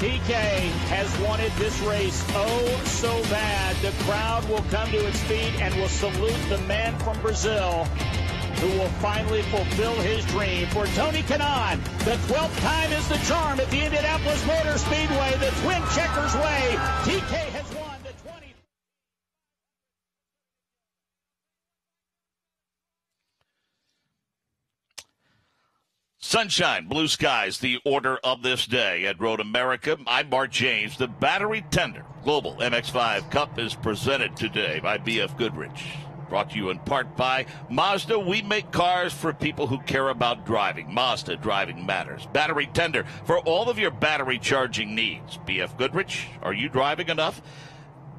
TK has wanted this race oh so bad. The crowd will come to its feet and will salute the man from Brazil who will finally fulfill his dream. For Tony Kanaan, the 12th time is the charm at the Indianapolis Motor Speedway, the Twin Checkers Way. TK has won the 20th. Sunshine, blue skies, the order of this day at Road America. I'm Mark James. The Battery Tender Global MX-5 Cup is presented today by B.F. Goodrich. Brought to you in part by Mazda. We make cars for people who care about driving. Mazda, driving matters. Battery Tender for all of your battery charging needs. B.F. Goodrich, are you driving enough?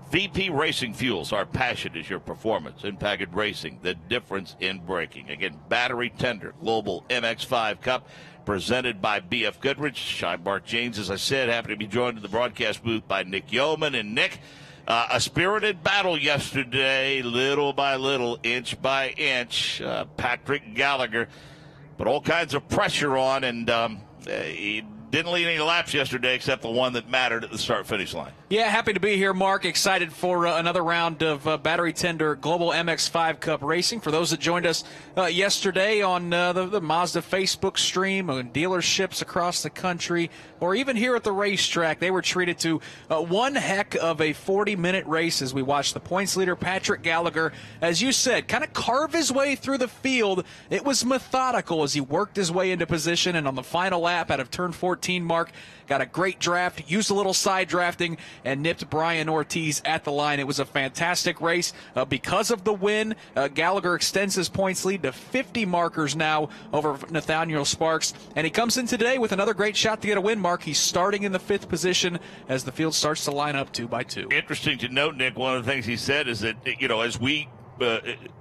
VP Racing Fuels, our passion is your performance. Impacted Racing, the difference in braking. Again, Battery Tender Global MX-5 Cup, presented by B.F. Goodrich. I'm Mark James, as I said, happy to be joined in the broadcast booth by Nick Yeoman. And Nick, a spirited battle yesterday, little by little, inch by inch. Patrick Gallagher put all kinds of pressure on, and he didn't lead any laps yesterday except the one that mattered at the start-finish line. Yeah, happy to be here, Mark. Excited for another round of Battery Tender Global MX-5 Cup racing. For those that joined us yesterday on the Mazda Facebook stream, and dealerships across the country, or even here at the racetrack, they were treated to one heck of a 40-minute race as we watched the points leader, Patrick Gallagher, as you said, kind of carve his way through the field. It was methodical as he worked his way into position, and on the final lap out of turn 14, Mark, got a great draft, used a little side drafting, and nipped Brian Ortiz at the line. It was a fantastic race. Because of the win, Gallagher extends his points lead to 50 markers now over Nathaniel Sparks. And he comes in today with another great shot to get a win, Mark. He's starting in the 5th position as the field starts to line up 2 by 2. Interesting to note, Nick, one of the things he said is that, as we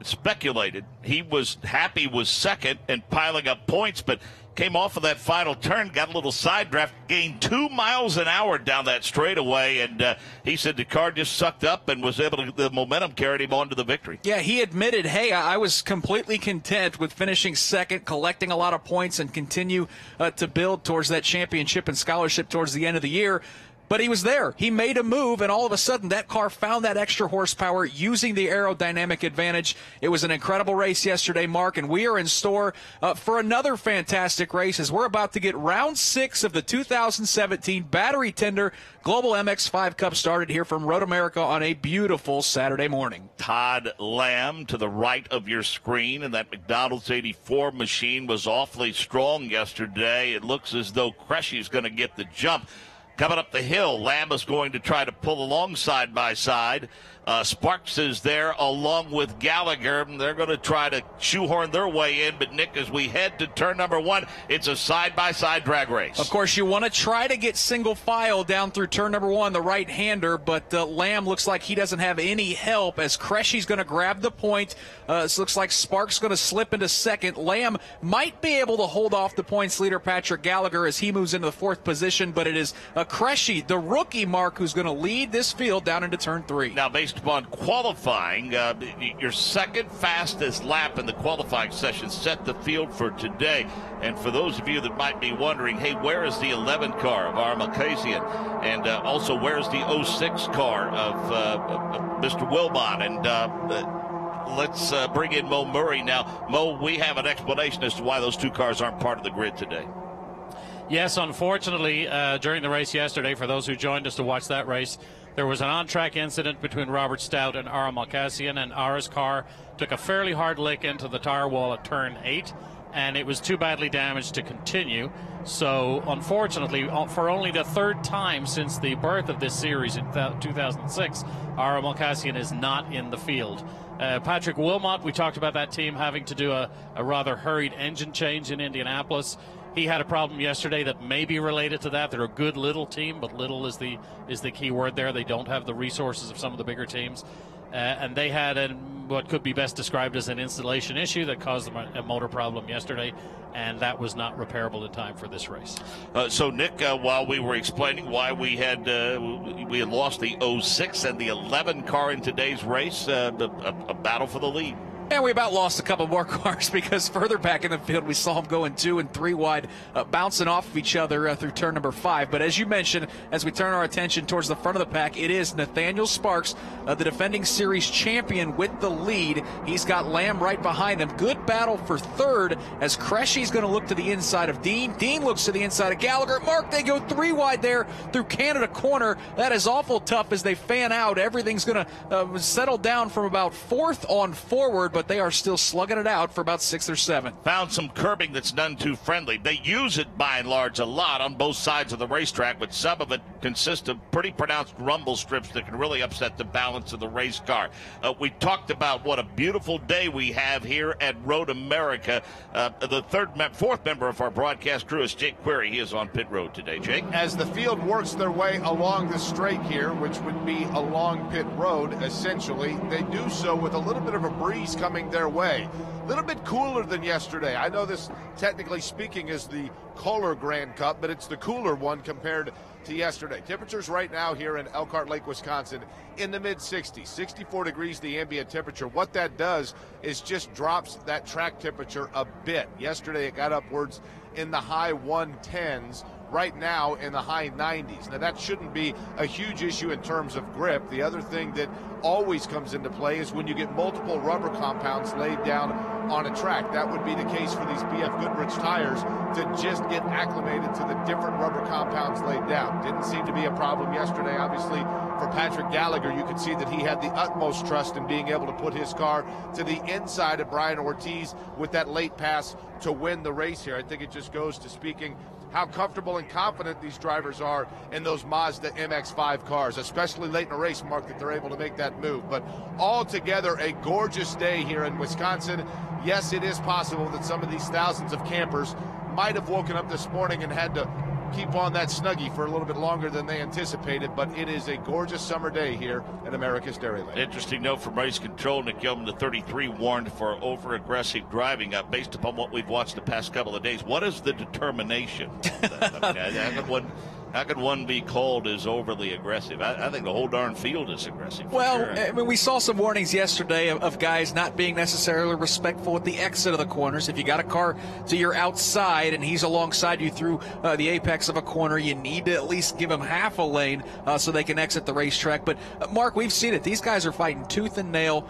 speculated, he was happy with second and piling up points, but came off of that final turn, got a little side draft, gained 2 miles an hour down that straightaway, and he said the car just sucked up and was able to, the momentum carried him on to the victory. Yeah, he admitted, hey, I was completely content with finishing second, collecting a lot of points, and continue to build towards that championship and scholarship towards the end of the year. But he was there. He made a move, and all of a sudden that car found that extra horsepower using the aerodynamic advantage. It was an incredible race yesterday, Mark, and we are in store for another fantastic race as we're about to get round 6 of the 2017 Battery Tender Global MX-5 Cup started here from Road America on a beautiful Saturday morning. Todd Lamb to the right of your screen, and that McDonald's 84 machine was awfully strong yesterday. It looks as though Cresci's going to get the jump. Coming up the hill, Lamb is going to try to pull along side by side. Sparks is there along with Gallagher. They're going to try to shoehorn their way in. But, Nick, as we head to turn number 1, it's a side-by-side drag race. Of course, you want to try to get single file down through turn number 1, the right-hander. But Lamb looks like he doesn't have any help as Cresci's going to grab the point. It looks like Sparks going to slip into second. Lamb might be able to hold off the points leader, Patrick Gallagher, as he moves into the 4th position. But it is Cresci, the rookie, Mark, who's going to lead this field down into turn 3. Now, based upon qualifying, your second fastest lap in the qualifying session set the field for today. And for those of you that might be wondering, hey, where is the 11 car of Ara Malkasian? And also, where's the 06 car of Mr. Wilbon? And let's bring in Mo Murray now. Mo, we have an explanation as to why those 2 cars aren't part of the grid today. Yes, unfortunately, during the race yesterday, for those who joined us to watch that race, there was an on-track incident between Robert Stout and Ara Malkasian, and Ara's car took a fairly hard lick into the tire wall at turn 8, and it was too badly damaged to continue. So, unfortunately, for only the 3rd time since the birth of this series in 2006, Ara Malkasian is not in the field. Patrick Wilmot, we talked about that team having to do a rather hurried engine change in Indianapolis. He had a problem yesterday that may be related to that. They're a good little team, but little is the key word there. They don't have the resources of some of the bigger teams. And they had what could be best described as an installation issue that caused them a motor problem yesterday, and that was not repairable in time for this race. So, Nick, while we were explaining why we had lost the 06 and the 11 car in today's race, a battle for the lead. And we about lost a couple more cars because further back in the field we saw them going 2 and 3 wide, bouncing off of each other through turn number 5. But as you mentioned, as we turn our attention towards the front of the pack, it is Nathaniel Sparks, the defending series champion, with the lead. He's got Lamb right behind him. Good battle for third as Cresci's going to look to the inside of Dean. Dean looks to the inside of Gallagher. Mark, they go 3 wide there through Canada corner. That is awful tough as they fan out. Everything's going to settle down from about 4th on forward, but they are still slugging it out for about 6th or 7th. Found some curbing that's none too friendly. They use it by and large a lot on both sides of the racetrack, but some of it consists of pretty pronounced rumble strips that can really upset the balance of the race car. We talked about what a beautiful day we have here at Road America. The fourth member of our broadcast crew is Jake Query. He is on pit road today. Jake? As the field works their way along the straight here, which would be along pit road, essentially, they do so with a little bit of a breeze coming their way. A little bit cooler than yesterday. I know this, technically speaking, is the Kohler Grand Cup, but it's the cooler one compared to yesterday. Temperatures right now here in Elkhart Lake, Wisconsin, in the mid-60s, 64 degrees the ambient temperature. What that does is just drops that track temperature a bit. Yesterday it got upwards in the high 110s. Right now in the high 90s. Now that shouldn't be a huge issue in terms of grip. The other thing that always comes into play is when you get multiple rubber compounds laid down on a track. That would be the case for these BF Goodrich tires to just get acclimated to the different rubber compounds laid down. Didn't seem to be a problem yesterday. Obviously for Patrick Gallagher, you could see that he had the utmost trust in being able to put his car to the inside of Brian Ortiz with that late pass to win the race here. I think it just goes to speaking how comfortable and confident these drivers are in those Mazda MX-5 cars, especially late in a race, Mark, that they're able to make that move. But altogether, a gorgeous day here in Wisconsin. Yes, it is possible that some of these thousands of campers might have woken up this morning and had to keep on that Snuggie for a little bit longer than they anticipated, but it is a gorgeous summer day here at America's Dairyland. Interesting note from race control. Nick Yeoman, the 33, warned for over-aggressive driving based upon what we've watched the past couple of days. What is the determination? How could one be called as overly aggressive? I think the whole darn field is aggressive. Well, sure. I mean, we saw some warnings yesterday of guys not being necessarily respectful at the exit of the corners. If you got a car to your outside and he's alongside you through the apex of a corner, you need to at least give him half a lane so they can exit the racetrack. But, Mark, we've seen it. These guys are fighting tooth and nail.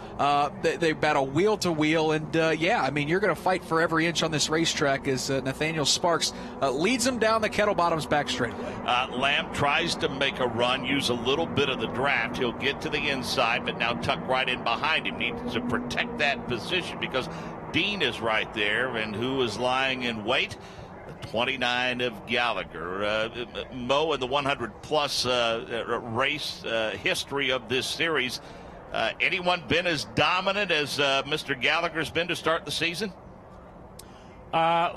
They battle wheel to wheel. And, yeah, I mean, you're going to fight for every inch on this racetrack as Nathaniel Sparks leads them down the Kettle Bottoms back straightaway. Lamb tries to make a run, use a little bit of the draft. He'll get to the inside, but now tuck right in behind him. Needs to protect that position because Dean is right there, and who is lying in wait? The 29 of Gallagher. Mo, in the 100-plus race history of this series, anyone been as dominant as Mr. Gallagher's been to start the season?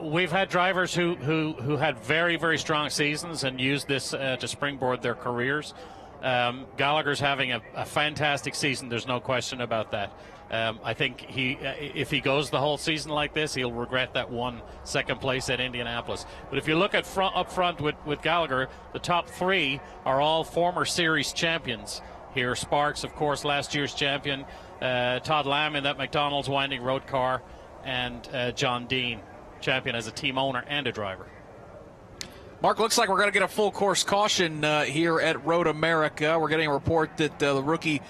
We've had drivers who had very, very strong seasons and used this to springboard their careers. Gallagher's having a fantastic season. There's no question about that. I think if he goes the whole season like this, he'll regret that second place at Indianapolis. But if you look at up front with Gallagher, the top 3 are all former series champions here. Sparks, of course, last year's champion. Todd Lamb in that McDonald's winding road car, and John Dean, champion as a team owner and a driver. Mark, looks like we're going to get a full course caution here at Road America. We're getting a report that the rookie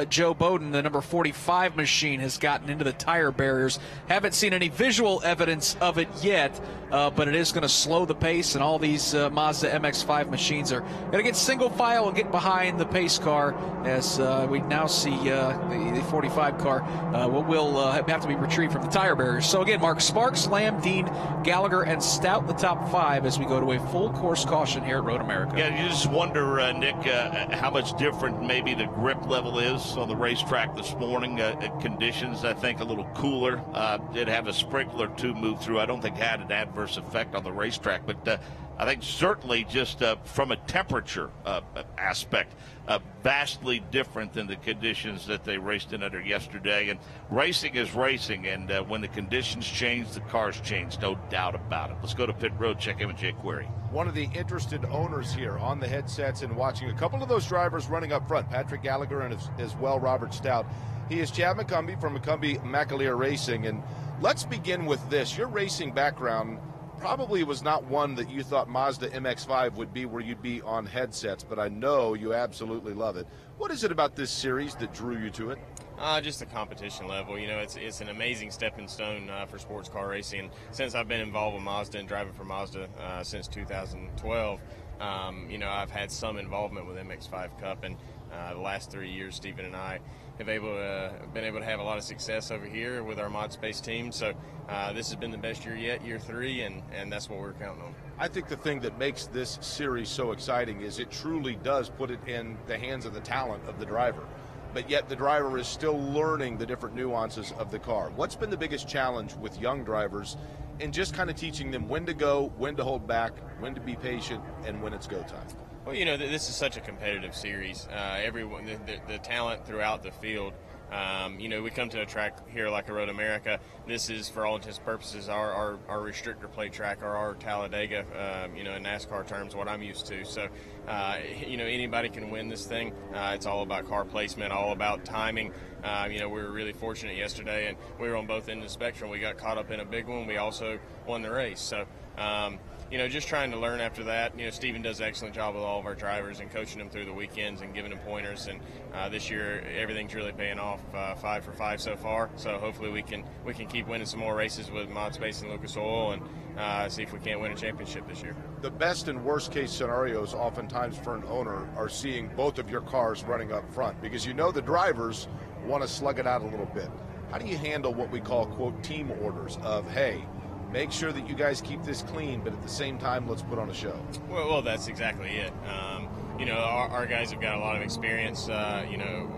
Joe Bowden, the number 45 machine, has gotten into the tire barriers. Haven't seen any visual evidence of it yet, but it is going to slow the pace, and all these Mazda MX-5 machines are going to get single file and get behind the pace car as we now see the 45 car will have to be retrieved from the tire barriers. So again, Mark, Sparks, Lamb, Dean, Gallagher, and Stout, the top 5 as we go to a full course caution here at Road America. Yeah, you just wonder, Nick, how much different maybe the grip level is on the racetrack this morning. Conditions, I think, a little cooler. Did have a sprinkler or two move through. I don't think had an adverse effect on the racetrack, but I think certainly just from a temperature aspect, vastly different than the conditions that they raced in under yesterday. And racing is racing, and when the conditions change, the cars change, no doubt about it. Let's go to pit road, check in with Jake Query. One of the interested owners here on the headsets and watching a couple of those drivers running up front, Patrick Gallagher and as well Robert Stout. He is Chad McCumbee from McCumbee McAleer Racing. And let's begin with this. Your racing background probably was not one that you thought Mazda MX-5 would be where you'd be on headsets, but I know you absolutely love it. What is it about this series that drew you to it? Just the competition level. You know, it's an amazing stepping stone for sports car racing. Since I've been involved with Mazda and driving for Mazda since 2012, you know, I've had some involvement with MX-5 Cup, and the last 3 years, Stephen and I have been able to have a lot of success over here with our Mod Space team. So this has been the best year yet, year 3, and that's what we're counting on. I think the thing that makes this series so exciting is it truly does put it in the hands of the talent of the driver. But yet the driver is still learning the different nuances of the car. What's been the biggest challenge with young drivers in just kind of teaching them when to go, when to hold back, when to be patient, and when it's go time? Well, you know, this is such a competitive series. Everyone, the talent throughout the field. You know, we come to a track here like a Road America. This is, for all intents and purposes, our restrictor plate track, or our Talladega, you know, in NASCAR terms, what I'm used to. So, you know, anybody can win this thing. It's all about car placement, all about timing. You know, we were really fortunate yesterday, and we were on both ends of the spectrum. We got caught up in a big one. We also won the race. So, you know, just trying to learn after that. You know, Steven does an excellent job with all of our drivers and coaching them through the weekends and giving them pointers. And this year, everything's really paying off. 5 for 5 so far. So hopefully we can keep winning some more races with Mod Space and Lucas Oil, and see if we can't win a championship this year. The best and worst case scenarios oftentimes for an owner are seeing both of your cars running up front, because you know the drivers want to slug it out a little bit. How do you handle what we call, quote, team orders of, hey, make sure that you guys keep this clean, but at the same time, let's put on a show? Well, that's exactly it. You know, our guys have got a lot of experience, you know,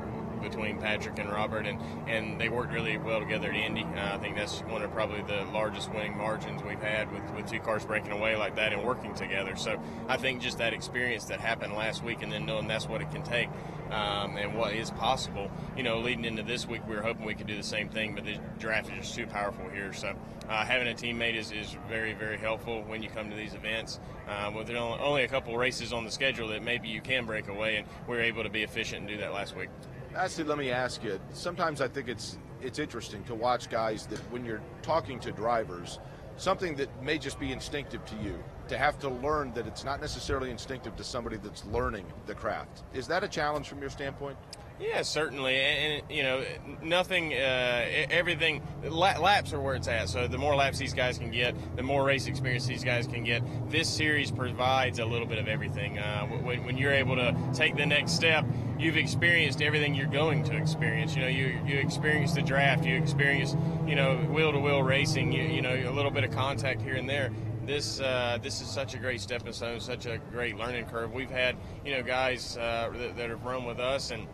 between Patrick and Robert, and they worked really well together at Indy. I think that's one of probably the largest winning margins we've had with 2 cars breaking away like that and working together. So I think just that experience that happened last week, and then knowing that's what it can take, and what is possible, you know, leading into this week, we were hoping we could do the same thing, but the draft is just too powerful here. So having a teammate is very, very helpful when you come to these events. With only a couple races on the schedule that maybe you can break away, and we were able to be efficient and do that last week. Actually, let me ask you, sometimes I think it's interesting to watch guys that when you're talking to drivers, something that may just be instinctive to you, to have to learn that it's not necessarily instinctive to somebody that's learning the craft. Is that a challenge from your standpoint? Yeah, certainly, and you know, nothing, everything, laps are where it's at. So the more laps these guys can get, the more race experience these guys can get. This series provides a little bit of everything. When you're able to take the next step, you've experienced everything you're going to experience. You know, you experience the draft, you experience, you know, wheel-to-wheel racing, you know, a little bit of contact here and there. This is such a great stepping stone, such a great learning curve. We've had, you know, guys that have run with us and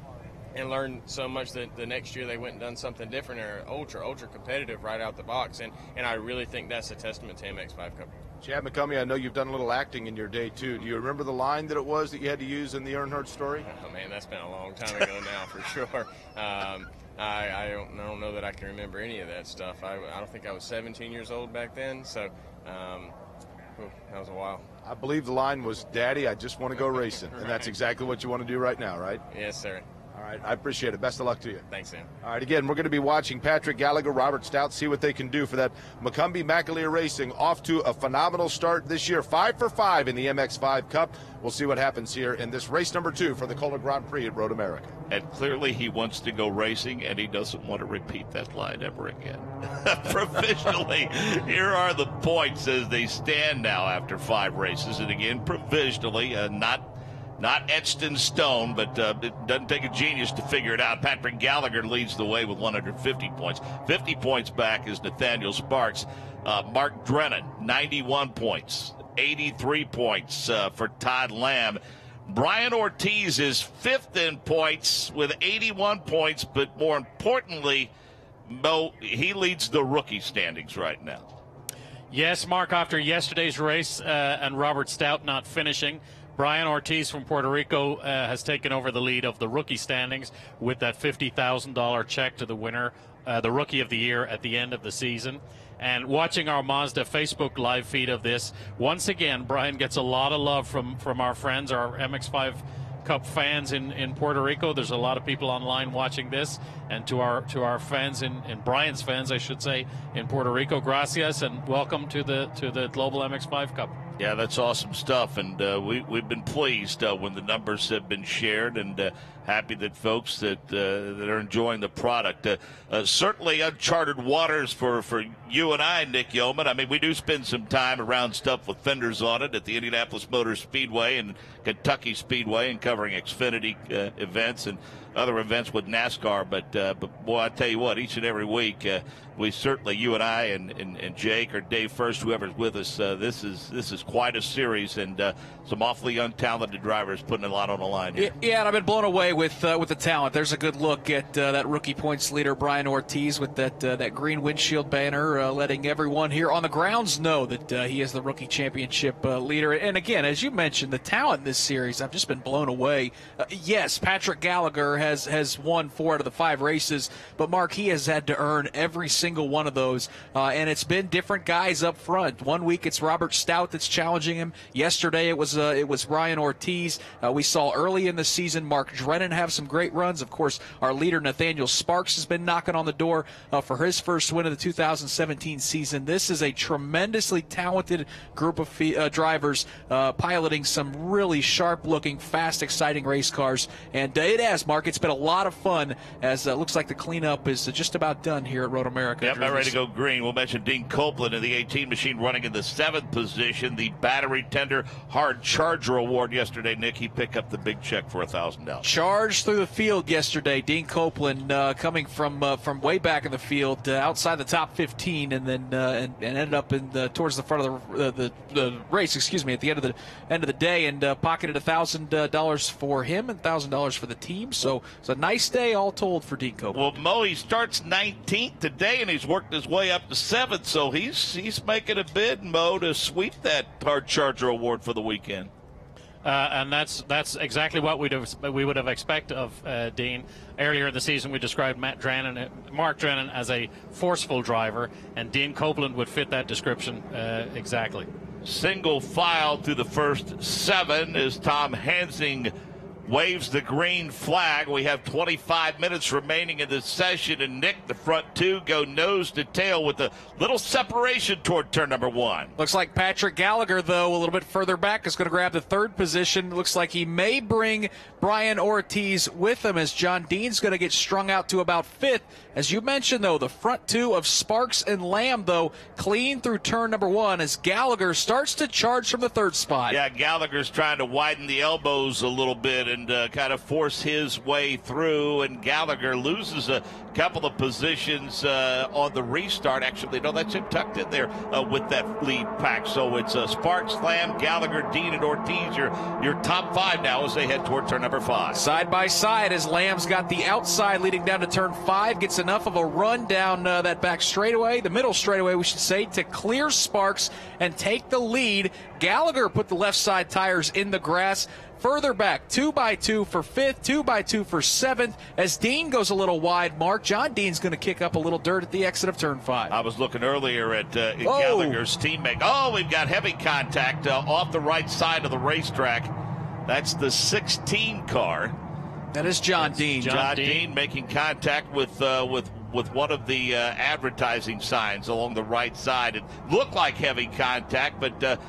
learned so much that the next year they went and done something different, and are ultra competitive right out the box, and I really think that's a testament to MX-5 Cup. Chad McCumbee, I know you've done a little acting in your day too. Do you remember the line that it was that you had to use in the Earnhardt story? Oh man, that's been a long time ago now for sure. I don't know that I can remember any of that stuff. I don't think I was 17 years old back then, so that was a while. I believe the line was, "Daddy, I just want to go racing," and that's exactly what you want to do right now, right? Yes, sir. All right, I appreciate it. Best of luck to you. Thanks, Sam. All right, again, we're going to be watching Patrick Gallagher, Robert Stout, see what they can do for that McCumbee McAleer Racing, off to a phenomenal start this year, 5 for 5 in the MX-5 Cup. We'll see what happens here in this race number 2 for the Kohler Grand Prix at Road America. And clearly he wants to go racing, and he doesn't want to repeat that line ever again. Provisionally, here are the points as they stand now after 5 races. And again, provisionally, not etched in stone, but it doesn't take a genius to figure it out. Patrick Gallagher leads the way with 150 points. 50 points back is Nathaniel Sparks. Mark Drennan, 91 points. 83 points for Todd Lamb. Brian Ortiz is 5th in points with 81 points, but more importantly, Mo, he leads the rookie standings right now. Yes, Mark, after yesterday's race and Robert Stout not finishing, Brian Ortiz from Puerto Rico has taken over the lead of the rookie standings with that $50,000 check to the winner, the Rookie of the Year at the end of the season. And watching our Mazda Facebook live feed of this, once again, Brian gets a lot of love from our friends, our MX-5 Cup fans in Puerto Rico. There's a lot of people online watching this, and to our fans and Brian's fans, I should say, in Puerto Rico, gracias and welcome to the Global MX-5 Cup. Yeah, that's awesome stuff, and we've been pleased when the numbers have been shared, and happy that folks that are enjoying the product. Certainly uncharted waters for you and I, Nick Yeoman. I mean, we do spend some time around stuff with fenders on it at the Indianapolis Motor Speedway and Kentucky Speedway, and covering Xfinity events and other events with NASCAR. But boy, I tell you what, each and every week, we certainly, you and I and Jake or Dave First, whoever's with us, this is quite a series, and some awfully young, talented drivers putting a lot on the line here. Yeah, and I've been blown away with the talent. There's a good look at that rookie points leader, Brian Ortiz, with that green windshield banner, letting everyone here on the grounds know that he is the rookie championship leader. And again, as you mentioned, the talent in this series, I've just been blown away. Yes, Patrick Gallagher has won 4 out of the 5 races, but Mark, he has had to earn every single one of those, and it's been different guys up front. One week it's Robert Stout that's challenging him. Yesterday it was Brian Ortiz. We saw early in the season Mark Drennan have some great runs. Of course, our leader Nathaniel Sparks has been knocking on the door for his first win of the 2017 season. This is a tremendously talented group of drivers piloting some really sharp-looking, fast, exciting race cars, and it has, Mark. It's been a lot of fun, as it looks like the cleanup is just about done here at Road America. Yep, about ready to go green. We'll mention Dean Copeland in the 18 machine running in the 7th position. The battery tender hard charger award yesterday, Nick. He picked up the big check for $1,000. Charged through the field yesterday. Dean Copeland coming from way back in the field, outside the top 15, and then and ended up towards the front of the race. Excuse me, at the end of the day, and pocketed $1,000 for him and $1,000 for the team. So it's a nice day all told for Dean Copeland. Well, Mo, he starts 19th today, and he's worked his way up to 7th, so he's making a bid, Mo, to sweep that hard charger award for the weekend. And that's exactly what we would have expected of Dean. Earlier in the season, we described Mark Drennan as a forceful driver, and Dean Copeland would fit that description exactly. Single file through the first 7 as Tom Hansing waves the green flag. We have 25 minutes remaining in this session, and Nick, the front 2 go nose to tail with a little separation toward turn number 1. Looks like Patrick Gallagher, though, a little bit further back, is going to grab the 3rd position. Looks like he may bring Brian Ortiz with him, as John Dean's going to get strung out to about 5th. As you mentioned, though, the front 2 of Sparks and Lamb, though, clean through turn number 1 as Gallagher starts to charge from the 3rd spot. Yeah, Gallagher's trying to widen the elbows a little bit and kind of force his way through, and Gallagher loses a couple of positions on the restart. Actually, no, that's him tucked in there with that lead pack. So it's Sparks, Lamb, Gallagher, Dean, and Ortiz, your top 5 now as they head toward turn number 5. Side by side, as Lamb's got the outside leading down to turn 5, gets enough of a run down that back straightaway, the middle straightaway, we should say, to clear Sparks and take the lead. Gallagher put the left side tires in the grass. Further back, 2x2 for 5th, 2x2 for 7th. As Dean goes a little wide, Mark, John Dean's going to kick up a little dirt at the exit of turn 5. I was looking earlier at Gallagher's teammate. Oh, we've got heavy contact off the right side of the racetrack. That's the 16 car. That is John Dean. John Dean making contact with one of the advertising signs along the right side. It looked like heavy contact, but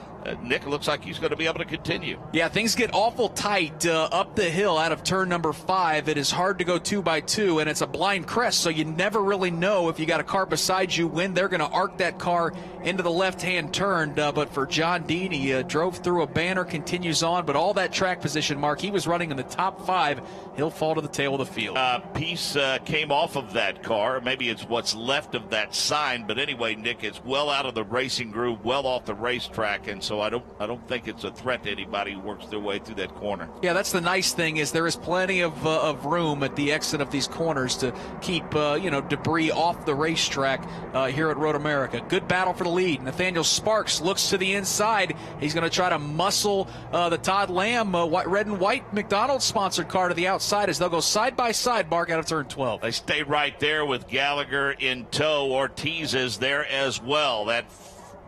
Nick, it looks like he's going to be able to continue. Yeah, things get awful tight up the hill out of turn number 5. It is hard to go 2x2, and it's a blind crest, so you never really know if you got a car beside you when they're going to arc that car into the left-hand turn. But for John Dean, he drove through a banner, continues on, but all that track position, Mark, he was running in the top 5. He'll fall to the tail of the field. Piece came off of that car. Maybe it's what's left of that sign, but anyway, Nick, it's well out of the racing groove, well off the racetrack, and so I don't think it's a threat to anybody who works their way through that corner. Yeah, that's the nice thing is there is plenty of room at the exit of these corners to keep debris off the racetrack here at Road America. Good battle for the lead. Nathaniel Sparks looks to the inside. He's going to try to muscle the Todd Lamb red and white McDonald's sponsored car to the outside as they'll go side by side, Mark, out of turn 12. They stay right there with Gallagher in tow. Ortiz is there as well. That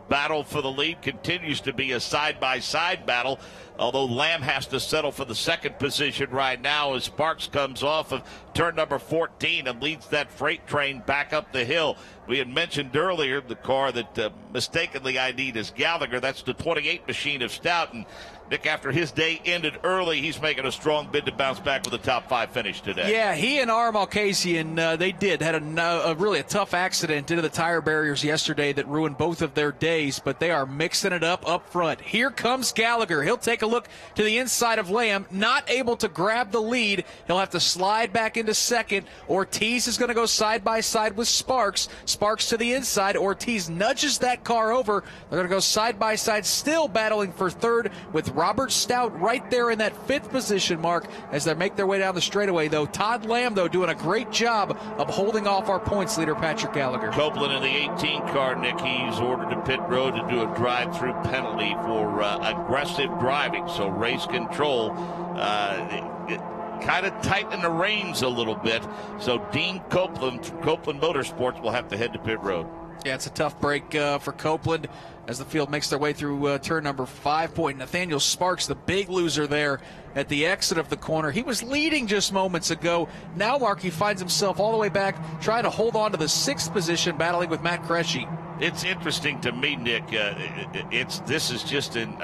battle for the lead continues to be a side-by-side battle, although Lamb has to settle for the second position right now as Sparks comes off of turn number 14 and leads that freight train back up the hill. We had mentioned earlier the car that mistakenly ID'd as Gallagher. That's the 28 machine of Stout. And Nick, after his day ended early, he's making a strong bid to bounce back with a top 5 finish today. Yeah, he and R. Malkasian, had a really tough accident into the tire barriers yesterday that ruined both of their days, but they are mixing it up front. Here comes Gallagher. He'll take a look to the inside of Lamb, not able to grab the lead. He'll have to slide back into second. Ortiz is going to go side by side with Sparks. Sparks to the inside. Ortiz nudges that car over. They're going to go side by side, still battling for third with Robert Stout right there in that 5th position, Mark, as they make their way down the straightaway, though. Todd Lamb, though, doing a great job of holding off our points leader, Patrick Gallagher. Copeland in the 18 car, Nick, he's ordered to pit road to do a drive-through penalty for aggressive driving. So race control kind of tightening the reins a little bit. So Dean Copeland from Copeland Motorsports will have to head to pit road. Yeah, it's a tough break for Copeland as the field makes their way through turn number 5. Nathaniel Sparks, the big loser there at the exit of the corner. He was leading just moments ago. Now, Mark, he finds himself all the way back trying to hold on to the 6th position, battling with Matt Cresci. It's interesting to me, Nick. This is just in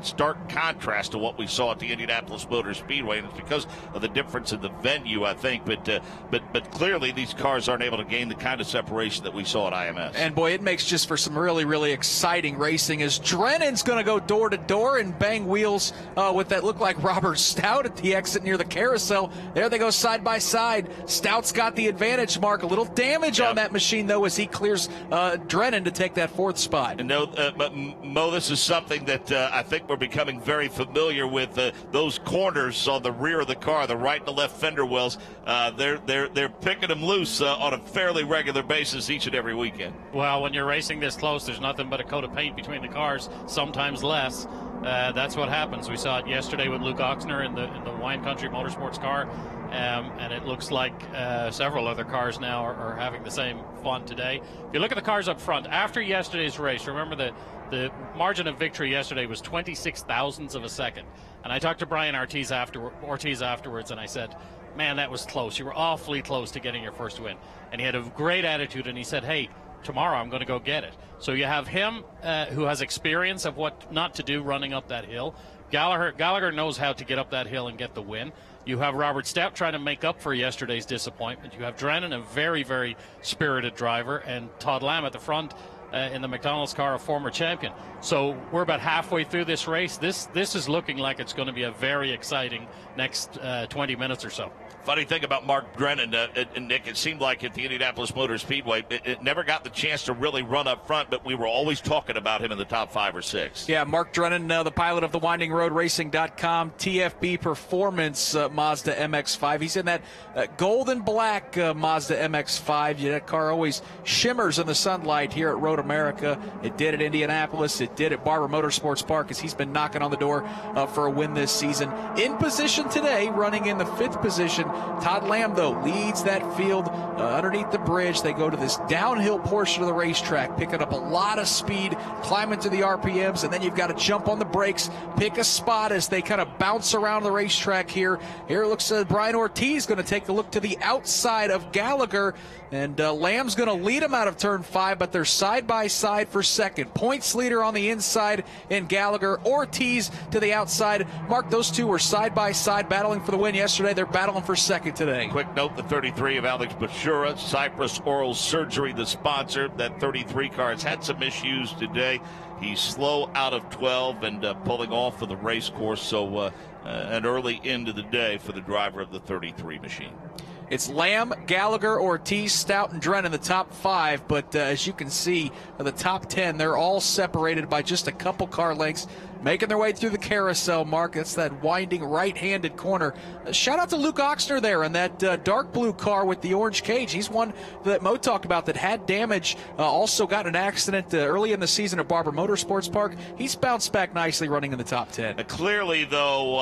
stark contrast to what we saw at the Indianapolis Motor Speedway, and it's because of the difference in the venue, I think. But clearly these cars aren't able to gain the kind of separation that we saw at IMS. And boy, it makes just for some really, really exciting racing as Drennan's going to go door to door and bang wheels with that look like Robert Stout at the exit near the carousel. There they go side by side. Stout's got the advantage, Mark. A little damage on that machine though as he clears Drennan to take that 4th spot. And Mo, this is something that I think we're becoming very familiar with. Those corners on the rear of the car, the right and the left fender wells, they're picking them loose on a fairly regular basis each and every weekend. Well, when you're racing this close, there's nothing but a coat of paint between the cars, sometimes less. That's what happens. We saw it yesterday with Luke Oxner in the Wine Country Motorsports car, and it looks like several other cars now are having the same fun today. If you look at the cars up front, after yesterday's race, remember the margin of victory yesterday was 26 thousandths of a second. And I talked to Brian Ortiz afterwards, and I said, man, that was close. You were awfully close to getting your first win. And he had a great attitude, and he said, hey, tomorrow I'm going to go get it. So you have him who has experience of what not to do running up that hill. Gallagher knows how to get up that hill and get the win. You have Robert Stout trying to make up for yesterday's disappointment. You have Drennan, a very, very spirited driver, and Todd Lamb at the front in the McDonald's car, a former champion. So we're about halfway through this race. This is looking like it's going to be a very exciting next 20 minutes or so. Funny thing about Mark Drennan, Nick, it seemed like at the Indianapolis Motor Speedway, it never got the chance to really run up front, but we were always talking about him in the top 5 or 6. Yeah, Mark Drennan, the pilot of the WindingRoadRacing.com TFB Performance Mazda MX-5. He's in that gold and black Mazda MX-5. That car always shimmers in the sunlight here at Road America. It did at Indianapolis. It did at Barber Motorsports Park as he's been knocking on the door for a win this season. In position today, running in the 5th position. Todd Lamb, though, leads that field underneath the bridge. They go to this downhill portion of the racetrack, picking up a lot of speed, climbing to the RPMs, and then you've got to jump on the brakes, pick a spot as they kind of bounce around the racetrack here. Here it looks Brian Ortiz going to take a look to the outside of Gallagher, and Lamb's going to lead him out of turn 5, but they're side by side for second. Points leader on the inside in Gallagher, Ortiz to the outside. Mark, those two were side by side battling for the win yesterday. They're battling for second today. Quick note, the 33 of Alex Bashura, Cypress Oral Surgery, the sponsor. That 33 car has had some issues today. He's slow out of 12 and pulling off of the race course, so an early end of the day for the driver of the 33 machine. It's Lamb, Gallagher, Ortiz, Stout, and Drennan, the top 5. But as you can see, the top 10, they're all separated by just a couple car lengths, making their way through the carousel, Mark. That's that winding right-handed corner. Shout out to Luke Oxner there in that dark blue car with the orange cage. He's one that Mo talked about that had damage, also got in an accident early in the season at Barber Motorsports Park. He's bounced back nicely running in the top 10. Clearly, though,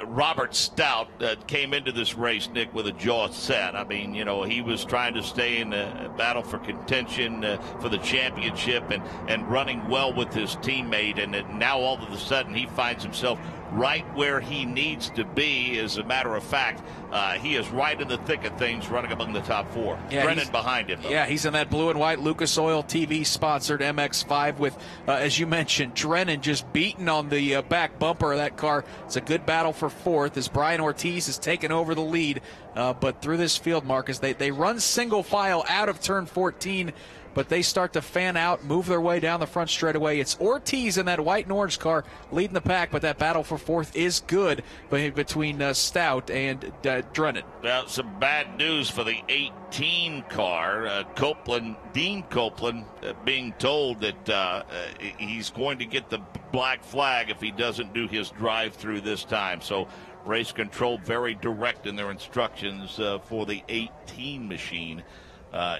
Robert Stout came into this race, Nick, with a jaw set. I mean, he was trying to stay in a battle for contention for the championship and running well with his teammate. And now all of a sudden he finds himself right where he needs to be. As a matter of fact, he is right in the thick of things, running among the top 4. Yeah, Drennan behind him, though. Yeah, he's in that blue and white Lucas Oil TV-sponsored MX-5 with, as you mentioned, Drennan just beating on the back bumper of that car. It's a good battle for 4th as Brian Ortiz has taken over the lead. But through this field, Marcus, they run single file out of turn 14, but they start to fan out, move their way down the front straightaway. It's Ortiz in that white and orange car leading the pack, but that battle for 4th is good between Stout and Drennan. Well, some bad news for the 18 car. Dean Copeland, being told that he's going to get the black flag if he doesn't do his drive-through this time. So race control very direct in their instructions for the 18 machine.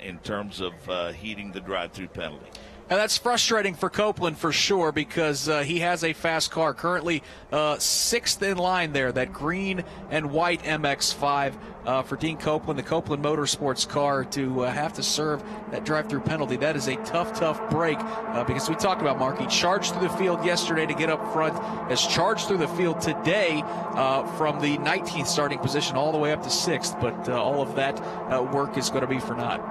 In terms of heeding the drive-through penalty. And that's frustrating for Copeland for sure because he has a fast car. Currently 6th in line there, that green and white MX-5 for Dean Copeland, the Copeland Motorsports car, to have to serve that drive-through penalty. That is a tough break because we talked about, Mark, he charged through the field yesterday to get up front, has charged through the field today from the 19th starting position all the way up to 6th, but all of that work is going to be for naught.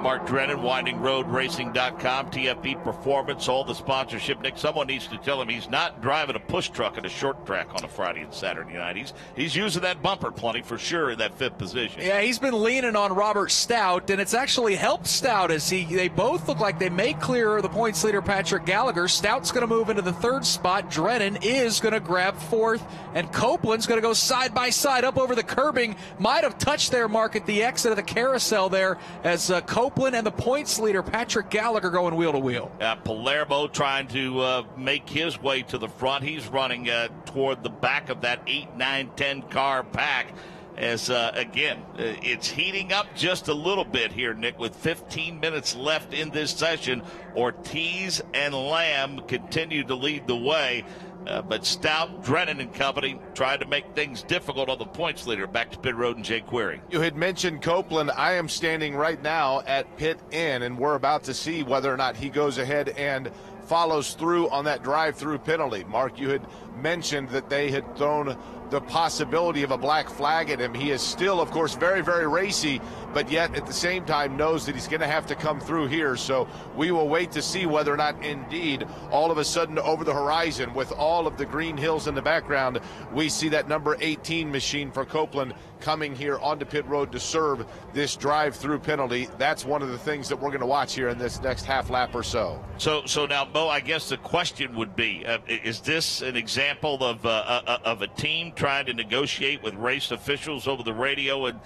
Mark Drennan, WindingRoadRacing.com, TFP Performance, all the sponsorship. Nick, someone needs to tell him he's not driving a push truck at a short track on a Friday and Saturday night. He's using that bumper plenty for sure in that 5th position. Yeah, he's been leaning on Robert Stout, and it's actually helped Stout as they both look like they may clear the points leader Patrick Gallagher. Stout's going to move into the 3rd spot. Drennan is going to grab 4th, and Copeland's going to go side by side up over the curbing. Might have touched their mark at the exit of the carousel there as Copeland and the points leader Patrick Gallagher going wheel to wheel. Palermo trying to make his way to the front. He's running toward the back of that 8, 9, 10 car pack. As, again, it's heating up just a little bit here, Nick, with 15 minutes left in this session. Ortiz and Lamb continue to lead the way. But Stout, Drennan, and company tried to make things difficult on the points leader. Back to pit road and Jay Query. You had mentioned Copeland. I am standing right now at pit in, and we're about to see whether or not he goes ahead and follows through on that drive-through penalty. Mark, you had mentioned that they had thrown the possibility of a black flag at him. He is still, of course, very, very racy, but yet at the same time knows that he's going to have to come through here. So we will wait to see whether or not indeed all of a sudden over the horizon with all of the green hills in the background, we see that number 18 machine for Copeland coming here onto pit road to serve this drive-through penalty. That's one of the things that we're going to watch here in this next half lap or so. So now, Bo, I guess the question would be, is this an example of a team trying to negotiate with race officials over the radio and,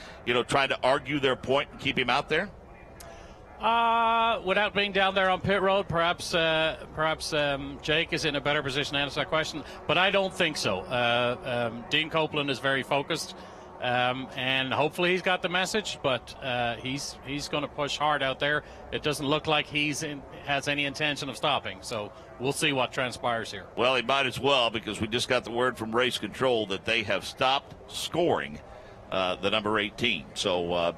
trying to argue their point and keep him out there? Without being down there on pit road, perhaps Jake is in a better position to answer that question, but I don't think so. Dean Copeland is very focused, and hopefully he's got the message, but he's going to push hard out there. It doesn't look like has any intention of stopping, so we'll see what transpires here. Well, he might as well, because we just got the word from race control that they have stopped scoring the number 18. So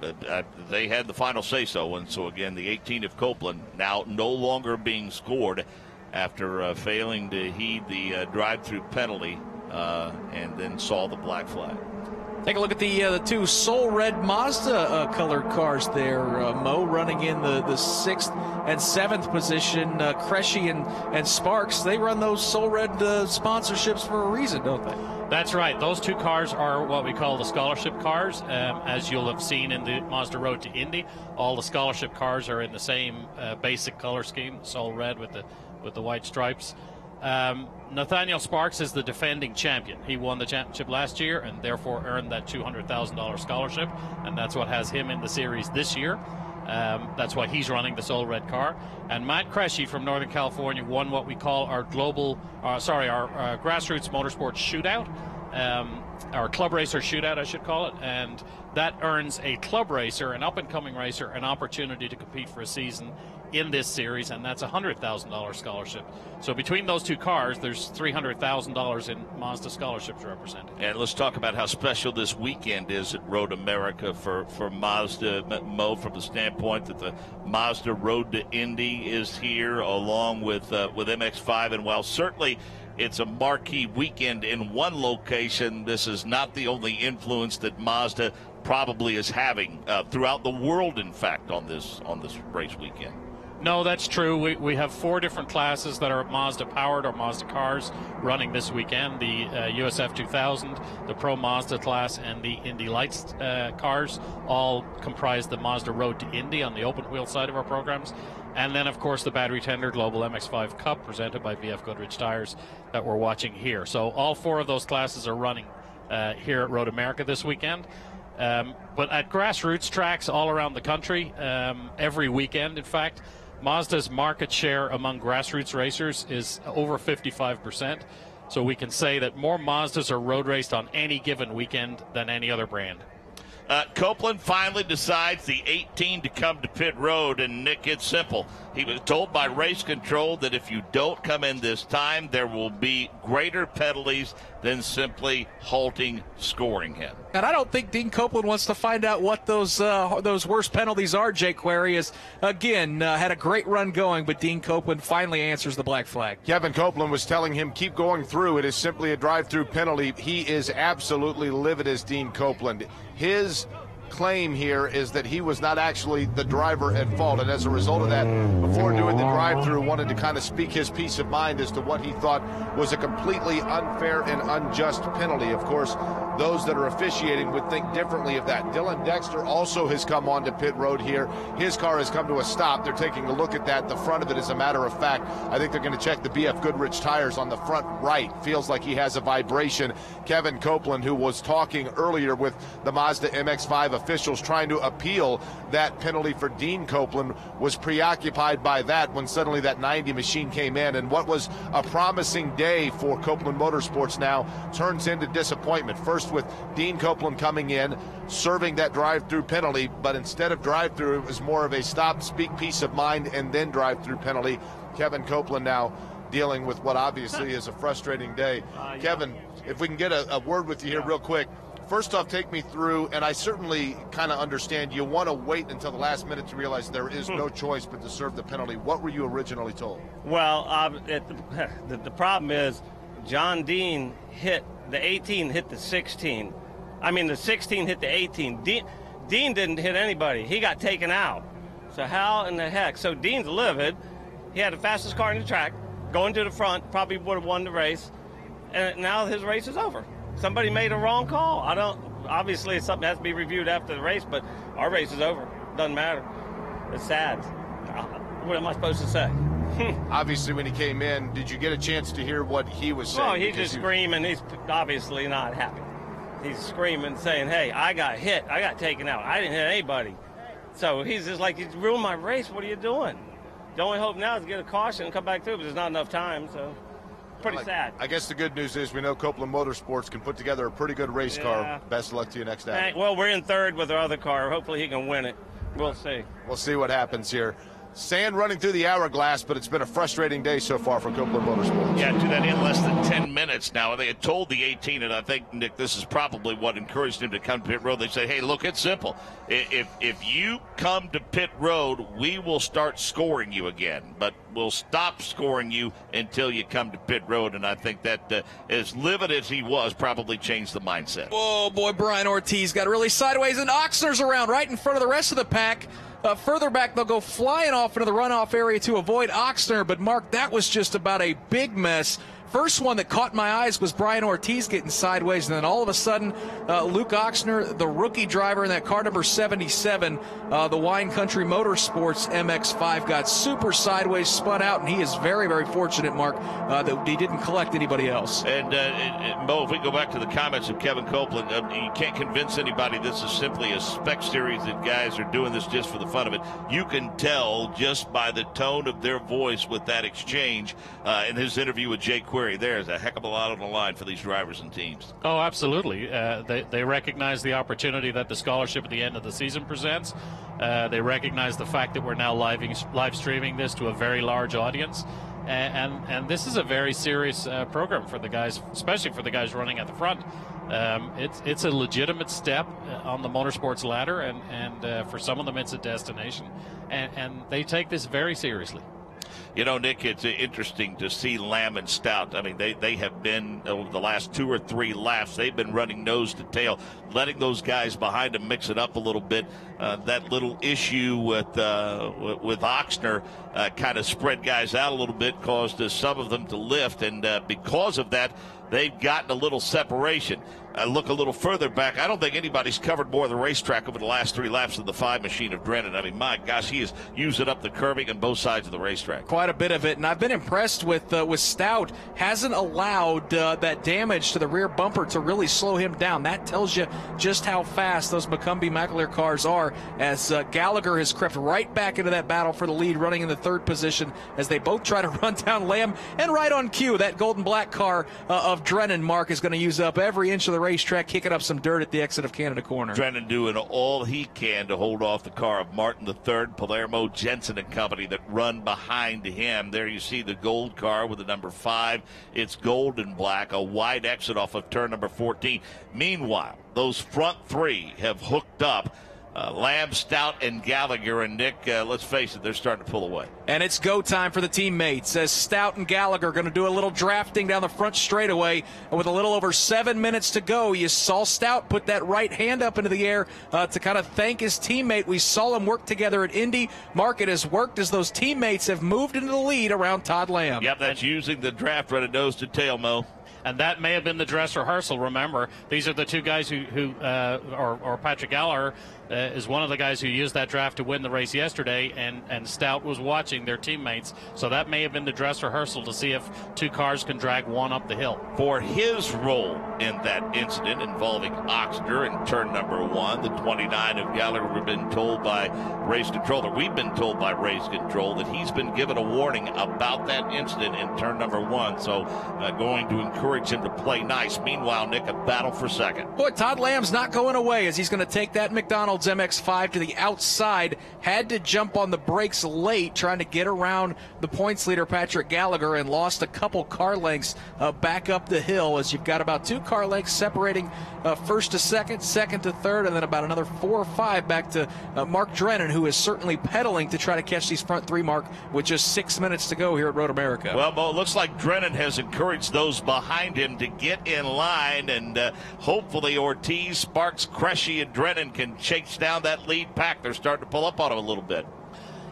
they had the final say-so, and so again, the 18 of Copeland now no longer being scored after failing to heed the drive-through penalty and then saw the black flag. Take a look at the two Soul Red Mazda colored cars there. Mo running in the 6th and 7th position. Cresci and Sparks, they run those Soul Red sponsorships for a reason, don't they? That's right. Those two cars are what we call the scholarship cars. As you'll have seen in the Mazda Road to Indy, all the scholarship cars are in the same basic color scheme, Soul Red with the white stripes. Nathaniel Sparks is the defending champion. He won the championship last year and therefore earned that $200,000 scholarship, and that's what has him in the series this year. That's why he's running the Soul Red car. And Matt Cresci from Northern California won what we call our our grassroots motorsports shootout, our club racer shootout, I should call it. And that earns a club racer, an up-and-coming racer, an opportunity to compete for a season in this series, and that's a $100,000 scholarship. So between those two cars, there's $300,000 in Mazda scholarships represented. And let's talk about how special this weekend is at Road America for Mazda, Mo, from the standpoint that the Mazda Road to Indy is here along with MX-5. And while certainly it's a marquee weekend in one location, this is not the only influence that Mazda probably is having throughout the world, in fact, on this race weekend. No, that's true. We have 4 different classes that are Mazda powered or Mazda cars running this weekend. The USF 2000, the Pro Mazda class, and the Indy Lights cars all comprise the Mazda Road to Indy on the open wheel side of our programs. And then, of course, the battery tender Global MX-5 Cup presented by BF Goodrich Tires that we're watching here. So all 4 of those classes are running here at Road America this weekend. But at grassroots tracks all around the country, every weekend, in fact, Mazda's market share among grassroots racers is over 55%. So we can say that more Mazdas are road raced on any given weekend than any other brand. Copeland finally decides the 18 to come to pit road, and Nick, it's simple. He was told by race control that if you don't come in this time, there will be greater penalties than simply halting scoring him. And I don't think Dean Copeland wants to find out what those worst penalties are. Jay Query has, again, had a great run going, but Dean Copeland finally answers the black flag. Kevin Copeland was telling him, keep going through. It is simply a drive-through penalty. He is absolutely livid as Dean Copeland. His claim here is that he was not actually the driver at fault, and as a result of that, before doing the drive-through, wanted to kind of speak his peace of mind as to what he thought was a completely unfair and unjust penalty. Of course, those that are officiating would think differently of that. Dylan Dexter also has come onto pit road here. His car has come to a stop. They're taking a look at that. The front of it, as a matter of fact, I think they're going to check the BF Goodrich tires on the front right. Feels like he has a vibration. Kevin Copeland, who was talking earlier with the Mazda MX-5 officials trying to appeal that penalty for Dean Copeland, was preoccupied by that when suddenly that 90 machine came in, and what was a promising day for Copeland Motorsports now turns into disappointment. First with Dean Copeland coming in, serving that drive-through penalty, but instead of drive-through, it was more of a stop, speak peace of mind, and then drive-through penalty. Kevin Copeland now dealing with what obviously is a frustrating day. Kevin, if we can get a word with you here real quick. First off, take me through, and I certainly kind of understand you want to wait until the last minute to realize there is no choice but to serve the penalty. What were you originally told? Well, the problem is John Dean hit the 18, hit the 16. I mean, the 16 hit the 18. Dean didn't hit anybody. He got taken out. So how in the heck? So Dean's livid. He had the fastest car in the track, going to the front, probably would have won the race, and now his race is over. Somebody made a wrong call. Obviously something has to be reviewed after the race, but our race is over. Doesn't matter. It's sad. What am I supposed to say? Obviously, when he came in, did you get a chance to hear what he was saying? Oh, he's just screaming. He's obviously not happy. He's screaming, saying, hey, I got hit. I got taken out. I didn't hit anybody. So he's just like, you ruined my race. What are you doing? The only hope now is to get a caution and come back through, but there's not enough time, so pretty sad. I guess the good news is we know Copeland Motorsports can put together a pretty good race car. Best of luck to you next outing. Well, we're in third with our other car. Hopefully he can win it. We'll see. We'll see what happens here. Sand running through the hourglass, but it's been a frustrating day so far for Copeland Motorsports. Yeah, do that in less than 10 minutes now. They had told the 18, and I think, Nick, this is probably what encouraged him to come to pit road. They say, hey, look, it's simple. If you come to pit road, we will start scoring you again, but we'll stop scoring you until you come to pit road. And I think that, as livid as he was, probably changed the mindset. Oh, boy, Brian Ortiz got really sideways, and Oxner's around right in front of the rest of the pack. Further back, they'll go flying off into the runoff area to avoid Oxner. But, Mark, that was just about a big mess First one that caught my eyes was Brian Ortiz getting sideways, and then all of a sudden, Luke Ochsner, the rookie driver in that car number 77, the Wine Country Motorsports MX-5, got super sideways, spun out, and he is very, very fortunate, Mark, that he didn't collect anybody else. And Mo, if we go back to the comments of Kevin Copeland, you can't convince anybody this is simply a spec series, that guys are doing this just for the fun of it. You can tell just by the tone of their voice with that exchange in his interview with Jay Query. There's a heck of a lot on the line for these drivers and teams. Oh, absolutely. They recognize the opportunity that the scholarship at the end of the season presents. They recognize the fact that we're now live streaming this to a very large audience. And this is a very serious program for the guys, especially for the guys running at the front. It's a legitimate step on the motorsports ladder, and for some of them it's a destination. And they take this very seriously. You know, Nick, it's interesting to see Lamb and Stout. I mean, they have been, over the last 2 or 3 laps, they've been running nose to tail, letting those guys behind them mix it up a little bit. That little issue with Ochsner kind of spread guys out a little bit, caused some of them to lift, and because of that, they've gotten a little separation. Look a little further back. I don't think anybody's covered more of the racetrack over the last 3 laps than the 5 machine of Drennan. I mean, my gosh, he is using up the curbing on both sides of the racetrack. Quite a bit of it, and I've been impressed with Stout. Hasn't allowed that damage to the rear bumper to really slow him down. That tells you just how fast those McCumbee-McAleer cars are, as Gallagher has crept right back into that battle for the lead, running in the 3rd position as they both try to run down Lamb. And right on cue, that golden black car of Drennan, Mark, is going to use up every inch of the racetrack, kicking up some dirt at the exit of Canada Corner. Drennan doing all he can to hold off the car of Martin III, Palermo, Jensen and company that run behind him. There you see the gold car with the number 5. It's gold and black, a wide exit off of turn number 14. Meanwhile, those front 3 have hooked up. Lamb, Stout, and Gallagher. And Nick, let's face it, they're starting to pull away. And it's go time for the teammates, as Stout and Gallagher are going to do a little drafting down the front straightaway. And with a little over 7 minutes to go, you saw Stout put that right hand up into the air to kind of thank his teammate. We saw them work together at Indy. Mark, it has worked as those teammates have moved into the lead around Todd Lamb. Yep, that's using the draft running nose to tail, Mo. And that may have been the dress rehearsal. Remember, these are the 2 guys or Patrick Gallagher is one of the guys who used that draft to win the race yesterday, and Stout was watching their teammates. So that may have been the dress rehearsal to see if 2 cars can drag one up the hill. For his role in that incident involving Ochsner in turn number 1, the 29 of Gallagher, we've been told by race controller, that he's been given a warning about that incident in turn number 1. So going to encourage him to play nice. Meanwhile, Nick, a battle for second. Boy, Todd Lamb's not going away, as he's going to take that McDonald's MX-5 to the outside. Had to jump on the brakes late, trying to get around the points leader, Patrick Gallagher, and lost a couple car lengths back up the hill, as you've got about 2 car lengths separating first to second, second to third, and then about another 4 or 5 back to Mark Drennan, who is certainly pedaling to try to catch these front 3, Mark, with just 6 minutes to go here at Road America. Well, Mo, it looks like Drennan has encouraged those behind him to get in line, and hopefully Ortiz, Sparks, Cressy, and Drennan can chase down that lead pack. They're starting to pull up on him a little bit.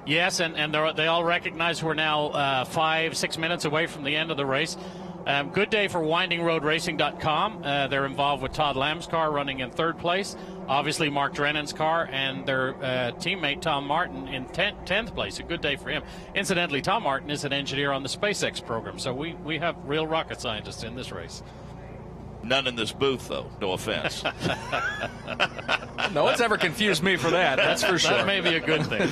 Yes, and they all recognize we're now 5-6 minutes away from the end of the race. Good day for WindingRoadRacing.com. They're involved with Todd Lamb's car running in 3rd place. Obviously, Mark Drennan's car and their teammate Tom Martin in 10th place. A good day for him. Incidentally, Tom Martin is an engineer on the SpaceX program, so we have real rocket scientists in this race. None in this booth, though. No offense. No one's ever confused me for that. That's for sure. That may be a good thing.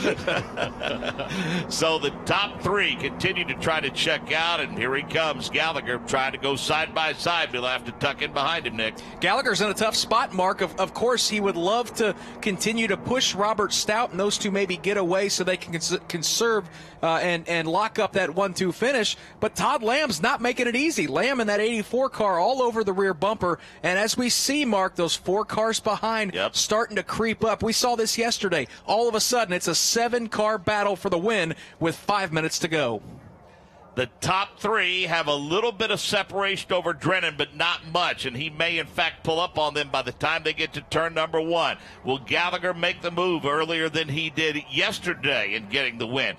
So the top 3 continue to try to check out, and here he comes. Gallagher trying to go side by side. We'll have to tuck in behind him, Nick. Gallagher's in a tough spot, Mark. Of course, he would love to continue to push Robert Stout, and those 2 maybe get away so they can conserve and lock up that 1-2 finish. But Todd Lamb's not making it easy. Lamb in that 84 car all over the rear bumper. And as we see, Mark, those 4 cars behind starting to creep up. We saw this yesterday. All of a sudden, it's a 7-car battle for the win with 5 minutes to go. The top three have a little bit of separation over Drennan, but not much, and he may, in fact, pull up on them by the time they get to turn number 1. Will Gallagher make the move earlier than he did yesterday in getting the win?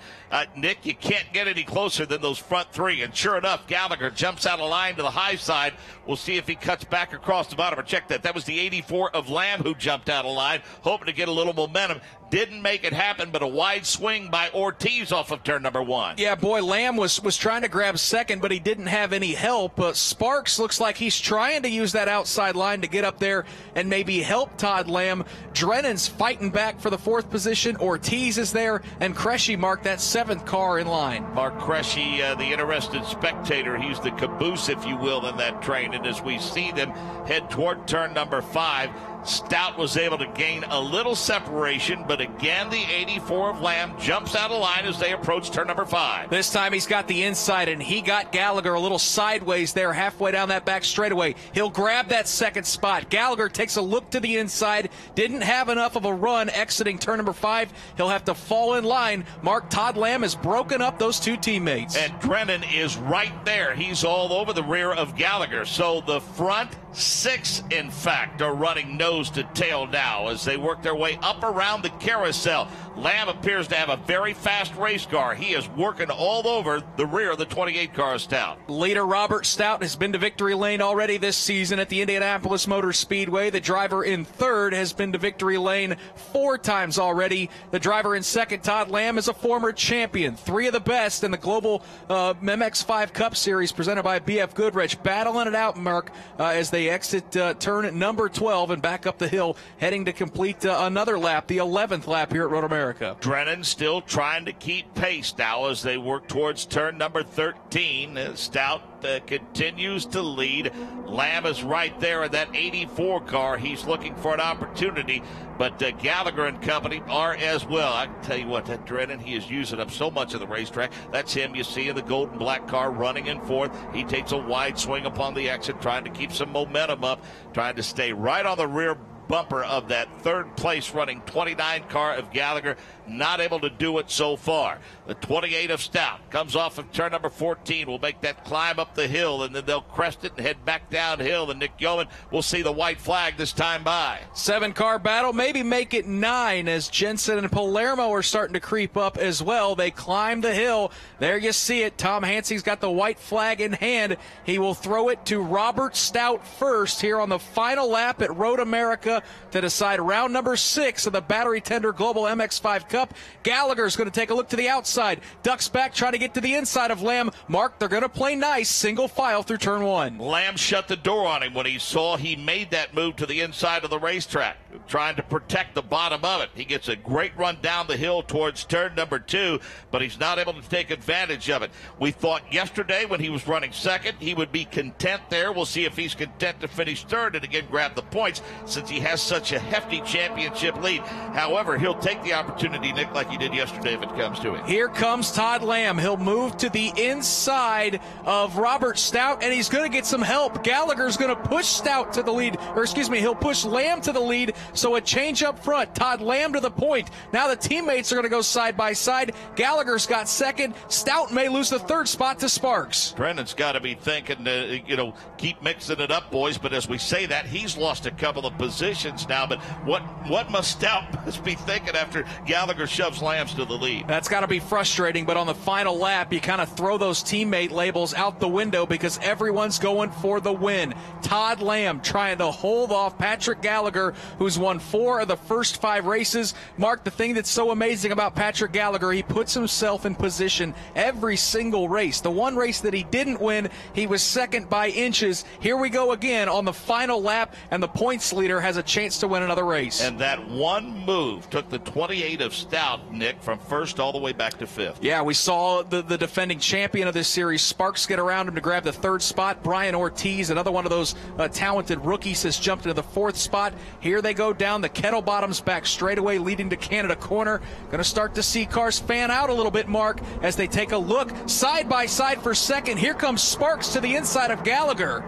Nick, you can't get any closer than those front three, and sure enough, Gallagher jumps out of line to the high side. We'll see if he cuts back across the bottom. Or check that. That was the 84 of Lamb who jumped out of line, hoping to get a little momentum. Didn't make it happen, but a wide swing by Ortiz off of turn number 1. Yeah, boy, Lamb was trying to grab second, but he didn't have any help. Sparks looks like he's trying to use that outside line to get up there and maybe help Todd Lamb. Drennan's fighting back for the 4th position. Ortiz is there, and Cresci marked that 7th car in line. Mark Cresci, the interested spectator, he's the caboose, if you will, in that train. And as we see them head toward turn number 5, Stout was able to gain a little separation, but again, the 84 of Lamb jumps out of line as they approach turn number 5. This time he's got the inside, and he got Gallagher a little sideways there, halfway down that back straightaway. He'll grab that 2nd spot. Gallagher takes a look to the inside, didn't have enough of a run exiting turn number 5. He'll have to fall in line. Todd Lamb has broken up those 2 teammates. And Drennan is right there. He's all over the rear of Gallagher. So the front 6, in fact, are running nose to tail now as they work their way up around the carousel. Lamb appears to have a very fast race car. He is working all over the rear of the 28 car Stout. Leader Robert Stout has been to victory lane already this season at the Indianapolis Motor Speedway. The driver in 3rd has been to victory lane 4 times already. The driver in 2nd, Todd Lamb, is a former champion. 3 of the best in the Global MX5 Cup Series presented by BF Goodrich. Battling it out, Mark, as they exit turn number 12 and back up the hill, heading to complete another lap, the 11th lap here at Road America. Drennan still trying to keep pace now as they work towards turn number 13. Stout continues to lead. Lamb is right there in that 84 car. He's looking for an opportunity, but Gallagher and company are as well. I can tell you what, that Drennan, he is using up so much of the racetrack. That's him you see in the gold and black car running in 4th. He takes a wide swing upon the exit, trying to keep some momentum up, trying to stay right on the rear bumper of that 3rd place running 29 car of Gallagher. Not able to do it so far. The 28 of Stout comes off of turn number 14. Will make that climb up the hill, and then they'll crest it and head back downhill. And Nick Yeoman will see the white flag this time by. 7-car battle, maybe make it 9 as Jensen and Palermo are starting to creep up as well. They climb the hill. There you see it. Tom Hansey's got the white flag in hand. He will throw it to Robert Stout first here on the final lap at Road America to decide round number 6 of the Battery Tender Global MX5 Cup. Gallagher's going to take a look to the outside. Ducks back, trying to get to the inside of Lamb. Mark, they're going to play nice, single file through turn 1. Lamb shut the door on him when he saw he made that move to the inside of the racetrack, trying to protect the bottom of it. He gets a great run down the hill towards turn number 2, but he's not able to take advantage of it. We thought yesterday when he was running 2nd, he would be content there. We'll see if he's content to finish 3rd and again grab the points, since he has such a hefty championship lead. However, he'll take the opportunity, Nick, like he did yesterday if it comes to it. Here comes Todd Lamb. He'll move to the inside of Robert Stout, and he's going to get some help. Gallagher's going to push Stout to the lead, he'll push Lamb to the lead, so a change up front. Todd Lamb to the point. Now the teammates are going to go side by side. Gallagher's got 2nd. Stout may lose the 3rd spot to Sparks. Brennan's got to be thinking, keep mixing it up, boys, but as we say that, he's lost a couple of positions now, but what must Stout must be thinking after Gallagher shoves Lambs to the lead? That's got to be frustrating, but on the final lap, you kind of throw those teammate labels out the window because everyone's going for the win. Todd Lamb trying to hold off Patrick Gallagher, who's won 4 of the first 5 races. Mark, the thing that's so amazing about Patrick Gallagher, he puts himself in position every single race. The one race that he didn't win, he was 2nd by inches. Here we go again on the final lap, and the points leader has a chance to win another race. And that one move took the 28 of Stout, Nick, from 1st all the way back to 5th. Yeah, we saw the defending champion of this series, Sparks, get around him to grab the 3rd spot. Brian Ortiz, another one of those talented rookies, has jumped into the 4th spot. Here they go down the Kettle Bottoms back straightaway leading to Canada Corner. Going to start to see cars fan out a little bit, Mark, as they take a look side by side for 2nd. Here comes Sparks to the inside of Gallagher.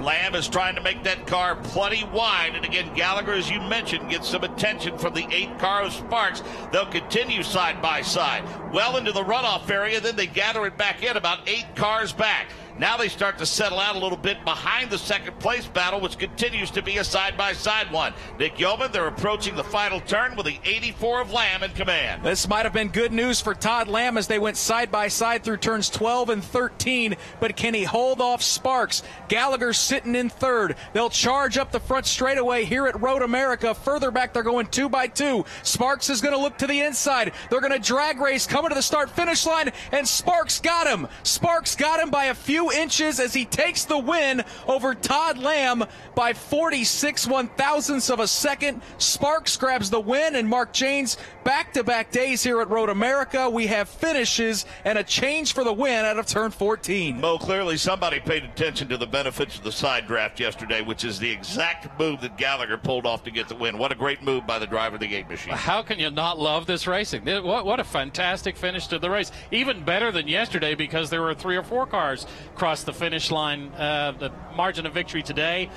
Lamb is trying to make that car plenty wide. And again, Gallagher, as you mentioned, gets some attention from the 8 car of Sparks. They'll continue side by side well into the runoff area. Then they gather it back in about 8 cars back. Now they start to settle out a little bit behind the second place battle, which continues to be a side-by-side one. Nick Yeoman, they're approaching the final turn with the 84 of Lamb in command. This might have been good news for Todd Lamb as they went side-by-side through turns 12 and 13, but can he hold off Sparks? Gallagher's sitting in third. They'll charge up the front straightaway here at Road America. Further back, they're going 2 by 2. Sparks is going to look to the inside. They're going to drag race, coming to the start-finish line, and Sparks got him. Sparks got him by a few inches as he takes the win over Todd Lamb by 46 one-thousandths of a second. Sparks grabs the win, and Mark Janes, back-to-back days here at Road America. We have finishes and a change for the win out of turn 14. Mo, clearly somebody paid attention to the benefits of the side draft yesterday, which is the exact move that Gallagher pulled off to get the win. What a great move by the driver of the gate machine. How can you not love this racing? What a fantastic finish to the race. Even better than yesterday because there were 3 or 4 cars across the finish line. The margin of victory today,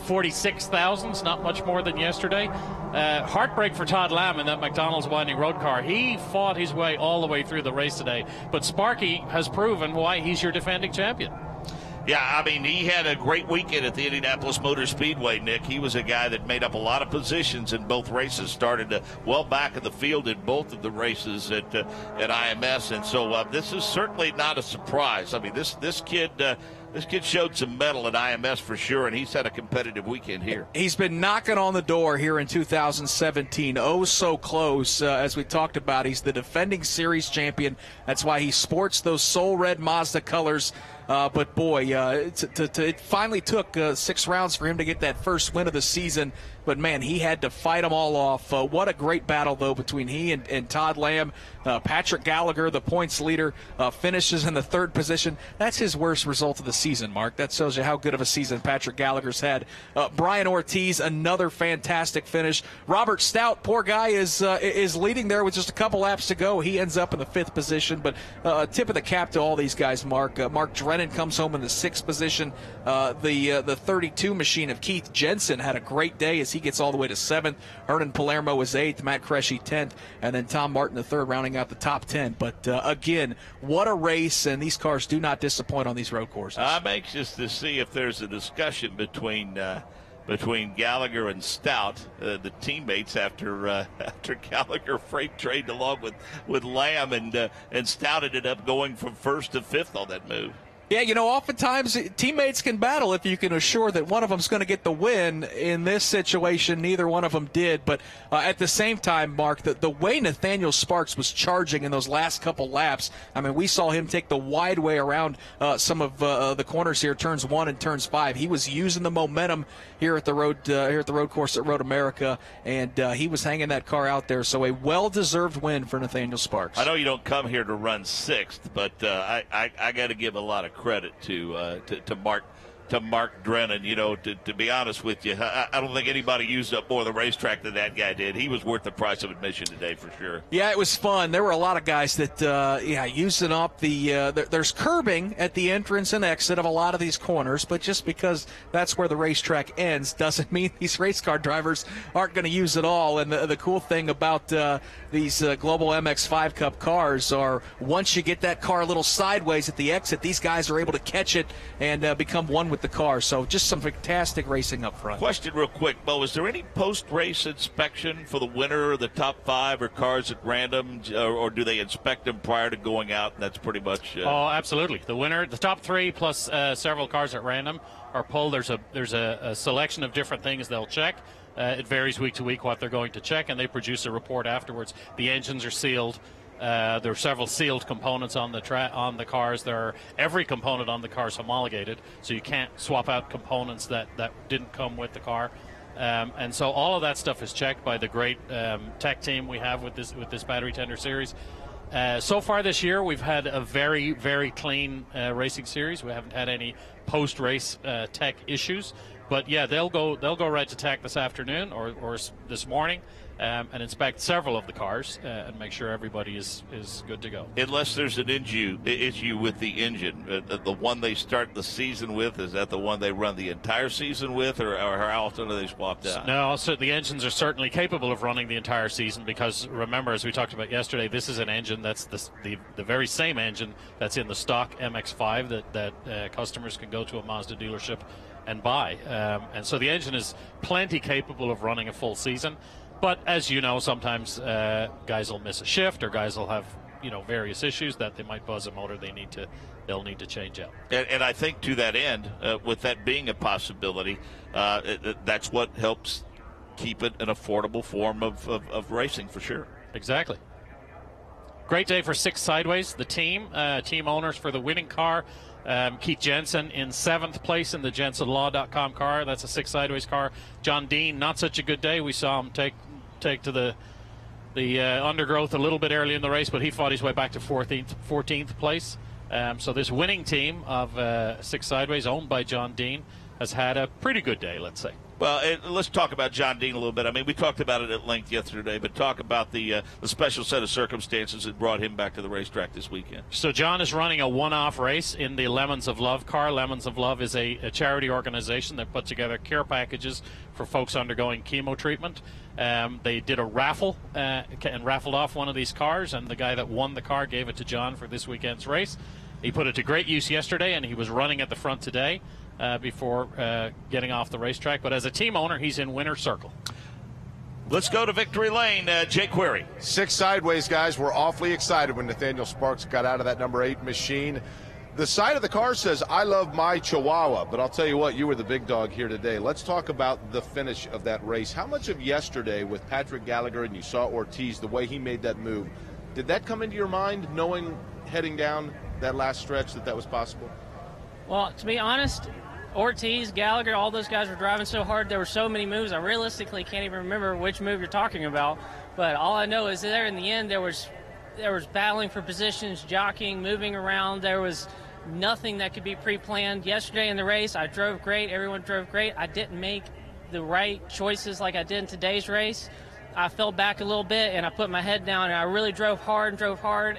46 thousandths, not much more than yesterday. Heartbreak for Todd Lamb in that McDonald's winding road car. He fought his way all the way through the race today, but Sparky has proven why he's your defending champion. Yeah, I mean, he had a great weekend at the Indianapolis Motor Speedway, Nick. He was a guy that made up a lot of positions in both races, started well back in the field in both of the races at IMS, and so this is certainly not a surprise. I mean, this kid showed some mettle at IMS for sure, and he's had a competitive weekend here. He's been knocking on the door here in 2017. Oh, so close. As we talked about, he's the defending series champion. That's why he sports those Soul Red Mazda colors. But, boy, it finally took 6 rounds for him to get that first win of the season. But, man, he had to fight them all off. What a great battle, though, between he and Todd Lamb. Patrick Gallagher, the points leader, finishes in the 3rd position. That's his worst result of the season, Mark. That shows you how good of a season Patrick Gallagher's had. Brian Ortiz, another fantastic finish. Robert Stout, poor guy, is leading there with just a couple laps to go. He ends up in the 5th position. But tip of the cap to all these guys, Mark. Mark Drennan comes home in the 6th position. The 32 machine of Keith Jensen had a great day as he gets all the way to 7th. Hernan Palermo is 8th, Matt Cresci 10th, and then Tom Martin the 3rd, rounding out the top 10. But again, what a race, and these cars do not disappoint on these road courses. I'm anxious to see if there's a discussion between Gallagher and Stout, the teammates, after Gallagher freight traded along with Lamb, and Stout ended up going from 1st to 5th on that move. Yeah, oftentimes teammates can battle if you can assure that one of them's going to get the win. In this situation, neither one of them did. But at the same time, Mark, the way Nathaniel Sparks was charging in those last couple laps, I mean, we saw him take the wide way around some of the corners here, turns 1 and turns 5. He was using the momentum here at the road course at Road America, and he was hanging that car out there. So a well-deserved win for Nathaniel Sparks. I know you don't come here to run 6th, but I got to give a lot of credit to Mark Drennan. To be honest with you, I don't think anybody used up more of the racetrack than that guy did. He was worth the price of admission today for sure. Yeah, it was fun. There were a lot of guys that using up there's curbing at the entrance and exit of a lot of these corners, but just because that's where the racetrack ends doesn't mean these race car drivers aren't going to use it all. And the cool thing about these Global MX5 Cup cars are once you get that car a little sideways at the exit, these guys are able to catch it and become one with the car. So just some fantastic racing up front. Question real quick, Bo, is there any post-race inspection for the winner, the top 5, or cars at random, or do they inspect them prior to going out, and that's pretty much Oh, absolutely. The winner, the top 3 plus several cars at random are pulled. There's a selection of different things they'll check. It varies week to week what they're going to check, and they produce a report afterwards. The engines are sealed. There are several sealed components on the cars. Every component on the car is homologated, so you can't swap out components that didn't come with the car. And so all of that stuff is checked by the great tech team we have with this Battery Tender Series. So far this year, we've had a very, very clean racing series. We haven't had any post-race tech issues. But yeah, they'll go right to tech this afternoon or this morning and inspect several of the cars and make sure everybody is good to go. Unless there's an issue with the engine. The one they start the season with, is that the one they run the entire season with, or how often are they swapped out? No, so the engines are certainly capable of running the entire season because, remember, as we talked about yesterday, this is an engine that's the very same engine that's in the stock MX-5 that customers can go to a Mazda dealership and buy. And so the engine is plenty capable of running a full season. But as you know, sometimes guys will miss a shift, or guys will have various issues that they might buzz a motor they'll need to change out. And I think to that end, with that being a possibility, that's what helps keep it an affordable form of racing for sure. Exactly. Great day for Six Sideways, the team owners for the winning car. Keith Jensen in 7th place in the JensenLaw.com car. That's a Six Sideways car. John Dean, not such a good day. We saw him take to the undergrowth a little bit early in the race, but he fought his way back to 14th place. So this winning team of Six Sideways, owned by John Dean, has had a pretty good day, let's say. Well, let's talk about John Dean a little bit. I mean, we talked about it at length yesterday, but talk about the special set of circumstances that brought him back to the racetrack this weekend. So John is running a one-off race in the Lemons of Love car. Lemons of Love is a charity organization that put together care packages for folks undergoing chemo treatment. They did a raffle and raffled off one of these cars, and the guy that won the car gave it to John for this weekend's race. He put it to great use yesterday, and he was running at the front today. Before getting off the racetrack. But as a team owner, he's in winner's circle. Let's go to Victory Lane. Jake Query. Six Sideways, guys. We're awfully excited when Nathaniel Sparks got out of that number 8 machine. The side of the car says, I love my Chihuahua, but I'll tell you what, you were the big dog here today. Let's talk about the finish of that race. How much of yesterday with Patrick Gallagher, and you saw Ortiz, the way he made that move, did that come into your mind, knowing heading down that last stretch that was possible? Well, to be honest, Ortiz, Gallagher, all those guys were driving so hard. There were so many moves. I realistically can't even remember which move you're talking about. But all I know is there in the end, there was battling for positions, jockeying, moving around. There was nothing that could be pre-planned. Yesterday in the race, I drove great. Everyone drove great. I didn't make the right choices like I did in today's race. I fell back a little bit, and I put my head down, and I really drove hard,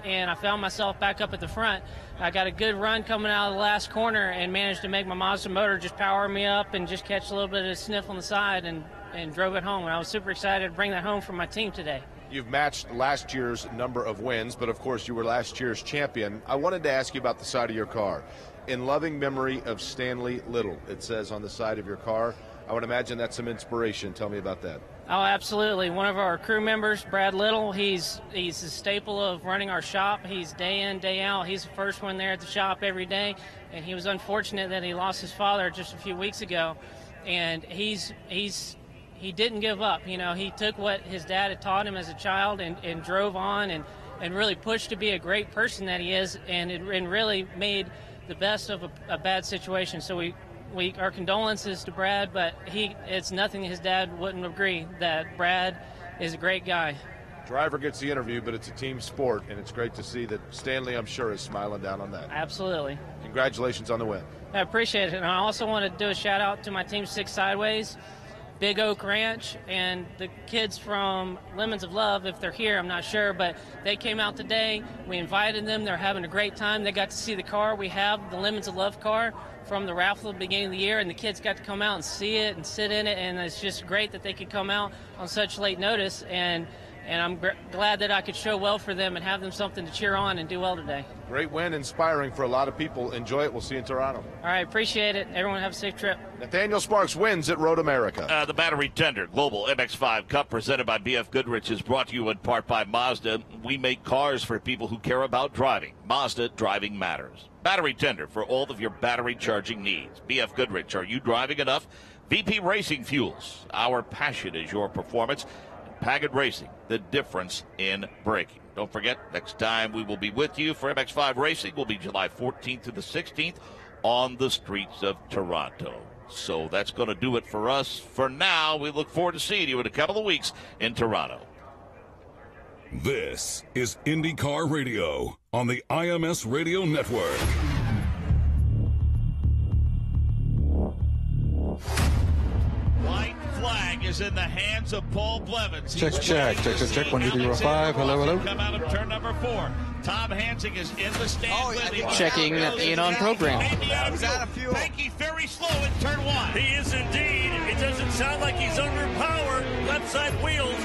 and I found myself back up at the front. I got a good run coming out of the last corner and managed to make my Mazda motor just power me up and just catch a little bit of a sniff on the side and drove it home. And I was super excited to bring that home for my team today. You've matched last year's number of wins, but of course you were last year's champion. I wanted to ask you about the side of your car. In loving memory of Stanley Little, it says on the side of your car. I would imagine that's some inspiration. Tell me about that. Oh, absolutely. One of our crew members, Brad Little, he's a staple of running our shop. He's day in, day out. He's the first one there at the shop every day, and he was unfortunate that he lost his father just a few weeks ago. And he didn't give up. He took what his dad had taught him as a child and drove on and really pushed to be a great person that he is, and really made the best of a bad situation. So our condolences to Brad, but it's nothing his dad wouldn't agree that Brad is a great guy. Driver gets the interview, but it's a team sport, and it's great to see that Stanley, I'm sure, is smiling down on that. Absolutely. Congratulations on the win. I appreciate it. And I also want to do a shout out to my team Six Sideways, Big Oak Ranch, and the kids from Lemons of Love. If they're here, I'm not sure, but they came out today. We invited them. They're having a great time. They got to see the car. We have the Lemons of Love car from the raffle at the beginning of the year, and the kids got to come out and see it and sit in it, and it's just great that they could come out on such late notice, and I'm glad that I could show well for them and have them something to cheer on and do well today. Great win, inspiring for a lot of people. Enjoy it. We'll see you in Toronto. All right, appreciate it. Everyone have a safe trip. Nathaniel Sparks wins at Road America. The Battery Tender Global MX-5 Cup presented by BF Goodrich is brought to you in part by Mazda. We make cars for people who care about driving. Mazda, driving matters. Battery Tender for all of your battery charging needs. BF Goodrich, are you driving enough? VP Racing Fuels, our passion is your performance. Paget Racing, the difference in braking. Don't forget, next time we will be with you for MX-5 Racing will be July 14th to the 16th on the streets of Toronto. So that's going to do it for us. For now, we look forward to seeing you in a couple of weeks in Toronto. This is IndyCar Radio on the IMS Radio Network. White flag is is in the hands of Paul Blevins. Check. 1-2-3-4-5. Hello. Come out of turn number 4. Tom Hansing is in the stand with him. Checking in on program. He's out of fuel. Frankie very slow in turn 1. He is indeed. It doesn't sound like he's under power. Left side wheels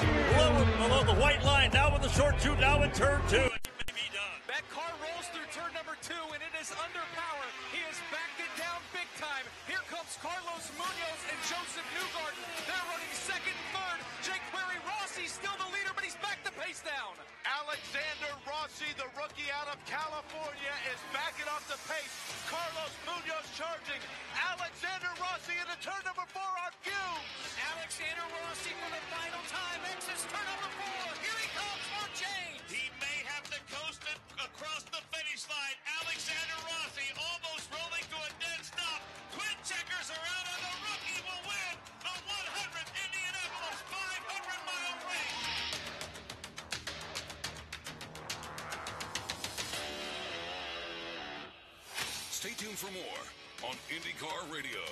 below the white line. Now with the short 2. Now in turn 2. That car rolls through turn number 2, and it is under power. He has backed it down big time. Here comes Carlos Munoz and Joseph Newgarden. They're running second and third. Jake Query Rossi's still the leader, but he's backed the pace down. Alexander Rossi, the rookie out of California, is backing up the pace. Carlos Munoz charging. Alexander Rossi into turn number 4 on fumes. Alexander Rossi for the final time exits turn number 4. Here he comes, Mark James. He may have to coast it across the finish line. Alexander Rossi almost rolling to a dead stop. Twin checkers are out, and the rookie will win the 100th Indianapolis 500-mile race. Stay tuned for more on IndyCar Radio.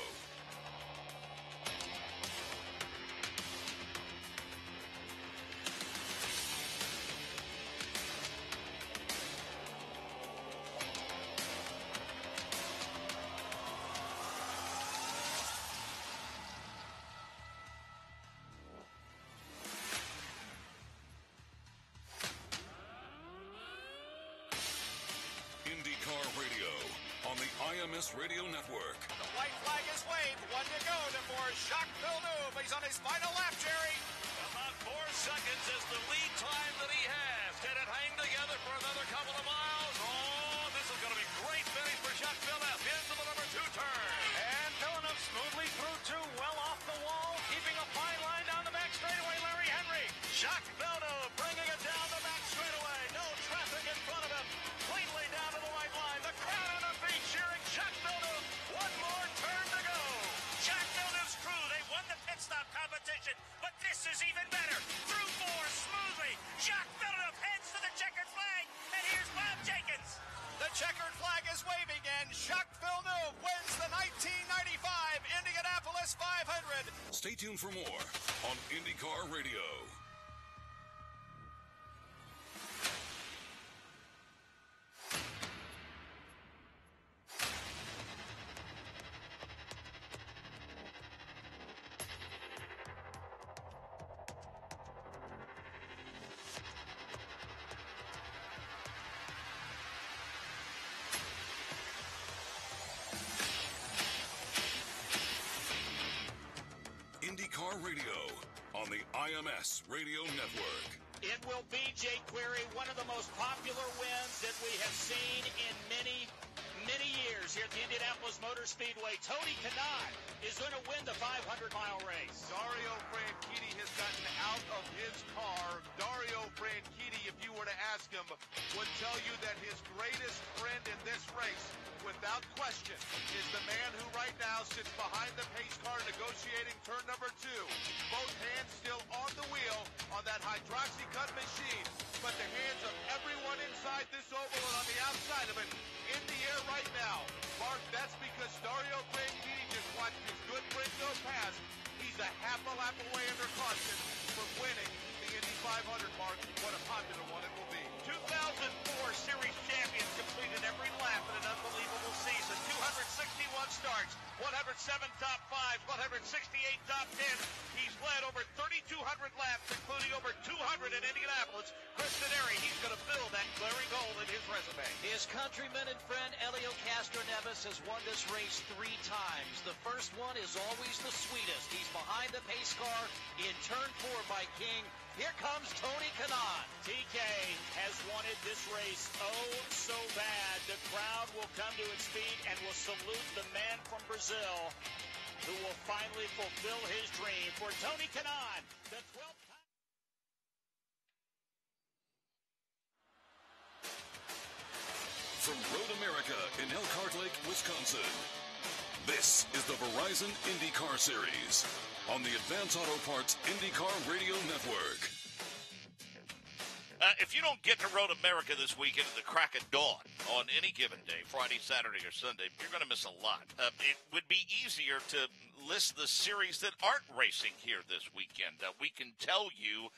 IndyCar Radio on the IMS Radio Network. The white flag is waved. 1 to go for Jacques Villeneuve. He's on his final lap, Jerry. About 4 seconds is the lead time that he has. Can it hang together for another couple of miles? Oh, this is going to be great finish for Jacques Villeneuve into the number 2 turn. And Villeneuve smoothly through 2, well off the wall, keeping a fine line down the back straightaway. Larry Henry. Jacques Villeneuve bringing it down the back straightaway. No traffic in front of him. Cleanly down to the white line. The crowd on their feet cheering Jacques Villeneuve. 1 more turn to go. Jacques Villeneuve's crew, they won the pit stop competition, but this is even better. Through 4 smoothly. Jacques Villeneuve heads to the checkered flag, and here's Bob Jenkins. The checkered flag is waving, and Jacques Villeneuve wins the 1995 Indianapolis 500. Stay tuned for more on IndyCar Radio. IndyCar Radio on the IMS Radio Network. It will be, Jake Query, one of the most popular wins that we have seen in many years here at the Indianapolis Motor Speedway. Tony Kanaan is going to win the 500-mile race. Dario Franchitti has gotten out of his car. Dario Franchitti, if you were to ask him, would tell you that his greatest friend in this race, without question, is the man who right now sits behind the pace car negotiating turn number 2. Both hands still on the wheel on that hydroxy-cut machine, but the hands of everyone inside this oval and on the outside of it in the air right now. Mark, that's because Dario Franchitti just watched his good friend go past. He's a half a lap away under caution from winning the Indy 500, Mark. What a popular one it will be. 2004 Series champions completed every lap in an unbelievable season. 261 starts, 107 top 5s, 168 top 10s. He's led over 3,200 laps, including over 200 in Indianapolis. Chris Denari, he's going to build that glaring hole in his resume. His countryman and friend Elio Castroneves has won this race 3 times. The first one is always the sweetest. He's behind the pace car in turn 4 by King. Here comes Tony Kanaan. TK has wanted this race oh so bad. The crowd will come to its feet and will salute the man from Brazil who will finally fulfill his dream. For Tony Kanaan, the 12th time. From Road America in Elkhart Lake, Wisconsin, this is the Verizon IndyCar Series on the Advance Auto Parts IndyCar Radio Network. If you don't get to Road America this weekend at the crack of dawn on any given day, Friday, Saturday, or Sunday, you're going to miss a lot. It would be easier to list the series that aren't racing here this weekend. We can tell you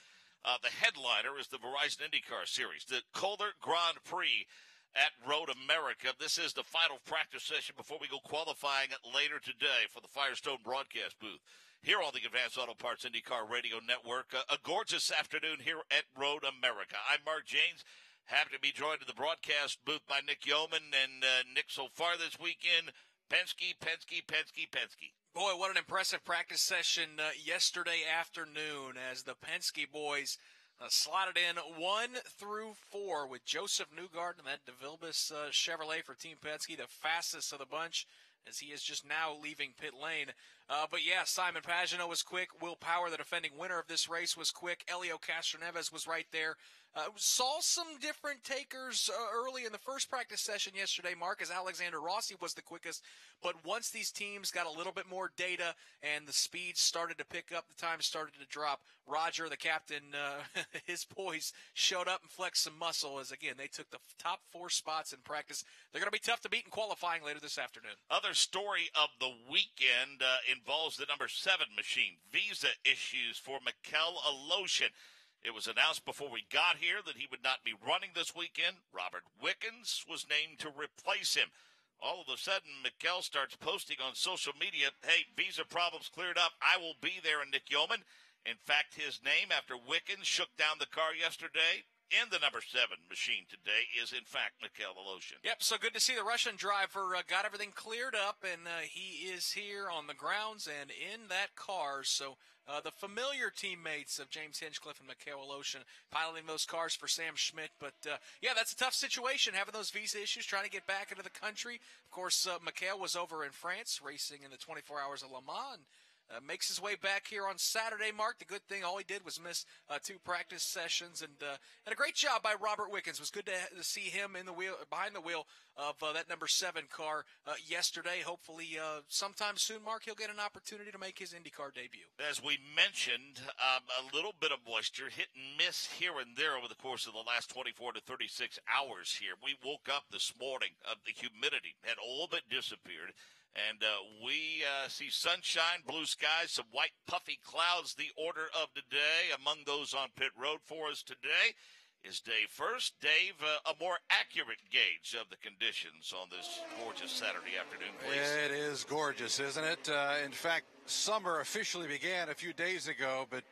the headliner is the Verizon IndyCar Series, the Kohler Grand Prix at Road America. This is the final practice session before we go qualifying later today for the Firestone broadcast booth here on the Advanced Auto Parts IndyCar Radio Network. A gorgeous afternoon here at Road America. I'm Mark James. Happy to be joined in the broadcast booth by Nick Yeoman. And Nick, so far this weekend, Penske. Boy, what an impressive practice session yesterday afternoon as the Penske boys slotted in 1 through 4 with Joseph Newgarden and that DeVilbiss Chevrolet for Team Penske, the fastest of the bunch, as he is just now leaving pit lane. But yeah, Simon Pagenaud was quick. Will Power, the defending winner of this race, was quick. Helio Castroneves was right there. Saw some different takers early in the first practice session yesterday, Mark, as Alexander Rossi was the quickest. But once these teams got a little bit more data and the speeds started to pick up, the time started to drop, Roger, the captain, his boys showed up and flexed some muscle as, again, they took the top 4 spots in practice. They're going to be tough to beat in qualifying later this afternoon. Other story of the weekend involves the number 7 machine. Visa issues for Mikel Aloshin. It was announced before we got here that he would not be running this weekend. Robert Wickens was named to replace him. All of a sudden, Mikel starts posting on social media, hey, visa problems cleared up. I will be there. And Nick Yeoman, in fact, his name after Wickens shook down the car yesterday in the number 7 machine today is, in fact, Mikel Aloshin. Yep, so good to see the Russian driver got everything cleared up, and he is here on the grounds and in that car. So the familiar teammates of James Hinchcliffe and Mikel Aloshin piloting those cars for Sam Schmidt. But, yeah, that's a tough situation, having those visa issues, trying to get back into the country. Of course, Mikel was over in France racing in the 24 Hours of Le Mans. Makes his way back here on Saturday, Mark. The good thing, all he did was miss 2 practice sessions, and a great job by Robert Wickens. It was good to see him in the wheel, behind the wheel of that number 7 car yesterday. Hopefully, sometime soon, Mark, he'll get an opportunity to make his IndyCar debut. As we mentioned, a little bit of moisture, hit and miss here and there over the course of the last 24 to 36 hours here. We woke up this morning, the humidity had all but disappeared. And we see sunshine, blue skies, some white puffy clouds, the order of the day. Among those on pit road for us today is Dave First. Dave, a more accurate gauge of the conditions on this gorgeous Saturday afternoon, please. It is gorgeous, isn't it? In fact, summer officially began a few days ago, but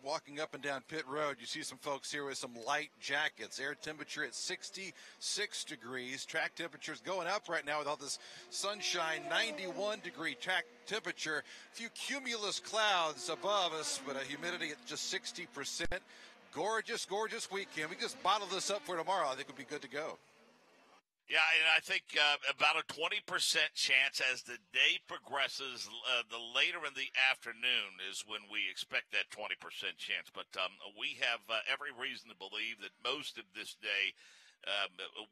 walking up and down pit road, you see some folks here with some light jackets. Air temperature at 66 degrees. Track temperatures going up right now with all this sunshine, 91-degree track temperature. A few cumulus clouds above us, but a humidity at just 60%. Gorgeous, gorgeous weekend. We just bottle this up for tomorrow. I think we'll be good to go. Yeah, and I think about a 20% chance as the day progresses, the later in the afternoon is when we expect that 20% chance. But we have every reason to believe that most of this day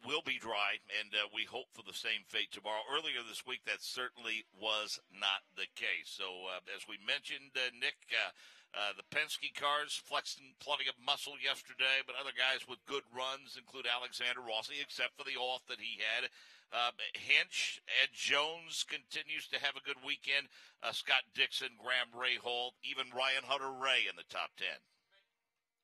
will be dry, and we hope for the same fate tomorrow. Earlier this week, that certainly was not the case. So as we mentioned, Nick, the Penske cars flexing plenty of muscle yesterday, but other guys with good runs include Alexander Rossi, except for the off that he had. Hinch, Ed Jones continues to have a good weekend. Scott Dixon, Graham Rahal, even Ryan Hunter-Ray in the top 10.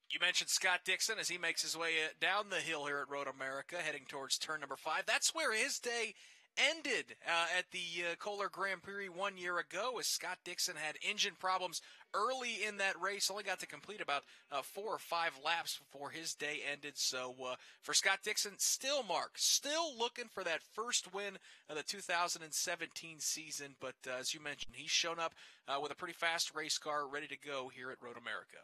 You mentioned Scott Dixon as he makes his way down the hill here at Road America, heading towards turn number 5. That's where his day ended at the Kohler Grand Prix 1 year ago, as Scott Dixon had engine problems early in that race. Only got to complete about 4 or 5 laps before his day ended. So for Scott Dixon, still looking for that first win of the 2017 season. But as you mentioned, he's shown up with a pretty fast race car ready to go here at Road America.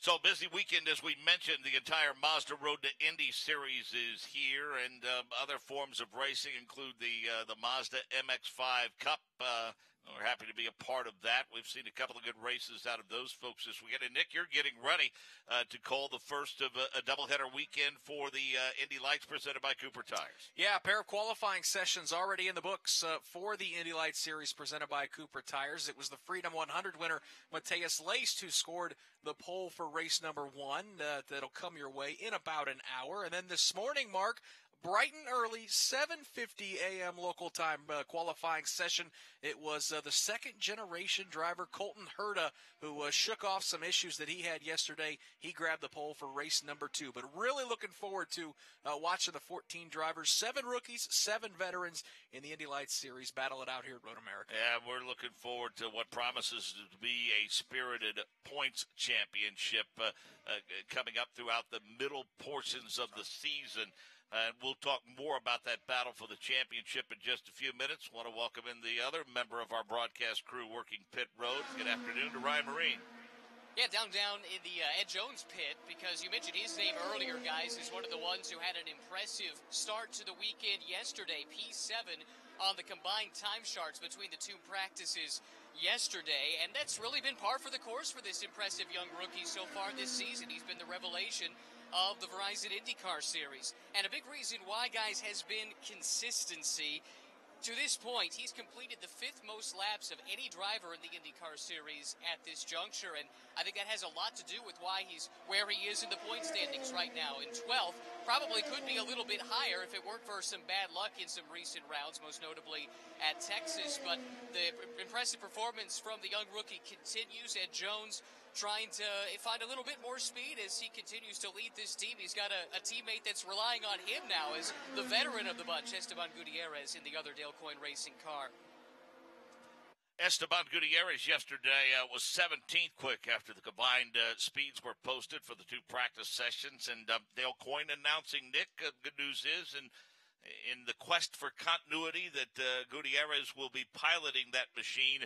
So busy weekend, as we mentioned. The entire Mazda Road to Indy Series is here, and other forms of racing include the Mazda MX-5 Cup. We're happy to be a part of that. We've seen a couple of good races out of those folks this weekend. And, Nick, you're getting ready to call the first of a doubleheader weekend for the Indy Lights presented by Cooper Tires. Yeah, a pair of qualifying sessions already in the books for the Indy Lights Series presented by Cooper Tires. It was the Freedom 100 winner, Matthias Leist, who scored the pole for race number 1. That'll come your way in about an hour. And then this morning, Mark, bright and early, 7:50 a.m. local time qualifying session. It was the second-generation driver, Colton Herta, who shook off some issues that he had yesterday. He grabbed the pole for race number 2. But really looking forward to watching the 14 drivers, 7 rookies, 7 veterans in the Indy Lights Series battle it out here at Road America. Yeah, we're looking forward to what promises to be a spirited points championship coming up throughout the middle portions of the season. And we'll talk more about that battle for the championship in just a few minutes. Want to welcome in the other member of our broadcast crew working pit road. Good afternoon to Ryan Marine. Yeah, down in the Ed Jones pit, because you mentioned his name earlier, guys, is one of the ones who had an impressive start to the weekend yesterday. P7 on the combined time charts between the 2 practices yesterday, and that's really been par for the course for this impressive young rookie so far this season. He's been the revelation of the Verizon IndyCar Series. And a big reason why, guys, has been consistency. To this point, he's completed the 5th most laps of any driver in the IndyCar Series at this juncture, and I think that has a lot to do with why he's where he is in the point standings right now. In 12th, probably could be a little bit higher if it weren't for some bad luck in some recent rounds, most notably at Texas. But the impressive performance from the young rookie continues. Ed Jones trying to find a little bit more speed as he continues to lead this team. He's got a teammate that's relying on him now as the veteran of the bunch, Esteban Gutierrez, in the other Dale Coyne Racing car. Esteban Gutierrez yesterday was 17th quick after the combined speeds were posted for the 2 practice sessions. And Dale Coyne announcing, Nick, good news is, in the quest for continuity, that Gutierrez will be piloting that machine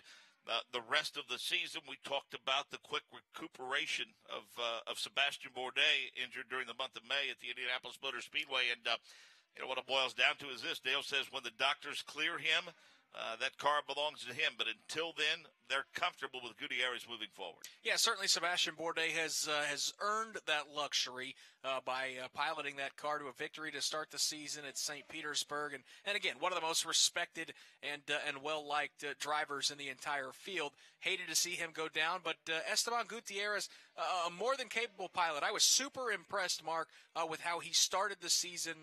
the rest of the season. We talked about the quick recuperation of Sebastian Bourdais, injured during the month of May at the Indianapolis Motor Speedway. And what it boils down to is this. Dale says when the doctors clear him, that car belongs to him. But until then, they're comfortable with Gutierrez moving forward. Yeah, certainly Sebastian Bourdais has earned that luxury by piloting that car to a victory to start the season at St. Petersburg. And again, one of the most respected and well-liked drivers in the entire field. Hated to see him go down, but Esteban Gutierrez, a more than capable pilot. I was super impressed, Mark, with how he started the season,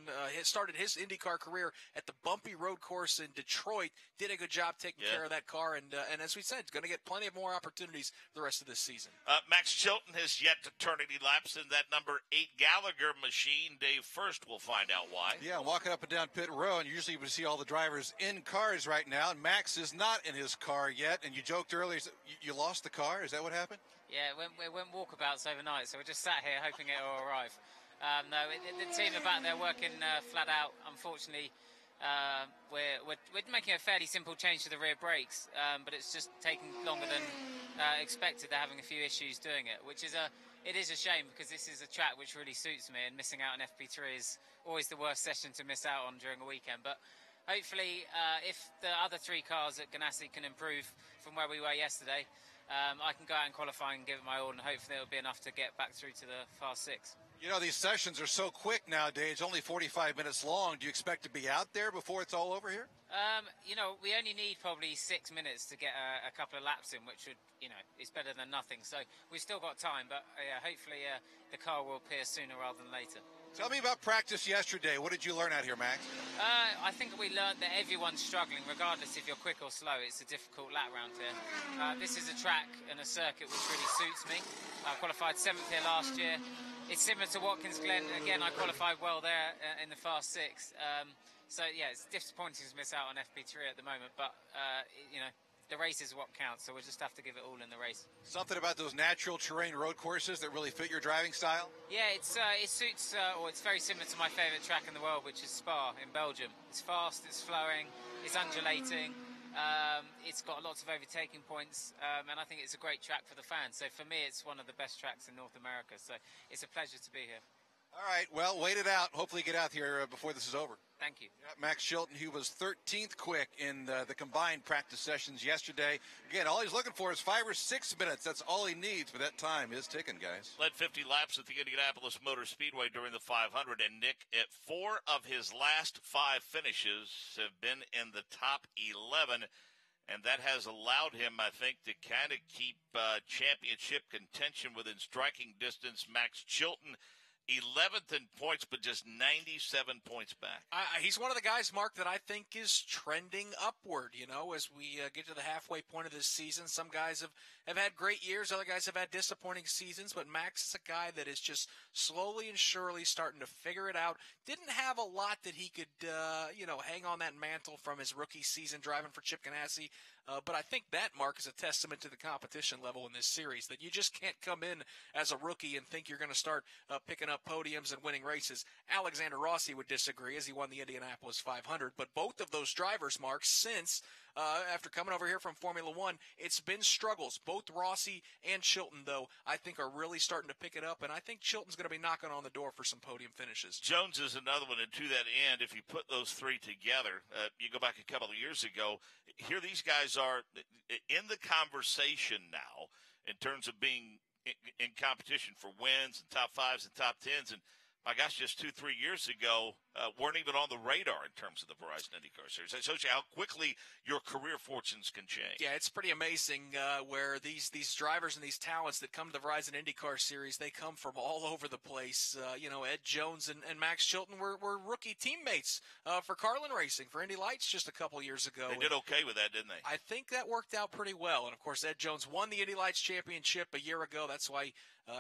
started his IndyCar career at the bumpy road course in Detroit. Did a good job taking care of that car, and as we said, going to get plenty of more opportunities for the rest of this season. Max Chilton has yet to turn any laps in that number 8 Gallagher machine. Dave First will find out why. Yeah, walking up and down pit row, and usually we see all the drivers in cars right now, and Max is not in his car yet. And you joked earlier, you lost the car? Is that what happened? Yeah, we went walkabouts overnight, so we're just sat here hoping it will arrive. No, the team are back there working flat out. Unfortunately, we're making a fairly simple change to the rear brakes, but it's just taking longer than expected. They're having a few issues doing it, which is it is a shame, because this is a track which really suits me, and missing out on FP3 is always the worst session to miss out on during a weekend. But hopefully, if the other 3 cars at Ganassi can improve from where we were yesterday, I can go out and qualify and give it my all, and hopefully it'll be enough to get back through to the Fast 6. You know, these sessions are so quick nowadays, only 45 minutes long. Do you expect to be out there before it's all over here? We only need probably 6 minutes to get a couple of laps in, which would, is better than nothing. So we've still got time, but hopefully the car will appear sooner rather than later. Tell me about practice yesterday. What did you learn out here, Max? I think we learned that everyone's struggling, regardless if you're quick or slow. It's a difficult lap round here. This is a track and a circuit which really suits me. I qualified 7th here last year. It's similar to Watkins Glen. Again, I qualified well there in the Fast 6. So, it's disappointing to miss out on FP3 at the moment, but, the race is what counts, so we'll just have to give it all in the race. Something about those natural terrain road courses that really fit your driving style? Yeah, it suits, or it's very similar to my favourite track in the world, which is Spa in Belgium. It's fast, it's flowing, it's undulating, it's got lots of overtaking points, and I think it's a great track for the fans. So for me, it's one of the best tracks in North America, so it's a pleasure to be here. All right, well, wait it out. Hopefully get out here before this is over. Thank you. Max Chilton, he was 13th quick in the combined practice sessions yesterday. Again, all he's looking for is 5 or 6 minutes. That's all he needs, but that time is ticking, guys. Led 50 laps at the Indianapolis Motor Speedway during the 500, and Nick, at 4 of his last 5 finishes have been in the top 11, and that has allowed him, I think, to kind of keep championship contention within striking distance. Max Chilton 11th in points, but just 97 points back. He's one of the guys, Mark, that I think is trending upward, as we get to the halfway point of this season. Some guys have had great years. Other guys have had disappointing seasons. But Max is a guy that is just slowly and surely starting to figure it out. Didn't have a lot that he could, hang on that mantle from his rookie season driving for Chip Ganassi. But I think that, Mark, is a testament to the competition level in this series, that you just can't come in as a rookie and think you're going to start picking up podiums and winning races. Alexander Rossi would disagree, as he won the Indianapolis 500. But both of those drivers, Mark, since after coming over here from Formula One, it's been struggles. Both Rossi and Chilton, though, I think are really starting to pick it up, and I think Chilton's going to be knocking on the door for some podium finishes. Jones is another one, and to that end, if you put those three together, you go back a couple of years ago, here these guys are in the conversation now in terms of being in competition for wins and top fives and top tens, and my gosh, just 2-3 years ago, weren't even on the radar in terms of the Verizon IndyCar Series. It shows you how quickly your career fortunes can change. Yeah, it's pretty amazing where these drivers and these talents that come to the Verizon IndyCar Series, they come from all over the place. Ed Jones and Max Chilton were rookie teammates for Carlin Racing, for Indy Lights just a couple years ago. They did okay with that, didn't they? I think that worked out pretty well. And, of course, Ed Jones won the Indy Lights Championship a year ago. That's why he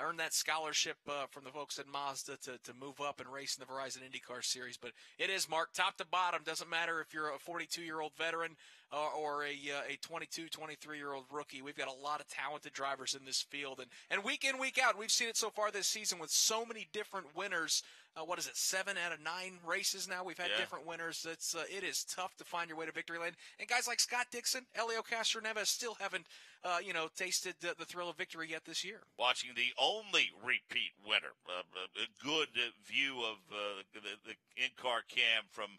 earned that scholarship from the folks at Mazda to move up and race in the Verizon IndyCar Series. But it is, Mark, top to bottom. Doesn't matter if you're a 42-year-old veteran or a 22, 23-year-old rookie. We've got a lot of talented drivers in this field. And week in, week out, we've seen it so far this season with so many different winners. 7 out of 9 races now? We've had different winners. It is tough to find your way to victory lane. And guys like Scott Dixon, Helio Castroneves still haven't, tasted the thrill of victory yet this year. Watching the only repeat winner, a good view of the in-car cam from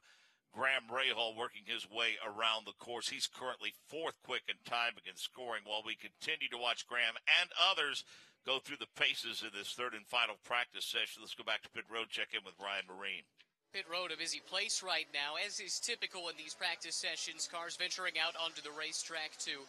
Graham Rahal working his way around the course. He's currently 4th quick in timing and scoring while we continue to watch Graham and others go through the paces of this third and final practice session. Let's go back to pit road, check in with Ryan Marine. Pit road, a busy place right now, as is typical in these practice sessions. Cars venturing out onto the racetrack to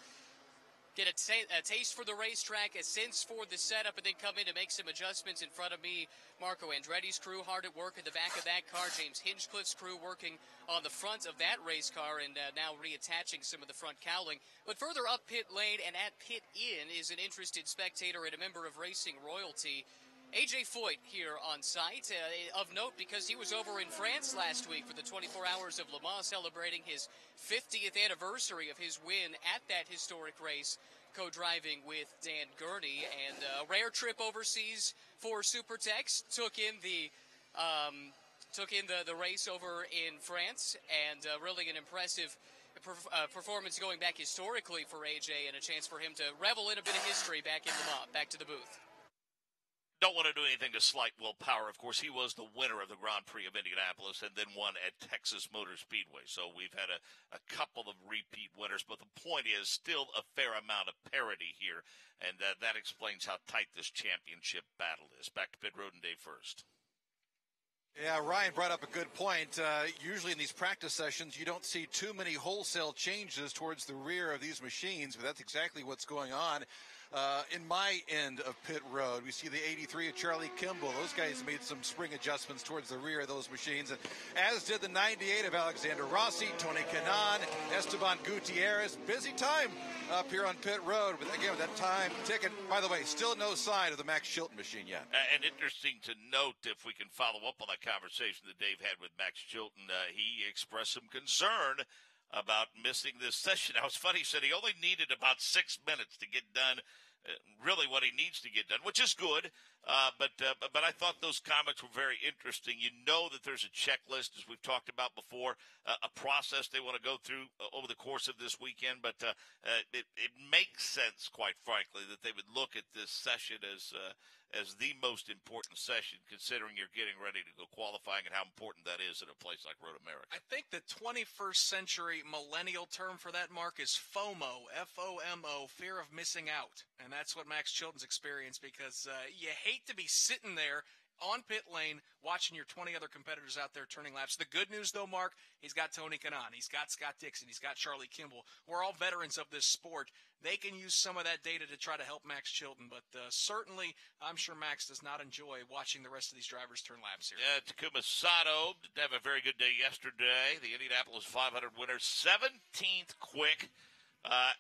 get a taste for the racetrack, a sense for the setup, and then come in to make some adjustments. In front of me, Marco Andretti's crew hard at work in the back of that car. James Hinchcliffe's crew working on the front of that race car and now reattaching some of the front cowling. But further up pit lane and at pit in is an interested spectator and a member of racing royalty, A.J. Foyt, here on site, of note because he was over in France last week for the 24 Hours of Le Mans, celebrating his 50th anniversary of his win at that historic race, co-driving with Dan Gurney. And a rare trip overseas for Supertex, took in the race over in France, and really an impressive performance going back historically for A.J., and a chance for him to revel in a bit of history back to the booth. Don't want to do anything to slight Will Power. Of course, he was the winner of the Grand Prix of Indianapolis and then won at Texas Motor Speedway. So we've had a couple of repeat winners, but the point is still a fair amount of parity here, and that explains how tight this championship battle is. Back to pit road and Dave first. Yeah, Ryan brought up a good point. Usually in these practice sessions, you don't see too many wholesale changes towards the rear of these machines, but that's exactly what's going on. In my end of pit road, we see the 83 of Charlie Kimball. Those guys made some spring adjustments towards the rear of those machines, and as did the 98 of Alexander Rossi, Tony Kanaan, Esteban Gutierrez. Busy time up here on pit road, but again, with that time ticking. By the way, still no sign of the Max Chilton machine yet. And interesting to note, if we can follow up on that conversation that Dave had with Max Chilton, he expressed some concern about missing this session. Now, it's funny, he said he only needed about 6 minutes to get done really what he needs to get done, which is good. But I thought those comments were very interesting. You know that there's a checklist, as we've talked about before, a process they want to go through over the course of this weekend. But it makes sense, quite frankly, that they would look at this session as the most important session, considering you're getting ready to go qualifying and how important that is in a place like Road America. I think the 21st century millennial term for that, Mark, is FOMO, F-O-M-O, fear of missing out. And that's what Max Chilton's experienced, because you hate to be sitting there on pit lane watching your 20 other competitors out there turning laps. The good news, though, Mark, he's got Tony Kanaan, he's got Scott Dixon, he's got Charlie Kimball. We're all veterans of this sport. They can use some of that data to try to help Max Chilton, but certainly I'm sure Max does not enjoy watching the rest of these drivers turn laps here. Yeah, Takuma Sato didn't have a very good day yesterday. The Indianapolis 500 winner, 17th quick.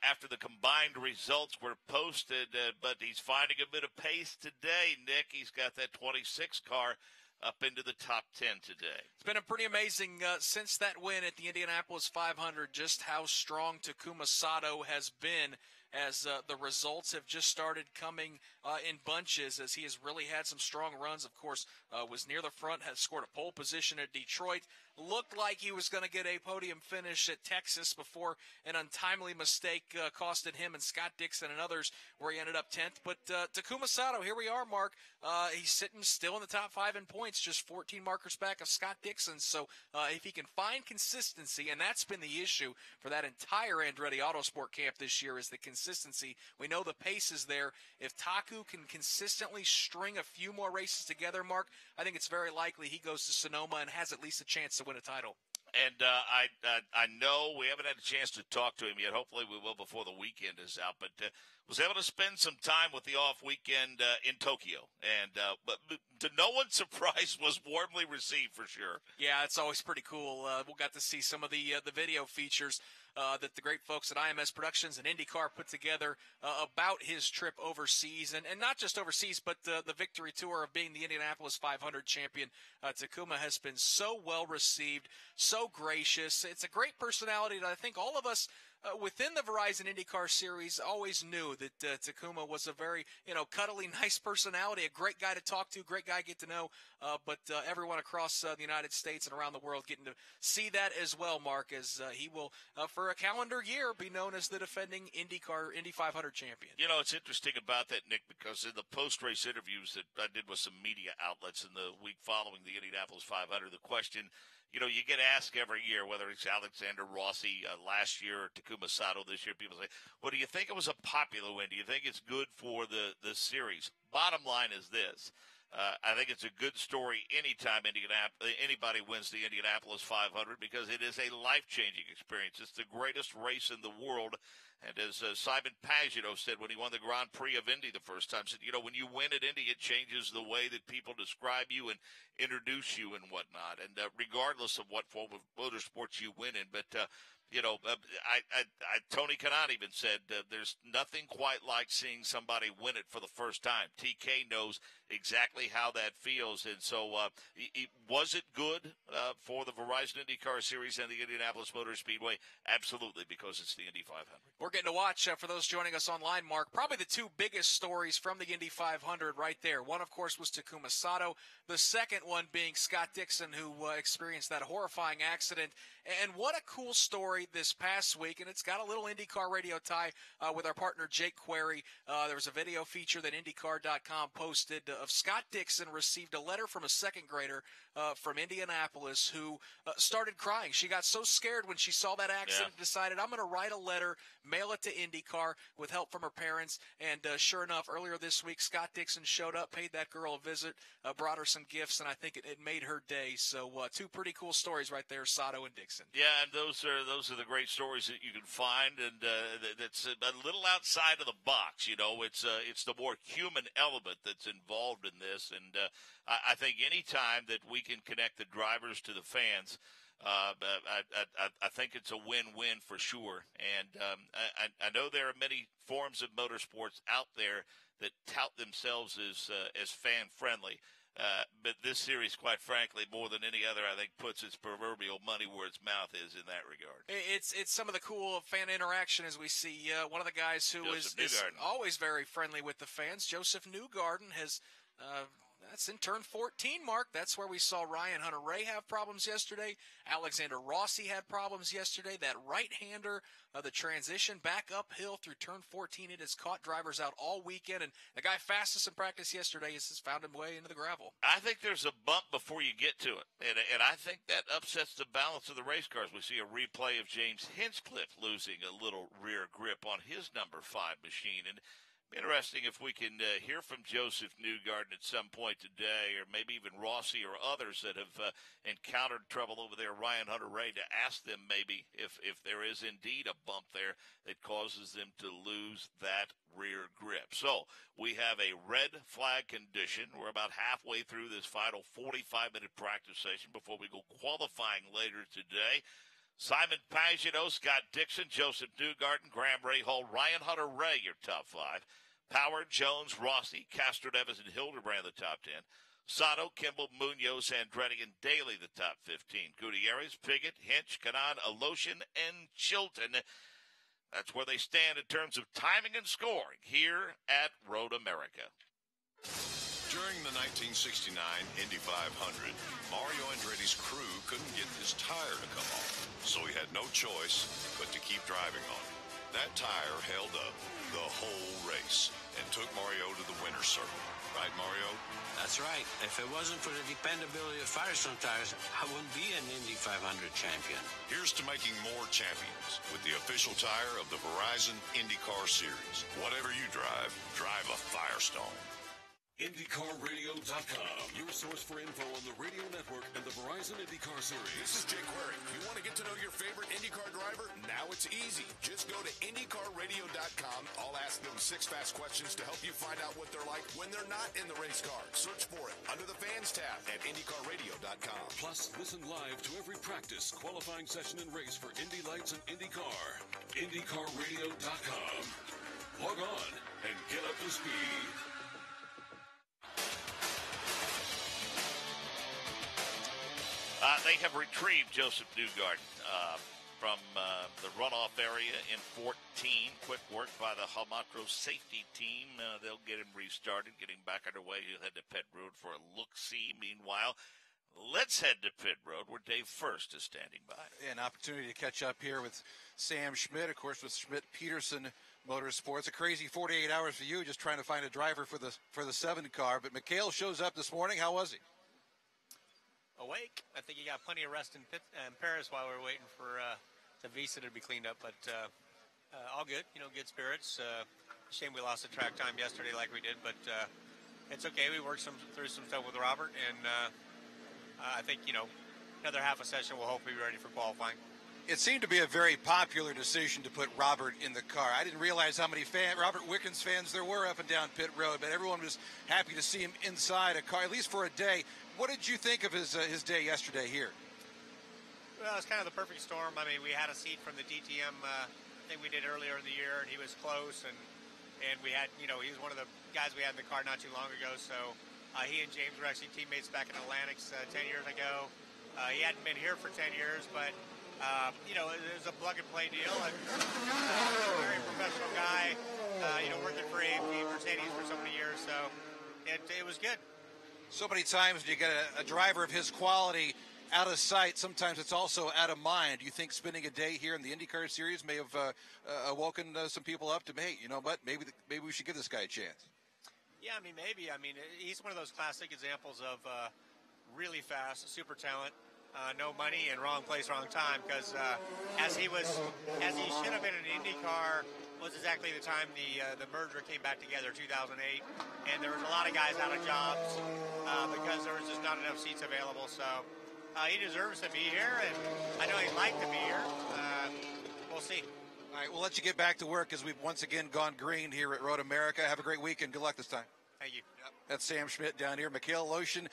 After the combined results were posted, but he's finding a bit of pace today, Nick. He's got that 26 car up into the top 10 today. It's been a pretty amazing since that win at the Indianapolis 500, just how strong Takuma Sato has been as the results have just started coming in bunches, as he has really had some strong runs. Of course, was near the front, has scored a pole position at Detroit, looked like he was going to get a podium finish at Texas before an untimely mistake costed him and Scott Dixon and others, where he ended up 10th. But Takuma Sato, here we are, Mark. He's sitting still in the top 5 in points, just 14 markers back of Scott Dixon. So if he can find consistency, and that's been the issue for that entire Andretti Autosport camp this year, is the consistency. We know the pace is there. If Taku can consistently string a few more races together, Mark, I think it's very likely he goes to Sonoma and has at least a chance to win a title. And I know we haven't had a chance to talk to him yet. Hopefully we will before the weekend is out. But was able to spend some time with the off weekend in Tokyo. And but to no one's surprise, was warmly received for sure. Yeah, it's always pretty cool. We got to see some of the video features that the great folks at IMS Productions and IndyCar put together about his trip overseas, and not just overseas, but the victory tour of being the Indianapolis 500 champion. Takuma has been so well received, so gracious. It's a great personality that I think all of us within the Verizon IndyCar series always knew that Takuma was a very, cuddly, nice personality, a great guy to talk to, great guy to get to know, but everyone across the United States and around the world getting to see that as well, Mark, as he will, for a calendar year, be known as the defending Indy 500 champion. It's interesting about that, Nick, because in the post-race interviews that I did with some media outlets in the week following the Indianapolis 500, the question, you get asked every year, whether it's Alexander Rossi last year or Takuma Sato this year, people say, well, do you think it was a popular win? Do you think it's good for the series? Bottom line is this. I think it's a good story anytime anybody wins the Indianapolis 500, because it is a life-changing experience. It's the greatest race in the world. And as Simon Pagenaud said when he won the Grand Prix of Indy the first time, said, when you win at Indy, it changes the way that people describe you and introduce you and whatnot. And regardless of what form of motorsports you win in, but Tony Kanaan even said there's nothing quite like seeing somebody win it for the first time. TK knows exactly how that feels. And so was it good for the Verizon IndyCar Series and the Indianapolis Motor Speedway? Absolutely, because it's the Indy 500. We're getting to watch, for those joining us online, Mark, probably the two biggest stories from the Indy 500 right there. One, of course, was Takuma Sato. The second one being Scott Dixon, who experienced that horrifying accident. And what a cool story this past week, and it's got a little IndyCar radio tie with our partner Jake Query. There was a video feature that IndyCar.com posted of Scott Dixon received a letter from a second grader from Indianapolis who started crying. She got so scared when she saw that accident, decided, I'm going to write a letter, mail it to IndyCar with help from her parents. And sure enough, earlier this week, Scott Dixon showed up, paid that girl a visit, brought her some gifts, and I think it made her day. So two pretty cool stories right there, Sato and Dixon. Yeah, and those are the great stories that you can find, and that's a little outside of the box. It's the more human element that's involved in this, and I think any time that we can connect the drivers to the fans, I think it's a win-win for sure. And I know there are many forms of motorsports out there that tout themselves as fan-friendly. But this series, quite frankly, more than any other, I think puts its proverbial money where its mouth is in that regard. It's some of the cool fan interaction as we see one of the guys who is always very friendly with the fans. Joseph Newgarden has that's in turn 14, Mark. That's where we saw Ryan Hunter-Reay have problems yesterday. Alexander Rossi had problems yesterday. That right-hander, the transition back uphill through turn 14, it has caught drivers out all weekend. And the guy fastest in practice yesterday has found his way into the gravel. I think there's a bump before you get to it. And I think that upsets the balance of the race cars. We see a replay of James Hinchcliffe losing a little rear grip on his number 5 machine. And Interesting if we can hear from Joseph Newgarden at some point today, or maybe even Rossi or others that have encountered trouble over there, Ryan Hunter-Ray, to ask them maybe if there is indeed a bump there that causes them to lose that rear grip. So we have a red flag condition. We're about halfway through this final 45-minute practice session before we go qualifying later today. Simon Pagenaud, Scott Dixon, Joseph Newgarden, Graham Rahal, Ryan Hunter-Ray, your top 5. Power, Jones, Rossi, Castro, Evans, and Hildebrand, the top 10. Sato, Kimball, Munoz, Andretti, and Daly, the top 15. Gutierrez, Piggott, Hinch, Kanaan, Aloshin, and Chilton. That's where they stand in terms of timing and scoring here at Road America. During the 1969 Indy 500, Mario Andretti's crew couldn't get his tire to come off, so he had no choice but to keep driving on it. That tire held up the whole race and took Mario to the winner's circle. Right, Mario? That's right. If it wasn't for the dependability of Firestone tires, I wouldn't be an Indy 500 champion. Here's to making more champions with the official tire of the Verizon IndyCar Series. Whatever you drive, drive a Firestone. IndyCarRadio.com, your source for info on the radio network and the Verizon IndyCar Series. This is Jake Query. You want to get to know your favorite IndyCar driver? Now it's easy. Just go to IndyCarRadio.com. I'll ask them 6 fast questions to help you find out what they're like when they're not in the race car. Search for it under the fans tab at IndyCarRadio.com. Plus, listen live to every practice, qualifying session, and race for Indy Lights and IndyCar. IndyCarRadio.com. Log on and get up to speed. They have retrieved Joseph Newgarden from the runoff area in 14. Quick work by the Hamatro safety team. They'll get him restarted, get him back underway. He'll head to pit road for a look-see. Meanwhile, let's head to pit road where Dave First is standing by. An opportunity to catch up here with Sam Schmidt, of course, with Schmidt-Peterson Motorsports. A crazy 48 hours for you, just trying to find a driver for the 7 car. But Mikhail shows up this morning. How was he? Awake. I think he got plenty of rest in Paris while we were waiting for the visa to be cleaned up, but all good. Good spirits. Shame we lost the track time yesterday like we did, but it's okay. We worked through some stuff with Robert, and I think another half a session we'll hopefully be ready for qualifying. It seemed to be a very popular decision to put Robert in the car. I didn't realize how many Robert Wickens fans there were up and down pit road, but everyone was happy to see him inside a car, at least for a day. What did you think of his day yesterday here? Well, it's kind of the perfect storm. I mean, we had a seat from the DTM thing we did earlier in the year, and he was close, and we had, he was one of the guys we had in the car not too long ago. So he and James were actually teammates back in Atlantics 10 years ago. He hadn't been here for 10 years, but it was a plug-and-play deal. And, a very professional guy, working for AMG Mercedes for so many years. So it was good. So many times when you get a driver of his quality out of sight, sometimes it's also out of mind. Do you think spending a day here in the IndyCar Series may have awoken some people up to, hey, you know what, maybe we should give this guy a chance? Yeah, I mean, maybe. I mean, he's one of those classic examples of really fast, super talent. No money and wrong place, wrong time. Because as he should have been in IndyCar, was exactly the time the merger came back together, 2008, and there was a lot of guys out of jobs because there was just not enough seats available. So he deserves to be here, and I know he'd like to be here. We'll see. All right, we'll let you get back to work as we've once again gone green here at Road America. Have a great weekend. Good luck this time. Thank you. Yep. That's Sam Schmidt down here. Mikhail Aloshin,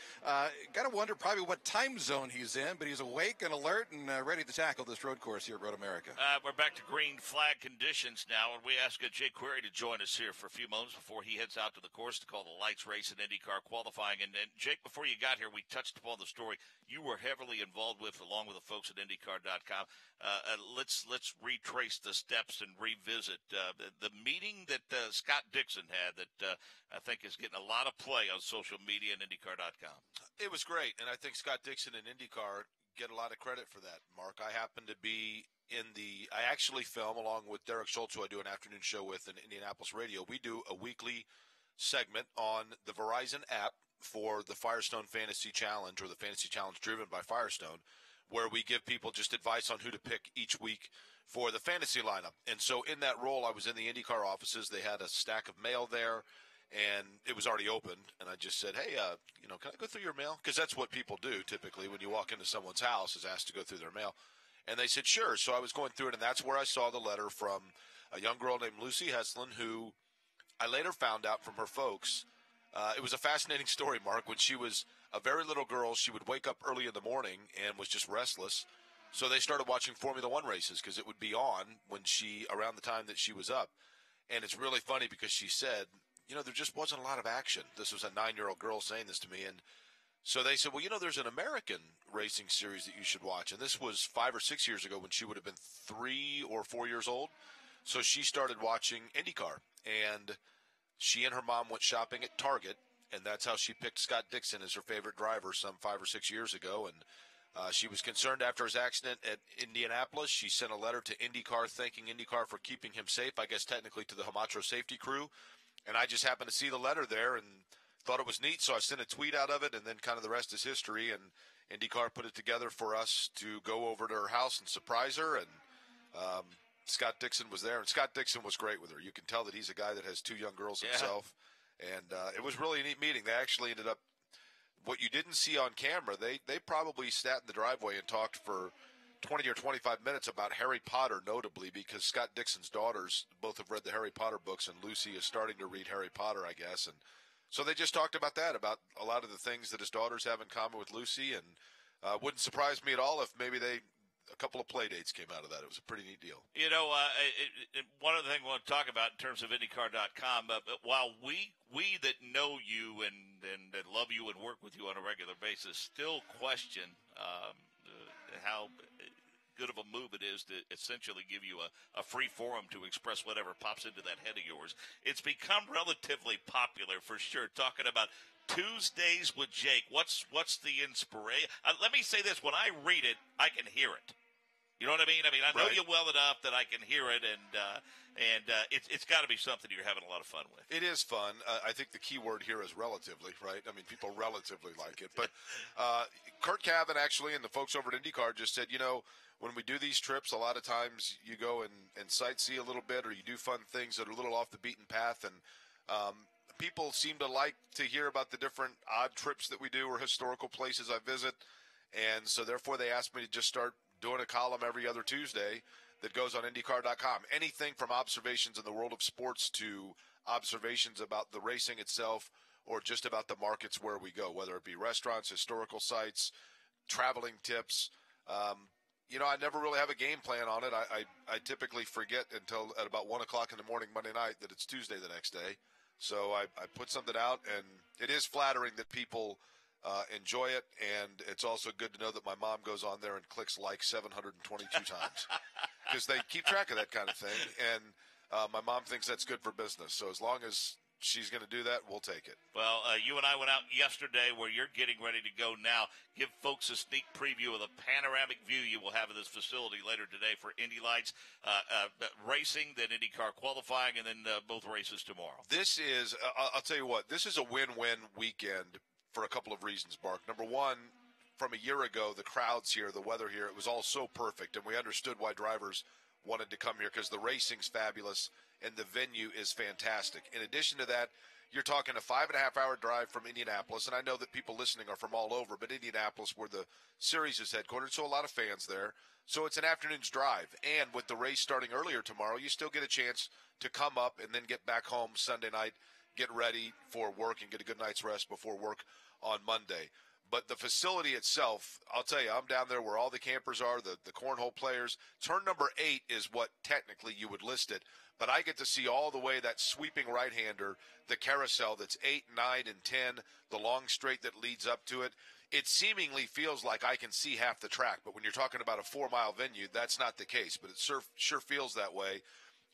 got to wonder probably what time zone he's in, but he's awake and alert and ready to tackle this road course here at Road America. We're back to green flag conditions now, and we ask Jake Query to join us here for a few moments before he heads out to the course to call the lights race in IndyCar qualifying. And Jake, before you got here, we touched upon the story you were heavily involved with, along with the folks at IndyCar.com. Let's retrace the steps and revisit the meeting that Scott Dixon had that I think is getting a lot of play on social media and IndyCar.com. It was great, and I think Scott Dixon and IndyCar get a lot of credit for that, Mark. I happen to be I actually film along with Derek Schultz, who I do an afternoon show with in Indianapolis Radio. We do a weekly segment on the Verizon app for the Firestone Fantasy Challenge, or the Fantasy Challenge driven by Firestone, where we give people just advice on who to pick each week for the fantasy lineup. And so in that role, I was in the IndyCar offices. They had a stack of mail there, and it was already opened. And I just said, hey, can I go through your mail? Because that's what people do typically when you walk into someone's house, is asked to go through their mail. And they said, sure. So I was going through it, and that's where I saw the letter from a young girl named Lucy Heslin, who I later found out from her folks. It was a fascinating story, Mark. When she was a very little girl, she would wake up early in the morning and was just restless. So they started watching Formula One races because it would be on around the time that she was up. And it's really funny because she said, there just wasn't a lot of action. This was a 9-year-old girl saying this to me. And so they said, well, there's an American racing series that you should watch. And this was 5 or 6 years ago when she would have been 3 or 4 years old. So she started watching IndyCar. And she and her mom went shopping at Target. And that's how she picked Scott Dixon as her favorite driver some 5 or 6 years ago. And she was concerned after his accident at Indianapolis. She sent a letter to IndyCar thanking IndyCar for keeping him safe, I guess technically to the Hamatro safety crew. And I just happened to see the letter there and thought it was neat, so I sent a tweet out of it, and then kind of the rest is history. And IndyCar put it together for us to go over to her house and surprise her, and Scott Dixon was there. And Scott Dixon was great with her. You can tell that he's a guy that has 2 young girls himself. And it was really a neat meeting. They actually ended up, what you didn't see on camera, they probably sat in the driveway and talked for 20 or 25 minutes about Harry Potter, notably, because Scott Dixon's daughters both have read the Harry Potter books, and Lucy is starting to read Harry Potter, I guess. And so they just talked about that, about a lot of the things that his daughters have in common with Lucy. And wouldn't surprise me at all if maybe a couple of play dates came out of that. It was a pretty neat deal. One other thing I want to talk about in terms of IndyCar.com, while we that know you and love you and work with you on a regular basis still question how good of a move it is to essentially give you a free forum to express whatever pops into that head of yours. It's become relatively popular for sure, talking about Tuesdays with Jake. What's the inspiration? Let me say this. When I read it, I can hear it. You know what I mean? I know you well enough that I can hear it, and it's got to be something you're having a lot of fun with. It is fun. I think the key word here is relatively, right? People relatively like it. But Kurt Cavan actually and the folks over at IndyCar just said, when we do these trips, a lot of times you go and sightsee a little bit, or you do fun things that are a little off the beaten path, and people seem to like to hear about the different odd trips that we do or historical places I visit. And so therefore they asked me to just start doing a column every other Tuesday that goes on IndyCar.com. Anything from observations in the world of sports to observations about the racing itself, or just about the markets where we go, whether it be restaurants, historical sites, traveling tips. I never really have a game plan on it. I typically forget until at about 1 o'clock in the morning Monday night that it's Tuesday the next day. So I put something out, and it is flattering that people enjoy it, and it's also good to know that my mom goes on there and clicks like 722 times because they keep track of that kind of thing, and my mom thinks that's good for business. So as long as she's going to do that, we'll take it. Well, you and I went out yesterday where you're getting ready to go now. Give folks a sneak preview of the panoramic view you will have of this facility later today for Indy Lights racing, then IndyCar qualifying, and then both races tomorrow. This is, I'll tell you what, this is a win-win weekend for a couple of reasons, Mark. Number one, from a year ago, the crowds here, the weather here, it was all so perfect, and we understood why drivers wanted to come here because the racing's fabulous and the venue is fantastic. In addition to that, you're talking a 5.5-hour drive from Indianapolis, and I know that people listening are from all over, but Indianapolis, where the series is headquartered, so a lot of fans there. So it's an afternoon's drive, and with the race starting earlier tomorrow, you still get a chance to come up and then get back home Sunday night, get ready for work, and get a good night's rest before work on Monday. But the facility itself, I'll tell you, I'm down there where all the campers are, the cornhole players. Turn number 8 is what technically you would list it. But I get to see all the way that sweeping right-hander, the carousel that's 8, 9, and 10, the long straight that leads up to it. It seemingly feels like I can see half the track. But when you're talking about a 4-mile venue, that's not the case. But it sure feels that way.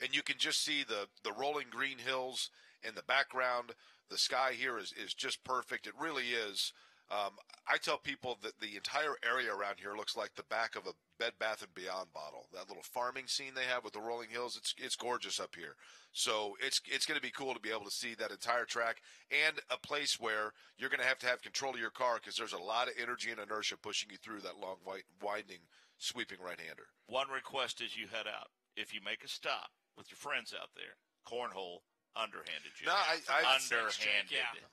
And you can just see the rolling green hills in the background. The sky here is just perfect. It really is. I tell people that the entire area around here looks like the back of a Bed Bath & Beyond bottle. That little farming scene they have with the rolling hills, it's gorgeous up here. So it's going to be cool to be able to see that entire track and a place where you're going to have control of your car because there's a lot of energy and inertia pushing you through that long, winding sweeping right-hander. One request as you head out: if you make a stop with your friends out there, cornhole underhanded you. No, I underhanded. Yeah.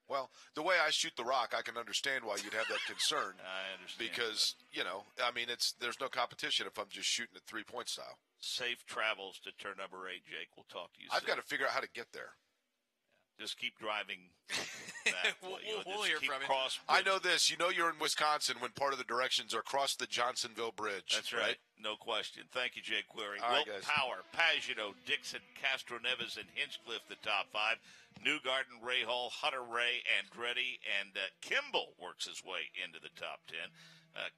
Well, the way I shoot the rock, I can understand why you'd have that concern. I understand. Because, there's no competition if I'm just shooting at three-point style. Safe travels to turn number 8, Jake. We'll talk to you soon. I've got to figure out how to get there. Just keep driving that way. We'll hear from you. I know this. You know you're in Wisconsin when part of the directions are across the Johnsonville Bridge. That's right. No question. Thank you, Jake Query. All right, guys. Power, Pagano, Dixon, Castro Neves, and Hinchcliffe, the top 5. Newgarden, Ray Hall, Hunter Ray, Andretti, and Kimball works his way into the top 10.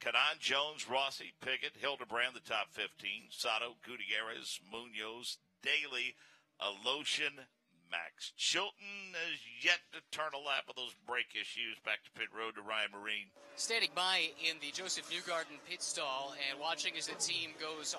Canan, Jones, Rossi, Pickett, Hildebrand, the top 15. Sato, Gutierrez, Munoz, Daly, Aloshin, Max Chilton has yet to turn a lap of those brake issues. Back to pit road to Ryan Marine. Standing by in the Joseph Newgarden pit stall and watching as the team goes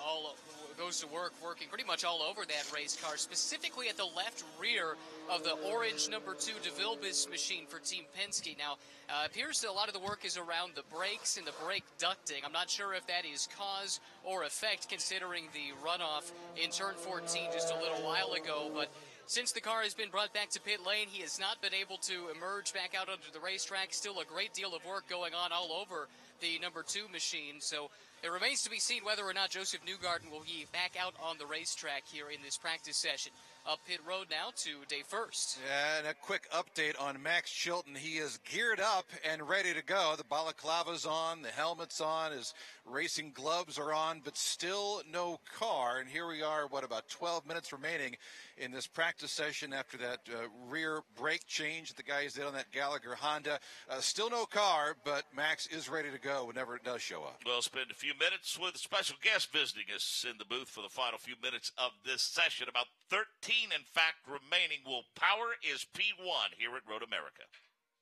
to work, working pretty much all over that race car, specifically at the left rear of the orange number 2 DeVilbiss machine for Team Penske. Now, appears that a lot of the work is around the brakes and the brake ducting. I'm not sure if that is cause or effect, considering the runoff in turn 14 just a little while ago, but since the car has been brought back to pit lane, he has not been able to emerge back out onto the racetrack. Still a great deal of work going on all over the number 2 machine. So it remains to be seen whether or not Joseph Newgarden will be back out on the racetrack here in this practice session. Up pit road now to Dave First. And a quick update on Max Chilton. He is geared up and ready to go. The balaclava's on, the helmet's on, his racing gloves are on, but still no car. And here we are, about 12 minutes remaining in this practice session after that rear brake change that the guys did on that Gallagher Honda. Still no car, but Max is ready to go whenever it does show up. We'll spend a few minutes with a special guest visiting us in the booth for the final few minutes of this session. About 13, in fact, remaining. Will power is P1 here at Road America.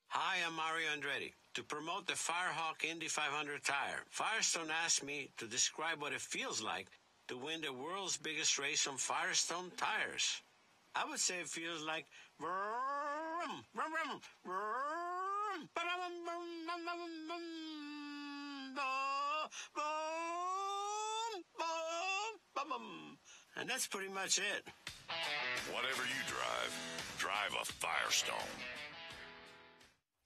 Hi, I'm Mario Andretti. To promote the Firehawk Indy 500 tire, Firestone asked me to describe what it feels like to win the world's biggest race on Firestone tires. I would say it feels like vroom, vroom, vroom, vroom, ba-dum, vroom, vroom, vroom, vroom, vroom. And that's pretty much it. Whatever you drive a Firestone.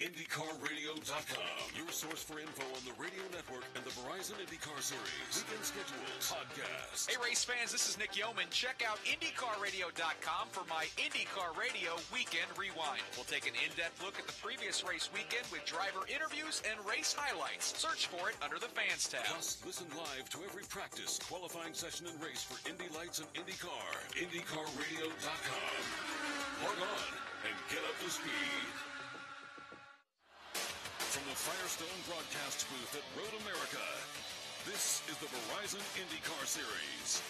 IndyCarRadio.com, your source for info on the radio network and the Verizon IndyCar Series. Weekend schedules, podcasts. Hey, race fans, this is Nick Yeoman. Check out IndyCarRadio.com for my IndyCar Radio Weekend Rewind. We'll take an in-depth look at the previous race weekend with driver interviews and race highlights. Search for it under the Fans tab. Plus, listen live to every practice, qualifying session, and race for Indy Lights and IndyCar. IndyCarRadio.com. Log on and get up to speed. From the Firestone broadcast booth at Road America, this is the Verizon IndyCar Series.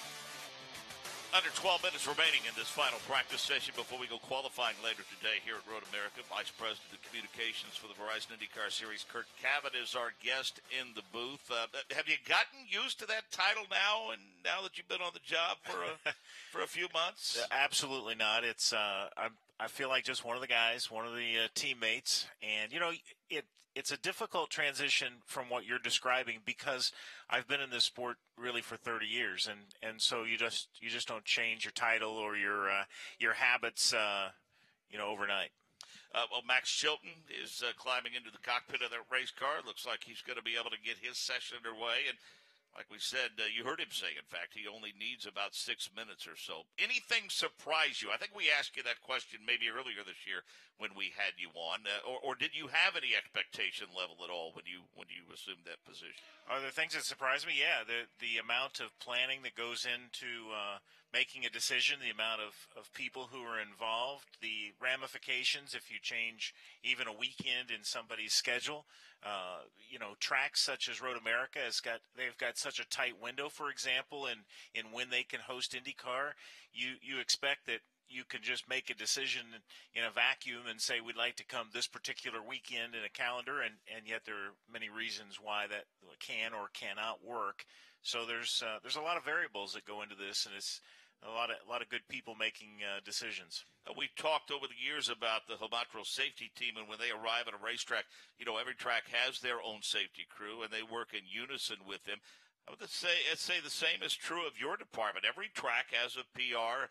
Under 12 minutes remaining in this final practice session before we go qualifying later today here at Road America. Vice President of Communications for the Verizon IndyCar Series, Kurt Cavett, is our guest in the booth. Have you gotten used to that title now, and now that you've been on the job for a few months? Absolutely not. It's I feel like just one of the guys, one of the teammates, and it's a difficult transition from what you're describing because I've been in this sport really for 30 years, and so you just don't change your title or your habits overnight. Well, Max Chilton is climbing into the cockpit of that race car. Looks like he's going to be able to get his session underway. And like we said, you heard him say, in fact, he only needs about 6 minutes or so. Anything surprise you? I think we asked you that question maybe earlier this year when we had you on. Or did you have any expectation level at all when you assumed that position? Are there things that surprise me? Yeah, the amount of planning that goes into making a decision, the amount of people who are involved, the ramifications if you change even a weekend in somebody's schedule. Tracks such as Road America they've got such a tight window, for example, in when they can host IndyCar. You expect that you can just make a decision in a vacuum and say we'd like to come this particular weekend in a calendar, and yet there are many reasons why that can or cannot work. So there's a lot of variables that go into this, and it's a lot of good people making decisions. We talked over the years about the Homatro safety team, and when they arrive at a racetrack, every track has their own safety crew, and they work in unison with them. I would say the same is true of your department. Every track has a PR,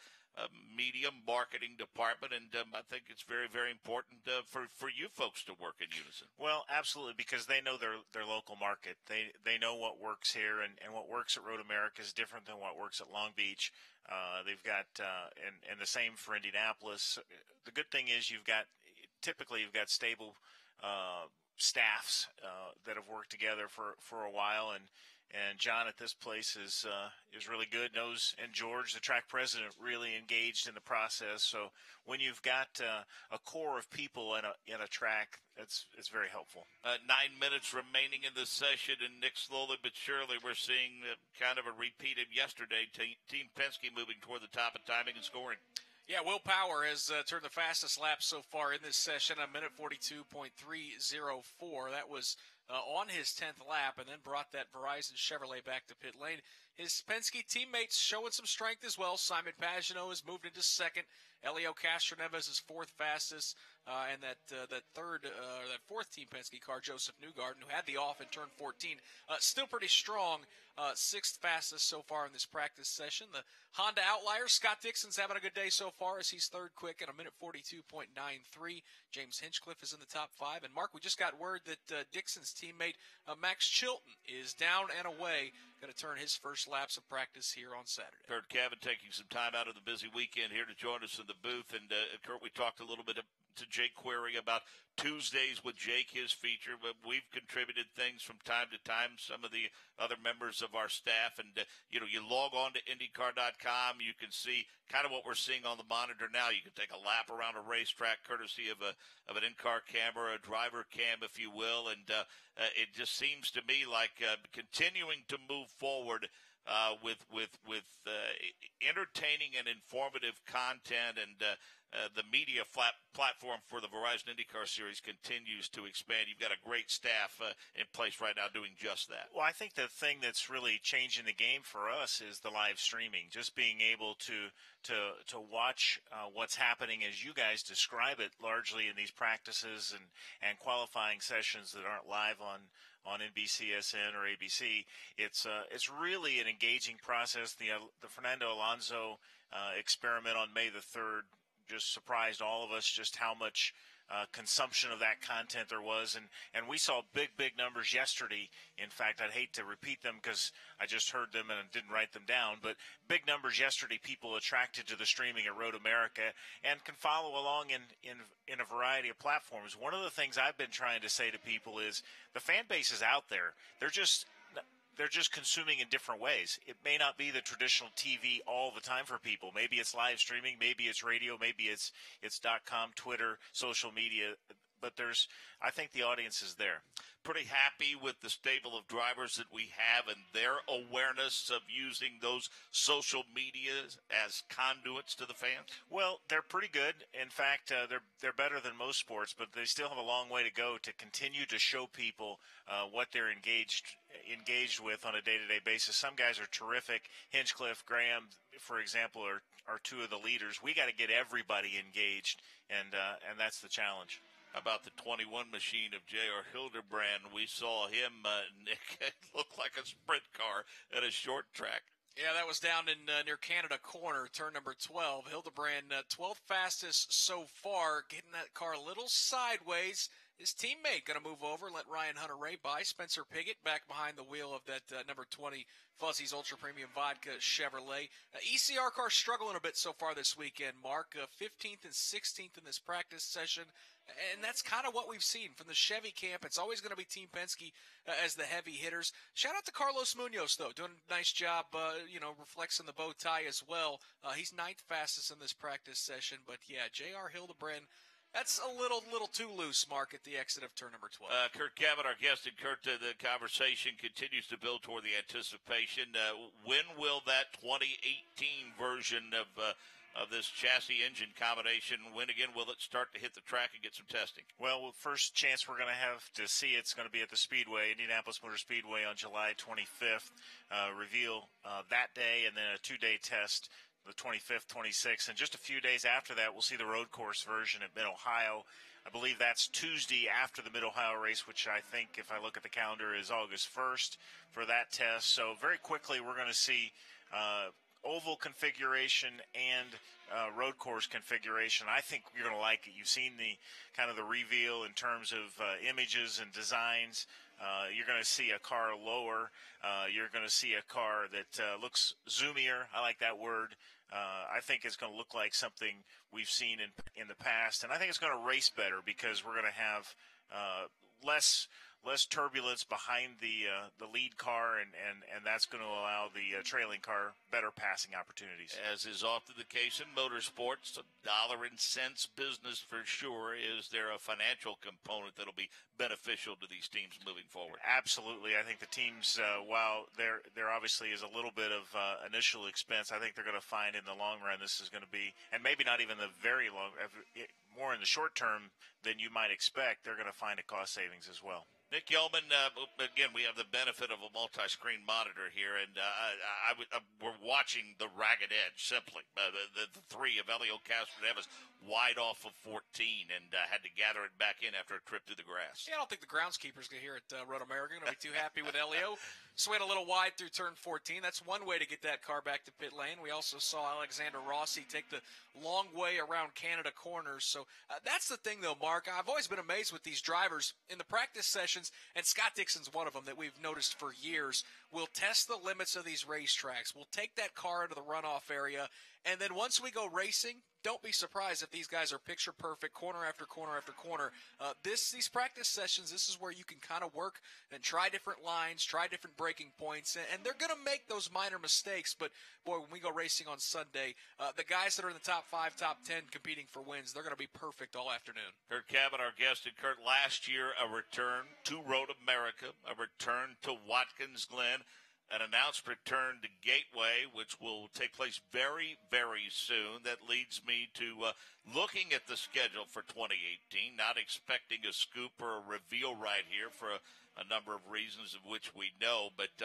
media, marketing department, and I think it's very, very important for you folks to work in unison. Well, absolutely, because they know their local market. They know what works here, and what works at Road America is different than what works at Long Beach. They've got and the same for Indianapolis. The good thing is you've got stable staffs that have worked together for a while, and John at this place is really good. And George, the track president, really engaged in the process. So when you've got a core of people in a track, it's very helpful. 9 minutes remaining in the session, and Nick, slowly but surely, we're seeing kind of a repeat of yesterday. Team Penske moving toward the top of timing and scoring. Yeah, Will Power has turned the fastest lap so far in this session, a minute 42.304. That was on his 10th lap, and then brought that Verizon Chevrolet back to pit lane. His Penske teammates showing some strength as well. Simon Pagenaud has moved into second. Elio Castroneves is fourth fastest, and that fourth Team Penske car, Joseph Newgarden, who had the off in turn 14, still pretty strong. Sixth fastest so far in this practice session. The Honda outlier, Scott Dixon's having a good day so far as he's third quick at a minute 42.93. James Hinchcliffe is in the top five. And, Mark, we just got word that Dixon's teammate Max Chilton is down and away, going to turn his first laps of practice here on Saturday. Kurt Cavan taking some time out of the busy weekend here to join us in the booth. And, Kurt, we talked a little bit to Jake Query about Tuesdays with Jake, his feature. But we've contributed things from time to time, some of the other members of our staff. And, you log on to IndyCar.com. You can see kind of what we're seeing on the monitor now. You can take a lap around a racetrack courtesy of an in-car camera, a driver cam, if you will. And it just seems to me like continuing to move forward with entertaining and informative content, and the media platform for the Verizon IndyCar Series continues to expand. You've got a great staff in place right now doing just that. Well, I think the thing that's really changing the game for us is the live streaming. Just being able to watch what's happening as you guys describe it, largely in these practices and qualifying sessions that aren't live on NBCSN or ABC. It's really an engaging process. The Fernando Alonso experiment on May the 3rd just surprised all of us just how much consumption of that content there was. And we saw big numbers yesterday. In fact, I'd hate to repeat them because I just heard them and didn't write them down. But big numbers yesterday, people attracted to the streaming at Road America and can follow along in a variety of platforms. One of the things I've been trying to say to people is the fan base is out there. They're just consuming in different ways. It may not be the traditional TV all the time for people. Maybe it's live streaming, maybe it's radio, maybe it's .com, Twitter, social media. But I think the audience is there. Pretty happy with the stable of drivers that we have and their awareness of using those social medias as conduits to the fans? Well, they're pretty good. In fact, they're better than most sports, but they still have a long way to go to continue to show people what they're engaged with on a day-to-day basis. Some guys are terrific. Hinchcliffe, Graham, for example, are two of the leaders. We got to get everybody engaged, and that's the challenge. How about the 21 machine of J.R. Hildebrand? We saw him, Nick, look like a sprint car at a short track. Yeah, that was down in near Canada Corner, turn number 12. Hildebrand, 12th fastest so far, getting that car a little sideways. His teammate going to move over and let Ryan Hunter-Reay by. Spencer Pigot back behind the wheel of that number 20 Fuzzy's Ultra Premium Vodka Chevrolet. ECR car struggling a bit so far this weekend, Mark. 15th and 16th in this practice session. And that's kind of what we've seen from the Chevy camp. It's always going to be Team Penske as the heavy hitters. Shout out to Carlos Munoz, though, doing a nice job, reflexing the bow tie as well. He's ninth fastest in this practice session. But, yeah, J.R. Hildebrand, that's a little too loose, Mark, at the exit of turn number 12. Kurt Cavan, our guest, and Kurt, the conversation continues to build toward the anticipation. When will that 2018 version of this chassis engine combination, when again will it start to hit the track and get some testing? Well, first chance we're going to have to see it's going to be at the Speedway, Indianapolis Motor Speedway on July 25th. Reveal that day, and then a 2-day test the 25th, 26th, and just a few days after that, we'll see the road course version at Mid-Ohio. I believe that's Tuesday after the Mid-Ohio race, which I think, if I look at the calendar, is August 1st for that test. So very quickly, we're going to see oval configuration and road course configuration. I think you're going to like it. You've seen the kind of the reveal in terms of images and designs. You're going to see a car lower. You're going to see a car that looks zoomier. I like that word. I think it's going to look like something we've seen in the past, and I think it's going to race better because we're going to have less turbulence behind the lead car, and that's going to allow the trailing car better passing opportunities. As is often the case in motorsports, a dollar and cents business for sure. Is there a financial component that'll be beneficial to these teams moving forward? Absolutely. I think the teams, while there obviously is a little bit of initial expense, I think they're going to find in the long run this is going to be, and maybe not even the very long, more in the short term than you might expect, they're going to find a cost savings as well. Nick Yeoman, again, we have the benefit of a multi-screen monitor here, and we're watching the ragged edge, simply. The three of Elio Castroneves wide off of 14 and had to gather it back in after a trip through the grass. Yeah, I don't think the groundskeepers here at Road America are going to be too happy with Elio. Swing a little wide through turn 14. That's one way to get that car back to pit lane. We also saw Alexander Rossi take the long way around Canada corners. So that's the thing, though, Mark. I've always been amazed with these drivers in the practice sessions, and Scott Dixon's one of them that we've noticed for years. We'll test the limits of these racetracks. We'll take that car into the runoff area, and then once we go racing, don't be surprised if these guys are picture perfect, corner after corner after corner. These practice sessions, this is where you can kind of work and try different lines, try different braking points, and they're going to make those minor mistakes. But, boy, when we go racing on Sunday, the guys that are in the top 5, top 10 competing for wins, they're going to be perfect all afternoon. Kurt Cabot, our guest, and Kurt, last year a return to Road America, a return to Watkins Glen, an announced return to Gateway, which will take place very, very soon. That leads me to looking at the schedule for 2018, not expecting a scoop or a reveal right here for a number of reasons of which we know, but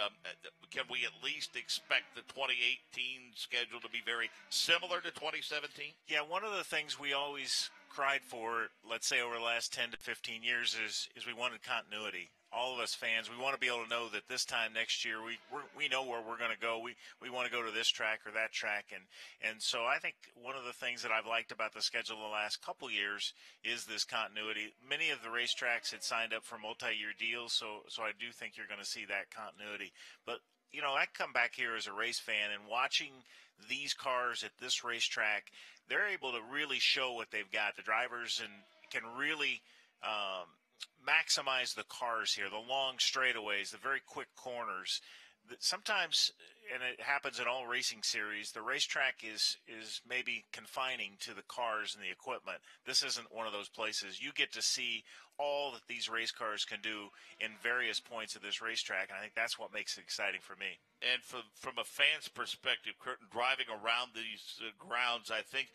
can we at least expect the 2018 schedule to be very similar to 2017? Yeah, one of the things we always cried for, let's say over the last 10 to 15 years, is we wanted continuity. All of us fans, we want to be able to know that this time next year we know where we're going to go. We want to go to this track or that track, and so I think one of the things that I've liked about the schedule the last couple years is this continuity. Many of the racetracks had signed up for multi-year deals, so I do think you're going to see that continuity. But you know, I come back here as a race fan and watching these cars at this racetrack, they're able to really show what they've got. The drivers and can really maximize the cars here, the long straightaways, the very quick corners. Sometimes, and it happens in all racing series, the racetrack is maybe confining to the cars and the equipment. This isn't one of those places. You get to see all that these race cars can do in various points of this racetrack, and I think that's what makes it exciting for me. And from a fan's perspective, Curtin, driving around these grounds, I think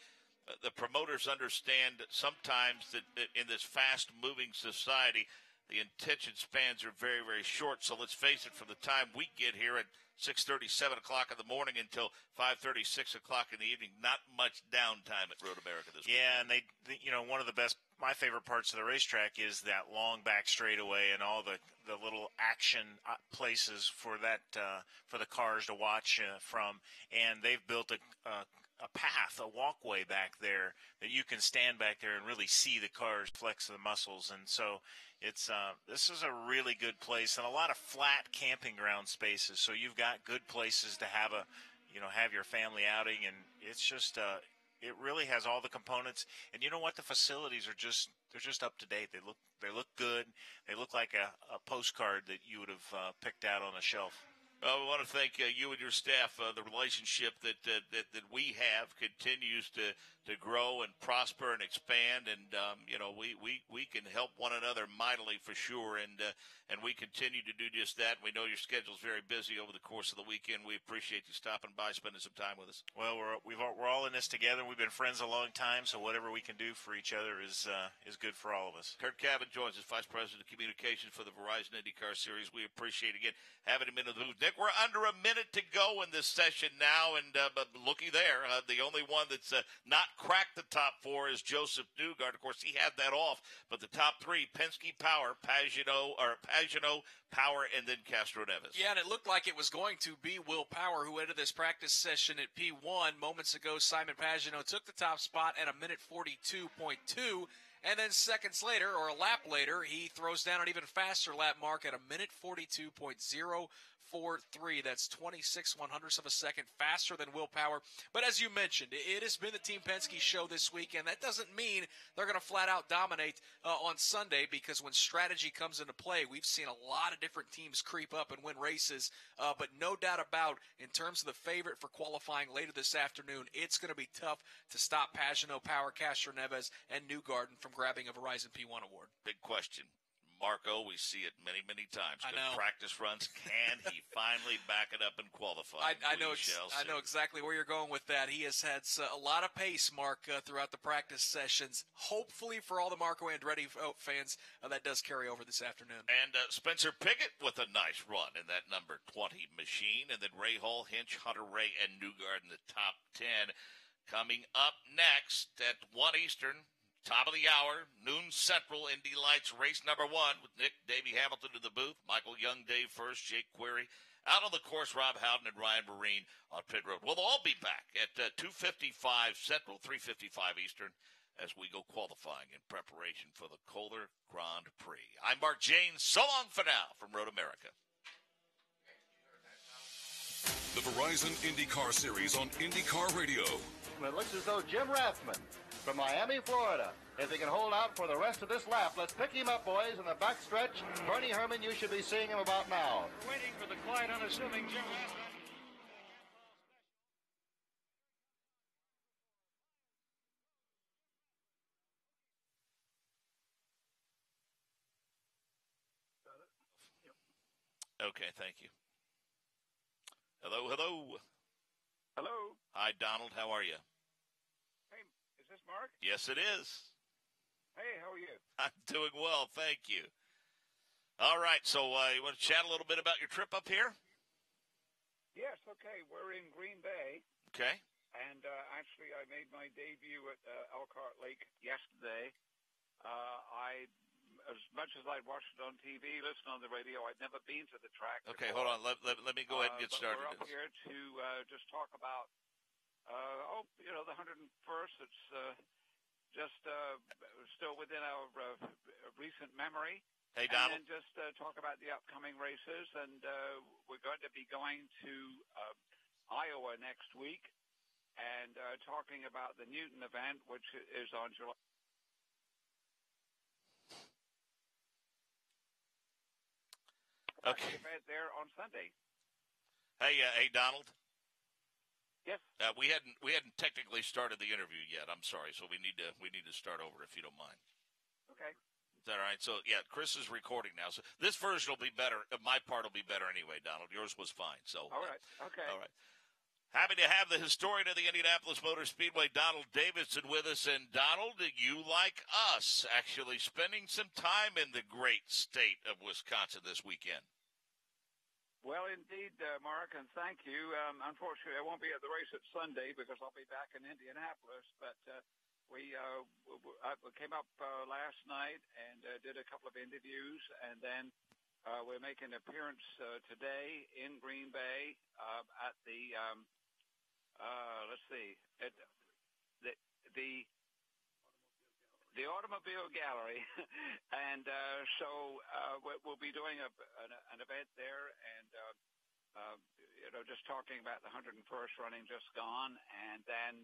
the promoters understand that sometimes that in this fast-moving society, the attention spans are very, very short. So let's face it, from the time we get here at 6:30, 7 o'clock in the morning until 5:30, 6 o'clock in the evening, not much downtime at Road America this week. Yeah, and they you know, one of the best, my favorite parts of the racetrack is that long back straightaway and all the little action places for that for the cars to watch from. And they've built a path, a walkway back there that you can stand back there and really see the cars flex the muscles. And so it's this is a really good place, and a lot of flat camping ground spaces. So you've got good places to have have your family outing, and it's just it really has all the components. And you know what? The facilities are they're just up to date. They look good. They look like a postcard that you would have picked out on a shelf. Well, we want to thank you and your staff. The relationship that we have continues to grow and prosper and expand, and we can help one another mightily for sure, and we continue to do just that. We know your schedule's very busy over the course of the weekend. We appreciate you stopping by, spending some time with us. Well, we're all in this together. We've been friends a long time, so whatever we can do for each other is good for all of us. Kurt Cabot joins us, Vice President of Communications for the Verizon IndyCar Series. We appreciate again having him into the booth. Nick, we're under a minute to go in this session now, and but looky there, the only one that's not cracked the top four is Joseph Newgarden. Of course, he had that off, but the top three: Penske, Power, Pagenaud, Power, and then Castro Neves. Yeah, and it looked like it was going to be Will Power who ended this practice session at P1. Moments ago, Simon Pagenaud took the top spot at a minute 42.2. And then seconds later, or a lap later, he throws down an even faster lap mark at a minute 42.043. That's 26/100ths of a second faster than Will Power. But as you mentioned, it has been the Team Penske show this weekend. That doesn't mean they're going to flat out dominate on Sunday, because when strategy comes into play, we've seen a lot of different teams creep up and win races. But no doubt about, in terms of the favorite for qualifying later this afternoon, it's going to be tough to stop Pagenaud, Power, Castro Neves, and Newgarden from grabbing a Verizon P1 award. Big question. Marco, we see it many, many times. I Good know. practice runs. Can he finally back it up and qualify? I know exactly where you're going with that. He has had a lot of pace, Mark, throughout the practice sessions. Hopefully for all the Marco Andretti fans, that does carry over this afternoon. And Spencer Pigot with a nice run in that number 20 machine. And then Ray Hall, Hinch, Hunter Ray, and Newgarden in the top 10. Coming up next at 1 Eastern, top of the hour, noon Central, Indy Lights race number 1 with Nick, Davey Hamilton in the booth, Michael Young, Dave First, Jake Query. Out on the course, Rob Howden and Ryan Marine on pit road. We'll all be back at 2:55 Central, 3:55 Eastern, as we go qualifying in preparation for the Kohler Grand Prix. I'm Mark Janes. So long for now from Road America. The Verizon IndyCar Series on IndyCar Radio. It looks as though Jim Rathman from Miami, Florida, if he can hold out for the rest of this lap. Let's pick him up, boys, in the back stretch. Bernie Herman, you should be seeing him about now. We're waiting for the quite unassuming Jim Rathman. Okay, thank you. Hello, hello. Hello. Hi, Donald. How are you? Hey, is this Mark? Yes, it is. Hey, how are you? I'm doing well, thank you. All right, so you want to chat a little bit about your trip up here? Yes, okay. We're in Green Bay. Okay. And actually, I made my debut at Elkhart Lake yesterday. As much as I'd watched it on TV, listened on the radio, I'd never been to the track. Okay, hold on. Let me go ahead and get started. We're up here to just talk about, the 101st. It's just still within our recent memory. Hey, Donald. And just talk about the upcoming races. And we're going to be going to Iowa next week and talking about the Newton event, which is on July. Okay. Event there on Sunday. Hey, Donald. Yes. We hadn't technically started the interview yet. I'm sorry, so we need to start over if you don't mind. Okay. Is that all right? So yeah, Chris is recording now. So this version will be better. My part will be better anyway, Donald. Yours was fine. So all right. Okay. All right. Happy to have the historian of the Indianapolis Motor Speedway, Donald Davidson, with us. And Donald, you, like us, actually spending some time in the great state of Wisconsin this weekend. Well, indeed, Mark, and thank you. Unfortunately, I won't be at the race at Sunday because I'll be back in Indianapolis. But we came up last night and did a couple of interviews, and then we're making an appearance today in Green Bay at the the Automobile Gallery, and so we'll be doing an event there, and just talking about the 101st running just gone, and then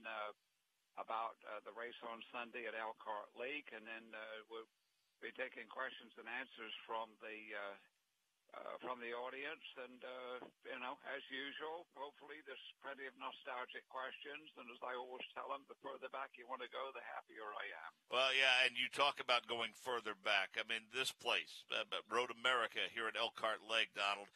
about the race on Sunday at Elkhart Lake, and then we'll be taking questions and answers from the audience, and as usual, hopefully there's plenty of nostalgic questions, and as I always tell them, the further back you want to go, the happier I am. Well, yeah, and you talk about going further back. I mean, this place, Road America here at Elkhart Lake, Donald,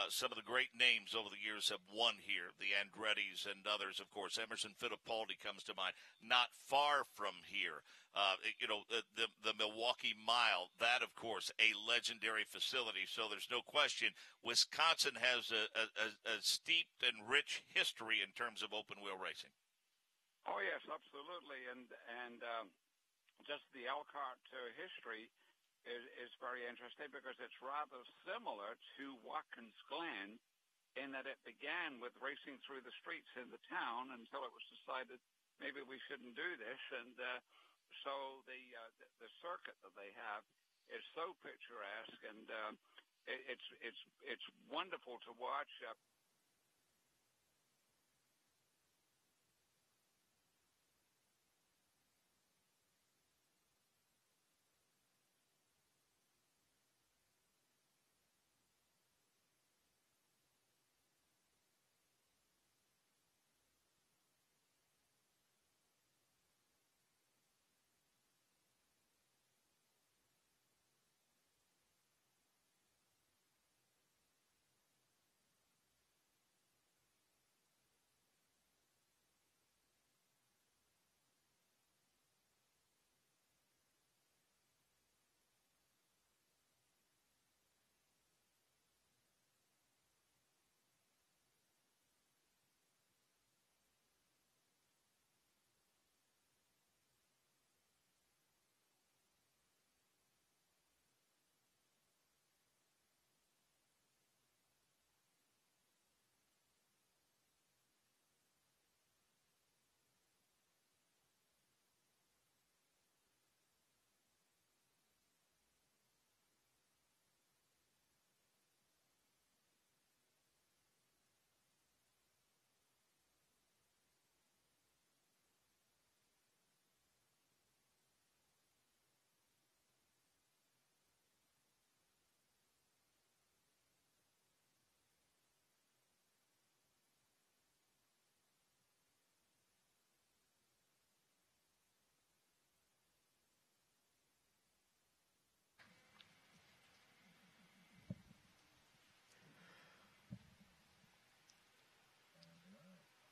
Some of the great names over the years have won here, the Andrettis and others, of course. Emerson Fittipaldi comes to mind. Not far from here, the Milwaukee Mile, that, of course, a legendary facility. So there's no question Wisconsin has a steep and rich history in terms of open-wheel racing. Oh, yes, absolutely. And just the Elkhart history is very interesting because it's rather similar to Watkins Glen in that it began with racing through the streets in the town until it was decided maybe we shouldn't do this. And so the circuit that they have is so picturesque, and it's wonderful to watch.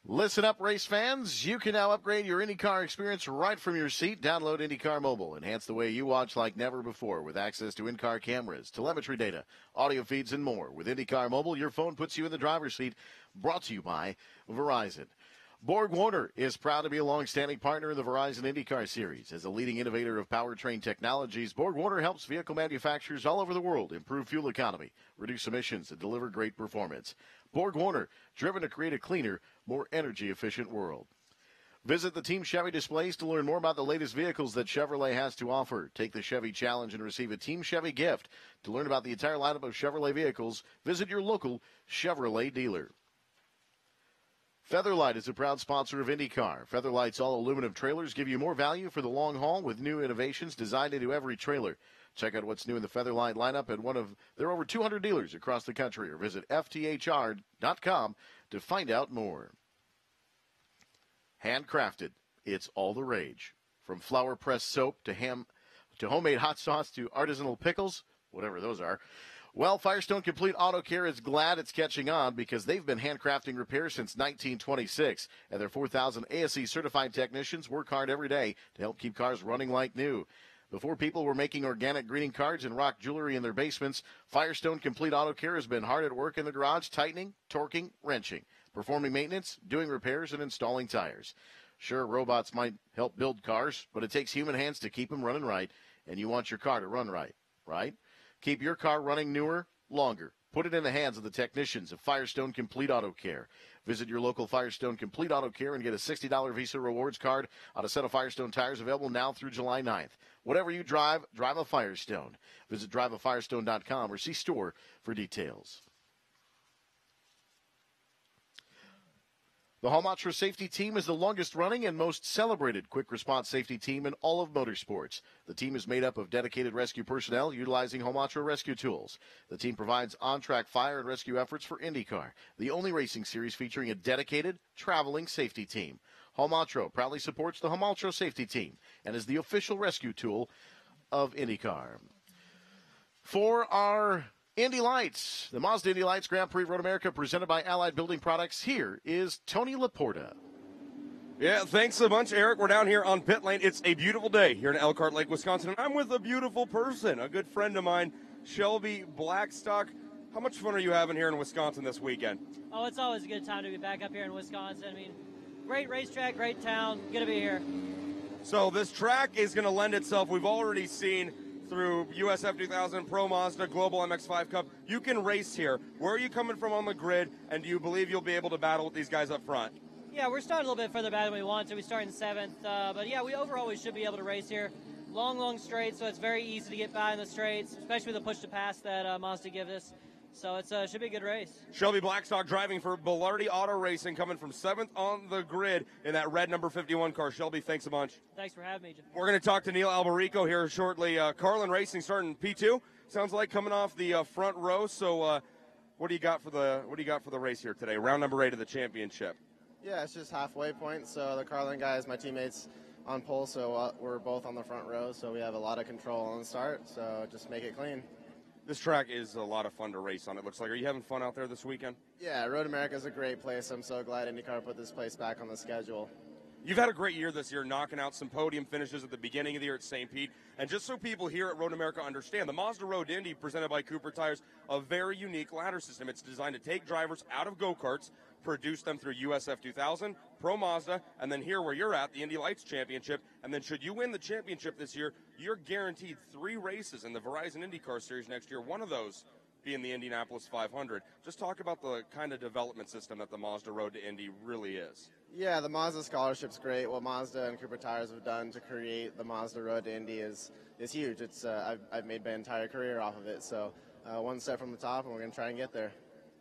Listen up, race fans. You can now upgrade your IndyCar experience right from your seat. Download IndyCar Mobile. Enhance the way you watch like never before with access to in-car cameras, telemetry data, audio feeds, and more. With IndyCar Mobile, your phone puts you in the driver's seat. Brought to you by Verizon. Borg Warner is proud to be a long-standing partner in the Verizon IndyCar Series. As a leading innovator of powertrain technologies, Borg Warner helps vehicle manufacturers all over the world improve fuel economy, reduce emissions, and deliver great performance. Borg Warner, driven to create a cleaner, more energy-efficient world. Visit the Team Chevy displays to learn more about the latest vehicles that Chevrolet has to offer. Take the Chevy Challenge and receive a Team Chevy gift. To learn about the entire lineup of Chevrolet vehicles, visit your local Chevrolet dealer. Featherlight is a proud sponsor of IndyCar. Featherlight's all-aluminum trailers give you more value for the long haul with new innovations designed into every trailer. Check out what's new in the Featherlight lineup at one of their over 200 dealers across the country, or visit fthr.com to find out more. Handcrafted, it's all the rage. From flour-pressed soap to homemade hot sauce to artisanal pickles, whatever those are. Well, Firestone Complete Auto Care is glad it's catching on because they've been handcrafting repairs since 1926, and their 4,000 ASE certified technicians work hard every day to help keep cars running like new. Before people were making organic greeting cards and rock jewelry in their basements, Firestone Complete Auto Care has been hard at work in the garage, tightening, torquing, wrenching, performing maintenance, doing repairs, and installing tires. Sure, robots might help build cars, but it takes human hands to keep them running right, and you want your car to run right, right? Keep your car running newer, longer. Put it in the hands of the technicians of Firestone Complete Auto Care. Visit your local Firestone Complete Auto Care and get a $60 Visa Rewards card on a set of Firestone tires available now through July 9th. Whatever you drive, drive a Firestone. Visit driveafirestone.com or see store for details. The Haumatra Safety Team is the longest-running and most celebrated quick-response safety team in all of motorsports. The team is made up of dedicated rescue personnel utilizing Haumatra rescue tools. The team provides on-track fire and rescue efforts for IndyCar, the only racing series featuring a dedicated, traveling safety team. Haumatra proudly supports the Haumatra Safety Team and is the official rescue tool of IndyCar. For our Indy Lights, the Mazda Indy Lights Grand Prix Road America presented by Allied Building Products. Here is Tony Laporta. Yeah, thanks a bunch, Eric. We're down here on pit lane. It's a beautiful day here in Elkhart Lake, Wisconsin, and I'm with a beautiful person, a good friend of mine, Shelby Blackstock. How much fun are you having here in Wisconsin this weekend? Oh, it's always a good time to be back up here in Wisconsin. I mean, great racetrack, great town. Good to be here. So this track is going to lend itself. We've already seen through USF 2000, Pro Mazda, Global MX5 Cup. You can race here. Where are you coming from on the grid, and do you believe you'll be able to battle with these guys up front? Yeah, we're starting a little bit further back than we want to. We start in 7th. But, yeah, we should be able to race here. Long straights, so it's very easy to get by in the straights, especially with the push-to-pass that Mazda gives us. So it should be a good race. Shelby Blackstock driving for Belardi Auto Racing, coming from 7th on the grid in that red number 51 car. Shelby, thanks a bunch. Thanks for having me, Jim. We're going to talk to Neil Alberico here shortly. Carlin Racing starting P2. Sounds like coming off the front row. So what do you got for the race here today? Round number 8 of the championship. Yeah, it's just halfway point. So the Carlin guys, my teammates, on pole. So we're both on the front row. So we have a lot of control on the start. So just make it clean. This track is a lot of fun to race on, it looks like. Are you having fun out there this weekend? Yeah, Road America is a great place. I'm so glad IndyCar put this place back on the schedule. You've had a great year this year, knocking out some podium finishes at the beginning of the year at St. Pete. And just so people here at Road America understand, the Mazda Road to Indy, presented by Cooper Tires, a very unique ladder system. It's designed to take drivers out of go-karts, produce them through USF 2000, Pro Mazda, and then here where you're at, the Indy Lights Championship. And then should you win the championship this year, you're guaranteed 3 races in the Verizon IndyCar Series next year, one of those being the Indianapolis 500. Just talk about the kind of development system that the Mazda Road to Indy really is. Yeah, the Mazda scholarship's great. What Mazda and Cooper Tires have done to create the Mazda Road to Indy is huge. It's I've made my entire career off of it. So one step from the top, and we're going to try and get there.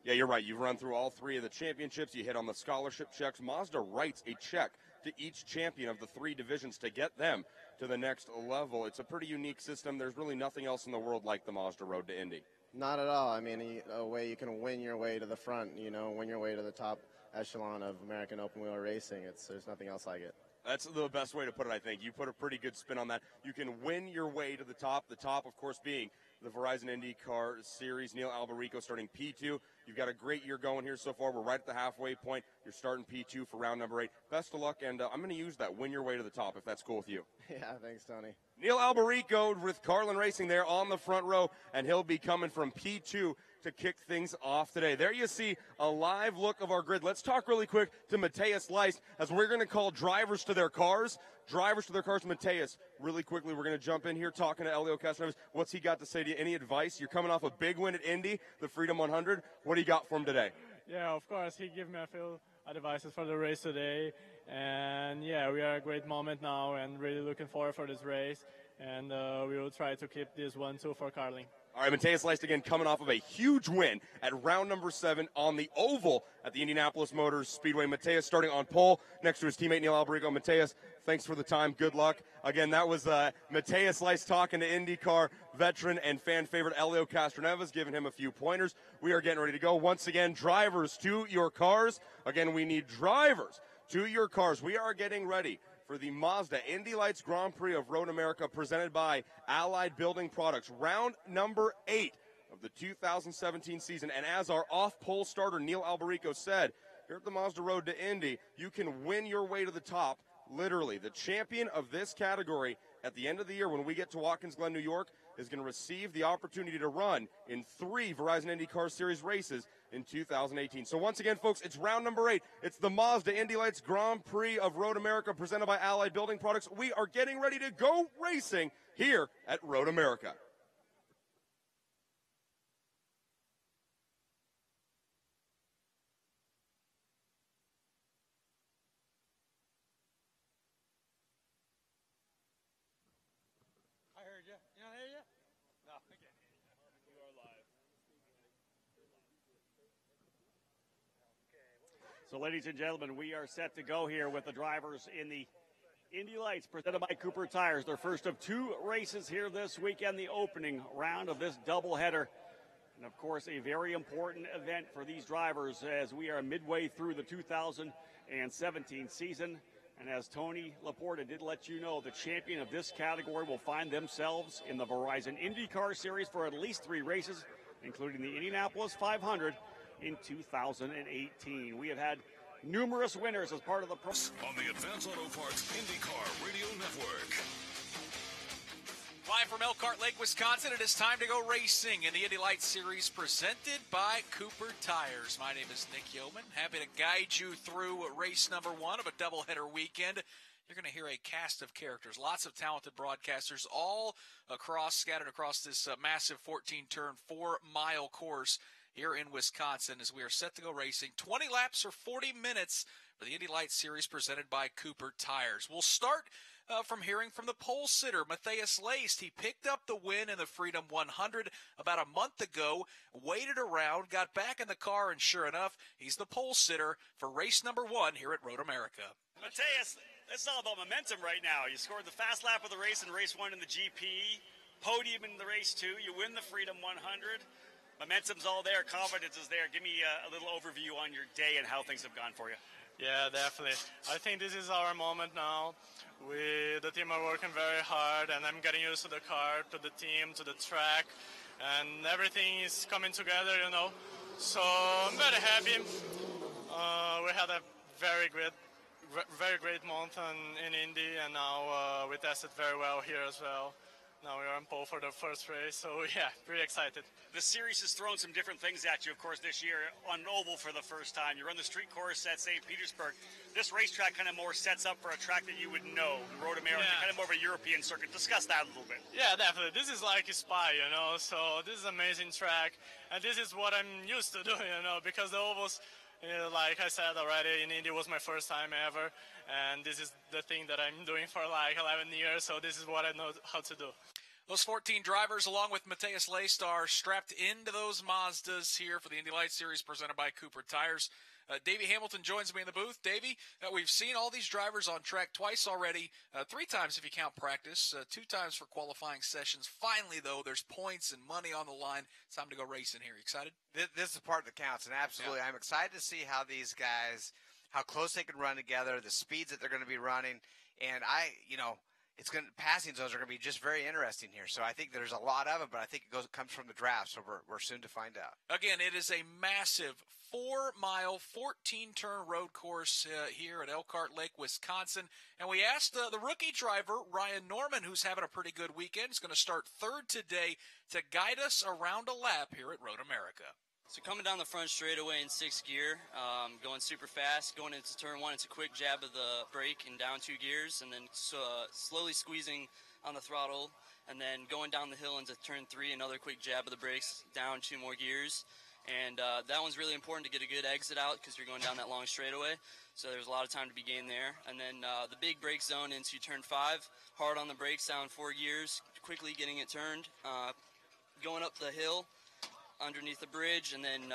Yeah, you're right. You've run through all 3 of the championships. You hit on the scholarship checks. Mazda writes a check to each champion of the 3 divisions to get them to the next level. It's a pretty unique system. There's really nothing else in the world like the Mazda Road to Indy. Not at all. I mean, a way you can win your way to the front, win your way to the top echelon of American open wheel racing. There's nothing else like it. That's the best way to put it, I think. You put a pretty good spin on that. You can win your way to the top, of course, being the Verizon IndyCar Series. Neil Alberico starting P2. You've got a great year going here so far. We're right at the halfway point. You're starting P2 for round number 8. Best of luck, and I'm going to use that win your way to the top, if that's cool with you. Yeah, thanks, Tony. Neil Alberico with Carlin Racing there on the front row, and he'll be coming from P2 to kick things off today. There you see a live look of our grid. Let's talk really quick to Mateus Leist, as we're going to call drivers to their cars. Mateus, really quickly, we're going to jump in here talking to Elio Castroneves. What's he got to say to you? Any advice? You're coming off a big win at Indy, the Freedom 100. What do you got for him today? Yeah, of course. He gave me a few advices for the race today. And, yeah, we are a great moment now and really looking forward for this race. And we will try to keep this 1-2 for Carlin. All right, Mateus Leist again coming off of a huge win at round number 7 on the oval at the Indianapolis Motor Speedway. Mateus starting on pole next to his teammate Neil Alberico. Mateus, thanks for the time. Good luck. Again, that was Mateus Leist talking to IndyCar veteran and fan favorite Elio Castroneves, giving him a few pointers. We are getting ready to go. Once again, drivers to your cars. Again, we need drivers to your cars. We are getting ready for the Mazda Indy Lights Grand Prix of Road America presented by Allied Building Products. Round number 8 of the 2017 season. And as our off-pole starter Neil Alberico said, here at the Mazda Road to Indy, you can win your way to the top, literally. The champion of this category at the end of the year when we get to Watkins Glen, New York, is going to receive the opportunity to run in 3 Verizon IndyCar Series races in 2018. So once again, folks, it's round number 8. It's the Mazda Indy Lights Grand Prix of Road America presented by Allied Building Products. We are getting ready to go racing here at Road America. I heard you. You don't hear you? No, I can't hear you. You are live. So, ladies and gentlemen, we are set to go here with the drivers in the Indy Lights presented by Cooper Tires. Their first of 2 races here this weekend, the opening round of this doubleheader. And, of course, a very important event for these drivers as we are midway through the 2017 season. And as Tony Laporta did let you know, the champion of this category will find themselves in the Verizon IndyCar Series for at least 3 races, including the Indianapolis 500 in 2018. We have had numerous winners as part of the on the Advance Auto Parts IndyCar Radio Network. Live from Elkhart Lake, Wisconsin, it is time to go racing in the Indy Lights Series presented by Cooper Tires. My name is Nick Yeoman, happy to guide you through race number 1 of a doubleheader weekend. You're going to hear a cast of characters, lots of talented broadcasters, all scattered across this massive 14-turn, 4-mile course here in Wisconsin as we are set to go racing. 20 laps or 40 minutes for the Indy Lights Series presented by Cooper Tires. We'll start from hearing from the pole sitter, Matthias Laced. He picked up the win in the Freedom 100 about a month ago, waited around, got back in the car, and sure enough, he's the pole sitter for race number 1 here at Road America. Matthias, it's all about momentum right now. You scored the fast lap of the race in race 1 in the GP, podium in the race 2, you win the Freedom 100. Momentum's all there, confidence is there. Give me a little overview on your day and how things have gone for you. Yeah, definitely. I think this is our moment now. The team are working very hard, and I'm getting used to the car, to the team, to the track, and everything is coming together, So I'm very happy. We had a very great month in Indy, and now we tested very well here as well. Now we are on pole for the first race, so yeah, pretty excited. The series has thrown some different things at you, of course, this year on oval for the first time. You run the street course at St. Petersburg. This racetrack kind of more sets up for a track that you would know, Road America, kind of more of a European circuit. Discuss that a little bit. Yeah, definitely. This is like Spa, so this is an amazing track, and this is what I'm used to doing, because the ovals, like I said already, in Indy was my first time ever, and this is the thing that I'm doing for like 11 years, so this is what I know how to do. Those 14 drivers, along with Matthias Laced, are strapped into those Mazdas here for the Indy Lights Series presented by Cooper Tires. Davey Hamilton joins me in the booth. Davey, we've seen all these drivers on track twice already, 3 times if you count practice, 2 times for qualifying sessions. Finally, though, there's points and money on the line. It's time to go racing here. You excited? This is the part that counts, and absolutely. Yeah. I'm excited to see how these guys, how close they can run together, the speeds that they're going to be running, and passing zones are going to be just very interesting here. So I think there's a lot of it, but I think it comes from the draft, so we're soon to find out. Again, it is a massive 4-mile, 14-turn road course here at Elkhart Lake, Wisconsin. And we asked the rookie driver, Ryan Norman, who's having a pretty good weekend, is going to start 3rd today, to guide us around a lap here at Road America. So coming down the front straightaway in 6th gear, going super fast, going into turn 1, it's a quick jab of the brake and down 2 gears, and then slowly squeezing on the throttle, and then going down the hill into turn 3, another quick jab of the brakes, down 2 more gears. And that one's really important to get a good exit out because you're going down that long straightaway. So there's a lot of time to be gained there. And then the big brake zone into turn 5, hard on the brakes, down 4 gears, quickly getting it turned, going up the hill, underneath the bridge, and then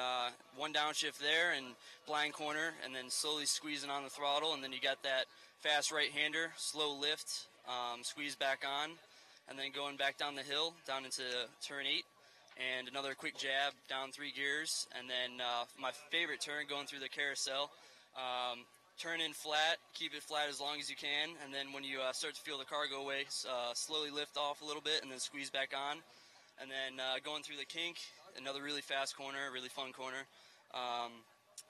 1 downshift there and blind corner, and then slowly squeezing on the throttle, and then you got that fast right-hander, slow lift, squeeze back on, and then going back down the hill, down into turn 8, and another quick jab, down 3 gears, and then my favorite turn, going through the carousel, turn in flat, keep it flat as long as you can, and then when you start to feel the car go away, slowly lift off a little bit, and then squeeze back on, and then going through the kink, another really fast corner, really fun corner.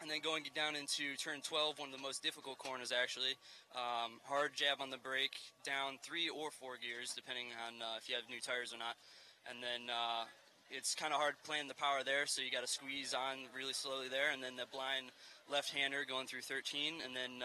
And then going down into turn 12, one of the most difficult corners actually. Hard jab on the brake, down 3 or 4 gears, depending on if you have new tires or not. And then it's kind of hard playing the power there, so you got to squeeze on really slowly there. And then the blind left-hander going through 13, and then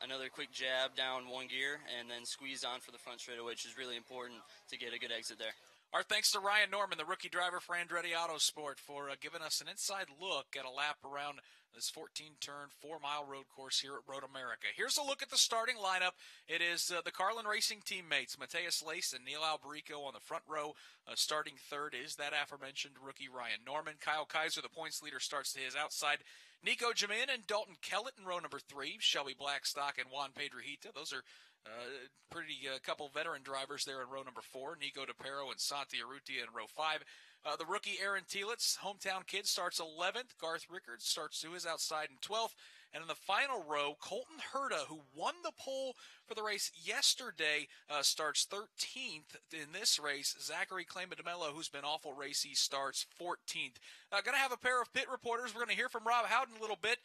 another quick jab down 1 gear, and then squeeze on for the front straightaway, which is really important to get a good exit there. Our thanks to Ryan Norman, the rookie driver for Andretti Autosport, for giving us an inside look at a lap around this 14-turn, 4-mile road course here at Road America. Here's a look at the starting lineup. It is the Carlin Racing teammates, Matthias Laced and Neil Alberico on the front row. Starting 3rd is that aforementioned rookie Ryan Norman. Kyle Kaiser, the points leader, starts to his outside. Nico Jamin and Dalton Kellett in row number 3. Shelby Blackstock and Juan Pedrohita. Those are pretty couple veteran drivers there in row number 4. Nico DePero and Santi Urrutia in row 5. The rookie Aaron Telitz, hometown kid, starts 11th. Garth Rickards starts to his outside in 12th. And in the final row, Colton Herta, who won the pole for the race yesterday, starts 13th in this race. Zachary Claymont-DeMello, who's been awful racy, starts 14th. Going to have a pair of pit reporters. We're going to hear from Rob Howden a little bit.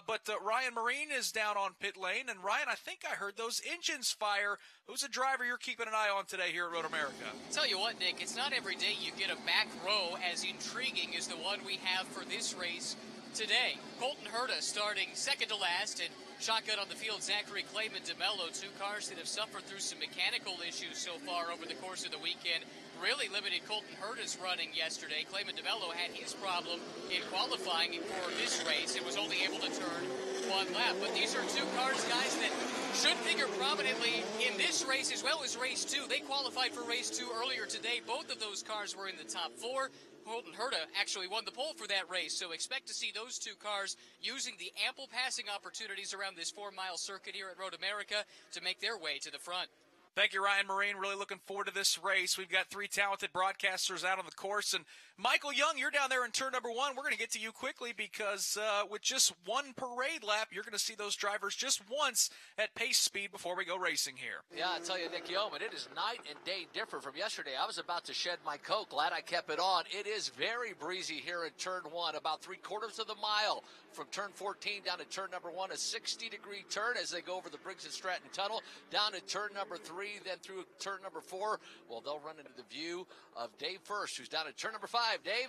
But Ryan Marine is down on pit lane. And Ryan, I think I heard those engines fire. Who's a driver you're keeping an eye on today here at Road America? Tell you what, Nick, it's not every day you get a back row as intriguing as the one we have for this race today. Colton Herta starting second to last, and shotgun on the field, Zachary Claymont-DeMello, two cars that have suffered through some mechanical issues so far over the course of the weekend. Really limited Colton Herta's running yesterday. Claymont-DeMello had his problem in qualifying for this race and was only able to turn one lap. But these are two cars, guys, that should figure prominently in this race as well as race 2. They qualified for race 2 earlier today. Both of those cars were in the top 4. Colton Herta actually won the pole for that race, so expect to see those two cars using the ample passing opportunities around this 4-mile circuit here at Road America to make their way to the front. Thank you, Ryan Marine. Really looking forward to this race. We've got 3 talented broadcasters out on the course. And Michael Young, you're down there in turn number 1. We're going to get to you quickly because with just one parade lap, you're going to see those drivers just once at pace speed before we go racing here. Yeah, I tell you, Nick Yeoman, it is night and day different from yesterday. I was about to shed my coat. Glad I kept it on. It is very breezy here in turn 1, about 3/4 of the mile from turn 14 down to turn number 1, a 60-degree turn as they go over the Briggs and Stratton Tunnel, down to turn number 3, then through turn number 4. Well, they'll run into the view of Dave First, who's down at turn number 5. Dave?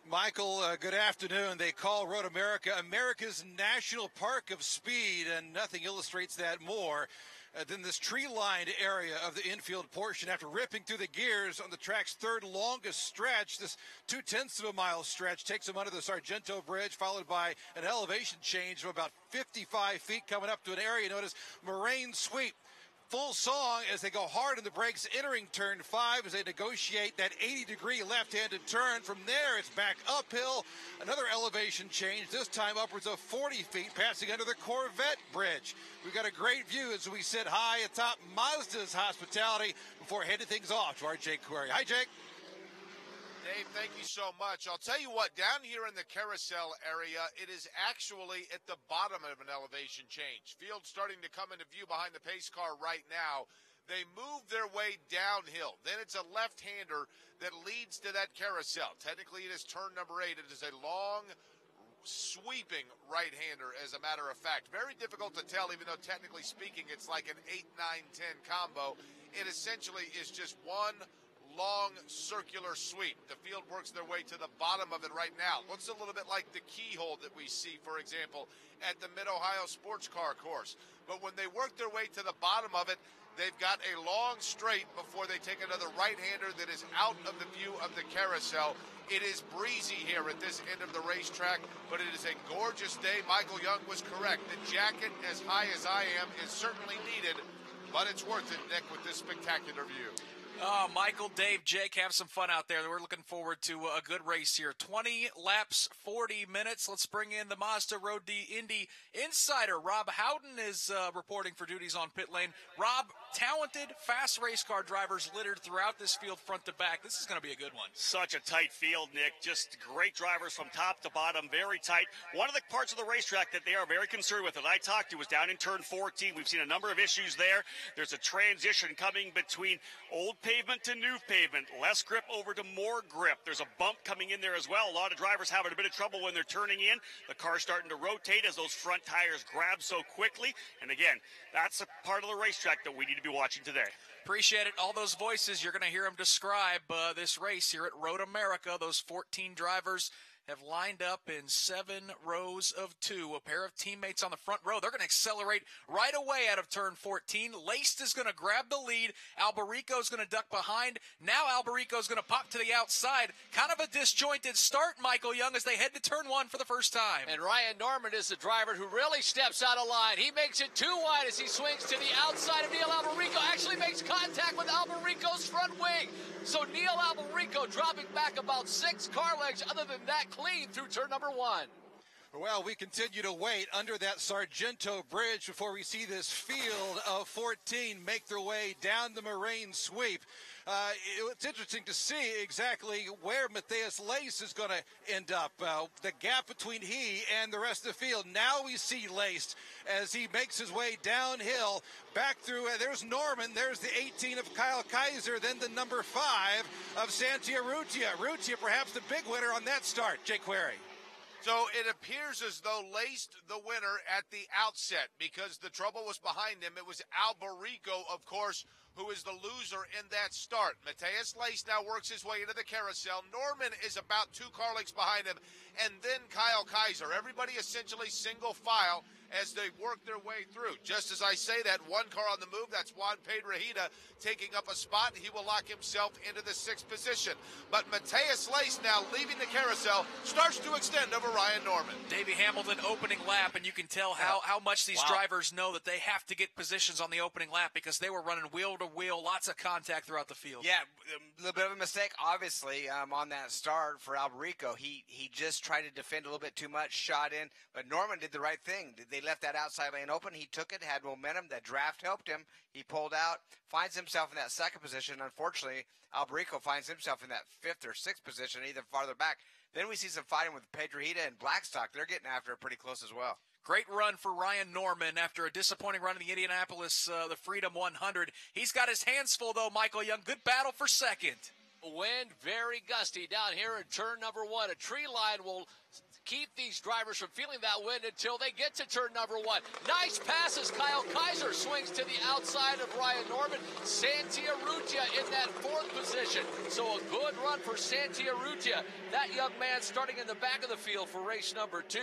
Michael, good afternoon. They call Road America America's National Park of Speed, and nothing illustrates that more than this tree-lined area of the infield portion. After ripping through the gears on the track's third longest stretch, this 0.2 of a mile stretch takes them under the Sargento Bridge, followed by an elevation change of about 55 feet coming up to an area known as Moraine Sweep. Full song as they go hard in the brakes, entering turn 5 as they negotiate that 80-degree left-handed turn. From there, it's back uphill. Another elevation change, this time upwards of 40 feet, passing under the Corvette Bridge. We've got a great view as we sit high atop Mazda's hospitality before heading things off to our Jake Query. Hi, Jake. Dave, thank you so much. I'll tell you what, down here in the carousel area, it is actually at the bottom of an elevation change. Field starting to come into view behind the pace car right now. They move their way downhill. Then it's a left-hander that leads to that carousel. Technically, it is turn number 8. It is a long, sweeping right-hander, as a matter of fact. Very difficult to tell, even though technically speaking, it's like an 8, 9, 10 combo. It essentially is just one long circular sweep. The field works their way to the bottom of it right now. Looks a little bit like the keyhole that we see, for example, at the Mid-Ohio Sports Car Course. But when they work their way to the bottom of it, they've got a long straight before they take another right-hander that is out of the view of the carousel. It is breezy here at this end of the racetrack, but it is a gorgeous day. Michael Young was correct. The jacket, as high as I am, is certainly needed, but it's worth it, Nick, with this spectacular view. Oh, Michael, Dave, Jake, have some fun out there. We're looking forward to a good race here. 20 laps, 40 minutes. Let's bring in the Mazda Road Indy insider. Rob Howden is reporting for duties on pit lane. Rob, talented, fast race car drivers littered throughout this field front to back. This is going to be a good one. Such a tight field, Nick. Just great drivers from top to bottom, very tight. One of the parts of the racetrack that they are very concerned with that I talked to was down in turn 14. We've seen a number of issues there. There's a transition coming between old pavement to new pavement, less grip over to more grip. There's a bump coming in there as well. A lot of drivers having a bit of trouble when they're turning in. The car's starting to rotate as those front tires grab so quickly. And again, that's a part of the racetrack that we need to be watching today. Appreciate it. All those voices, you're going to hear them describe this race here at Road America. Those 14 drivers have lined up in 7 rows of 2. A pair of teammates on the front row. They're going to accelerate right away out of turn 14. Laced is going to grab the lead. Alberico is going to duck behind. Now Alberico is going to pop to the outside. Kind of a disjointed start, Michael Young, as they head to turn 1 for the first time. And Ryan Norman is the driver who really steps out of line. He makes it too wide as he swings to the outside of Neil Alberico. Actually makes contact with Alberico's front wing. So Neil Alberico dropping back about 6 car lengths. Other than that, clean through turn number 1. Well, we continue to wait under that Sargento Bridge before we see this field of 14 make their way down the Moraine sweep. It's interesting to see exactly where Matthias Lace is going to end up. The gap between he and the rest of the field. Now we see Lace as he makes his way downhill back through. There's Norman. There's the 18 of Kyle Kaiser. Then the number 5 of Santi Urrutia. Urrutia perhaps the big winner on that start. Jake Query. So it appears as though Laced the winner at the outset because the trouble was behind him. It was Alberico, of course, who is the loser in that start. Matthias Lace now works his way into the carousel. Norman is about 2 car lengths behind him, and then Kyle Kaiser. Everybody essentially single file as they work their way through. Just as I say that, 1 car on the move, that's Juan Pedrahita taking up a spot. He will lock himself into the 6th position. But Matthias Lace now leaving the carousel starts to extend over Ryan Norman. Davey Hamilton opening lap, and you can tell how much these drivers know that they have to get positions on the opening lap because they were running wheel to wheel, lots of contact throughout the field. Yeah, a little bit of a mistake, obviously, on that start for Alberico. He just tried to defend a little bit too much, shot in, but Norman did the right thing. They left that outside lane open. He took it, had momentum. That draft helped him. He pulled out, finds himself in that 2nd position. Unfortunately, Alberico finds himself in that 5th or 6th position, either farther back. Then we see some fighting with Pedrahita and Blackstock. They're getting after it pretty close as well. Great run for Ryan Norman after a disappointing run in the Indianapolis, the Freedom 100. He's got his hands full, though, Michael Young. Good battle for 2nd. Wind very gusty down here in turn number 1. A tree line will keep these drivers from feeling that wind until they get to turn number 1. Nice passes. Kyle Kaiser swings to the outside of Ryan Norman. Santi Urrutia in that 4th position. So a good run for Santi Urrutia. That young man starting in the back of the field for race number 2.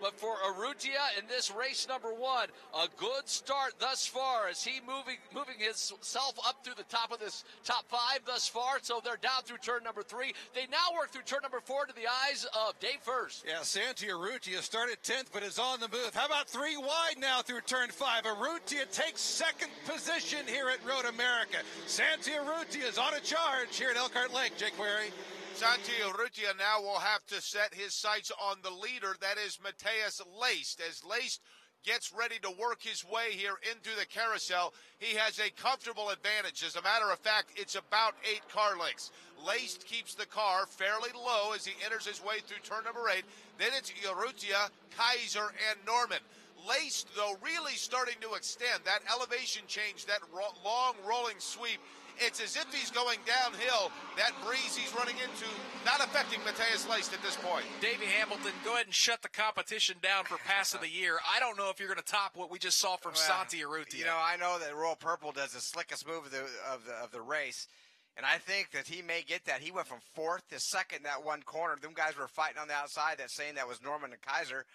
But for Urrutia in this race number 1, a good start thus far as he moving himself up through the top of this top 5 thus far. So they're down through turn number 3. They now work through turn number 4 to the eyes of Dave First. Yeah, Santi Urrutia started 10th but is on the move. How about 3 wide now through turn 5? Urrutia takes 2nd position here at Road America. Santi Urrutia is on a charge here at Elkhart Lake. Jake Query. Santi Urrutia now will have to set his sights on the leader. That is Matthias Laced. As Laced gets ready to work his way here into the carousel, he has a comfortable advantage. As a matter of fact, it's about 8 car lengths. Laced keeps the car fairly low as he enters his way through turn number 8. Then it's Urrutia, Kaiser, and Norman. Laced, though, really starting to extend that elevation change, that long rolling sweep. It's as if he's going downhill. That breeze he's running into not affecting Matthias Laced at this point. Davey Hamilton, go ahead and shut the competition down for Pass of the Year. I don't know if you're going to top what we just saw from Santi Urrutia. You know, I know that Royal Purple does the slickest move of the race, and I think that he may get that. He went from 4th to 2nd in that one corner. Them guys were fighting on the outside, that saying that was Norman and Kaiser.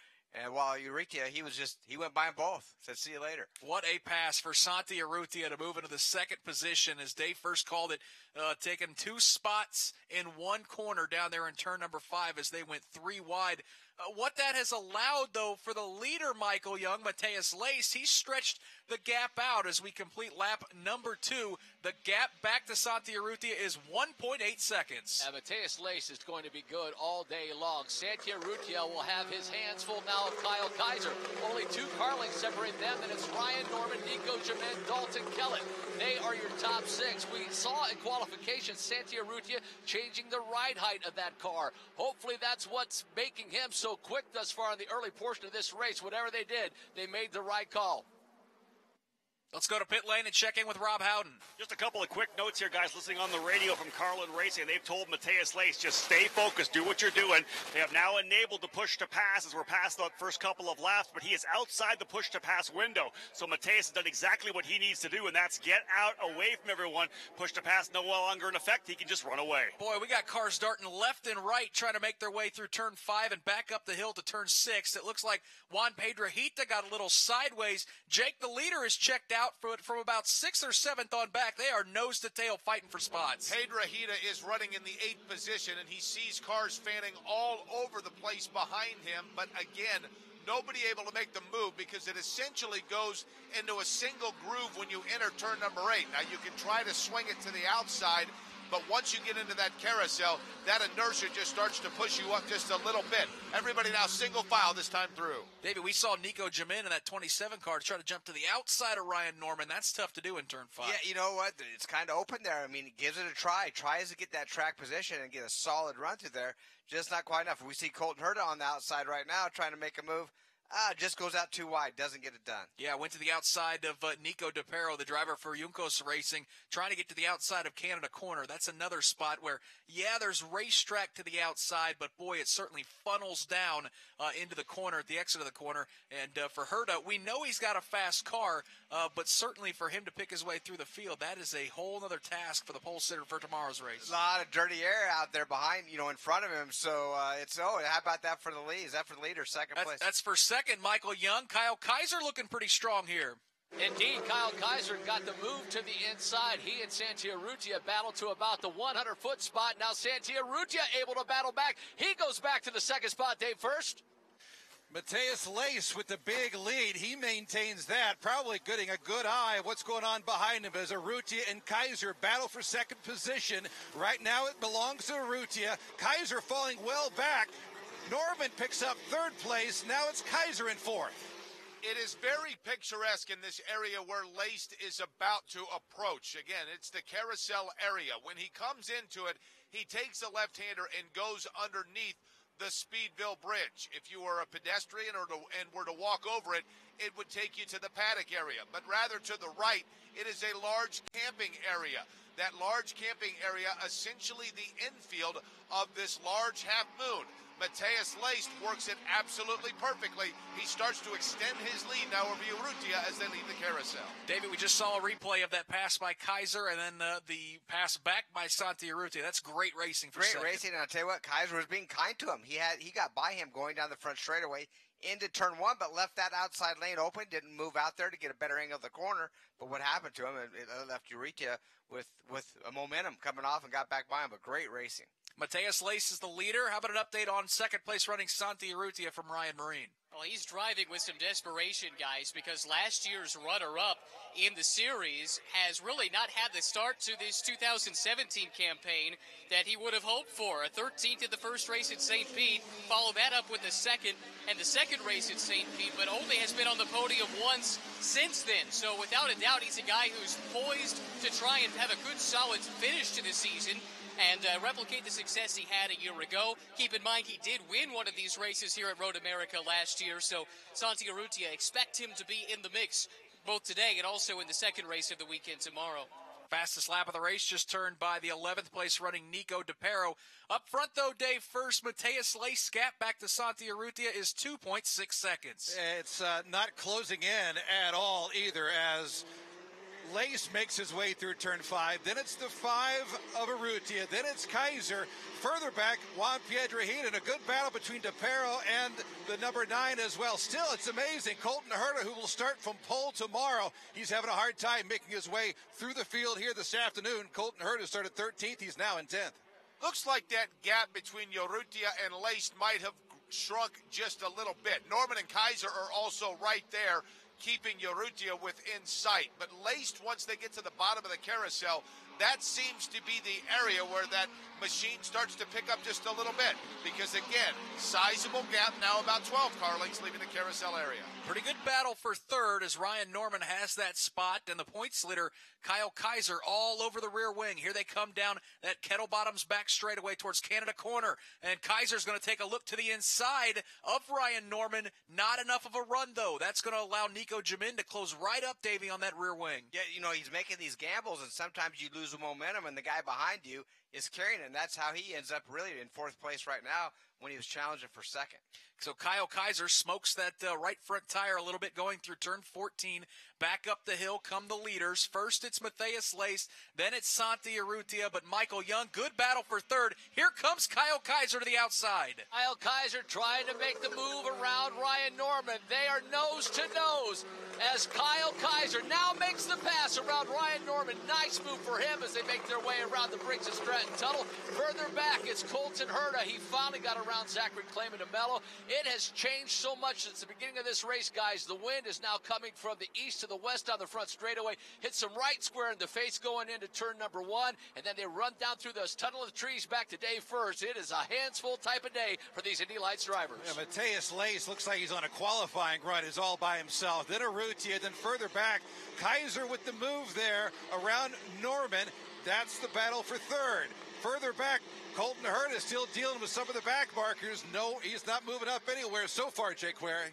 And while Urrutia, he went by them both. Said, see you later. What a pass for Santi Urrutia to move into the 2nd position, as Dave First called it, taking 2 spots in one corner down there in turn number 5 as they went 3 wide. What that has allowed, though, for the leader, Michael Young, Matthias Lace, he stretched the gap out as we complete lap number 2. The gap back to Santi Urrutia is 1.8 seconds. And Matthias Lace is going to be good all day long. Santi Urrutia will have his hands full now of Kyle Kaiser. Only 2 car lengths separate them, and it's Ryan Norman, Nico Jamin, Dalton Kellett. They are your top 6. We saw in qualification Santi Urrutia changing the ride height of that car. Hopefully that's what's making him so quick thus far in the early portion of this race. Whatever they did, they made the right call. Let's go to pit lane and check in with Rob Howden. Just a couple of quick notes here, guys, listening on the radio from Carlin Racing. They've told Matthias Lace, just stay focused, do what you're doing. They have now enabled the push to pass as we're past the first couple of laps, but he is outside the push to pass window. So Matthias has done exactly what he needs to do, and that's get out away from everyone. Push to pass no longer in effect. He can just run away. Boy, we got cars darting left and right trying to make their way through turn 5 and back up the hill to turn 6. It looks like Juan Pedrahita got a little sideways. Jake, the leader, is checked out from about 6th or 7th on back. They are nose to tail fighting for spots. Pedrahita is running in the 8th position, and he sees cars fanning all over the place behind him. But again, nobody able to make the move because it essentially goes into a single groove when you enter turn number 8. Now, you can try to swing it to the outside but once you get into that carousel, that inertia just starts to push you up just a little bit. Everybody now single file this time through. David, we saw Nico Jamin in that 27 car try to jump to the outside of Ryan Norman. That's tough to do in turn 5. Yeah, you know what? It's kind of open there. I mean, he gives it a try. Tries to get that track position and get a solid run through there. Just not quite enough. We see Colton Herta on the outside right now trying to make a move. Just goes out too wide, doesn't get it done. Yeah, went to the outside of Nico DePero, the driver for Juncos Racing, trying to get to the outside of Canada Corner. That's another spot where, yeah, there's racetrack to the outside, but boy, it certainly funnels down into the corner at the exit of the corner. And for Herta, we know he's got a fast car, but certainly for him to pick his way through the field, that is a whole other task for the pole sitter for tomorrow's race. A lot of dirty air out there behind, in front of him. So how about that for the lead? Is that for the lead or second place? That's for second. Michael Young. Kyle Kaiser looking pretty strong here. Indeed, Kyle Kaiser got the move to the inside. He and Santiarrutia battled to about the 100-foot spot. Now Santiarrutia able to battle back. He goes back to the second spot. Dave first. Mateus Lace with the big lead. He maintains that, probably getting a good eye of what's going on behind him as Urrutia and Kaiser battle for second position. Right now it belongs to Urrutia. Kaiser falling well back. Norman picks up third place. Now it's Kaiser in fourth. It is very picturesque in this area where Laced is about to approach. Again, it's the carousel area. When he comes into it, he takes a left-hander and goes underneath the Speedville Bridge. If you were a pedestrian and were to walk over it, it would take you to the paddock area. But rather to the right, it is a large camping area. That large camping area, essentially the infield of this large half moon. Mateus Laced works it absolutely perfectly. He starts to extend his lead now over Urrutia as they leave the carousel. David, we just saw a replay of that pass by Kaiser and then the pass back by Santiarrutia. That's great racing for second. Great racing, and I'll tell you what, Kaiser was being kind to him. He got by him going down the front straightaway into turn 1, but left that outside lane open, didn't move out there to get a better angle of the corner. But what happened to him, it left Urrutia with a momentum coming off and got back by him, but great racing. Mateus Lace is the leader. How about an update on second place running Santiarrutia from Ryan Marine? Well, he's driving with some desperation, guys, because last year's runner-up in the series has really not had the start to this 2017 campaign that he would have hoped for. A 13th in the first race at St. Pete, follow that up with the second, and the second race at St. Pete, but only has been on the podium once since then. So without a doubt, he's a guy who's poised to try and have a good, solid finish to the season and replicate the success he had a year ago. Keep in mind, he did win one of these races here at Road America last year, so Santiarrutia, expect him to be in the mix both today and also in the second race of the weekend tomorrow. Fastest lap of the race just turned by the 11th place running Nico DePero. Up front, though, Dave, first, Mateus Lace gap back to Santiarrutia is 2.6 seconds. It's not closing in at all either as Lace makes his way through turn 5. Then it's the 5 of Urrutia. Then it's Kaiser. Further back, Juan Piedrahita. A good battle between DePero and the number 9 as well. Still, it's amazing. Colton Herta, who will start from pole tomorrow. He's having a hard time making his way through the field here this afternoon. Colton Herta started 13th. He's now in 10th. Looks like that gap between Urrutia and Lace might have shrunk just a little bit. Norman and Kaiser are also right there, keeping Urrutia within sight. But Laced, once they get to the bottom of the carousel, that seems to be the area where that machine starts to pick up just a little bit. Because, again, sizable gap, now about 12 car lengths leaving the carousel area. Pretty good battle for third as Ryan Norman has that spot, and the points leader, Kyle Kaiser, all over the rear wing. Here they come down that Kettle Bottoms back straightaway towards Canada Corner, and Kaiser's going to take a look to the inside of Ryan Norman. Not enough of a run, though. That's going to allow Nico Jamin to close right up, Davey, on that rear wing. Yeah, he's making these gambles, and sometimes you lose the momentum, and the guy behind you is carrying it, and that's how he ends up really in fourth place right now when he was challenging for second. So Kyle Kaiser smokes that right front tire a little bit going through turn 14. Back up the hill come the leaders. First it's Mateus Lace, then it's Santiarrutia, but Michael Young, good battle for third. Here comes Kyle Kaiser to the outside. Kyle Kaiser trying to make the move around Ryan Norman. They are nose to nose as Kyle Kaiser now makes the pass around Ryan Norman. Nice move for him as they make their way around the Briggs of Stratton. Stratton tunnel. Further back, it's Colton Herta. He finally got around Zachary Clayman de Mello. It has changed so much since the beginning of this race, guys. The wind is now coming from the east to the west on the front straightaway. Hits them right square in the face going into turn number 1, and then they run down through those tunnel of trees back to day first. It is a hands-full type of day for these Indy Lights drivers. Yeah, Matthias Lace looks like he's on a qualifying run, is all by himself. Then Urrutia, then further back, Kaiser with the move there around Norman. That's the battle for third. Further back, Colton Herta is still dealing with some of the back markers. No, he's not moving up anywhere so far, Jake Query.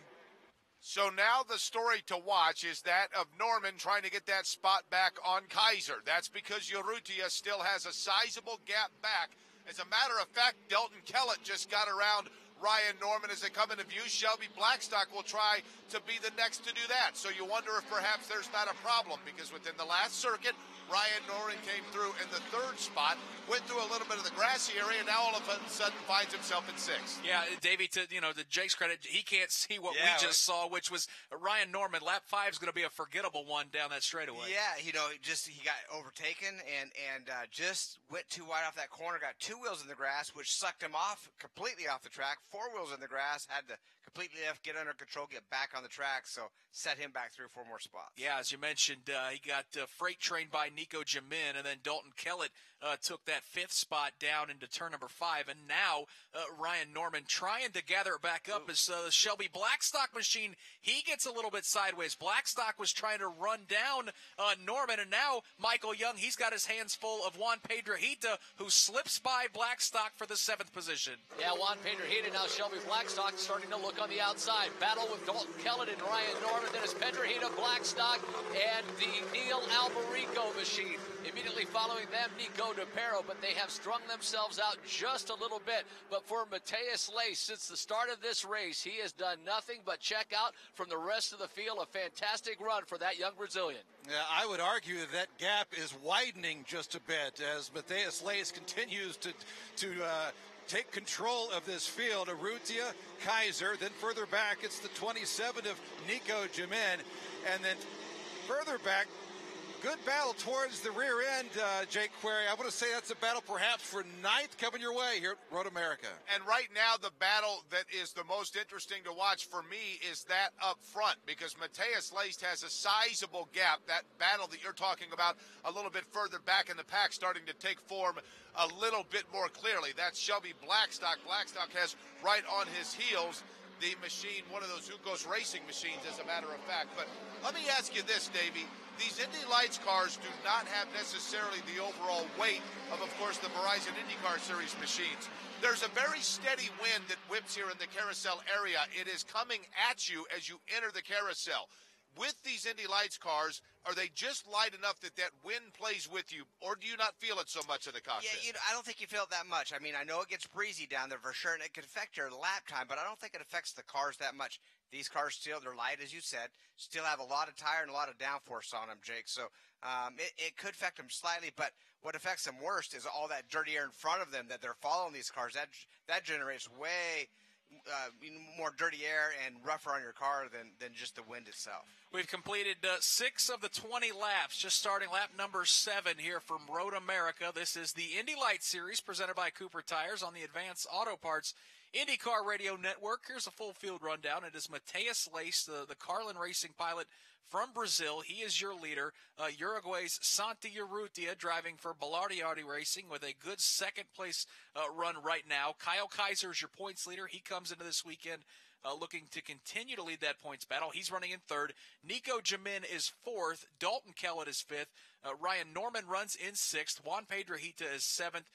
So now the story to watch is that of Norman trying to get that spot back on Kaiser. That's because Urrutia still has a sizable gap back. As a matter of fact, Delton Kellett just got around Ryan Norman as they come into view. Shelby Blackstock will try to be the next to do that. So you wonder if perhaps there's not a problem, because within the last circuit, Ryan Norman came through in the third spot, went through a little bit of the grassy area, and now all of a sudden finds himself in sixth. Yeah, Davey, to Jake's credit, he can't see what we just saw, which was Ryan Norman. Lap 5 is going to be a forgettable one down that straightaway. Yeah, he got overtaken and just went too wide off that corner, got 2 wheels in the grass, which sucked him completely off the track. 4 wheels in the grass, had to completely get under control, get back on the track, so set him back 3 or 4 more spots. Yeah, as you mentioned, he got freight trained by Nico Jamin, and then Dalton Kellett took that 5th spot down into turn number 5, and now Ryan Norman trying to gather it back up as Shelby Blackstock machine, he gets a little bit sideways. Blackstock was trying to run down Norman, and now Michael Young, he's got his hands full of Juan Pedrahita, who slips by Blackstock for the 7th position. Yeah, Juan Pedrahita, now Shelby Blackstock starting to look on the outside. Battle with Dalton Kellett and Ryan Norman. Then it's Pedrahita, Blackstock, and the Neil Alberico machine. Immediately following them, Nico DePero, but they have strung themselves out just a little bit. But for Matthias Lace, since the start of this race, he has done nothing but check out from the rest of the field. A fantastic run for that young Brazilian. Yeah, I would argue that gap is widening just a bit as Matthias Lace continues to take control of this field. Urrutia, Kaiser, then further back, it's the 27 of Nico Jamin, and then further back, good battle towards the rear end, Jake Query. I want to say that's a battle perhaps for 9th coming your way here at Road America. And right now, the battle that is the most interesting to watch for me is that up front, because Matthias Lace has a sizable gap. That battle that you're talking about a little bit further back in the pack starting to take form a little bit more clearly. That's Shelby Blackstock. Blackstock has right on his heels the machine, one of those Ukos racing machines, as a matter of fact. But let me ask you this, Davey. These Indy Lights cars do not have necessarily the overall weight of course, the Verizon IndyCar Series machines. There's a very steady wind that whips here in the carousel area. It is coming at you as you enter the carousel. With these Indy Lights cars, are they just light enough that wind plays with you, or do you not feel it so much in the cockpit? Yeah, I don't think you feel it that much. I mean, I know it gets breezy down there for sure, and it can affect your lap time, but I don't think it affects the cars that much. These cars they're light, as you said, still have a lot of tire and a lot of downforce on them, Jake. So it could affect them slightly, but what affects them worst is all that dirty air in front of them that they're following these cars. That generates way more dirty air and rougher on your car than just the wind itself. We've completed 6 of the 20 laps, just starting lap number 7 here from Road America. This is the Indy Lights Series presented by Cooper Tires on the Advanced Auto Parts IndyCar Radio Network. Here's a full field rundown. It is Matthias Lace, the Carlin Racing pilot from Brazil. He is your leader. Uruguay's Santi Urrutia driving for Belardiardi Racing with a good second-place run right now. Kyle Kaiser is your points leader. He comes into this weekend looking to continue to lead that points battle. He's running in 3rd. Nico Jamin is 4th. Dalton Kellett is 5th. Ryan Norman runs in 6th. Juan Pedrahita is 7th.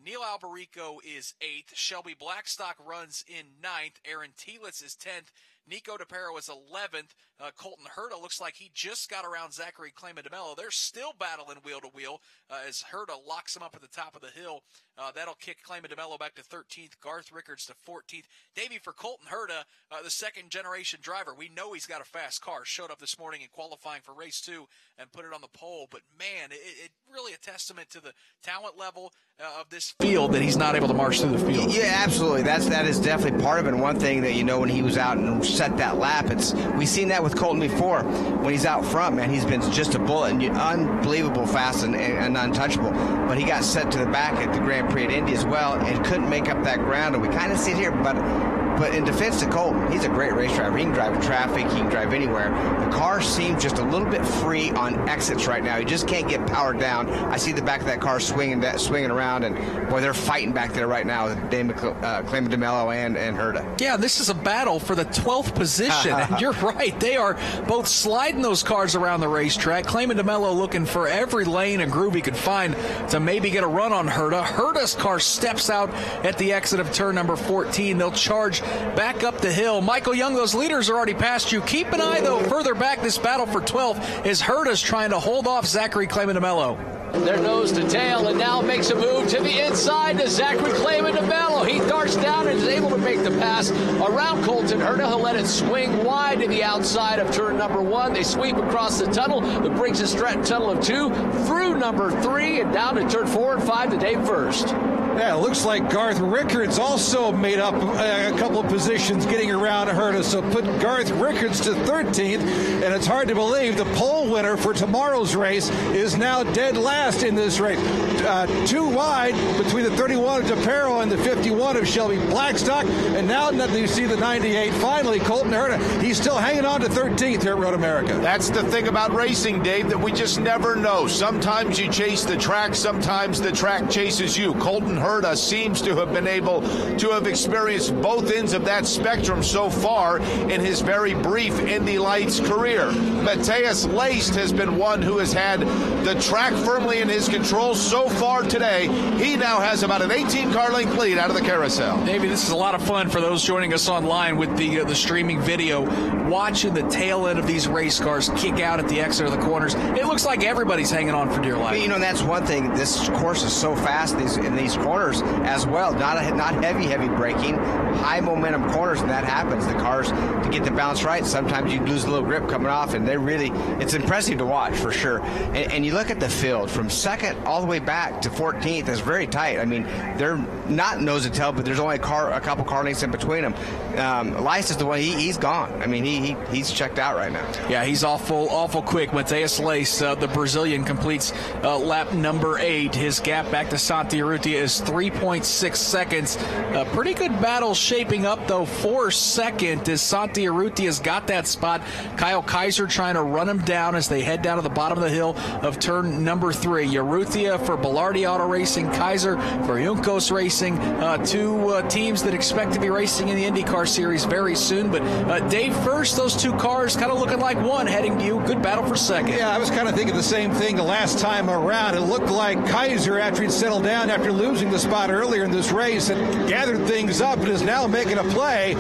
Neil Alberico is 8th. Shelby Blackstock runs in 9th. Aaron Telitz is 10th. Nico DePero is 11th. Colton Herta looks like he just got around Zachary Clayman de Mello. They're still battling wheel to wheel as Herta locks him up at the top of the hill. That'll kick Clayman de Mello back to 13th. Garth Rickards to 14th. Davey, for Colton Herta, the second-generation driver, we know he's got a fast car. Showed up this morning in qualifying for race 2 and put it on the pole. But, man, it really a testament to the talent level of this field that he's not able to march through the field. Yeah, absolutely. That is definitely part of it. And one thing that, when he was out in set that lap. We've seen that with Colton before when he's out front, man. He's been just a bullet and unbelievable fast and untouchable. But he got set to the back at the Grand Prix at Indy as well and couldn't make up that ground. And we kind of see it here, but in defense to Colton, he's a great race driver. He can drive traffic. He can drive anywhere. The car seems just a little bit free on exits right now. He just can't get powered down. I see the back of that car swinging around, and boy, they're fighting back there right now with Dave Clement DeMello and Herta. Yeah, this is a battle for the 12th position. And you're right. They are both sliding those cars around the racetrack. Clement DeMello looking for every lane and groove he could find to maybe get a run on Herta. Herta's car steps out at the exit of turn number 14. They'll charge back up the hill. Michael Young, those leaders are already past you. Keep an eye, though, further back. This battle for 12th is Herta's trying to hold off Zachary Clement DeMello. Their nose to tail, and now makes a move to the inside to Zachary Clement DeMello. He darts down and is able to make the pass around Colton Herta. He'll let it swing wide to the outside of turn number 1. They sweep across the tunnel, the Briggs and Stratton tunnel of 2, through number 3, and down to turn 4 and 5 to Dave First. Yeah, it looks like Garth Rickards also made up a couple of positions getting around Herta, so put Garth Rickards to 13th, and it's hard to believe the pole winner for tomorrow's race is now dead last in this race. 2 wide between the 31 of DePero and the 51 of Shelby Blackstock, and now you see the 98 finally, Colton Herta. He's still hanging on to 13th here at Road America. That's the thing about racing, Dave, that we just never know. Sometimes you chase the track, sometimes the track chases you. Colton Herta seems to have been able to have experienced both ends of that spectrum so far in his very brief Indy Lights career. Matthias Leist has been one who has had the track firmly in his control so far today. He now has about an 18-car length lead out of the carousel. Davey, this is a lot of fun for those joining us online with the streaming video, watching the tail end of these race cars kick out at the exit of the corners. It looks like everybody's hanging on for dear life. You know, that's one thing. This course is so fast in these corners as well. Not heavy braking, high momentum corners, and that happens. The cars, to get the balance right, sometimes you lose a little grip coming off, and it's impressive to watch for sure. And you look at the field from second all the way back to 14th, it's very tight. I mean, they're not nose to tail, but there's only a couple car lengths in between them. Leist is the one, he's gone. I mean, he's checked out right now. Yeah, he's awful quick. Matthias Leist, the Brazilian, completes lap number 8. His gap back to Santi Urrutia is 3.6 seconds. A pretty good battle shaping up, though, for second as Santi Urrutia's got that spot. Kyle Kaiser trying to run him down as they head down to the bottom of the hill of turn number 3. Urrutia for Belardi Auto Racing, Kaiser for Juncos Racing, 2 teams that expect to be racing in the IndyCar Series very soon. But Dave First, those 2 cars kind of looking like one heading to you. Good battle for second. Yeah, I was kind of thinking the same thing the last time around. It looked like Kaiser, after he'd settled down after losing the spot earlier in this race, had gathered things up and is now making a play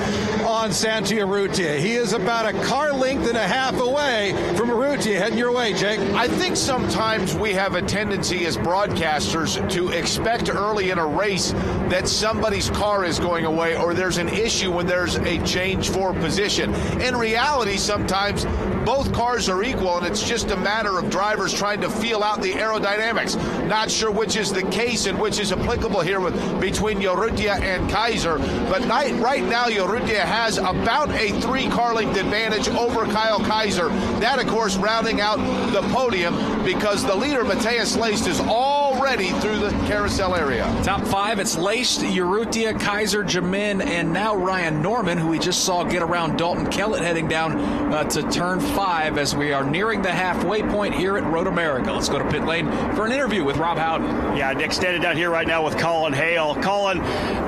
on Santi Urrutia. He is about a car length and a half away from Urrutia. Heading your way, Jake. I think sometimes we have a tendency as broadcasters to expect early in a race that somebody's car is going away or there's an issue when there's a change for position. In reality, sometimes both cars are equal, and it's just a matter of drivers trying to feel out the aerodynamics. Not sure which is the case and which is applicable here between Urrutia and Kaiser, but right now Urrutia has about a 3-car length advantage over Kyle Kaiser. That, of course, rounding out the podium because the leader, Matthias Leist, is already through the carousel area. Top 5, it's Leist, Urrutia, Kaiser, Jamin, and now Ryan Norman, who we just saw get around Dalton Kellett heading down to turn 5 as we are nearing the halfway point here at Road America. Let's go to pit lane for an interview with Rob Howden. Yeah, Nick, standing down here right now with Colin Hale. Colin,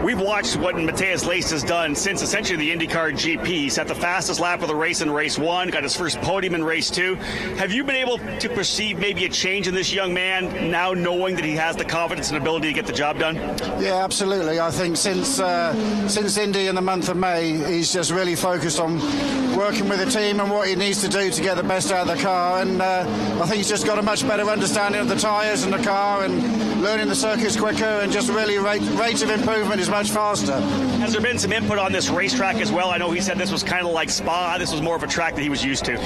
we've watched what Matthias Leist has done since essentially the IndyCar GP. He set the fastest lap of the race in race 1, got his first podium in race 2. Have you been able to perceive maybe a change in this young man now knowing that he has the confidence and ability to get the job done? Yeah, absolutely. I think since Indy in the month of May, he's just really focused on working with the team and what he needs to do to get the best out of the car. And I think he's just got a much better understanding of the tyres and the car and learning the circuits quicker, and just really rate of improvement is much faster. Has there been some input on this racetrack as well? I know he said this was kind of like Spa. This was more of a track that he was used to.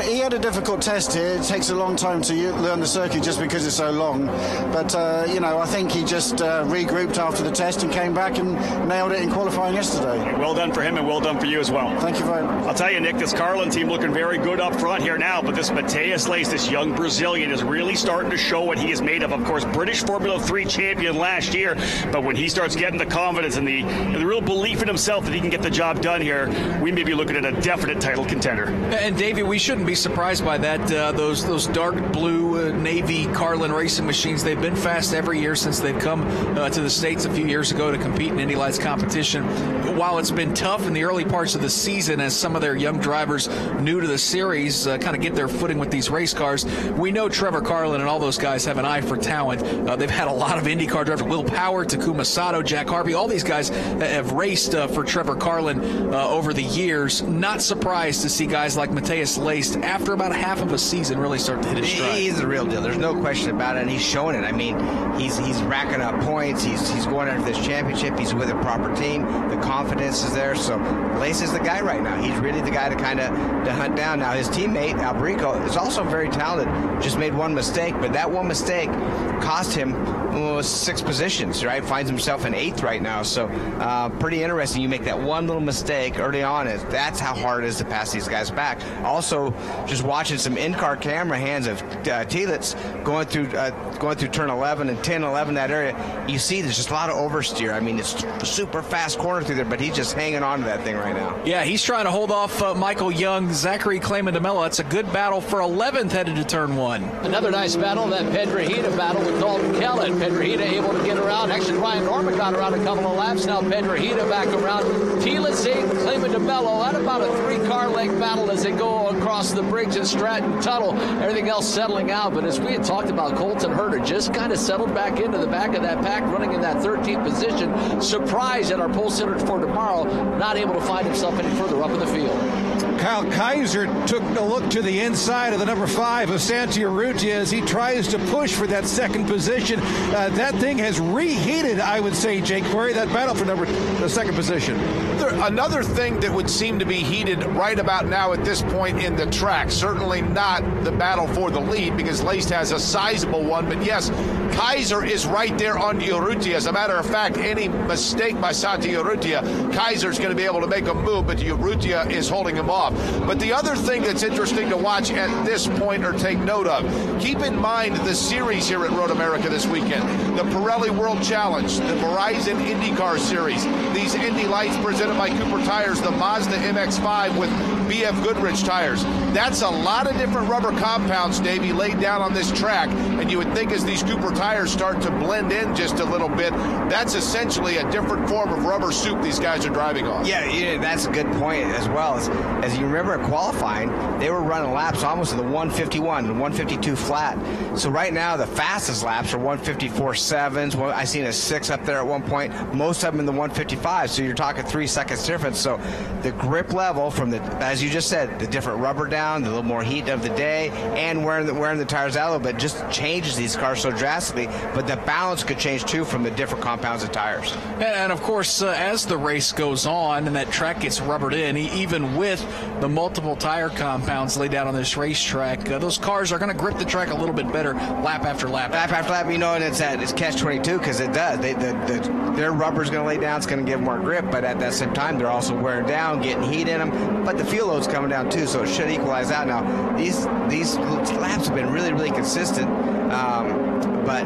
He had a difficult test here. It takes a long time to learn the circuit just because it's so long. But, I think he just regrouped after the test and came back and nailed it in qualifying yesterday. Well done for him and well done for you as well. Thank you very much. I'll tell you, Nick, this Carlin team looking very good up front here now, but this Matheus Leist, this young Brazilian, is really starting to show what he is made of. Of course, British Formula 3 champion last year, but when he starts getting the confidence and the real belief in himself that he can get the job done here, we may be looking at a definite title contender. And Davey, we shouldn't be surprised by that. Those dark blue Navy Carlin racing machines, they've been fast every year since they've come to the States a few years ago to compete in Indy Lights competition. While it's been tough in the early parts of the season as some of their young drivers new to the series kind of get their footing with these race cars, we know Trevor Carlin and all those guys have an eye for talent. They've had a lot of IndyCar drivers, Will Power, Takuma Sato, Jack Harvey, all these guys have raced for Trevor Carlin over the years. Not surprised to see guys like Matheus Leist, after about half of a season, really start to hit his stride. He's the real deal. There's no question about it, and he's showing it. I mean, he's racking up points. He's going after this championship. He's with a proper team. The confidence is there. So Leist is the guy right now. He's really the guy to kind of hunt down. Now, his teammate, Alberico, is also very talented. Just made one mistake, but that one mistake cost him 6 positions, right? Finds himself in 8th right now. So pretty interesting. You make that one little mistake early on. That's how hard it is to pass these guys back. Also, just watching some in-car camera hands of Tielitz going through turn 11 and 10, 11, that area, you see there's just a lot of oversteer. I mean, it's a super fast corner through there, but he's just hanging on to that thing right now. Yeah, he's trying to hold off Michael Young, Zachary Clayman DeMello. That's a good battle for 11th headed to turn 1. Another nice battle, that Pedrahita battle with Dalton Kellett. Pedrahita able to get around. Actually, Ryan Norman got around a couple of laps. Now Pedrahita back around. Tielitz, Clayman DeMello. At about a 3-car length battle as they go across the bridge in Stratton Tunnel. Everything else settling out. But as we had talked about, Colton Herter just kind of settled back into the back of that pack, running in that 13th position. Surprised at our pole sitter for tomorrow, not able to find himself any further up in the field. Kyle Kaiser took a look to the inside of the number 5 of Santi Urrutia as he tries to push for that second position. That thing has reheated, I would say, Jake Query, that battle for the second position. Another thing that would seem to be heated right about now at this point in the track, certainly not the battle for the lead because Leist has a sizable one, but yes, Kaiser is right there on Urrutia. As a matter of fact, any mistake by Santi Urrutia, Kaiser's going to be able to make a move, but Urrutia is holding him off. But the other thing that's interesting to watch at this point or take note of, keep in mind the series here at Road America this weekend, the Pirelli World Challenge, the Verizon IndyCar Series, these Indy Lights presented by Cooper Tires, the Mazda MX-5 with BF Goodrich tires. That's a lot of different rubber compounds, Davey, laid down on this track, and you would think as these Cooper tires start to blend in just a little bit, that's essentially a different form of rubber soup these guys are driving on. Yeah, that's a good point as well. As you remember in qualifying, they were running laps almost at the 151 and 152 flat. So right now, the fastest laps are 154.7s. Well, I seen a 6 up there at one point. Most of them in the 155. So you're talking 3 seconds difference. So the grip level from as you just said, the different rubber down, the little more heat of the day, and wearing the tires out a little bit just changes these cars so drastically. But the balance could change too from the different compounds of tires. And of course, as the race goes on and that track gets rubbered in, even with the multiple tire compounds laid out on this racetrack, those cars are going to grip the track a little bit better lap after lap. Lap after lap, and it's catch-22 because it does. Their rubber's going to lay down, it's going to give more grip, but at that same time, they're also wearing down, getting heat in them. But the fuel load's coming down too, so it should equalize out. Now, these laps have been really, really consistent, but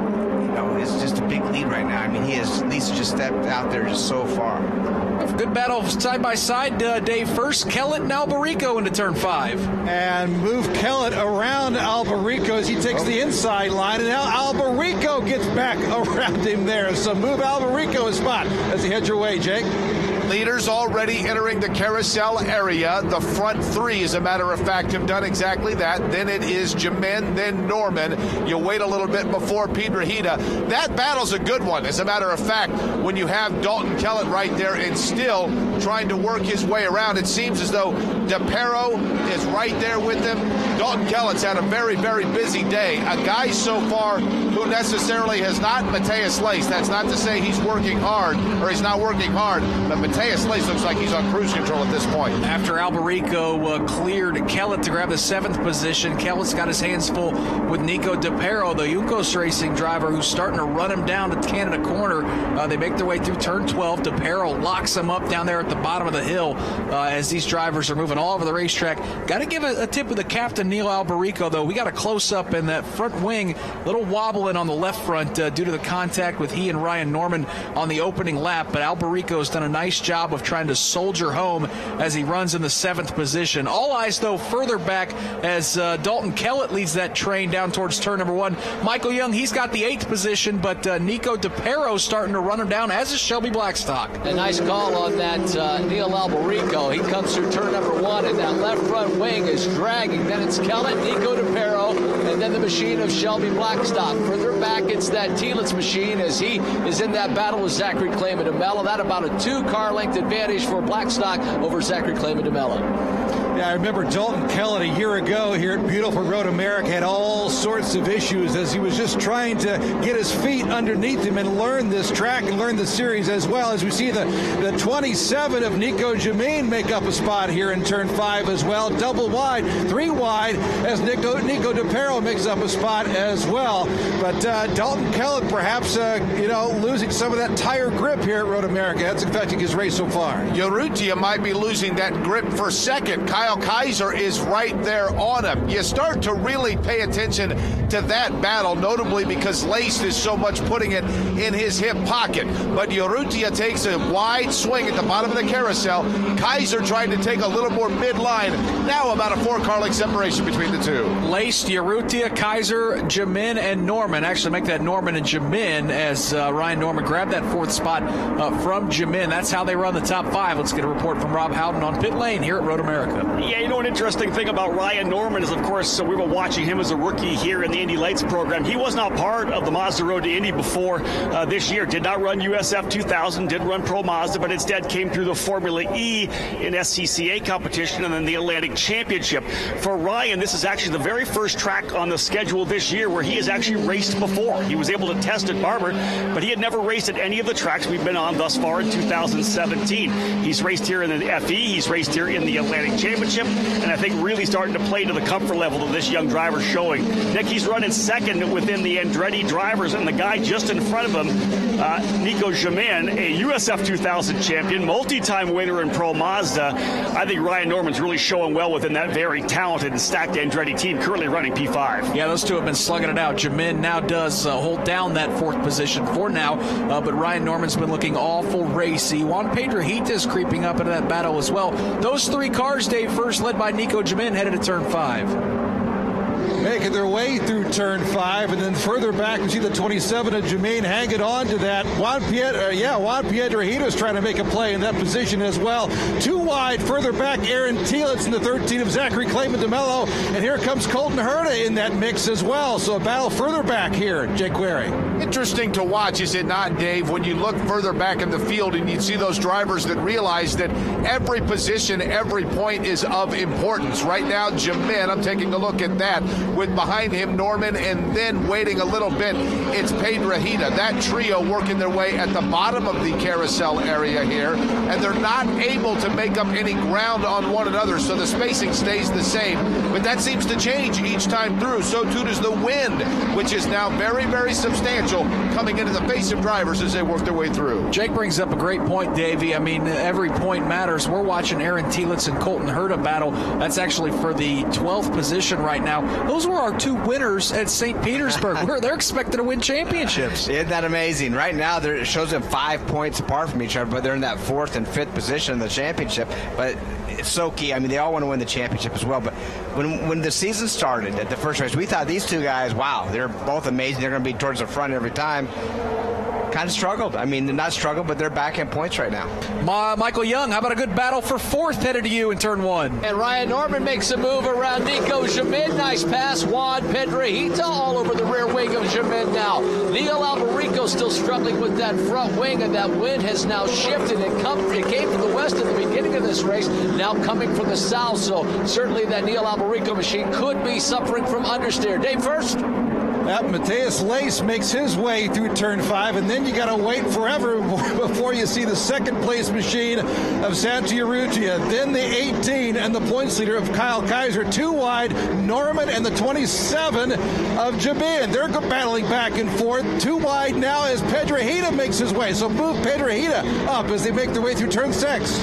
it's just a big lead right now. I mean, he has at least just stepped out there just so far. Good battle side by side, Dave. First, Kellett and Alberico into turn 5. And move Kellett around Alberico as he takes the inside line. And now Alberico gets back around him there. So move Alberico a spot as he heads your way, Jake. Leaders already entering the carousel area. The front 3, as a matter of fact, have done exactly that. Then it is Jamin, then Norman. You wait a little bit before Pedrahita. That battle's a good one. As a matter of fact, when you have Dalton Kellett right there and still trying to work his way around, it seems as though DePero is right there with him. Dalton Kellett's had a very, very busy day. A guy so far who necessarily has not Matheus Leist. That's not to say he's working hard or he's not working hard, but Matheus Leist looks like he's on cruise control at this point. After Alberico cleared Kellett to grab the 7th position, Kellett's got his hands full with Nico DePero, the Juncos Racing driver, who's starting to run him down to Canada Corner. They make their way through turn 12. DePero locks him up down there at the bottom of the hill as these drivers are moving all over the racetrack. Got to give a tip of the captain, Neil Alberico, though. We got a close-up in that front wing, little wobbling on the left front due to the contact with he and Ryan Norman on the opening lap, but Alberico's done a nice job of trying to soldier home as he runs in the 7th position. All eyes, though, further back as Dalton Kellett leads that train down towards turn number 1. Michael Young, he's got the 8th position, but Nico DePero starting to run him down, as is Shelby Blackstock. A nice call on that Neil Alberico. He comes through turn number 1, and that left front wing is dragging. Then it's Kellett, Nico DePero, and then the machine of Shelby Blackstock. Further back, it's that Thielitz machine as he is in that battle with Zachary Clayman de Mello. That about a 2-car length advantage for Blackstock over Zachary Clayman de Mello. Yeah, I remember Dalton Kellett a year ago here at beautiful Road America had all sorts of issues as he was just trying to get his feet underneath him and learn this track and learn the series as well. As we see the 27 of Nico Jamin make up a spot here in turn 5 as well. Double wide, 3 wide as Nico DePero makes up a spot as well. But Dalton Kellett perhaps, losing some of that tire grip here at Road America. That's affecting his race so far. Urrutia might be losing that grip for second. Kyle Kaiser is right there on him. You start to really pay attention to that battle, notably because Leist is so much putting it in his hip pocket. But Urrutia takes a wide swing at the bottom of the carousel. Kaiser trying to take a little more midline. Now about a 4-car length separation between the two. Leist, Urrutia, Kaiser, Jamin, and Norman. Actually make that Norman and Jamin as Ryan Norman grabbed that 4th spot from Jamin. That's how they run the top 5. Let's get a report from Rob Howden on pit lane here at Road America. Yeah, an interesting thing about Ryan Norman is, of course, we were watching him as a rookie here in the Indy Lights program. He was not part of the Mazda Road to Indy before this year. Did not run USF 2000, did run Pro Mazda, but instead came through the Formula E in SCCA competition and then the Atlantic Championship. For Ryan, this is actually the very first track on the schedule this year where he has actually raced before. He was able to test at Barber, but he had never raced at any of the tracks we've been on thus far in 2017. He's raced here in the FE, he's raced here in the Atlantic Championship, and I think really starting to play to the comfort level that this young driver's showing. Nick, he's running second within the Andretti drivers, and the guy just in front of him, Nico Jamin, a USF 2000 champion, multi-time winner in Pro Mazda. I think Ryan Norman's really showing well within that very talented and stacked Andretti team, currently running P5. Yeah, those two have been slugging it out. Jamin now does hold down that 4th position for now, but Ryan Norman's been looking awful racy. Juan Pedrohita is creeping up into that battle as well. Those 3 cars, Dave, first led by Nico Jamin, headed to turn 5. Making their way through turn 5, and then further back you see the 27 of Jamin hanging on to that. Juan Pedrohita is trying to make a play in that position as well. 2 wide further back, Aaron Thielitz in the 13 of Zachary Clayman de Mello, and here comes Colton Herta in that mix as well. So a battle further back here, Jake Query. Interesting to watch, is it not, Dave, when you look further back in the field and you see those drivers that realize that every position, every point is of importance. Right now, Jamin, I'm taking a look at that, with behind him Norman, and then waiting a little bit, it's Pedrohita. That trio working their way at the bottom of the carousel area here, and they're not able to make up any ground on one another, so the spacing stays the same. But that seems to change each time through. So too does the wind, which is now very, very substantial coming into the face of drivers as they work their way through. Jake brings up a great point, Davey. I mean, every point matters. We're watching Aaron Thielitz and Colton Herta battle. That's actually for the 12th position right now. Those were our 2 winners at St. Petersburg. They're expected to win championships. Isn't that amazing? Right now, it shows them 5 points apart from each other, but they're in that 4th and 5th position in the championship. But it's so key. I mean, they all want to win the championship as well. But when the season started at the first race, we thought these 2 guys, wow, they're both amazing. They're going to be towards the front every time. Kind of struggled. I mean, they're not struggled, but they're back in points right now. Michael Young, how about a good battle for 4th headed to you in turn 1? And Ryan Norman makes a move around Nico Jamin. Nice pass. Juan Pedrohita all over the rear wing of Jamin now. Neil Alberico still struggling with that front wing, and that wind has now shifted. It came from the west at the beginning of this race, now coming from the south. So certainly that Neil Alberico machine could be suffering from understeer. Dave first. Matthias Lace makes his way through turn 5, and then you got to wait forever before you see the second place machine of Santa Urrutia. Then the 18 and the points leader of Kyle Kaiser, 2 wide, Norman and the 27 of Jabin. They're battling back and forth. 2 wide now as Pedrejita makes his way. So move Pedrejita up as they make their way through turn 6.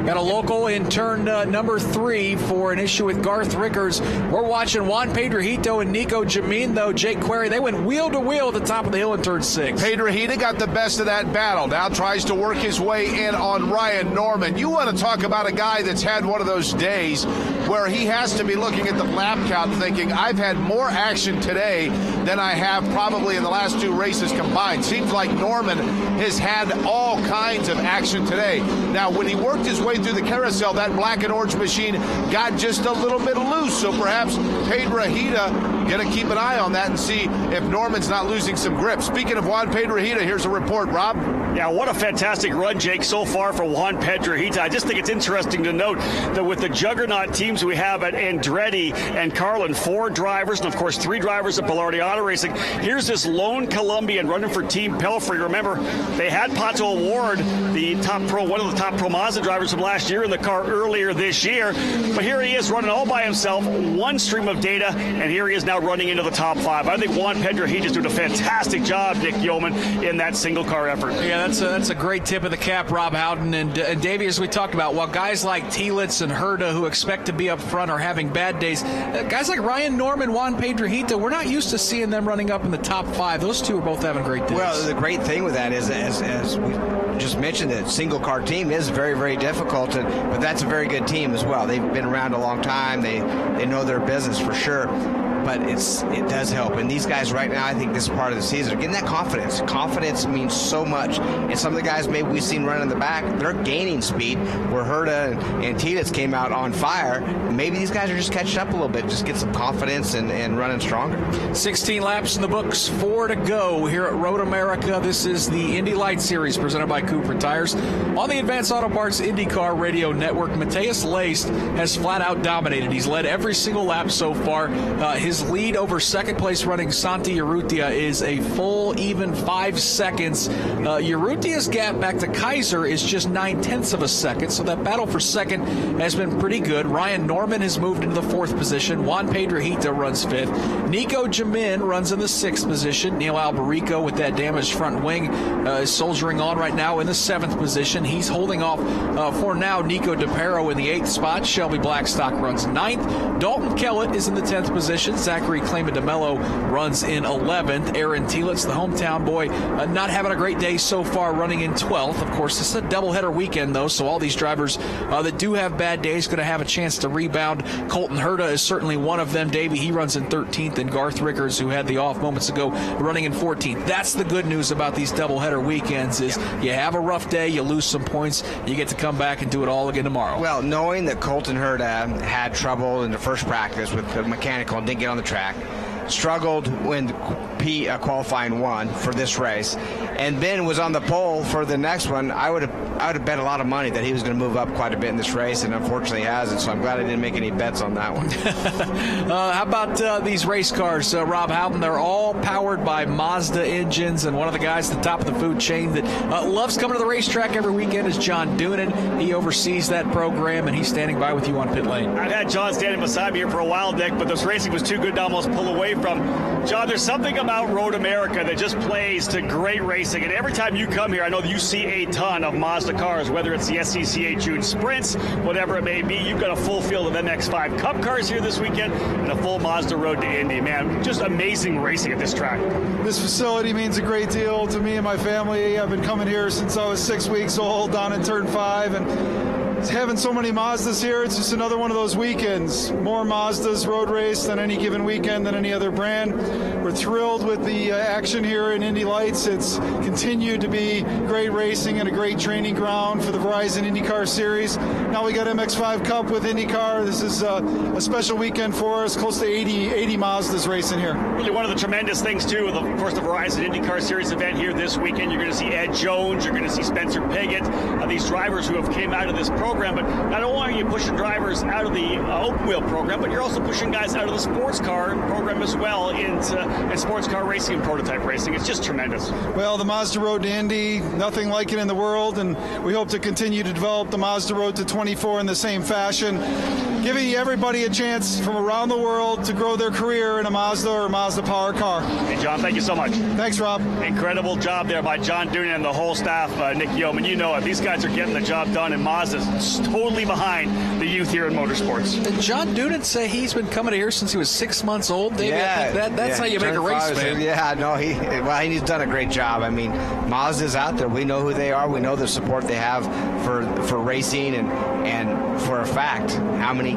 Got a local in turn number 3 for an issue with Garth Rickards. We're watching Juan Pedrejito and Nico Jamin, though. Jake Query, they went wheel to wheel at the top of the hill in turn 6. Pedrejita got the best of that battle. Now tries to work his way in on Ryan Norman. You want to talk about a guy that's had one of those days where he has to be looking at the lap count thinking, I've had more action today than I have probably in the last 2 races combined. Seems like Norman has had all kinds of action today. Now, when he worked his way through the carousel, that black and orange machine got just a little bit loose. So perhaps Pedrejita going to keep an eye on that and see if Norman's not losing some grip. Speaking of Juan Pedrejita, here's a report, Rob. Yeah, what a fantastic run, Jake, so far for Juan Pedrejita. I just think it's interesting to note that with the juggernaut teams we have at Andretti and Carlin, 4 drivers, and of course 3 drivers at Bilardi Auto Racing, here's this lone Colombian running for Team Pelfrey. Remember, they had Pato Award, the top pro, one of the top Pro Mazda drivers from last year in the car earlier this year. But here he is running all by himself, 1 stream of data, and here he is now running into the top 5. I think Juan Pedrejita is doing a fantastic job, Nick Yeoman, in that single car effort. Yeah, that's a great tip of the cap, Rob Howden. And Davey, as we talked about, while guys like Telitz and Herta, who expect to be up front, are having bad days, guys like Ryan Norman, Juan Pedrejita, we're not used to seeing them running up in the top 5. Those 2 are both having great days. Well, the great thing with that is, as we just mentioned, that single car team is very, very difficult, but that's a very good team as well. They've been around a long time. They know their business for sure. But it does help. And these guys right now, I think this part of the season, are getting that confidence. Confidence means so much. And some of the guys maybe we've seen running in the back, they're gaining speed, where Herta and Telitz came out on fire. Maybe these guys are just catching up a little bit, just get some confidence and running stronger. 16 laps in the books, 4 to go here at Road America. This is the Indy Light Series presented by Cooper Tires. On the Advanced Auto Parts IndyCar Radio Network, Matthias Lace has flat out dominated. He's led every single lap so far. His lead over second place running Santa Urrutia is a full even 5 seconds. Urrutia's gap back to Kaiser is just 9/10 of a second, so that battle for second has been pretty good. Ryan Norman has moved into the 4th position. Juan Pedrejita runs 5th. Nico Jamin runs in the 6th position. Neil Albarico, with that damaged front wing, is soldiering on right now in the 7th position. He's holding off for now Nico DePero in the 8th spot. Shelby Blackstock runs 9th. Dalton Kellett is in the 10th position. Zachary Clayman DeMello runs in 11th. Aaron Telitz, the hometown boy, not having a great day so far, running in 12th. Of course, this is a doubleheader weekend, though, so all these drivers that do have bad days going to have a chance to rebound. Colton Herta is certainly one of them. Davey, he runs in 13th, and Garth Rickards, who had the off moments ago, running in 14th. That's the good news about these doubleheader weekends is you have a rough day, you lose some points, you get to come back and do it all again tomorrow. Well, knowing that Colton Herta had trouble in the first practice with the mechanical and didn't get on the track, struggled when qualifying 1 for this race, and then was on the pole for the next one, I would have bet a lot of money that he was going to move up quite a bit in this race, and unfortunately he hasn't, so I'm glad I didn't make any bets on that one. How about these race cars, Rob Houghton? They're all powered by Mazda engines, and one of the guys at the top of the food chain that loves coming to the racetrack every weekend is John Doonan. He oversees that program, and he's standing by with you on pit lane. I've had John standing beside me here for a while, Nick, but this racing was too good to almost pull away from. John, there's something about Road America that just plays to great racing, and every time you come here, I know that you see a ton of Mazda cars, whether it's the SCCA June Sprints, whatever it may be. You've got a full field of MX-5 Cup cars here this weekend and a full Mazda Road to Indy. Man, just amazing racing at this track. This facility means a great deal to me and my family. I've been coming here since I was 6 weeks old, down in turn 5, and having so many Mazdas here, it's just another one of those weekends. More Mazdas road race than any given weekend than any other brand. We're thrilled with the action here in Indy Lights. It's continued to be great racing and a great training ground for the Verizon IndyCar Series. Now we got MX-5 Cup with IndyCar. This is a special weekend for us. Close to 80 Mazdas racing here. Really one of the tremendous things, too, of course, the Verizon IndyCar Series event here this weekend. You're going to see Ed Jones. You're going to see Spencer Piggott. These drivers who have came out of this program program, but not only are you pushing drivers out of the open wheel program, but you're also pushing guys out of the sports car program as well into sports car racing and prototype racing. It's just tremendous. Well, the Mazda Road to Indy, nothing like it in the world, and we hope to continue to develop the Mazda Road to 24 in the same fashion, giving everybody a chance from around the world to grow their career in a Mazda or a Mazda power car. Hey, John, thank you so much. Thanks, Rob. Incredible job there by John Doonan and the whole staff, Nick Yeoman. You know it. These guys are getting the job done, and Mazda's totally behind the youth here in motorsports. Did John Doonan say he's been coming here since he was 6 months old? David, I think that's how you make a race, man. Yeah, no, he's done a great job. I mean, Mazda's out there. We know who they are. We know the support they have for racing, and for a fact, how many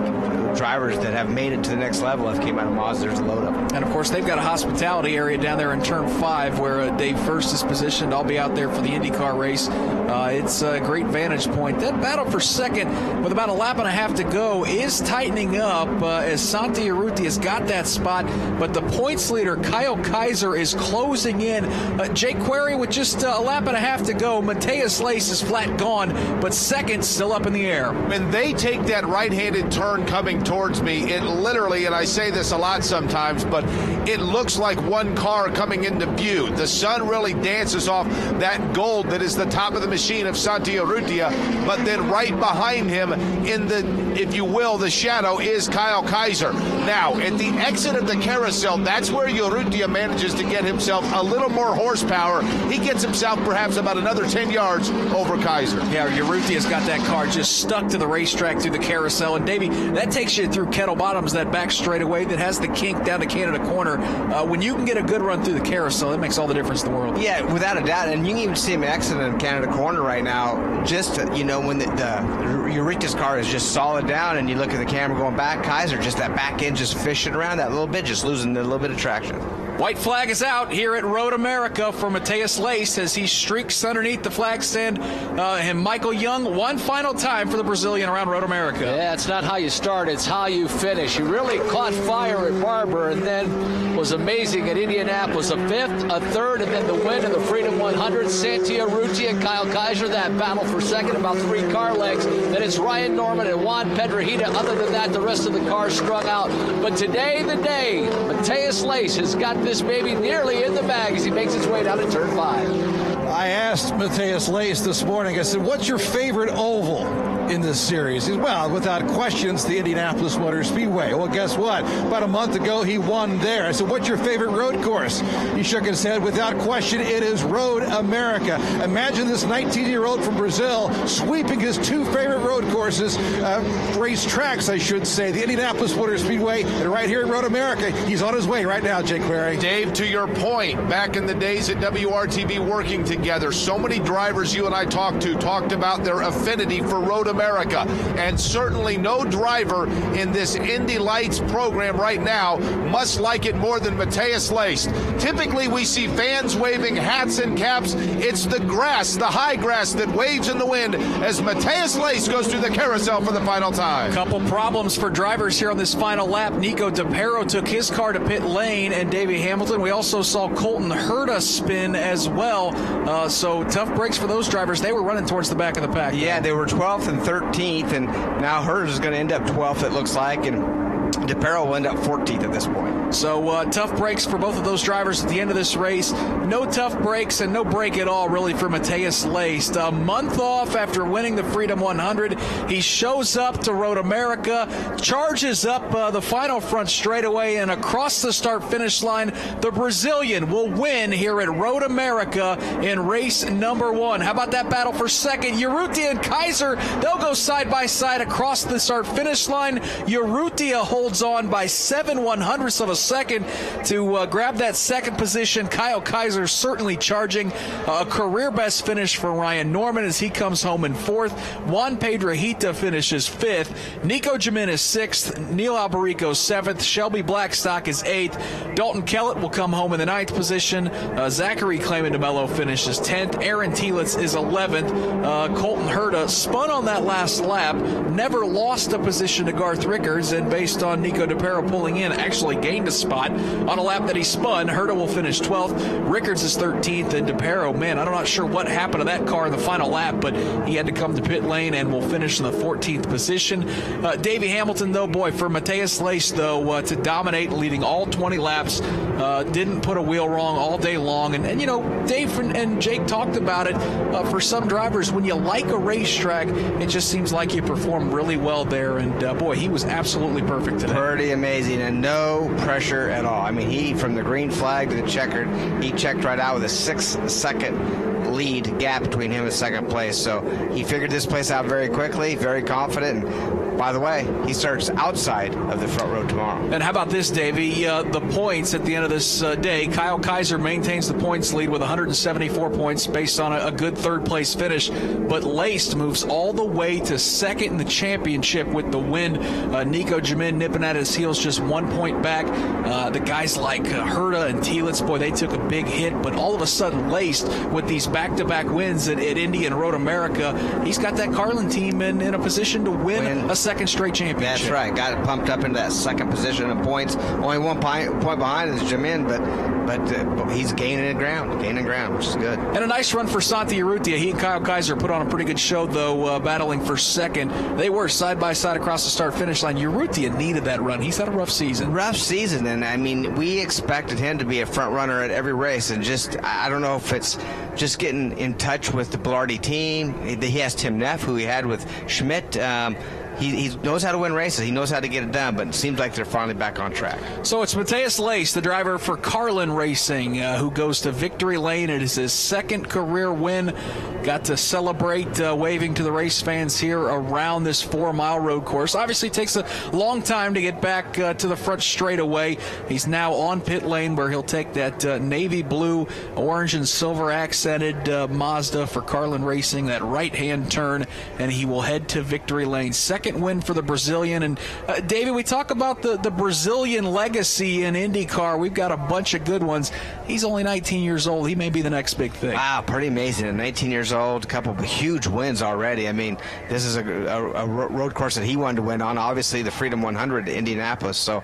drivers that have made it to the next level have came out of Mazda. There's a load of them. And, of course, they've got a hospitality area down there in Turn 5 where Dave First is positioned. I'll be out there for the IndyCar race. It's a great vantage point. That battle for second with about a lap and a half to go is tightening up as Santi Urrutia has got that spot, but the points leader, Kyle Kaiser, is closing in. Jake Query with just a lap and a half to go. Mateus Lace is flat gone, but second still up in the air. When they take that right-handed turn coming towards me, it literally, and I say this a lot sometimes, but it looks like one car coming into view. The sun really dances off that gold that is the top of the machine of Santi Urrutia, but then right behind him in the, if you will, the shadow is Kyle Kaiser. Now, at the exit of the carousel, that's where Urrutia manages to get himself a little more horsepower. He gets himself perhaps about another 10 yards over Kaiser. Yeah, Urrutia's got that car just stuck to the racetrack through the carousel. And, Davey, that takes you through Kettle Bottoms, that back straightaway that has the kink down to Canada Corner. When you can get a good run through the carousel, that makes all the difference in the world. Yeah, without a doubt. And you can even see him exiting Canada Corner right now. Just, when the Urrutia's car is just solid down and you look at the camera going back, Kaiser, just that back end just fishing around that little bit, just losing a little bit of traction. White flag is out here at Road America for Mateus Lace as he streaks underneath the flag stand. And Michael Young, one final time for the Brazilian around Road America. Yeah, it's not how you start, it's how you finish. He really caught fire at Barber and then was amazing at Indianapolis. A fifth, a third, and then the win of the Freedom 100. Santi Urrutia and Kyle Kaiser, that battle for second, about 3 car lengths. Then it's Ryan Norman and Juan Pedrahita. Other than that, the rest of the cars strung out. But today, the day, Mateus Lace has got this baby nearly in the bag as he makes his way down to Turn 5. I asked Mateus Lace this morning, I said, what's your favorite oval in this series? He said, well, without questions, the Indianapolis Motor Speedway. Well, guess what? About a month ago, he won there. I said, what's your favorite road course? He shook his head. Without question, it is Road America. Imagine this 19-year-old from Brazil sweeping his 2 favorite road courses, race tracks, I should say, the Indianapolis Motor Speedway, and right here at Road America. He's on his way right now, Jake Query. Dave, to your point, back in the days at WRTV working together, so many drivers you and I talked about their affinity for Road America, and certainly no driver in this Indy Lights program right now must like it more than Mateus Lace. Typically we see fans waving hats and caps. It's the grass, the high grass, that waves in the wind as Mateus Lace goes through the carousel for the final time. Couple problems for drivers here on this final lap. Nico DePero took his car to pit lane, and Davey Hamilton. We also saw Colton Herta spin as well. So tough breaks for those drivers. They were running towards the back of the pack. Yeah, they were 12th and 13th, and now Herta is going to end up 12th, it looks like, and DePero will end up 14th at this point. So tough breaks for both of those drivers at the end of this race. No tough breaks and no break at all, really, for Mateus Lace. A month off after winning the Freedom 100. He shows up to Road America, charges up the final front straightaway, and across the start-finish line, the Brazilian will win here at Road America in race number 1. How about that battle for second? Urrutia and Kaiser, they'll go side by side across the start-finish line. Urrutia holds on by 7/100ths of a second to grab that second position. Kyle Kaiser certainly charging. A career best finish for Ryan Norman as he comes home in 4th. Juan Pedrahita finishes 5th. Nico Jimenez 6th. Neil Albarico 7th. Shelby Blackstock is 8th. Dalton Kellett will come home in the 9th position. Zachary Clayman DeMello finishes 10th. Aaron Telitz is 11th. Colton Herta spun on that last lap. Never lost a position to Garth Rickards, and based on saw Nico DePero pulling in actually gained a spot on a lap that he spun. Herta will finish 12th. Rickards is 13th, and DePero, man, I'm not sure what happened to that car in the final lap, but he had to come to pit lane and will finish in the 14th position. Davey Hamilton, though, boy, for Matheus Leist, though, to dominate, leading all 20 laps, didn't put a wheel wrong all day long. And you know, Dave and Jake talked about it. For some drivers, when you like a racetrack, it just seems like you perform really well there. And boy, he was absolutely perfect today. Pretty amazing, and no pressure at all. I mean, he, from the green flag to the checkered, he checked right out with a 6-second lead gap between him and second place. So he figured this place out very quickly, very confident. And by the way, he starts outside of the front row tomorrow. And how about this, Davey? The points at the end of this day, Kyle Kaiser maintains the points lead with 174 points based on a good third-place finish. But Leist moves all the way to second in the championship with the win. Nico Jamin nipping at his heels, just 1 point back. The guys like Herta and Tielitz, boy, they took a big hit. But all of a sudden, Leist, with these back-to-back wins at Indy and Road America, he's got that Carlin team in a position to win a second straight championship. That's right. Got it pumped up into that second position in points. Only 1 point behind is Jamin, but he's gaining ground, which is good. And a nice run for Santi Urrutia. He and Kyle Kaiser put on a pretty good show, though, battling for second. They were side by side across the start-finish line. Urrutia needed that run. He's had a rough season. Rough season, and I mean, we expected him to be a front runner at every race, and just, I don't know if it's just getting in touch with the Bilardi team. He has Tim Neff, who he had with Schmidt. He knows how to win races. He knows how to get it done, but it seems like they're finally back on track. So it's Matheus Leist, the driver for Carlin Racing, who goes to victory lane. It is his second career win. Got to celebrate waving to the race fans here around this 4-mile road course. Obviously, it takes a long time to get back to the front straightaway. He's now on pit lane where he'll take that navy blue, orange, and silver accented Mazda for Carlin Racing, that right-hand turn, and he will head to victory lane. Second win for the Brazilian. And David, we talk about the Brazilian legacy in IndyCar. We've got a bunch of good ones. He's only 19 years old. He may be the next big thing. Wow, pretty amazing. At 19 years old, a couple of huge wins already. I mean, this is a road course that he wanted to win on. Obviously, the Freedom 100 to Indianapolis. So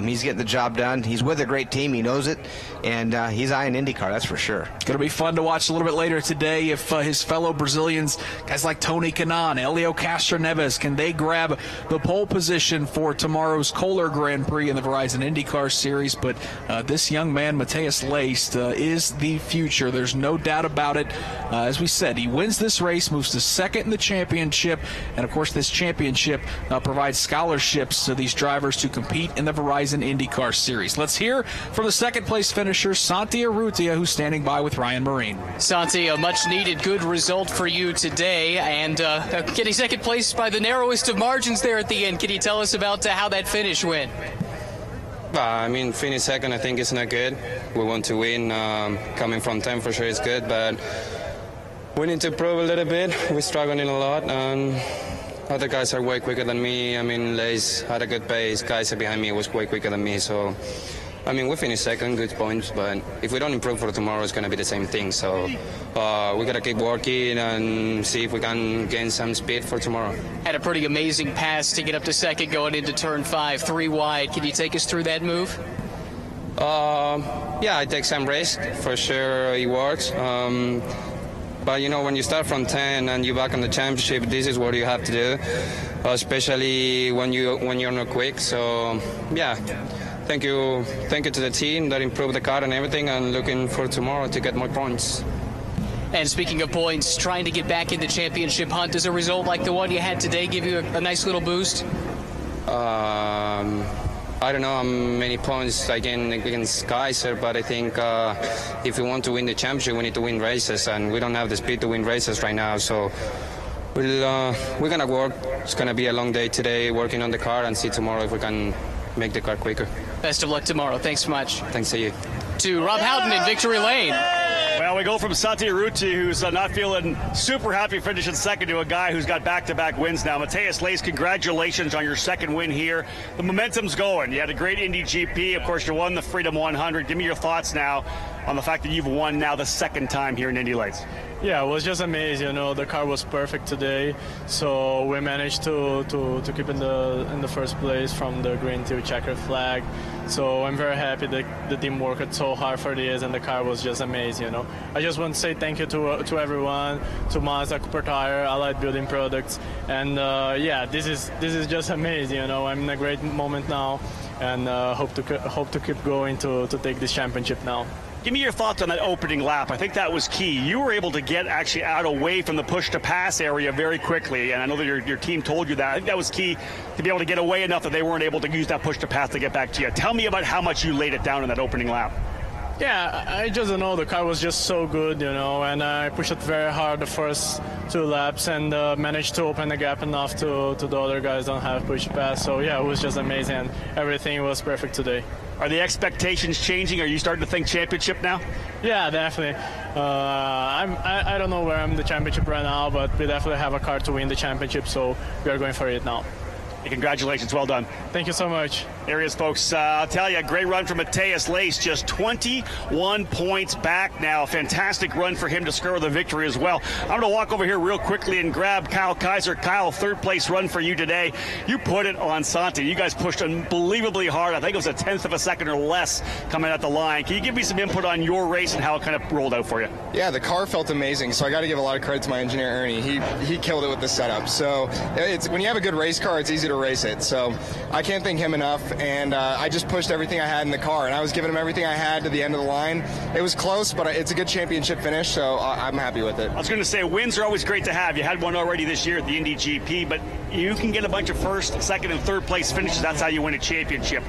he's getting the job done. He's with a great team. He knows it. And he's eyeing IndyCar, that's for sure. It's going to be fun to watch a little bit later today if his fellow Brazilians, guys like Tony Kanaan, Helio Castroneves, can they grab the pole position for tomorrow's Kohler Grand Prix in the Verizon IndyCar Series. But this young man, Matheus Leist, is the future. There's no doubt about it. As we said, he wins this race, moves to second in the championship, and of course this championship provides scholarships to these drivers to compete in the Verizon IndyCar Series. Let's hear from the second place finisher, Santi Urrutia, who's standing by with Ryan Marine. Santi, a much needed good result for you today, and getting second place by the narrowest of margins there at the end. Can you tell us about how that finish went? I mean, finish second, I think it's not good. We want to win. Coming from 10 for sure is good, but we need to improve a little bit. We're struggling a lot, and other guys are way quicker than me. I mean, Leist had a good pace. Guys behind me was way quicker than me, so I mean, we finished second, good points, but if we don't improve for tomorrow, it's going to be the same thing. So we got to keep working and see if we can gain some speed for tomorrow. Had a pretty amazing pass to get up to second going into turn 5, 3 wide. Can you take us through that move? Yeah, it takes some risk. For sure, it works. But, you know, when you start from 10 and you're back on the championship, this is what you have to do, especially when you're not quick. So, yeah. Thank you to the team that improved the car and everything, and looking for tomorrow to get more points. And speaking of points, trying to get back in the championship hunt, does a result like the one you had today give you a nice little boost? I don't know how many points I can against Kaiser, but I think if we want to win the championship, we need to win races, and we don't have the speed to win races right now. So we're going to work. It's going to be a long day today working on the car, and see tomorrow if we can make the car quicker. Best of luck tomorrow. Thanks so much. Thanks to you. To Rob Houghton in victory lane. Well, we go from Santi Urrutia, who's not feeling super happy finishing second, to a guy who's got back-to-back wins now. Matheus Leist, congratulations on your second win here. The momentum's going. You had a great Indy GP. Of course, you won the Freedom 100. Give me your thoughts now on the fact that you've won now the second time here in Indy Lights. Yeah, it was just amazing. The car was perfect today, so we managed to keep in the first place from the green to checkered flag. So I'm very happy that the team worked so hard for this, and the car was just amazing. I just want to say thank you to everyone, to Mazda, Cooper Tire, Allied Building Products, and this is just amazing. I'm in a great moment now, and hope to keep going to take this championship now. Give me your thoughts on that opening lap. I think that was key. You were able to get actually out away from the push-to-pass area very quickly, and I know that your team told you that. I think that was key to be able to get away enough that they weren't able to use that push-to-pass to get back to you. Tell me about how much you laid it down in that opening lap. Yeah, I just don't know. The car was just so good, and I pushed it very hard the first 2 laps and managed to open the gap enough to the other guys don't have push-pass. So, yeah, it was just amazing. Everything was perfect today. Are the expectations changing? Are you starting to think championship now? Yeah, definitely. I don't know where I'm in the championship right now, but we definitely have a car to win the championship, so we are going for it now. Hey, congratulations. Well done. Thank you so much. There he is, folks. I'll tell you, a great run for Matheus Leist, just 21 points back now. Fantastic run for him to score the victory as well. I'm going to walk over here real quickly and grab Kyle Kaiser. Kyle, third place run for you today. You put it on Santi. You guys pushed unbelievably hard. I think it was a 1/10 of a second or less coming at the line. Can you give me some input on your race and how it kind of rolled out for you? Yeah, the car felt amazing, so I got to give a lot of credit to my engineer, Ernie. He killed it with the setup. So when you have a good race car, it's easy to race it. So I can't thank him enough, and I just pushed everything I had in the car, and I was giving him everything I had to the end of the line. It was close, but it's a good championship finish, so I'm happy with it. I was going to say, wins are always great to have. You had one already this year at the Indy GP, but you can get a bunch of first, second, and third place finishes. That's how you win a championship.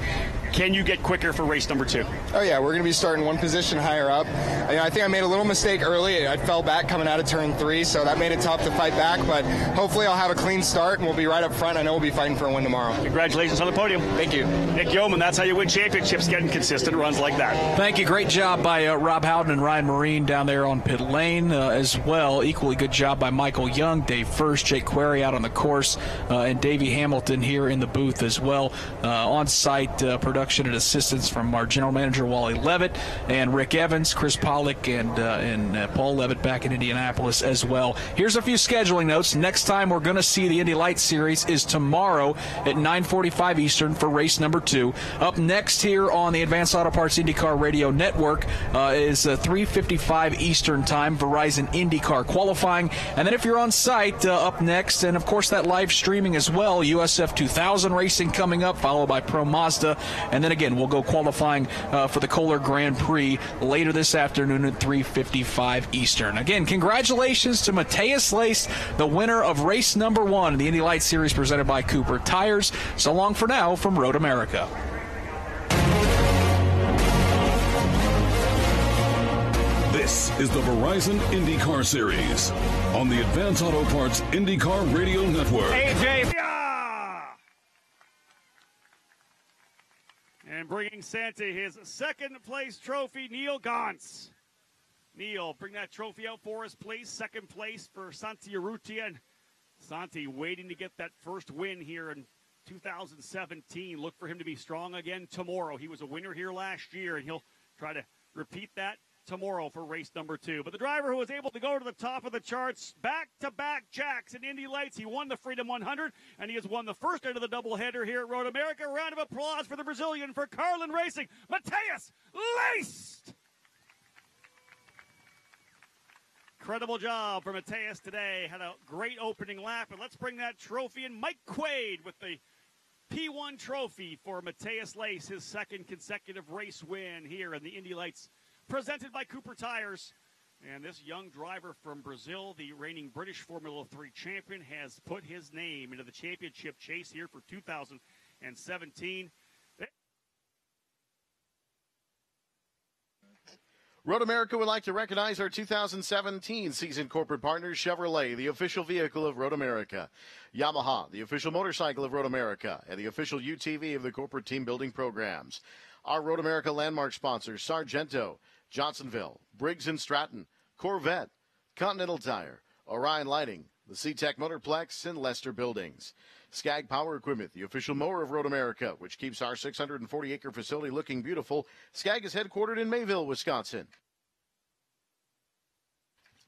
Can you get quicker for race number 2? Oh, yeah, we're going to be starting one position higher up. I think I made a little mistake early. I fell back coming out of turn 3, so that made it tough to fight back, but hopefully I'll have a clean start, and we'll be right up front. I know we'll be fighting for a win tomorrow. Congratulations on the podium. Thank you. Nick Yeoman, that's how you win championships, getting consistent runs like that. Thank you. Great job by Rob Howden and Ryan Marine down there on pit lane as well. Equally good job by Michael Young, Dave First, Jake Query out on the course, and Davey Hamilton here in the booth as well. On-site production and assistance from our general manager Wally Levitt and Rick Evans, Chris Pollock, and Paul Levitt back in Indianapolis as well. Here's a few scheduling notes. Next time we're going to see the Indy Lights Series is tomorrow at 9:45 Eastern for race number 2. Up next here on the Advanced Auto Parts IndyCar Radio Network is 3:55 Eastern time, Verizon IndyCar qualifying. And then if you're on site, up next, and of course that live streaming as well, USF 2000 racing coming up, followed by Pro Mazda. And then again, we'll go qualifying for the Kohler Grand Prix later this afternoon at 3:55 Eastern. Again, congratulations to Matheus Leist, the winner of race number 1 in the Indy Lights Series presented by Cooper Tires. So long for now from Road America. This is the Verizon IndyCar Series on the Advanced Auto Parts IndyCar Radio Network. AJ. And bringing Santi his second-place trophy, Neil Gantz. Neil, bring that trophy out for us, please. Second place for Santi Urrutia. And Santi waiting to get that first win here in 2017. Look for him to be strong again tomorrow. He was a winner here last year, and he'll try to repeat that tomorrow for race number 2. But the driver who was able to go to the top of the charts, back-to-back jacks in Indy Lights. He won the Freedom 100, and he has won the first out of the doubleheader here at Road America. A round of applause for the Brazilian for Carlin Racing, Matheus Leist. Incredible job for Matheus today. Had a great opening lap, and let's bring that trophy in. Mike Quaid with the P1 trophy for Matheus Leist, his second consecutive race win here in the Indy Lights, presented by Cooper Tires. And this young driver from Brazil, the reigning British Formula 3 champion, has put his name into the championship chase here for 2017. Road America would like to recognize our 2017 season corporate partners, Chevrolet, the official vehicle of Road America, Yamaha, the official motorcycle of Road America, and the official UTV of the corporate team building programs. Our Road America landmark sponsors, Sargento, Johnsonville, Briggs & Stratton, Corvette, Continental Tire, Orion Lighting, the SeaTech Motorplex, and Lester Buildings. Skag Power Equipment, the official mower of Road America, which keeps our 640-acre facility looking beautiful. Skag is headquartered in Mayville, Wisconsin.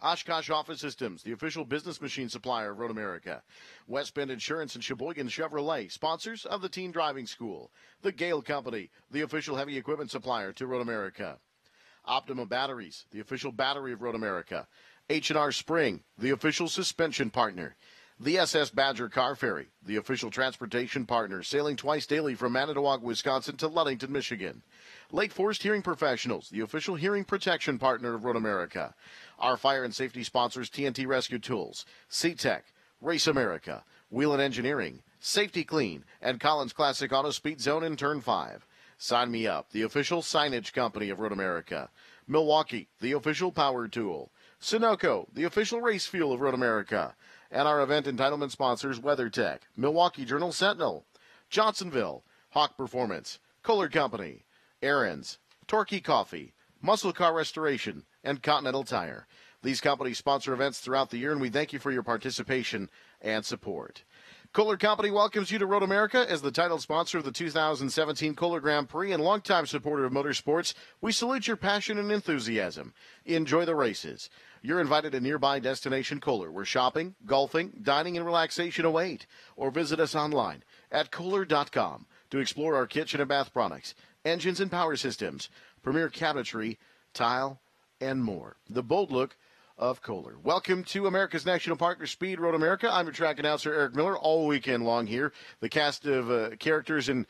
Oshkosh Office Systems, the official business machine supplier of Road America. West Bend Insurance and Sheboygan Chevrolet, sponsors of the Teen Driving School. The Gale Company, the official heavy equipment supplier to Road America. Optima Batteries, the official battery of Road America. H&R Spring, the official suspension partner. The SS Badger Car Ferry, the official transportation partner, sailing twice daily from Manitowoc, Wisconsin to Ludington, Michigan. Lake Forest Hearing Professionals, the official hearing protection partner of Road America. Our fire and safety sponsors, TNT Rescue Tools, SeaTech, Race America, Wheelan Engineering, Safety Clean, and Collins Classic Auto Speed Zone in Turn 5. Sign Me Up, the official signage company of Road America. Milwaukee, the official power tool. Sunoco, the official race fuel of Road America. And our event entitlement sponsors, WeatherTech, Milwaukee Journal Sentinel, Johnsonville, Hawk Performance, Kohler Company, Aaron's, Torquay Coffee, Muscle Car Restoration, and Continental Tire. These companies sponsor events throughout the year, and we thank you for your participation and support. Kohler Company welcomes you to Road America as the title sponsor of the 2017 Kohler Grand Prix and longtime supporter of motorsports. We salute your passion and enthusiasm. Enjoy the races. You're invited to nearby destination Kohler, where shopping, golfing, dining, and relaxation await. Or visit us online at Kohler.com to explore our kitchen and bath products, engines and power systems, premier cabinetry, tile, and more. The bold look of Kohler. Welcome to America's National Partner Speed, Road America. I'm your track announcer, Eric Miller, all weekend long here. The cast of characters and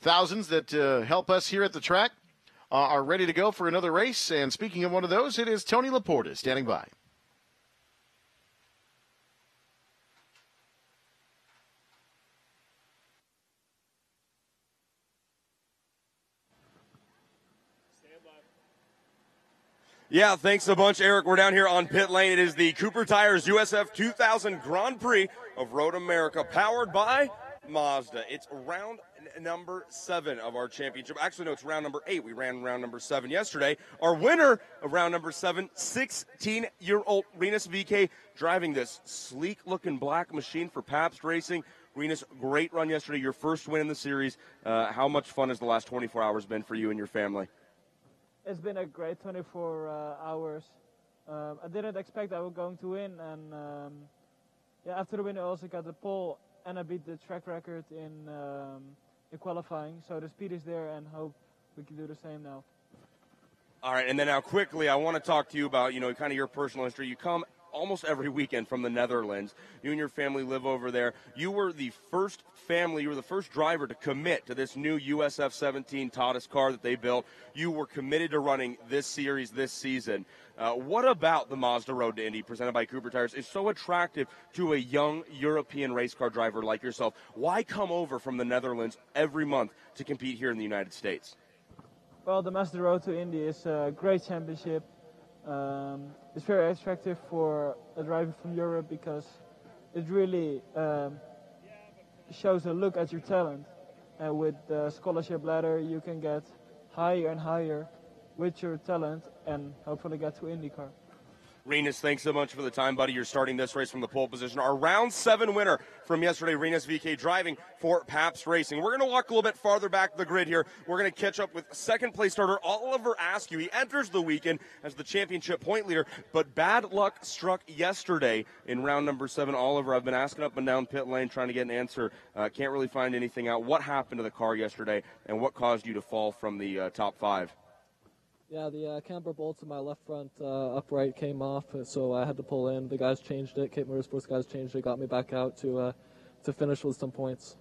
thousands that help us here at the track are ready to go for another race. And speaking of one of those, it is Tony Laporta standing by. Yeah, thanks a bunch, Eric. We're down here on pit lane. It is the Cooper Tires USF 2000 Grand Prix of Road America, powered by Mazda. It's round number 7 of our championship. Actually, no, it's round number 8. We ran round number 7 yesterday. Our winner of round number 7, 16-year-old Rinus VeeKay, driving this sleek-looking black machine for Pabst Racing. Rinus, great run yesterday, your first win in the series. How much fun has the last 24 hours been for you and your family? It's been a great 24 hours. I didn't expect I was going to win, and after the win I also got the pole, and I beat the track record in qualifying. So the speed is there, and hope we can do the same now. All right, and then now quickly, I want to talk to you about kind of your personal history. You come almost every weekend from the Netherlands. You and your family live over there. You were the first driver to commit to this new USF 17 Tadas car that they built. You were committed to running this series this season. What about the Mazda Road to Indy presented by Cooper Tires is so attractive to a young European race car driver like yourself? Why come over from the Netherlands every month to compete here in the United States? Well, the Mazda Road to Indy is a great championship. It's very attractive for a driver from Europe because it really shows a look at your talent. And with the scholarship ladder, you can get higher and higher with your talent and hopefully get to IndyCar. Rinus, thanks so much for the time, buddy. You're starting this race from the pole position. Our round 7 winner from yesterday, Rinus VeeKay, driving for Pabst Racing. We're going to walk a little bit farther back the grid here. We're going to catch up with second-place starter Oliver Askew. He enters the weekend as the championship point leader, but bad luck struck yesterday in round number 7. Oliver, I've been asking up and down pit lane trying to get an answer. Can't really find anything out. What happened to the car yesterday, and what caused you to fall from the top 5? Yeah, the camber bolts in my left front upright came off, so I had to pull in. The guys changed it. Cape Motorsports guys changed it, got me back out to finish with some points.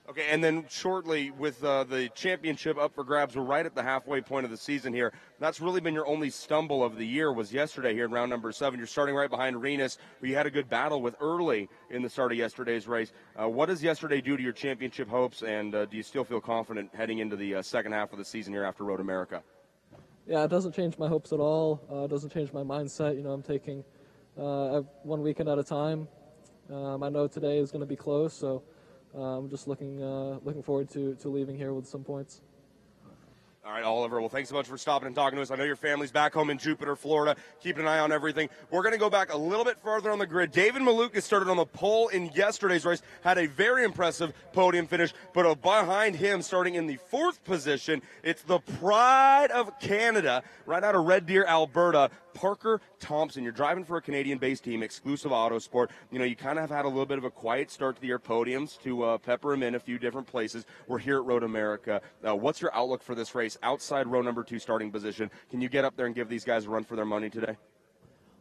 Okay, and then shortly with the championship up for grabs, we're right at the halfway point of the season here. That's really been your only stumble of the year was yesterday here in round number 7. You're starting right behind Rinus, who you had a good battle with early in the start of yesterday's race. What does yesterday do to your championship hopes, and do you still feel confident heading into the second half of the season here after Road America? Yeah, it doesn't change my hopes at all. It doesn't change my mindset. I'm taking one weekend at a time. I know today is going to be close, so I'm just looking forward to leaving here with some points. All right, Oliver, well, thanks so much for stopping and talking to us. I know your family's back home in Jupiter, Florida, keeping an eye on everything. We're going to go back a little bit further on the grid. David Malukas started on the pole in yesterday's race, had a very impressive podium finish, but behind him, starting in the 4th position, it's the pride of Canada, right out of Red Deer, Alberta, Parker Thompson. You're driving for a Canadian-based team, Exclusive Autosport. You know, you kind of have had a little bit of a quiet start to the year, podiums to pepper him in a few different places. We're here at Road America. What's your outlook for this race outside row number 2 starting position? Can you get up there and give these guys a run for their money today?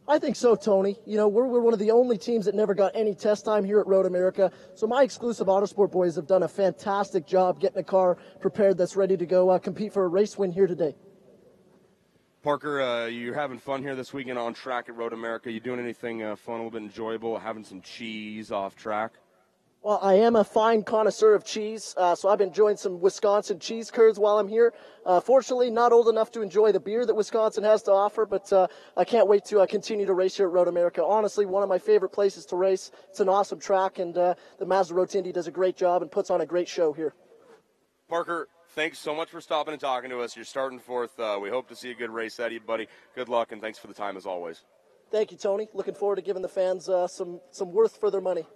I think so, Tony. You know, we're one of the only teams that never got any test time here at Road America. So my Exclusive Autosport boys have done a fantastic job getting a car prepared that's ready to go compete for a race win here today. Parker, you're having fun here this weekend on track at Road America. You doing anything fun, a little bit enjoyable, having some cheese off track? Well, I am a fine connoisseur of cheese, so I've been enjoying some Wisconsin cheese curds while I'm here. Fortunately, not old enough to enjoy the beer that Wisconsin has to offer, but I can't wait to continue to race here at Road America. Honestly, one of my favorite places to race. It's an awesome track, and the Mazda Road to Indy does a great job and puts on a great show here. Parker, thanks so much for stopping and talking to us. You're starting fourth. We hope to see a good race out of you, buddy. Good luck, and thanks for the time as always. Thank you, Tony. Looking forward to giving the fans some worth for their money.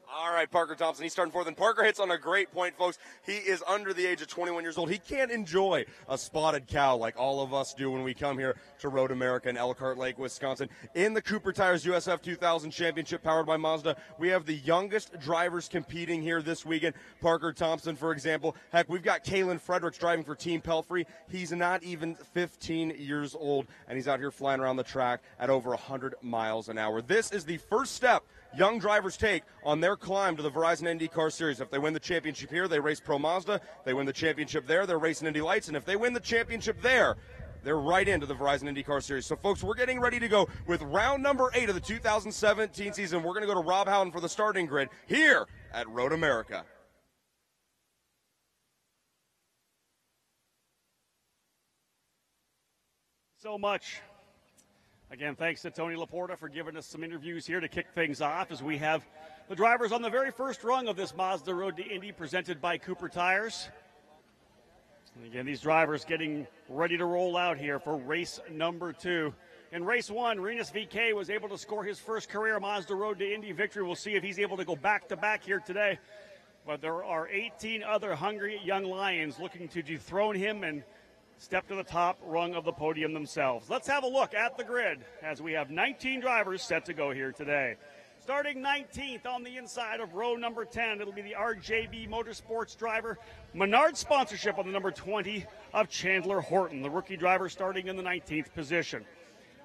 All right, Parker Thompson, he's starting fourth, and Parker hits on a great point, folks. He is under the age of 21 years old. He can't enjoy a spotted cow like all of us do when we come here to Road America in Elkhart Lake, Wisconsin. In the Cooper Tires USF 2000 Championship powered by Mazda, we have the youngest drivers competing here this weekend. Parker Thompson, for example. Heck, we've got Kalen Fredericks driving for Team Pelfrey. He's not even 15 years old, and he's out here flying around the track at over 100 miles an hour. This is the first step young drivers take on their climb to the Verizon IndyCar Series. If they win the championship here, they race Pro Mazda. They win the championship there, they're racing Indy Lights. And if they win the championship there, they're right into the Verizon IndyCar Series. So, folks, we're getting ready to go with round number 8 of the 2017 season. We're going to go to Rob Howden for the starting grid here at Road America. So much. Again, thanks to Tony Laporta for giving us some interviews here to kick things off as we have the drivers on the very first rung of this Mazda Road to Indy presented by Cooper Tires. And again, these drivers getting ready to roll out here for race number 2. In race 1, Rinus VK was able to score his first career Mazda Road to Indy victory. We'll see if he's able to go back-to-back here today. But there are 18 other hungry young lions looking to dethrone him and step to the top rung of the podium themselves. Let's have a look at the grid as we have 19 drivers set to go here today. Starting 19th on the inside of row number 10, it'll be the RJB Motorsports driver. Menard sponsorship on the number 20 of Chandler Horton, the rookie driver starting in the 19th position.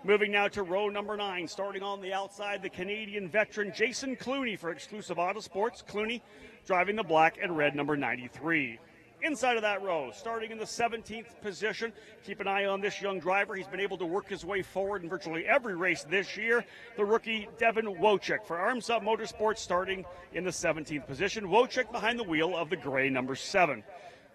Moving now to row number 9, starting on the outside, the Canadian veteran Jason Clooney for Exclusive Autosports. Clooney driving the black and red number 93. Inside of that row, starting in the 17th position, keep an eye on this young driver. He's been able to work his way forward in virtually every race this year. The rookie Devin Wojcik for Arms Up Motorsports starting in the 17th position. Wojcik behind the wheel of the gray number 7.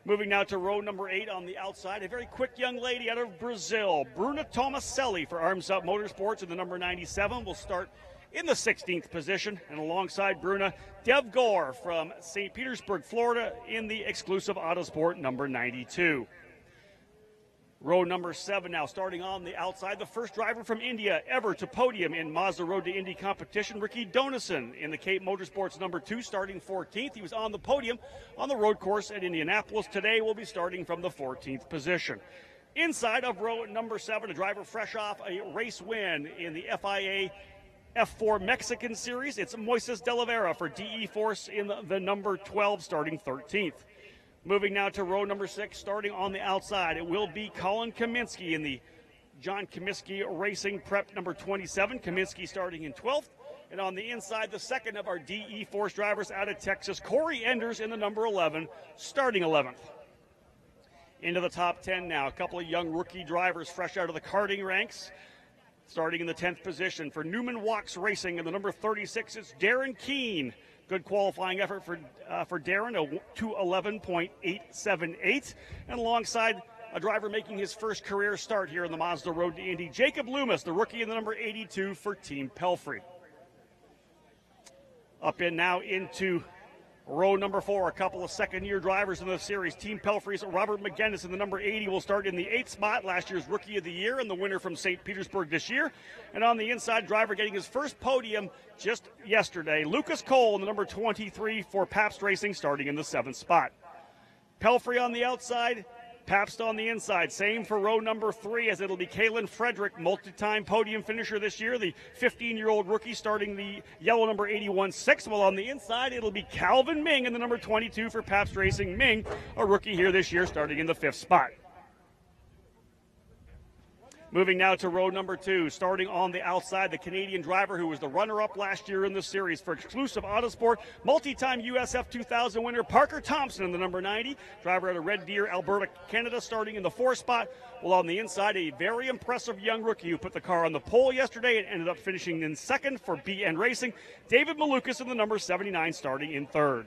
Moving now to row number 8 on the outside, a very quick young lady out of Brazil, Bruna Tomaselli for Arms Up Motorsports in the number 97 will start in the 16th position, and alongside Bruna, Dev Gore from St. Petersburg, Florida in the Exclusive Autosport number 92. Row number 7 now, starting on the outside, the first driver from India ever to podium in Mazda Road to Indy competition, Ricky Doneson in the Cape Motorsports number 2, starting 14th. He was on the podium on the road course at Indianapolis. Today will be starting from the 14th position. Inside of row number 7, a driver fresh off a race win in the FIA F4 Mexican Series. It's Moises de la Vera for DE Force in the number 12, starting 13th. Moving now to row number 6, starting on the outside, it will be Colin Kaminsky in the John Comiskey Racing Prep number 27. Kaminsky starting in 12th. And on the inside, the second of our DE Force drivers out of Texas, Corey Enders in the number 11, starting 11th. Into the top 10 now, a couple of young rookie drivers fresh out of the karting ranks. Starting in the 10th position for Newman Walks Racing in the number 36, it's Darren Keene. Good qualifying effort for Darren, a 2:11.878. And alongside a driver making his first career start here in the Mazda Road to Indy, Jacob Loomis, the rookie in the number 82 for Team Pelfrey. Up in now into row number 4, a couple of second-year drivers in the series. Team Pelfrey's Robert McGinnis in the number 80 will start in the 8th spot, last year's Rookie of the Year and the winner from St. Petersburg this year. And on the inside, driver getting his first podium just yesterday, Lucas Cole in the number 23 for Pabst Racing, starting in the 7th spot. Pelfrey on the outside, Pabst on the inside. Same for row number 3, as it'll be Kalen Frederick, multi-time podium finisher this year, the 15-year-old rookie starting the yellow number 81-6. While on the inside, it'll be Calvin Ming in the number 22 for Pabst Racing. Ming, a rookie here this year, starting in the 5th spot. Moving now to row number 2, starting on the outside, the Canadian driver who was the runner-up last year in the series for Exclusive Autosport, multi-time USF 2000 winner Parker Thompson in the number 90, driver out of Red Deer, Alberta, Canada, starting in the 4th spot. While on the inside, a very impressive young rookie who put the car on the pole yesterday and ended up finishing in 2nd for BN Racing, David Malukas in the number 79, starting in 3rd.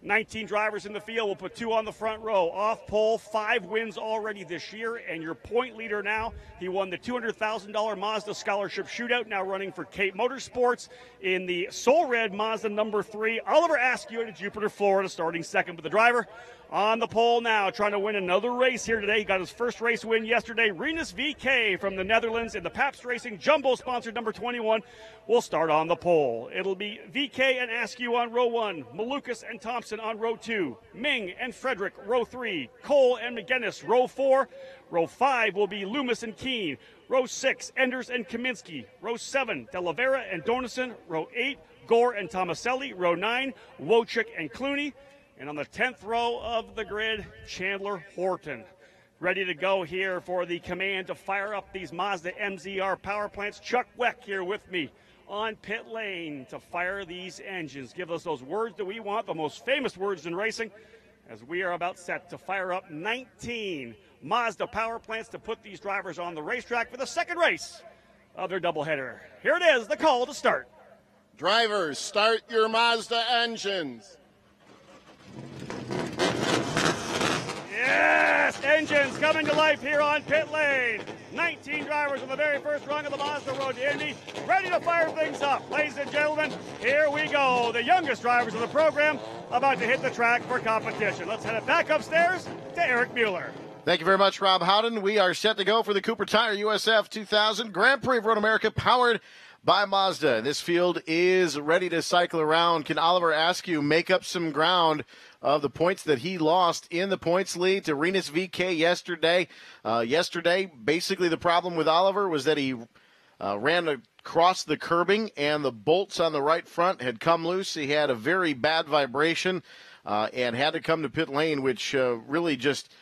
19 drivers in the field. We'll put 2 on the front row. Off pole, 5 wins already this year, and your point leader now. He won the $200,000 Mazda Scholarship Shootout, now running for Cape Motorsports in the Soul Red Mazda number 3. Oliver Askew out of Jupiter, Florida, starting 2nd with the driver. On the pole now, trying to win another race here today. He got his first race win yesterday. Rinus VK from the Netherlands in the Pabst Racing Jumbo sponsored number 21 will start on the pole. It'll be VK and Askew on row 1, Malukas and Thompson on row 2, Ming and Frederick row 3, Cole and McGinnis row 4. Row 5 will be Loomis and Keene. Row 6, Enders and Kaminsky. Row 7, De La Vera and Donison. Row 8, Gore and Tomaselli. Row 9, Wojcik and Clooney. And on the 10th row of the grid, Chandler Horton. Ready to go here for the command to fire up these Mazda MZR power plants. Chuck Weck here with me on pit lane to fire these engines. Give us those words that we want, the most famous words in racing, as we are about set to fire up 19 Mazda power plants to put these drivers on the racetrack for the second race of their doubleheader. Here it is, the call to start. Drivers, start your Mazda engines. Yes, engines coming to life here on pit lane. 19 drivers on the very first rung of the Mazda Road to Indy, ready to fire things up. Ladies and gentlemen, here we go. The youngest drivers of the program about to hit the track for competition. Let's head it back upstairs to Eric Mueller. Thank you very much, Rob Howden. We are set to go for the Cooper Tire USF 2000 Grand Prix of Road America, powered by Mazda. This field is ready to cycle around. Can Oliver Askew make up some ground of the points that he lost in the points lead to Rinus VK yesterday? Yesterday, basically the problem with Oliver was that he ran across the curbing and the bolts on the right front had come loose. He had a very bad vibration and had to come to pit lane, which really just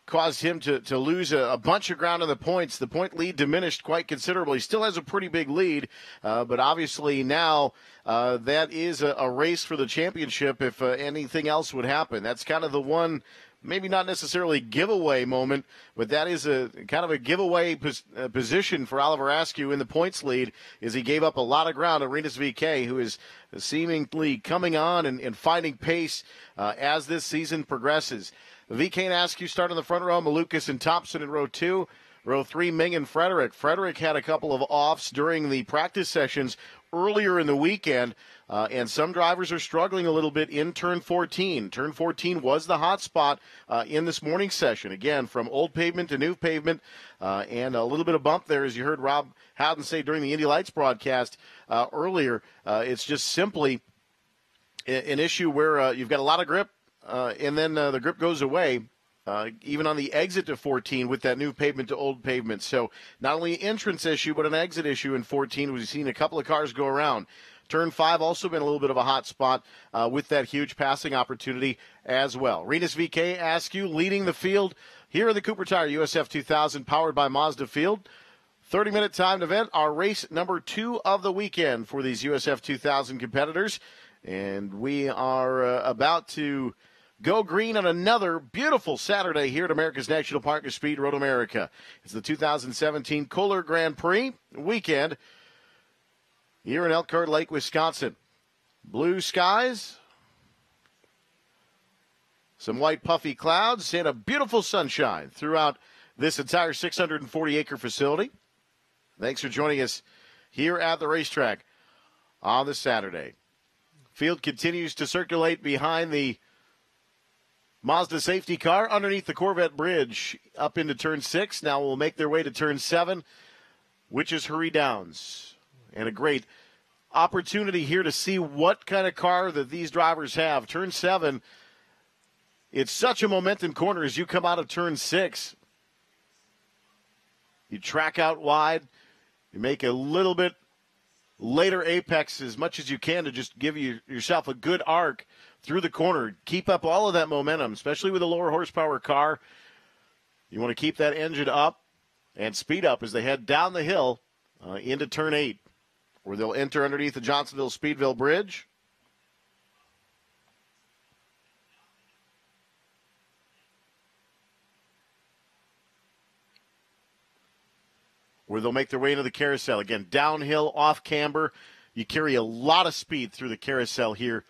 caused him to lose a bunch of ground in the points. The point lead diminished quite considerably. Still has a pretty big lead, but obviously now that is a race for the championship if anything else would happen. That's kind of the one, maybe not necessarily giveaway moment, but that is a kind of a giveaway position for Oliver Askew in the points lead, as he gave up a lot of ground to Rinus VK, who is seemingly coming on and finding pace as this season progresses. VK and Askew start in the front row. Malukas and Thompson in row 2. Row 3, Ming and Frederick. Frederick had a couple of offs during the practice sessions earlier in the weekend, and some drivers are struggling a little bit in turn 14. Turn 14 was the hot spot in this morning's session. Again, from old pavement to new pavement, and a little bit of bump there, as you heard Rob Howden say during the Indy Lights broadcast earlier. It's just simply an issue where you've got a lot of grip, and then the grip goes away, even on the exit to 14 with that new pavement to old pavement. So not only an entrance issue, but an exit issue in 14. We've seen a couple of cars go around. Turn 5 also been a little bit of a hot spot with that huge passing opportunity as well. Rinus VK Askew leading the field here in the Cooper Tire USF 2000, powered by Mazda Field. 30-minute timed event, our race number 2 of the weekend for these USF 2000 competitors. And we are about to go green on another beautiful Saturday here at America's National Park of Speed, Road America. It's the 2017 Kohler Grand Prix weekend here in Elkhart Lake, Wisconsin. Blue skies, some white puffy clouds, and a beautiful sunshine throughout this entire 640-acre facility. Thanks for joining us here at the racetrack on this Saturday. Field continues to circulate behind the Mazda safety car underneath the Corvette bridge up into turn 6. Now we'll make their way to turn 7, which is Hurry Downs. And a great opportunity here to see what kind of car that these drivers have. Turn 7 it's such a momentum corner as you come out of turn 6. You track out wide. You make a little bit later apex as much as you can to just give yourself a good arc through the corner. Keep up all of that momentum, especially with a lower horsepower car. You want to keep that engine up and speed up as they head down the hill into turn 8, where they'll enter underneath the Johnsonville-Speedville Bridge. Where they'll make their way into the carousel. Again, downhill, off camber. You carry a lot of speed through the carousel here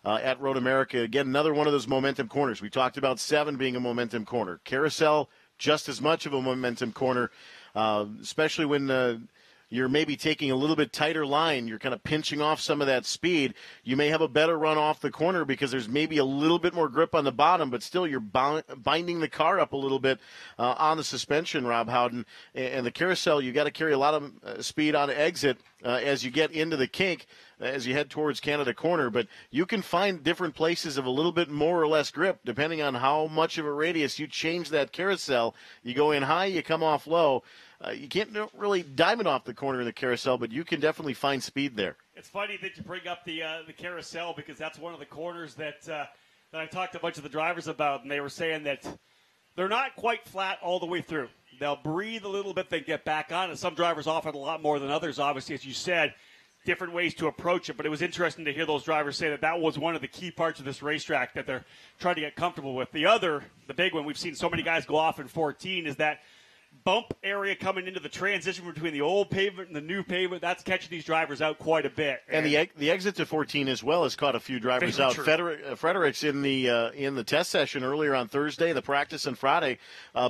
at Road America. Again, another one of those momentum corners. We talked about 7 being a momentum corner. Carousel, just as much of a momentum corner, especially when you're maybe taking a little bit tighter line. You're kind of pinching off some of that speed. You may have a better run off the corner because there's maybe a little bit more grip on the bottom, but still you're binding the car up a little bit on the suspension, Rob Howden. And the carousel, you got to carry a lot of speed on exit as you get into the kink, as you head towards Canada Corner. But you can find different places of a little bit more or less grip depending on how much of a radius you change that carousel. You go in high, you come off low. You can't really diamond off the corner of the carousel, but you can definitely find speed there. It's funny that you bring up the carousel because that's one of the corners that I talked to a bunch of the drivers about, and they were saying that they're not quite flat all the way through. They'll breathe a little bit, then get back on it. Some drivers offer it a lot more than others, obviously, as you said, different ways to approach it. But it was interesting to hear those drivers say that was one of the key parts of this racetrack that they're trying to get comfortable with. The big one, we've seen so many guys go off in 14, is that bump area coming into the transition between the old pavement and the new pavement. That's catching these drivers out quite a bit. And the exit to 14 as well has caught a few drivers out. Fredericks in the test session earlier on Thursday, the practice on Friday,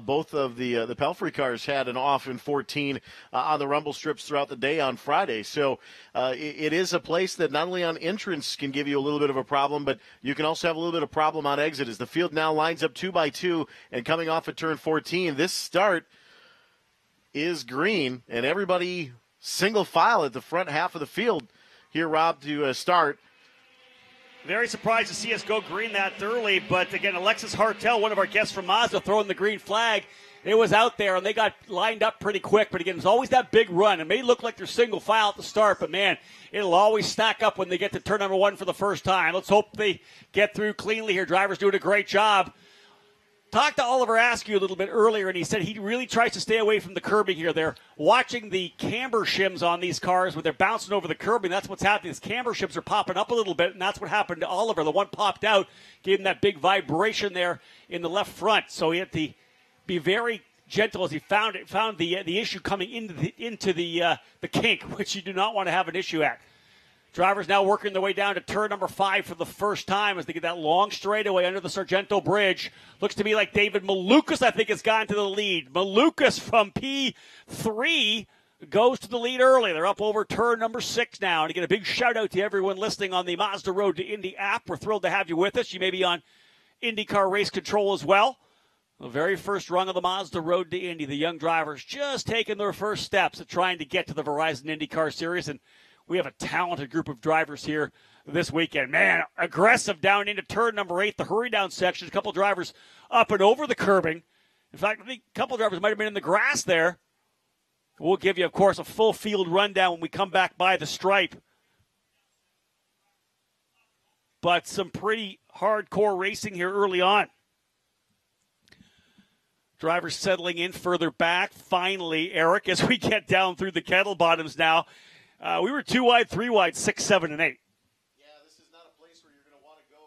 both of the Pelfrey cars had an off in 14 on the rumble strips throughout the day on Friday. So it is a place that not only on entrance can give you a little bit of a problem, but you can also have a little bit of problem on exit as the field now lines up 2 by 2 and coming off at turn 14. This start is green, and everybody single file at the front half of the field here, Rob, to start. Very surprised to see us go green that early, but again, Alexis Hartel, one of our guests from Mazda, throwing the green flag. It was out there, and they got lined up pretty quick, but again, it's always that big run. It may look like they're single file at the start, but man, it'll always stack up when they get to turn number 1 for the first time. Let's hope they get through cleanly here. Drivers doing a great job. Talked to Oliver Askew a little bit earlier, and he said he really tries to stay away from the curbing here. They're watching the camber shims on these cars when they're bouncing over the curbing. That's what's happening. These camber shims are popping up a little bit, and that's what happened to Oliver. The one popped out, gave him that big vibration there in the left front. So he had to be very gentle as he found the issue coming into the kink, which you do not want to have an issue at. Drivers now working their way down to turn number 5 for the first time as they get that long straightaway under the Sargento Bridge. Looks to me like David Malukas, I think, has gotten to the lead. Malukas from P3 goes to the lead early. They're up over turn number 6 now. And again, a big shout-out to everyone listening on the Mazda Road to Indy app. We're thrilled to have you with us. You may be on IndyCar Race Control as well. The very first rung of the Mazda Road to Indy. The young drivers just taking their first steps at trying to get to the Verizon IndyCar Series. And we have a talented group of drivers here this weekend. Man, aggressive down into turn number 8, the hurry down section. A couple drivers up and over the curbing. In fact, I think a couple drivers might have been in the grass there. We'll give you, of course, a full field rundown when we come back by the stripe. But some pretty hardcore racing here early on. Drivers settling in further back. Finally, Eric, as we get down through the kettle bottoms now. We were 2 wide, 3 wide, 6, 7, and 8. Yeah, this is not a place where you're going to want to go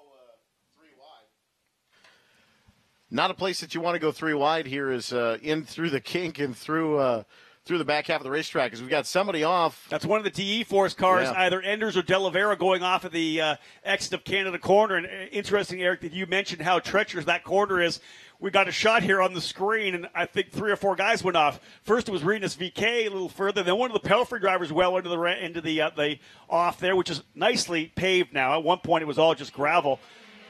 3 wide. Not a place that you want to go 3 wide here is in through the kink and through the back half of the racetrack because we've got somebody off. That's one of the TE Force cars, either Enders or De La Vera going off at the exit of Canada Corner. And interesting, Eric, that you mentioned how treacherous that corner is. We got a shot here on the screen, and I think 3 or 4 guys went off. First, it was Renus VK a little further. Then one of the Pelfrey drivers well into the off there, which is nicely paved now. At one point, it was all just gravel.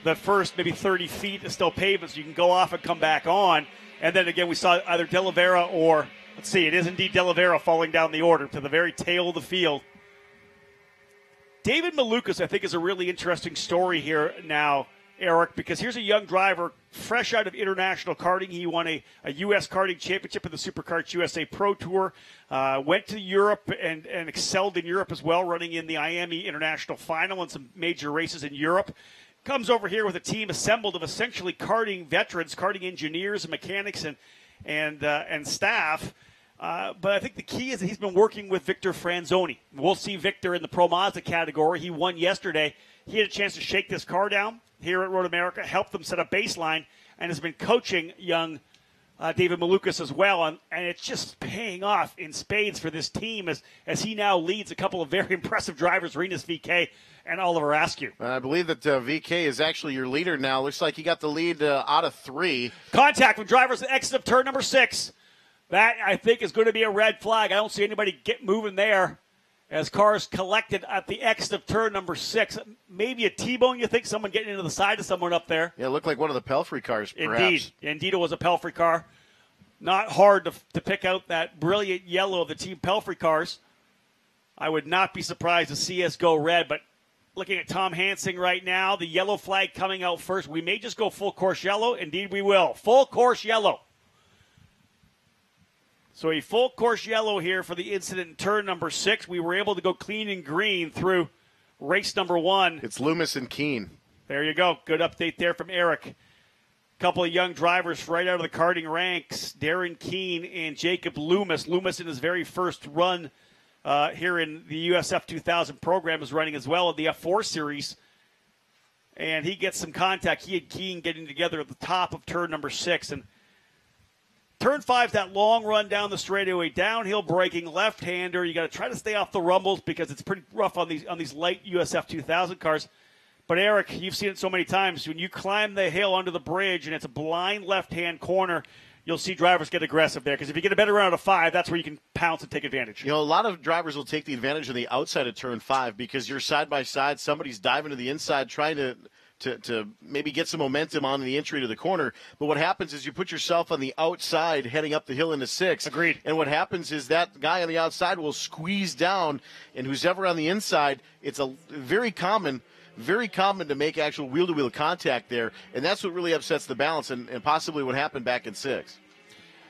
The first maybe 30 feet is still pavement, so you can go off and come back on. And then again, we saw either De La Vera or, let's see, it is indeed De La Vera falling down the order to the very tail of the field. David Malukas, I think, is a really interesting story here now. Eric, because here's a young driver fresh out of international karting. He won a U.S. karting championship in the SuperKarts USA Pro Tour, went to Europe and excelled in Europe as well, running in the IAME International Final and some major races in Europe. Comes over here with a team assembled of essentially karting veterans, karting engineers and mechanics and staff. But I think the key is that he's been working with Victor Franzoni. We'll see Victor in the Pro Mazda category. He won yesterday. He had a chance to shake this car down here at Road America, help them set a baseline, and has been coaching young David Malukas as well. And it's just paying off in spades for this team as he now leads a couple of very impressive drivers, Rinus VK and Oliver Askew. I believe that VK is actually your leader now. Looks like he got the lead out of 3. Contact with drivers at exit of turn number 6. That, I think, is going to be a red flag. I don't see anybody get moving there as cars collected at the exit of turn number 6. Maybe a T-bone, you think? Someone getting into the side of someone up there. Yeah, it looked like one of the Pelfrey cars, perhaps. Indeed, it was a Pelfrey car. Not hard to pick out that brilliant yellow of the Team Pelfrey cars. I would not be surprised to see us go red, but looking at Tom Hansing right now, the yellow flag coming out first. We may just go full course yellow. Indeed, we will. Full course yellow. So a full course yellow here for the incident in turn number 6. We were able to go clean and green through race number 1. It's Loomis and Keene. There you go. Good update there from Eric. Couple of young drivers right out of the karting ranks, Darren Keene and Jacob Loomis. Loomis in his very first run here in the USF 2000 program is running as well in the F4 series. And he gets some contact. He and Keene getting together at the top of turn number 6. And turn 5 is that long run down the straightaway, downhill braking, left-hander. You got to try to stay off the rumbles because it's pretty rough on these light USF 2000 cars. But, Eric, you've seen it so many times. When you climb the hill under the bridge and it's a blind left-hand corner, you'll see drivers get aggressive there. Because if you get a better run out of 5, that's where you can pounce and take advantage. You know, a lot of drivers will take the advantage of the outside of turn 5 because you're side-by-side. Somebody's diving to the inside trying to maybe get some momentum on the entry to the corner. But what happens is you put yourself on the outside heading up the hill into 6. Agreed. And what happens is that guy on the outside will squeeze down, and who's ever on the inside, it's a very common to make actual wheel-to-wheel contact there, and that's what really upsets the balance and possibly what happened back in 6.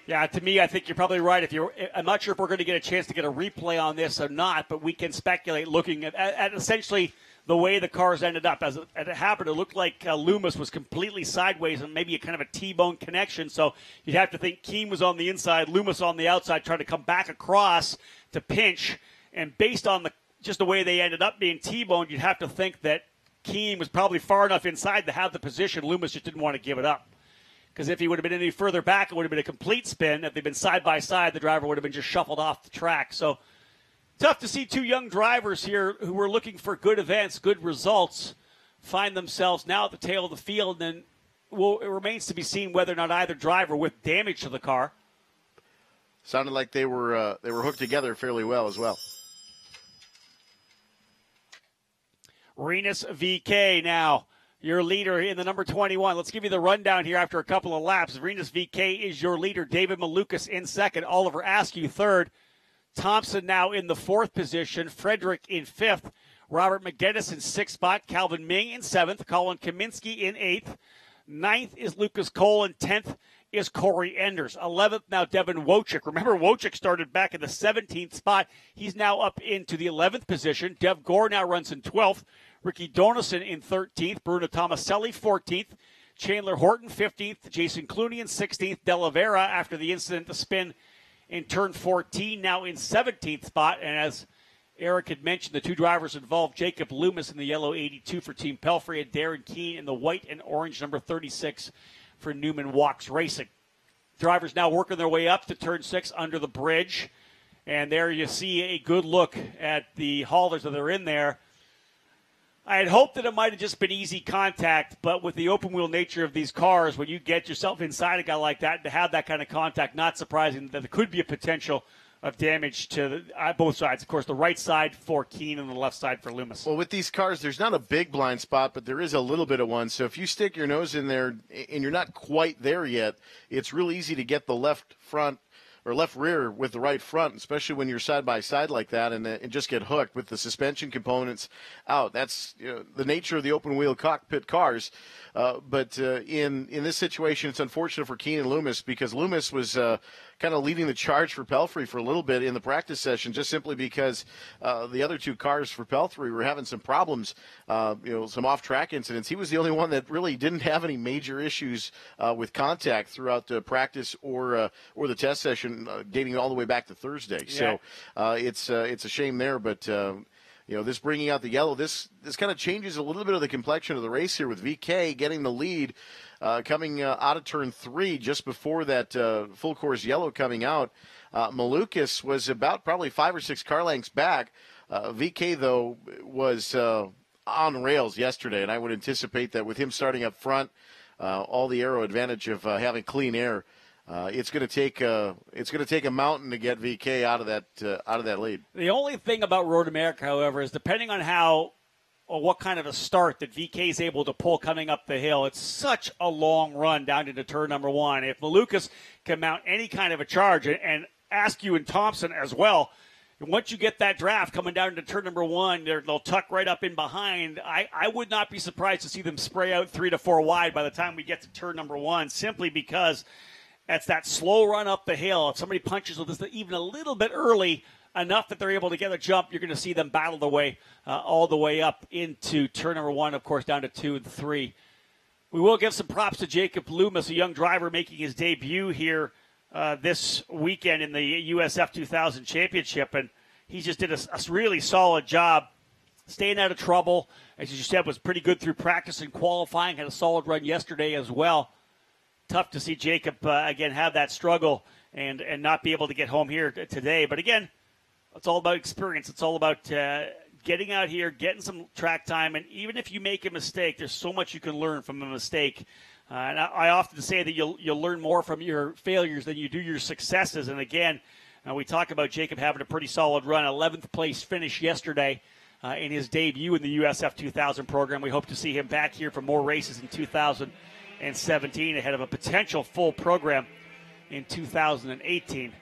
Yeah, to me, I think you're probably right. I'm not sure if we're going to get a chance to get a replay on this or not, but we can speculate looking at essentially the way the cars ended up. As it happened, it looked like Loomis was completely sideways and maybe a kind of a T-bone connection. So you'd have to think Keene was on the inside, Loomis on the outside, trying to come back across to pinch. And based on just the way they ended up being T-boned, you'd have to think that Keene was probably far enough inside to have the position. Loomis just didn't want to give it up. Because if he would have been any further back, it would have been a complete spin. If they'd been side by side, the driver would have been just shuffled off the track. So tough to see 2 young drivers here who were looking for good events, good results, find themselves now at the tail of the field. And it remains to be seen whether or not either driver with damage to the car. Sounded like they were hooked together fairly well as well. Rinus VK now, your leader in the number 21. Let's give you the rundown here after a couple of laps. Rinus VK is your leader. David Malukas in second. Oliver Askew third. Thompson now in the 4th position. Frederick in 5th. Robert McGinnis in 6th spot. Calvin Ming in 7th. Colin Kaminsky in 8th. 9th is Lucas Cole, and 10th is Corey Enders. 11th now Devin Wojcik. Remember, Wojcik started back in the 17th spot. He's now up into the 11th position. Dev Gore now runs in 12th. Ricky Donison in 13th. Bruno Tomaselli 14th. Chandler Horton 15th. Jason Clooney in 16th. De La Vera, after the incident, the spin in turn 14, now in 17th spot. And as Eric had mentioned, the 2 drivers involved, Jacob Loomis in the yellow 82 for Team Pelfrey and Darren Keene in the white and orange number 36 for Newman Walks Racing. Drivers now working their way up to turn 6 under the bridge. And there you see a good look at the haulers that are in there. I had hoped that it might have just been easy contact, but with the open wheel nature of these cars, when you get yourself inside a guy like that, to have that kind of contact, not surprising that there could be a potential of damage to both sides. Of course, the right side for Keene and the left side for Loomis. Well, with these cars, there's not a big blind spot, but there is a little bit of one. So if you stick your nose in there and you're not quite there yet, it's real easy to get the left front or left rear with the right front, especially when you're side by side like that, and just get hooked with the suspension components out. That's the nature of the open wheel cockpit cars. But in this situation, it's unfortunate for Keenan Loomis, because Loomis was kind of leading the charge for Pelfrey for a little bit in the practice session, just simply because the other two cars for Pelfrey were having some problems, some off-track incidents. He was the only one that really didn't have any major issues with contact throughout the practice or the test session, dating all the way back to Thursday. Yeah. So it's a shame there, but. This bringing out the yellow, this kind of changes a little bit of the complexion of the race here, with VK getting the lead coming out of turn 3 just before that full course yellow coming out. Malukas was about probably 5 or 6 car lengths back. VK, though, was on rails yesterday, and I would anticipate that with him starting up front, all the aero advantage of having clean air, it's going to take a mountain to get VK out of that lead. The only thing about Road America, however, is depending on how or what kind of a start that VK is able to pull coming up the hill, it's such a long run down into turn number 1. If Malukas can mount any kind of a charge, and Askew and Thompson as well, once you get that draft coming down into turn number 1, they'll tuck right up in behind. I would not be surprised to see them spray out 3 to 4 wide by the time we get to turn number 1, simply because that's that slow run up the hill. If somebody punches with this even a little bit early, enough that they're able to get a jump, you're going to see them battle the way all the way up into turn number 1, of course, down to 2 and 3. We will give some props to Jacob Loomis, a young driver making his debut here this weekend in the USF 2000 Championship, and he just did a really solid job staying out of trouble. As you said, was pretty good through practice and qualifying, had a solid run yesterday as well. Tough to see Jacob, again, have that struggle and not be able to get home here today. But, again, it's all about experience. It's all about getting out here, getting some track time. And even if you make a mistake, there's so much you can learn from a mistake. And I often say that you'll learn more from your failures than you do your successes. And, again, we talk about Jacob having a pretty solid run, 11th place finish yesterday in his debut in the USF 2000 program. We hope to see him back here for more races in 2017 ahead of a potential full program in 2018.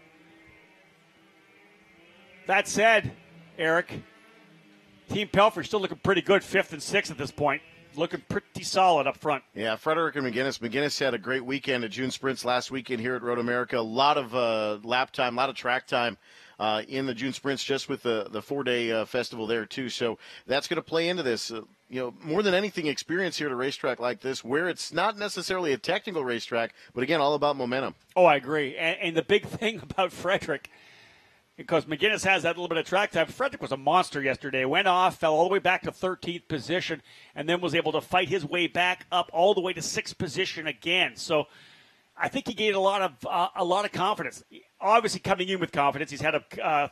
That said, Eric, Team Pelfrey still looking pretty good, 5th and 6th at this point. Looking pretty solid up front. Yeah, Frederick and McGinnis. McGinnis had a great weekend at June Sprints last weekend here at Road America. A lot of lap time, a lot of track time in the June Sprints, just with the 4-day festival there too. So that's going to play into this. More than anything, experience here at a racetrack like this, where it's not necessarily a technical racetrack, but again, all about momentum. Oh, I agree. And the big thing about Frederick, because McGinnis has that little bit of track time, Frederick was a monster yesterday. Went off, fell all the way back to 13th position, and then was able to fight his way back up all the way to 6th position again. So I think he gained a lot of confidence. Obviously, coming in with confidence, he's had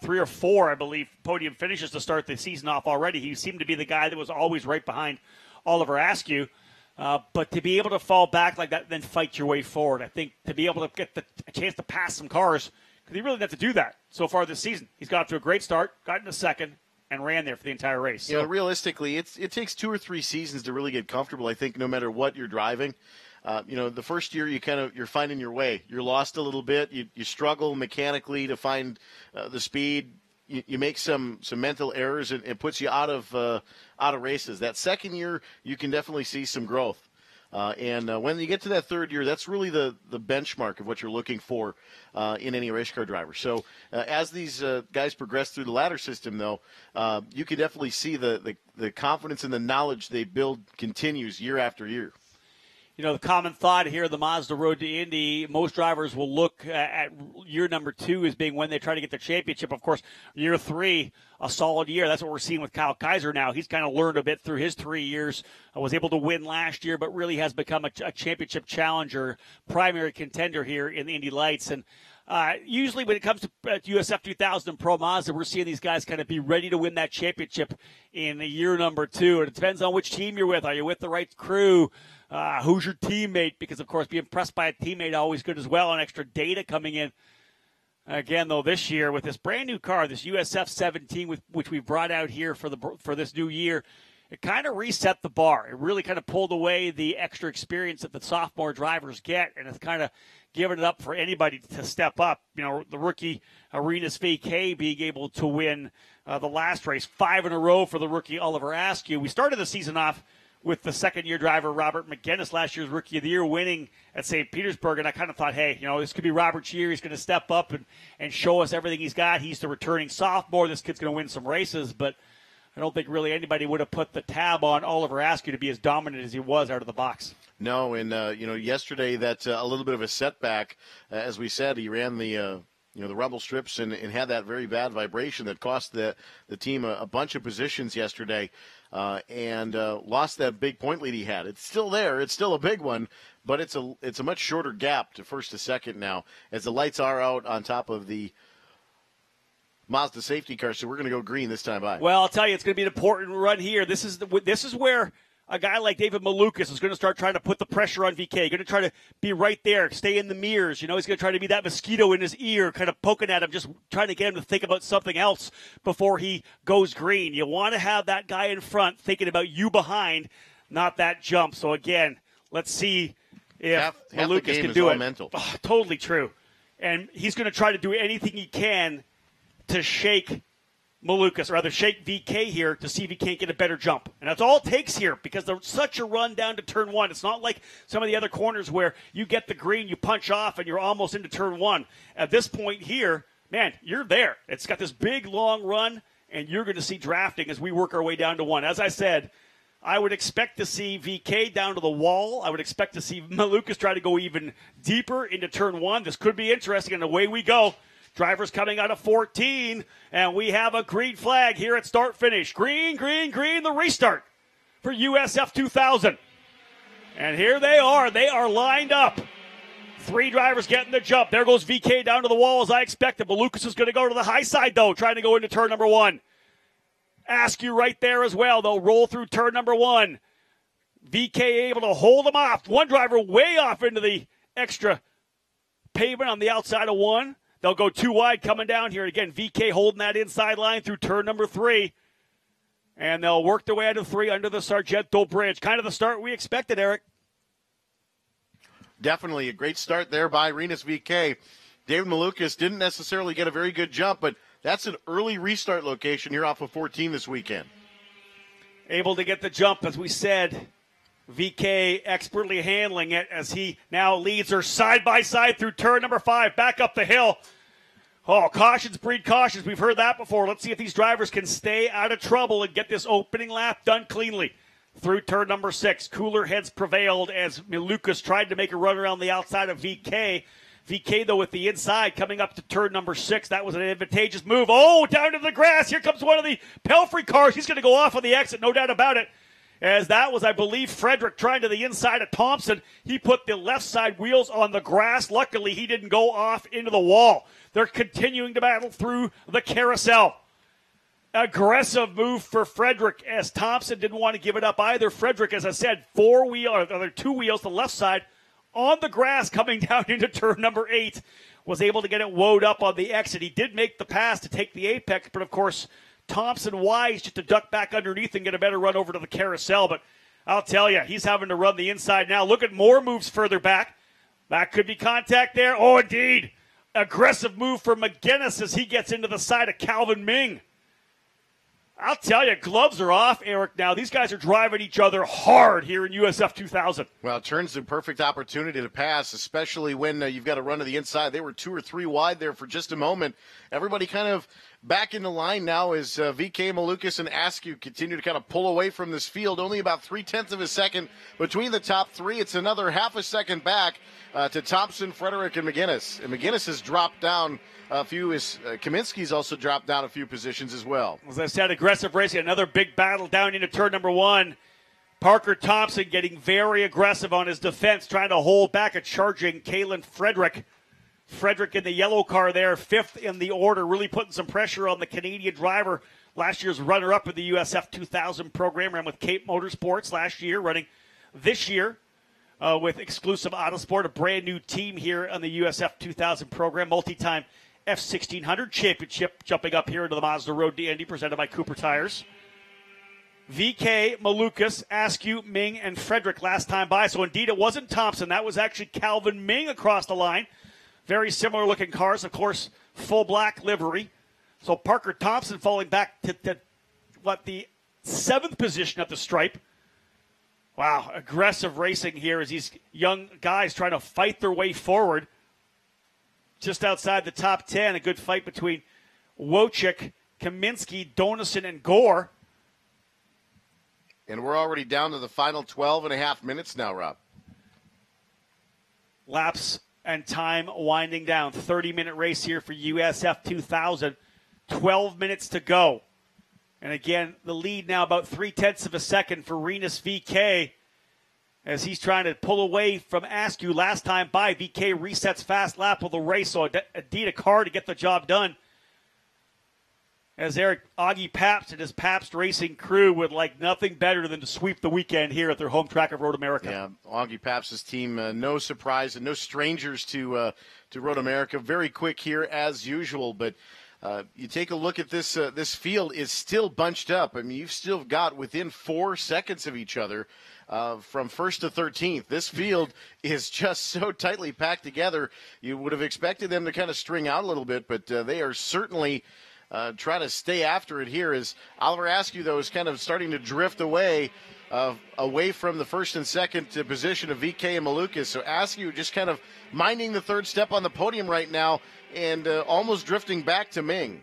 3 or 4, I believe, podium finishes to start the season off already. He seemed to be the guy that was always right behind Oliver Askew. But to be able to fall back like that and then fight your way forward, I think to be able to get a chance to pass some cars, because he really didn't have to do that so far this season. He's got to a great start, got into second, and ran there for the entire race. So. Realistically, it takes 2 or 3 seasons to really get comfortable, I think, no matter what you're driving. The first year you're finding your way. You're lost a little bit. You struggle mechanically to find the speed. You make some mental errors, and it puts you out of races. That second year, you can definitely see some growth. And when you get to that third year, that's really the benchmark of what you're looking for in any race car driver. So as these guys progress through the ladder system, though, you can definitely see the confidence and the knowledge they build continues year after year. The common thought here, the Mazda Road to Indy, most drivers will look at year number 2 as being when they try to get the championship. Of course, year 3, a solid year. That's what we're seeing with Kyle Kaiser now. He's kind of learned a bit through his 3 years. Was able to win last year, but really has become a championship challenger, primary contender here in the Indy Lights. And usually when it comes to USF 2000 and Pro Mazda, we're seeing these guys kind of be ready to win that championship in year number 2. And it depends on which team you're with. Are you with the right crew? Who's your teammate? Because, of course, being impressed by a teammate always good as well, and extra data coming in. Again, though, this year with this brand-new car, this USF 17, which we brought out here for this new year, it kind of reset the bar. It really kind of pulled away the extra experience that the sophomore drivers get, and it's kind of given it up for anybody to step up. You know, the rookie Arenas VK being able to win the last race, 5 in a row for the rookie Oliver Askew. We started the season off with the second-year driver Robert McGinnis, last year's Rookie of the Year, winning at St. Petersburg, and I kind of thought, hey, you know, this could be Robert's year. He's going to step up and show us everything he's got. He's the returning sophomore. This kid's going to win some races, but I don't think really anybody would have put the tab on Oliver Askew to be as dominant as he was out of the box. No, and, yesterday that's a little bit of a setback. As we said, he ran the rumble strips and had that very bad vibration that cost the team a bunch of positions yesterday. And lost that big point lead he had. It's still there. It's still a big one, but it's a much shorter gap to first to second now as the lights are out on top of the Mazda safety car. So we're going to go green this time by. Well, I'll tell you, it's going to be an important run here. This is where a guy like David Malukas is going to start trying to put the pressure on VK. Going to try to be right there, stay in the mirrors. You know, he's going to try to be that mosquito in his ear, kind of poking at him, just trying to get him to think about something else before he goes green. You want to have that guy in front thinking about you behind, not that jump. So, again, let's see if Malukas can do it. Mental. Oh, totally true. And he's going to try to do anything he can to shake Malukas, or rather shake VK here to see if he can't get a better jump. And that's all it takes here because there's such a run down to turn one. It's not like some of the other corners where you get the green, you punch off, and you're almost into turn one. At this point here, man, you're there. It's got this big, long run, and you're going to see drafting as we work our way down to one. As I said, I would expect to see VK down to the wall. I would expect to see Malukas try to go even deeper into turn one. This could be interesting, and away we go. Drivers coming out of 14, and we have a green flag here at start-finish. Green, green, green, the restart for USF 2000. And here they are. They are lined up. 3 drivers getting the jump. There goes VK down to the wall as I expected. But Lucas is going to go to the high side, though, trying to go into turn number 1. Askew right there as well. They'll roll through turn number 1. VK able to hold them off. One driver way off into the extra pavement on the outside of 1. They'll go 2 wide coming down here. Again, VK holding that inside line through turn number 3. And they'll work their way out of 3 under the Sargento Bridge. Kind of the start we expected, Eric. Definitely a great start there by Arenas VK. David Malukas didn't necessarily get a very good jump, but that's an early restart location here off of 14 this weekend. Able to get the jump, as we said. VK expertly handling it as he now leads her side by side through turn number 5, back up the hill. Oh, cautions breed cautions. We've heard that before. Let's see if these drivers can stay out of trouble and get this opening lap done cleanly. Through turn number 6, cooler heads prevailed as Malukas tried to make a run around the outside of VK. VK, though, with the inside coming up to turn number 6. That was an advantageous move. Oh, down to the grass. Here comes one of the Pelfrey cars. He's going to go off on the exit, no doubt about it. As that was, I believe, Frederick trying to the inside of Thompson. He put the left side wheels on the grass. Luckily, he didn't go off into the wall. They're continuing to battle through the carousel. Aggressive move for Frederick as Thompson didn't want to give it up either. Frederick, as I said, 2 wheels, the left side, on the grass coming down into turn number 8. Was able to get it woed up on the exit. He did make the pass to take the apex, but of course, Thompson wise just to duck back underneath and get a better run over to the carousel. But I'll tell you, he's having to run the inside now. Look at more moves further back. That could be contact there. Oh, indeed. Aggressive move for McGinnis as he gets into the side of Calvin Ming. I'll tell you, gloves are off, Eric, now. These guys are driving each other hard here in USF 2000. Well, it turns the perfect opportunity to pass, especially when you've got to run to the inside. They were 2 or 3 wide there for just a moment. Everybody kind of back in the line now as VK, Malukas, and Askew continue to kind of pull away from this field. Only about 0.3 of a second between the top 3. It's another half a second back to Thompson, Frederick, and McGinnis. And McGinnis has dropped down a few. Kaminsky's also dropped down a few positions as well. As I said, aggressive racing. Another big battle down into turn number 1. Parker Thompson getting very aggressive on his defense, trying to hold back a charging Kalen Frederick. Frederick in the yellow car there, 5th in the order, really putting some pressure on the Canadian driver. Last year's runner-up in the USF 2000 program, ran with Cape Motorsports last year, running this year with Exclusive Autosport, a brand new team here on the USF 2000 program, multi-time F1600 championship, jumping up here into the Mazda Road to Indy, presented by Cooper Tires. VK, Malukas, Askew, Ming, and Frederick last time by. So indeed it wasn't Thompson. That was actually Calvin Ming across the line. Very similar looking cars, of course, full black livery. So Parker Thompson falling back to the 7th position at the stripe. Wow, aggressive racing here as these young guys trying to fight their way forward. Just outside the top 10, a good fight between Wojcik, Kaminsky, Donison, and Gore. And we're already down to the final 12 and a half minutes now, Rob. Laps and time winding down. 30-minute race here for USF 2000. 12 minutes to go. And again, the lead now about 0.3 of a second for Renus VK as he's trying to pull away from Askew last time by. VK resets fast lap of the race, so indeed a car to get the job done. As Eric Augie Pabst and his Pabst Racing crew would like nothing better than to sweep the weekend here at their home track of Road America. Yeah, Augie Pabst's team, no surprise and no strangers to Road America. Very quick here as usual, but you take a look at this. This field is still bunched up. I mean, you've still got within 4 seconds of each other from 1st to 13th. This field is just so tightly packed together. You would have expected them to kind of string out a little bit, but they are certainly trying to stay after it here. As Oliver Askew, though, is kind of starting to drift away from the 1st and 2nd position of VK and Malukas. So Askew just kind of minding the 3rd step on the podium right now and almost drifting back to Ming.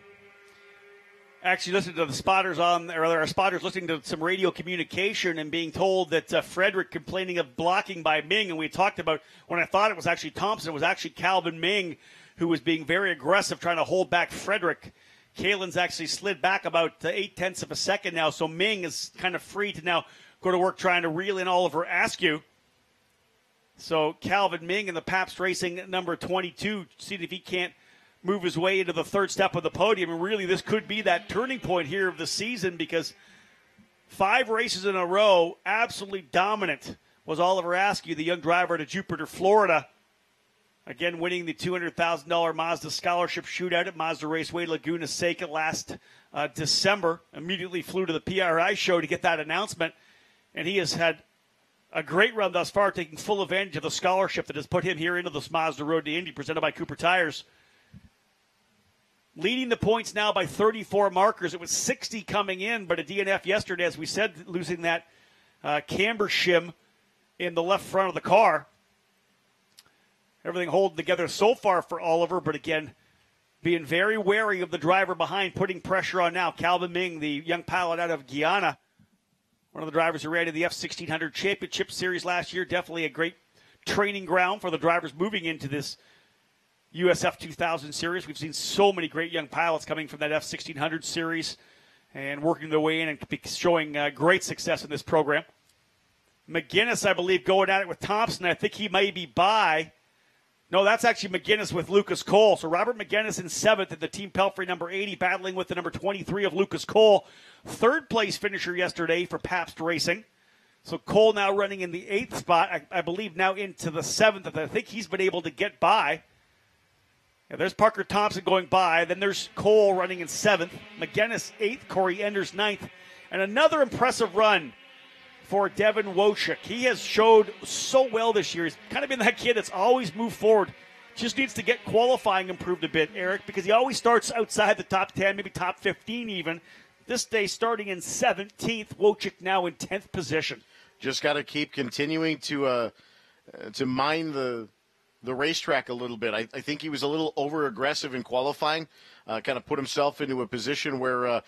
Actually, listening to the spotters there are spotters listening to some radio communication and being told that Frederick complaining of blocking by Ming. And we talked about when I thought it was actually Thompson, it was actually Calvin Ming who was being very aggressive trying to hold back Frederick. Kalen's actually slid back about 0.8 of a second now, so Ming is kind of free to now go to work trying to reel in Oliver Askew. So Calvin Ming in the Pabst Racing number 22, see if he can't move his way into the 3rd step of the podium. And really, this could be that turning point here of the season because 5 races in a row, absolutely dominant was Oliver Askew, the young driver to Jupiter, Florida. Again, winning the $200,000 Mazda Scholarship Shootout at Mazda Raceway Laguna Seca last December. Immediately flew to the PRI show to get that announcement. And he has had a great run thus far, taking full advantage of the scholarship that has put him here into this Mazda Road to Indy, presented by Cooper Tires. Leading the points now by 34 markers. It was 60 coming in, but a DNF yesterday, as we said, losing that camber shim in the left front of the car. Everything holding together so far for Oliver, but again, being very wary of the driver behind, putting pressure on now. Calvin Ming, the young pilot out of Guyana, one of the drivers who ran in the F1600 Championship Series last year. Definitely a great training ground for the drivers moving into this USF 2000 Series. We've seen so many great young pilots coming from that F1600 Series and working their way in and showing great success in this program. McGinnis, I believe, going at it with Thompson. I think he may be by. No, that's actually McGinnis with Lucas Cole. So Robert McGinnis in 7th in the Team Pelfrey number 80, battling with the number 23 of Lucas Cole. 3rd place finisher yesterday for Pabst Racing. So Cole now running in the 8th spot, I believe now into the 7th. I think he's been able to get by. Yeah, there's Parker Thompson going by. Then there's Cole running in 7th. McGinnis 8th, Corey Enders 9th. And another impressive run for Devin Wojcik. He has showed so well this year. He's kind of been that kid that's always moved forward. Just needs to get qualifying improved a bit, Eric, because he always starts outside the top 10, maybe top 15 even. This day starting in 17th, Wojcik now in 10th position. Just got to keep continuing to mine the racetrack a little bit. I think he was a little over-aggressive in qualifying, kind of put himself into a position where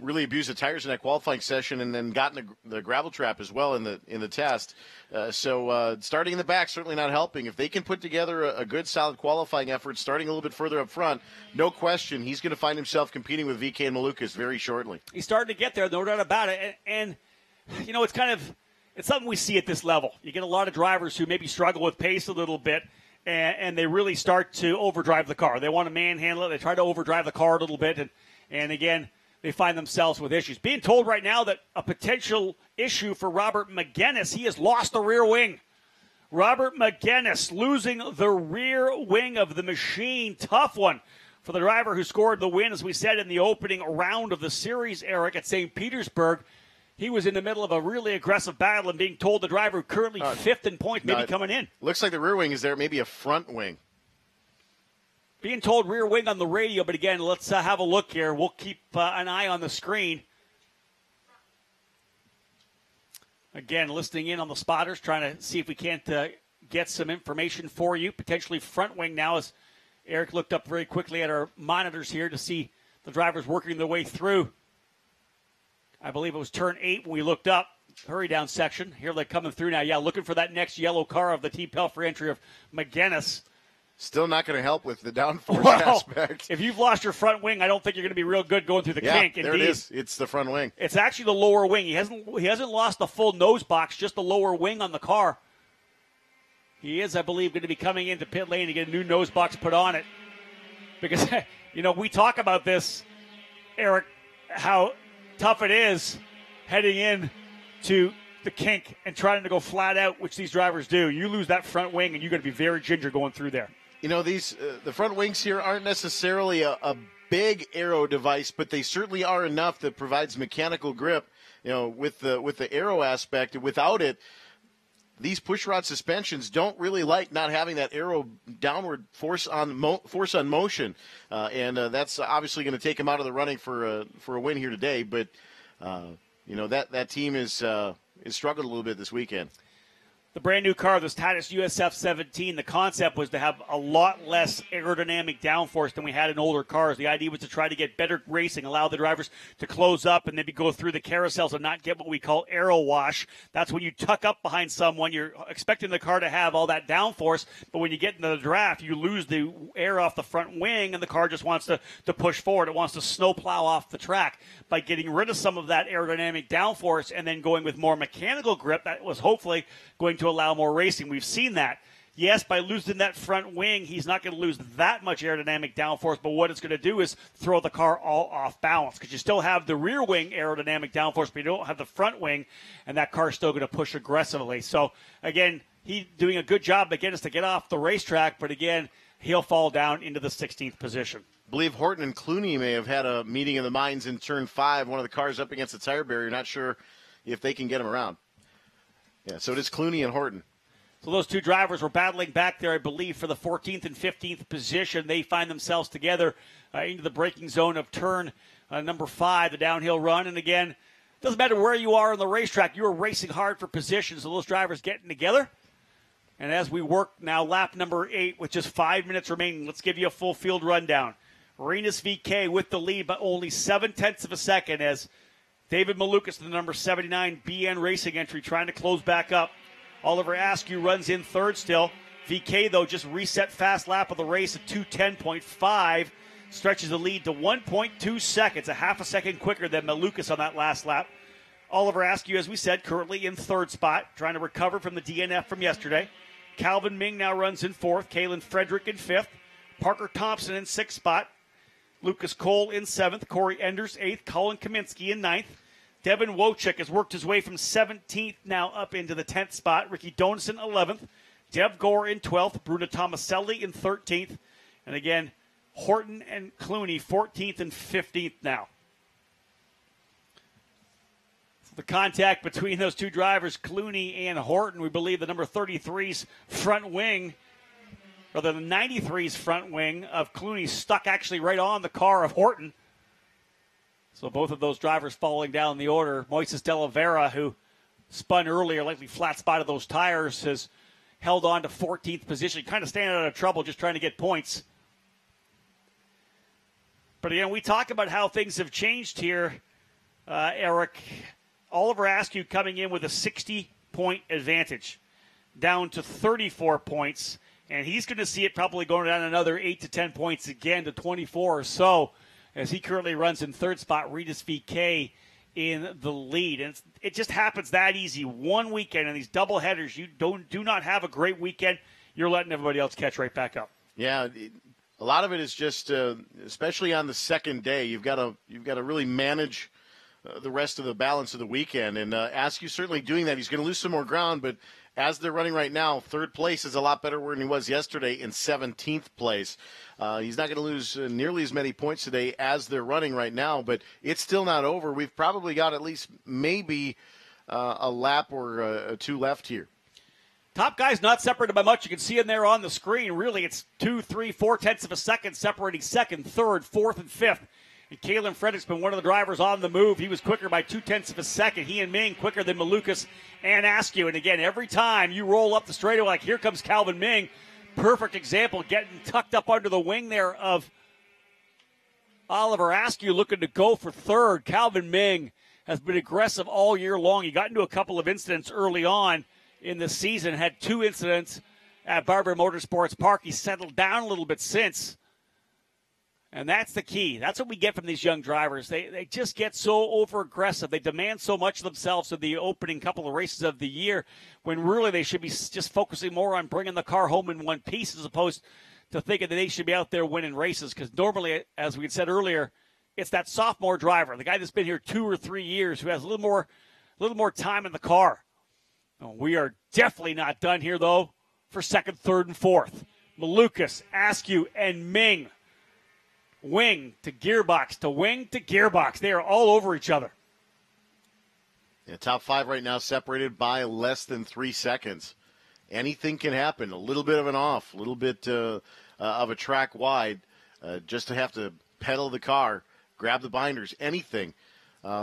really abused the tires in that qualifying session and then got in the gravel trap as well in the test. So starting in the back, certainly not helping. If they can put together a good, solid qualifying effort, starting a little bit further up front, no question, he's going to find himself competing with VK and Malukas very shortly. He's starting to get there, no doubt about it. And you know, it's something we see at this level. You get a lot of drivers who maybe struggle with pace a little bit, and they really start to overdrive the car. They want to manhandle it. They try to overdrive the car a little bit, and again, they find themselves with issues. Being told right now that a potential issue for Robert McGinnis, he has lost the rear wing. Robert McGinnis losing the rear wing of the machine. Tough one for the driver who scored the win, as we said, in the opening round of the series, Eric, at St. Petersburg. He was in the middle of a really aggressive battle and being told the driver currently fifth in points, maybe coming in. Looks like the rear wing is there, maybe a front wing. Being told rear wing on the radio, but again, let's have a look here. We'll keep an eye on the screen. Again, listening in on the spotters, trying to see if we can't get some information for you. Potentially front wing now, as Eric looked up very quickly at our monitors here to see the drivers working their way through. I believe it was turn 8 when we looked up. Hurry down section. Here they're coming through now. Yeah, looking for that next yellow car of the Team Pelfrey entry of McGinnis. Still not going to help with the downforce aspect. If you've lost your front wing, I don't think you're going to be real good going through the kink. There it is. It's the front wing. It's actually the lower wing. He hasn't lost the full nose box, just the lower wing on the car. He is, I believe, going to be coming into pit lane to get a new nose box put on it. Because, we talk about this, Eric, how tough it is heading in to the kink and trying to go flat out, which these drivers do. You lose that front wing, and you're going to be very ginger going through there. These the front wings here aren't necessarily a big aero device, but they certainly are enough that provides mechanical grip. With the aero aspect. Without it, these pushrod suspensions don't really like not having that aero downward force on motion, and that's obviously going to take them out of the running for a win here today. But that team is struggled a little bit this weekend. The brand new car, this Titus USF 17, the concept was to have a lot less aerodynamic downforce than we had in older cars. The idea was to try to get better racing, allow the drivers to close up and maybe go through the carousels and not get what we call aero wash. That's when you tuck up behind someone. You're expecting the car to have all that downforce, but when you get into the draft, you lose the air off the front wing, and the car just wants to push forward. It wants to snowplow off the track. By getting rid of some of that aerodynamic downforce and then going with more mechanical grip, that was hopefully going to allow more racing. We've seen that. Yes, by losing that front wing, he's not going to lose that much aerodynamic downforce, but what it's going to do is throw the car all off balance, because you still have the rear wing aerodynamic downforce, but you don't have the front wing, and that car's still going to push aggressively. So, again, he's doing a good job to get us to get off the racetrack, but again, he'll fall down into the 16th position. I believe Horton and Clooney may have had a meeting of the minds in turn 5. One of the cars up against the tire barrier. Not sure if they can get him around. Yeah, so it is Clooney and Horton. So those two drivers were battling back there, I believe, for the 14th and 15th position. They find themselves together into the braking zone of turn number 5, the downhill run. And again, it doesn't matter where you are on the racetrack. You are racing hard for position. So those drivers getting together. And as we work now lap number 8 with just 5 minutes remaining, let's give you a full field rundown. Rinus VK with the lead by only 0.7 of a second as David Malukas, the number 79 BN Racing entry, trying to close back up. Oliver Askew runs in third still. VK, though, just reset fast lap of the race at 2:10.5. Stretches the lead to 1.2 seconds, a half a second quicker than Malukas on that last lap. Oliver Askew, as we said, currently in third spot, trying to recover from the DNF from yesterday. Calvin Ming now runs in fourth. Kalen Frederick in fifth. Parker Thompson in sixth spot. Lucas Cole in 7th, Corey Enders 8th, Colin Kaminsky in 9th. Devin Wojcik has worked his way from 17th now up into the 10th spot. Ricky Donison 11th, Dev Gore in 12th, Bruno Tomaselli in 13th. And again, Horton and Clooney 14th and 15th now. So the contact between those two drivers, Clooney and Horton, we believe the number 33's front wing, rather than 93's front wing of Clooney, stuck actually right on the car of Horton. So both of those drivers falling down the order. Moises De La Vera, who spun earlier, likely flat spotted those tires, has held on to 14th position, kind of staying out of trouble, just trying to get points. But again, we talk about how things have changed here, Eric. Oliver Askew coming in with a 60-point advantage, down to 34 points. And he's going to see it probably going down another 8 to 10 points again to 24 or so, as he currently runs in third spot. Rinus VK in the lead. And it just happens that easy. One weekend, and these double headers, you do not have a great weekend, you're letting everybody else catch right back up. Yeah, a lot of it is just, especially on the second day, you've got to really manage the rest of the balance of the weekend. And Askew certainly doing that. He's going to lose some more ground, but as they're running right now, third place is a lot better where he was yesterday in 17th place. He's not going to lose nearly as many points today as they're running right now, but it's still not over. We've probably got at least maybe a lap or two left here. Top guy's not separated by much. You can see him there on the screen. Really, it's 2, 3, 4 tenths of a second separating second, third, fourth, and fifth. And Kalen Frederick's been one of the drivers on the move. He was quicker by 2 tenths of a second. He and Ming quicker than Malukas and Askew. And again, every time you roll up the straightaway, like here comes Calvin Ming. Perfect example, getting tucked up under the wing there of Oliver Askew looking to go for third. Calvin Ming has been aggressive all year long. He got into a couple of incidents early on in the season, had 2 incidents at Barber Motorsports Park. He's settled down a little bit since. And that's the key. That's what we get from these young drivers. They just get so over-aggressive. They demand so much of themselves in the opening couple of races of the year when really they should be just focusing more on bringing the car home in one piece as opposed to thinking that they should be out there winning races. Because normally, as we had said earlier, it's that sophomore driver, the guy that's been here 2 or 3 years who has a little more time in the car. We are definitely not done here, though, for second, third, and fourth. Malukas, Askew, and Ming. Wing to gearbox to wing to gearbox. They are all over each other. Yeah, top 5 right now separated by less than 3 seconds. Anything can happen. A little bit of an off, a little bit of a track wide. Just to have to pedal the car, grab the binders, anything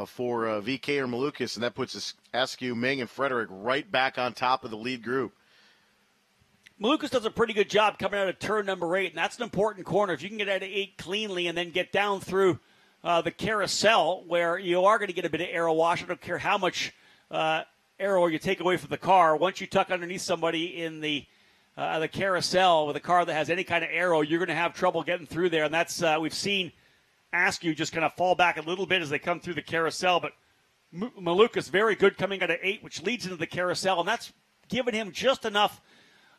for VK or Malukas, and that puts Askew, Ming, and Frederick right back on top of the lead group. Malukas does a pretty good job coming out of turn number 8, and that's an important corner. If you can get out of 8 cleanly and then get down through the carousel where you are going to get a bit of aero wash, I don't care how much aero you take away from the car. Once you tuck underneath somebody in the carousel with a car that has any kind of aero, you're going to have trouble getting through there, and that's we've seen Askew just kind of fall back a little bit as they come through the carousel, but Malukas very good coming out of 8, which leads into the carousel, and that's given him just enough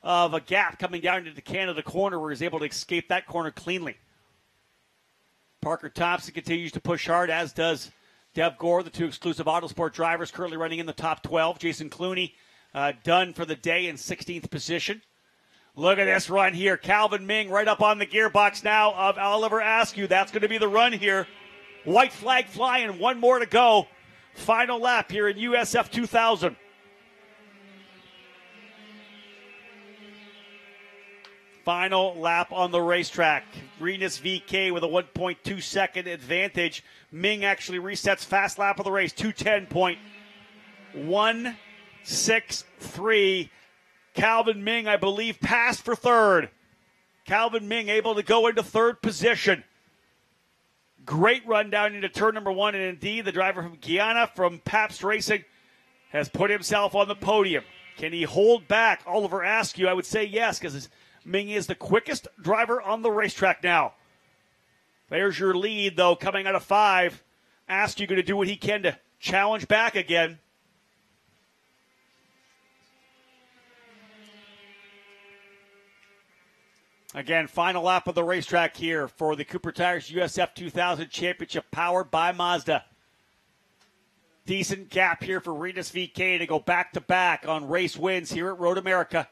of a gap coming down into the Canada corner where he's able to escape that corner cleanly. Parker Thompson continues to push hard, as does Dev Gore, the 2 exclusive Autosport drivers currently running in the top 12. Jason Clooney done for the day in 16th position. Look at this run here. Calvin Ming right up on the gearbox now of Oliver Askew. That's going to be the run here. White flag flying, 1 more to go. Final lap here in USF 2000. Final lap on the racetrack. Renus VK with a 1.2 second advantage. Ming actually resets fast lap of the race. 2:10.163. Calvin Ming, I believe, passed for third. Calvin Ming able to go into third position. Great run down into turn number 1. And indeed, the driver from Guyana from Pabst Racing has put himself on the podium. Can he hold back Oliver Askew? I would say yes, because Ming is the quickest driver on the racetrack now. There's your lead, though, coming out of 5. Askew going to do what he can to challenge back again. Again, final lap of the racetrack here for the Cooper Tires USF 2000 Championship powered by Mazda. Decent gap here for Renus VK to go back-to-back on race wins here at Road America.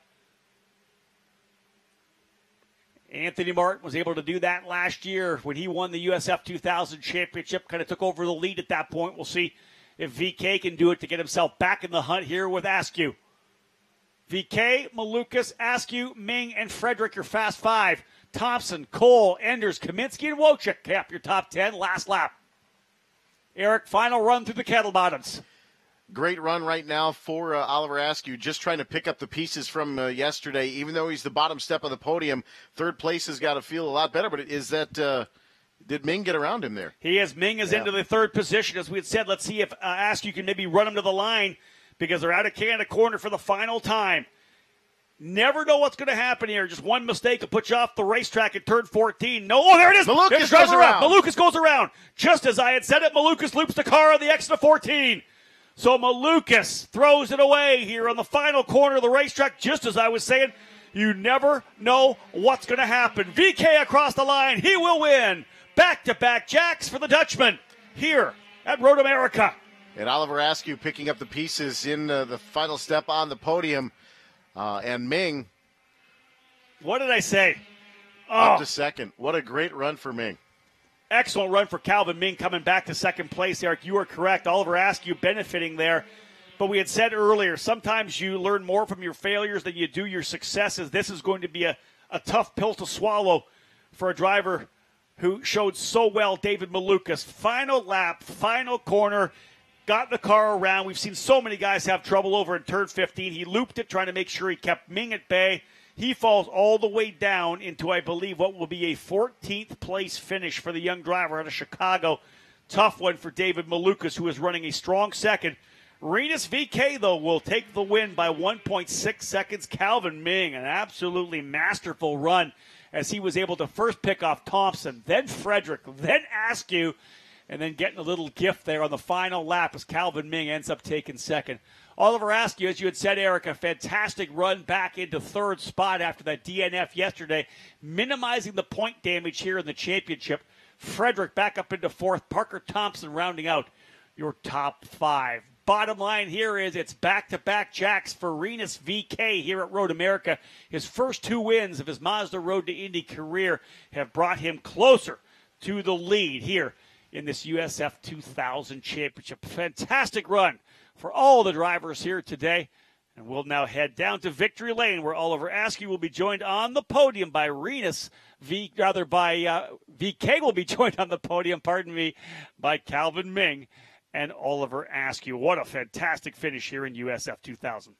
Anthony Martin was able to do that last year when he won the USF 2000 Championship, kind of took over the lead at that point. We'll see if VK can do it to get himself back in the hunt here with Askew. VK, Malukas, Askew, Ming, and Frederick, your fast 5. Thompson, Cole, Enders, Kaminsky, and Wojcik cap your top 10. Last lap. Eric, final run through the kettle bottoms. Great run right now for Oliver Askew, just trying to pick up the pieces from yesterday. Even though he's the bottom step of the podium, third place has got to feel a lot better. But is that did Ming get around him there? He is. Ming is into the third position. As we had said, let's see if Askew can maybe run him to the line because they're out of Canada corner for the final time. Never know what's going to happen here. Just one mistake will put you off the racetrack at turn 14. No, oh, there it is. Malukas goes around. Malukas goes around. Just as I had said it, Malukas loops the car on the exit of 14. So Malukas throws it away here on the final corner of the racetrack. Just as I was saying, you never know what's going to happen. VK across the line. He will win. Back-to-back jacks for the Dutchman here at Road America. And Oliver Askew picking up the pieces in the final step on the podium. And Ming. What did I say? Up to second. What a great run for Ming. Excellent run for Calvin Ming coming back to second place, Eric. You are correct. Oliver Askew benefiting there. But we had said earlier, sometimes you learn more from your failures than you do your successes. This is going to be a tough pill to swallow for a driver who showed so well, David Malukas. Final lap, final corner, got the car around. We've seen so many guys have trouble over in turn 15. He looped it, trying to make sure he kept Ming at bay. He falls all the way down into, I believe, what will be a 14th place finish for the young driver out of Chicago. Tough one for David Malukas, who is running a strong second. Rinus VeeKay, though, will take the win by 1.6 seconds. Calvin Ming, an absolutely masterful run as he was able to first pick off Thompson, then Frederick, then Askew, and then getting a little gift there on the final lap as Calvin Ming ends up taking second. Oliver Askew, as you had said, Eric, a fantastic run back into third spot after that DNF yesterday, minimizing the point damage here in the championship. Frederick back up into fourth. Parker Thompson rounding out your top five. Bottom line here is it's back-to-back jacks for Rinus VeeKay here at Road America. His first two wins of his Mazda Road to Indy career have brought him closer to the lead here in this USF 2000 championship. Fantastic run for all the drivers here today. And we'll now head down to Victory Lane, where Oliver Askew will be joined on the podium by VeeKay will be joined on the podium, by Calvin Ming and Oliver Askew. What a fantastic finish here in USF 2000.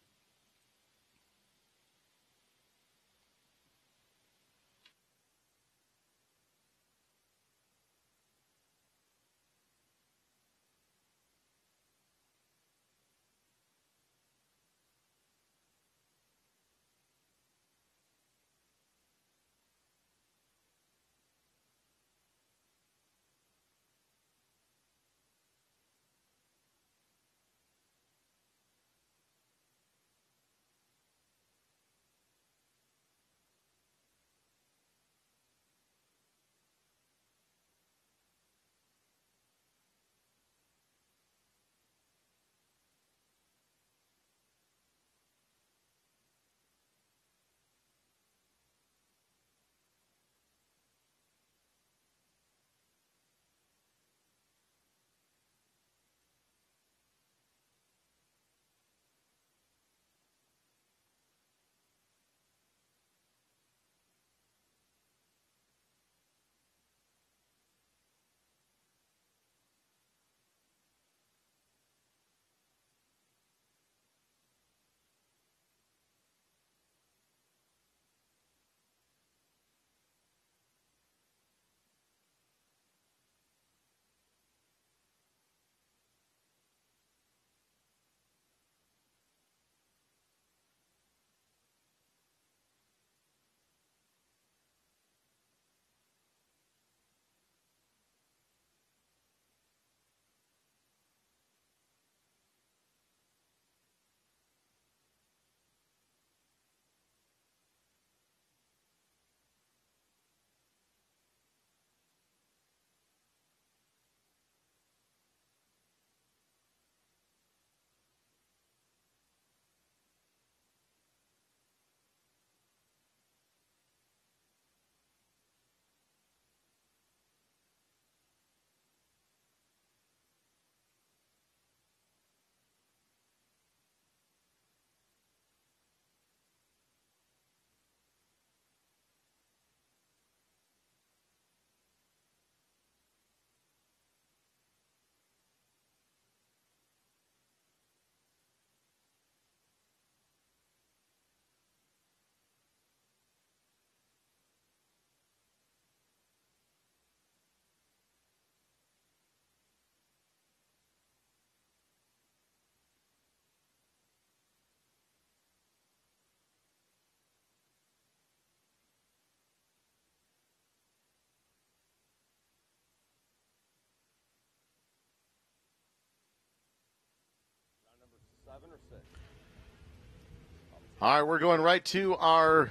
All right, we're going right to our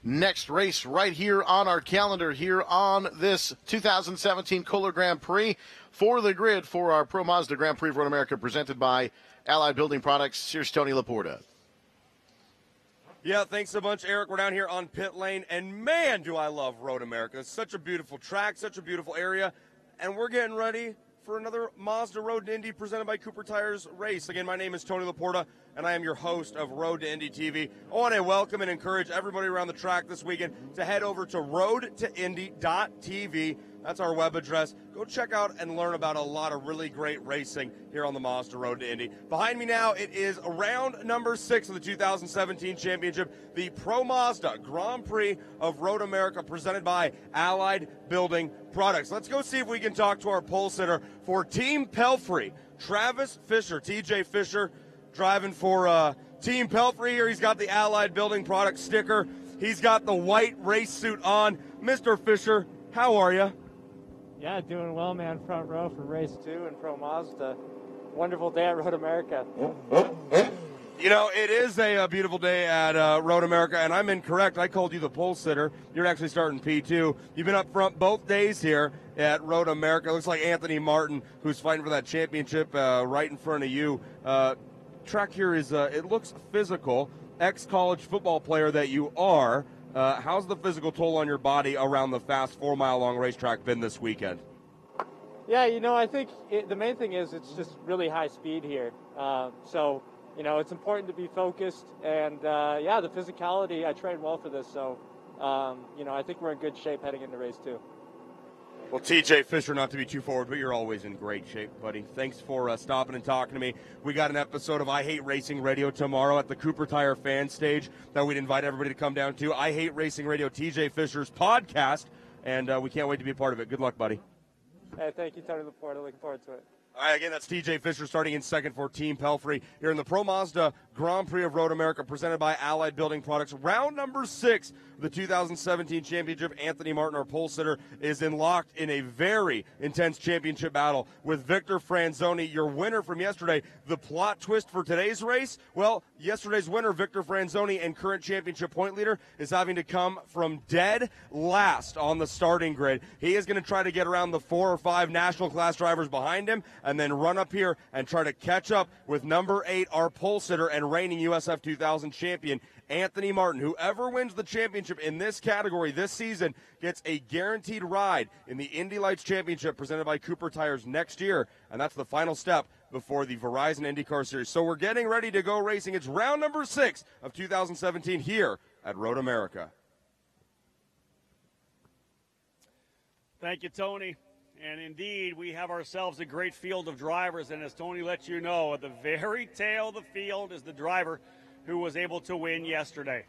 Next race right here on our calendar here on this 2017 Kohler Grand Prix. For the grid for our Pro Mazda Grand Prix of Road America presented by Allied Building Products. Here's Tony Laporta. Yeah, thanks so much, Eric. We're down here on pit lane, and man, do I love Road America. It's such a beautiful track, such a beautiful area, and we're getting ready for another Mazda Road to Indy presented by Cooper Tires race. Again, my name is Tony Laporta, and I am your host of Road to Indy TV. I want to welcome and encourage everybody around the track this weekend to head over to roadtoindy.tv. That's our web address. Go check out and learn about a lot of really great racing here on the Mazda Road to Indy. Behind me now, it is round number 6 of the 2017 championship, the Pro Mazda Grand Prix of Road America presented by Allied Building Products. Let's go see if we can talk to our pole sitter for Team Pelfrey, Travis Fisher. TJ Fisher driving for Team Pelfrey here. He's got the Allied Building Products sticker. He's got the white race suit on. Mr. Fisher, how are you? Yeah, doing well, man. Front row for race 2 in Pro Mazda. Wonderful day at Road America. You know, it is a beautiful day at Road America, and I'm incorrect. I called you the pole sitter. You're actually starting P2. You've been up front both days here at Road America. It looks like Anthony Martin, who's fighting for that championship right in front of you. Track here is, it looks physical. Ex-college football player that you are. How's the physical toll on your body around the fast 4-mile-long racetrack been this weekend? Yeah, you know, I think the main thing is it's just really high speed here. So, you know, it's important to be focused. And, yeah, the physicality, I trained well for this. So, you know, I think we're in good shape heading into race 2. Well, TJ Fisher, not to be too forward, but you're always in great shape, buddy. Thanks for stopping and talking to me. We got an episode of I Hate Racing Radio tomorrow at the Cooper Tire fan stage that we'd invite everybody to come down to. I Hate Racing Radio, TJ Fisher's podcast, and we can't wait to be a part of it. Good luck, buddy. Hey, thank you, Tony Laporta. Looking forward to it. All right, again, that's TJ Fisher starting in second for Team Pelfrey here in the Pro Mazda Grand Prix of Road America presented by Allied Building Products. Round number 6 of the 2017 championship. Anthony Martin, our pole sitter, is locked in a very intense championship battle with Victor Franzoni, your winner from yesterday. The plot twist for today's race, well, yesterday's winner, Victor Franzoni, and current championship point leader, is having to come from dead last on the starting grid. He is going to try to get around the 4 or 5 national class drivers behind him and then run up here and try to catch up with number 8, our pole sitter and reigning USF 2000 champion, Anthony Martin. Whoever wins the championship in this category this season gets a guaranteed ride in the Indy Lights Championship presented by Cooper Tires next year, and that's the final step before the Verizon IndyCar Series. So we're getting ready to go racing. It's round number 6 of 2017 here at Road America. Thank you, Tony. And indeed, we have ourselves a great field of drivers. And as Tony let you know, at the very tail of the field is the driver who was able to win yesterday.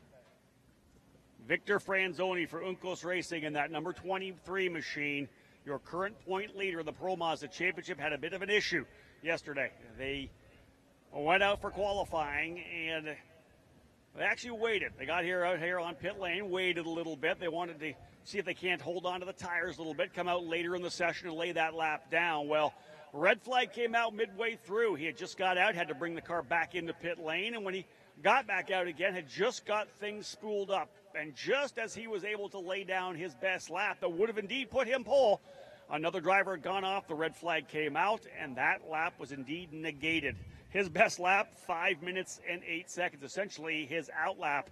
Victor Franzoni for Uncos Racing in that number 23 machine. Your current point leader of the Pro Mazda Championship had a bit of an issue yesterday. They went out for qualifying and they actually waited. They got out here on pit lane, waited a little bit. They wanted to see if they can't hold on to the tires a little bit, come out later in the session and lay that lap down. Well, red flag came out midway through. He had just got out, had to bring the car back into pit lane, and when he got back out again, had just got things spooled up. And just as he was able to lay down his best lap that would have indeed put him pole, another driver had gone off, the red flag came out, and that lap was indeed negated. His best lap, 5 minutes and 8 seconds, essentially his out lap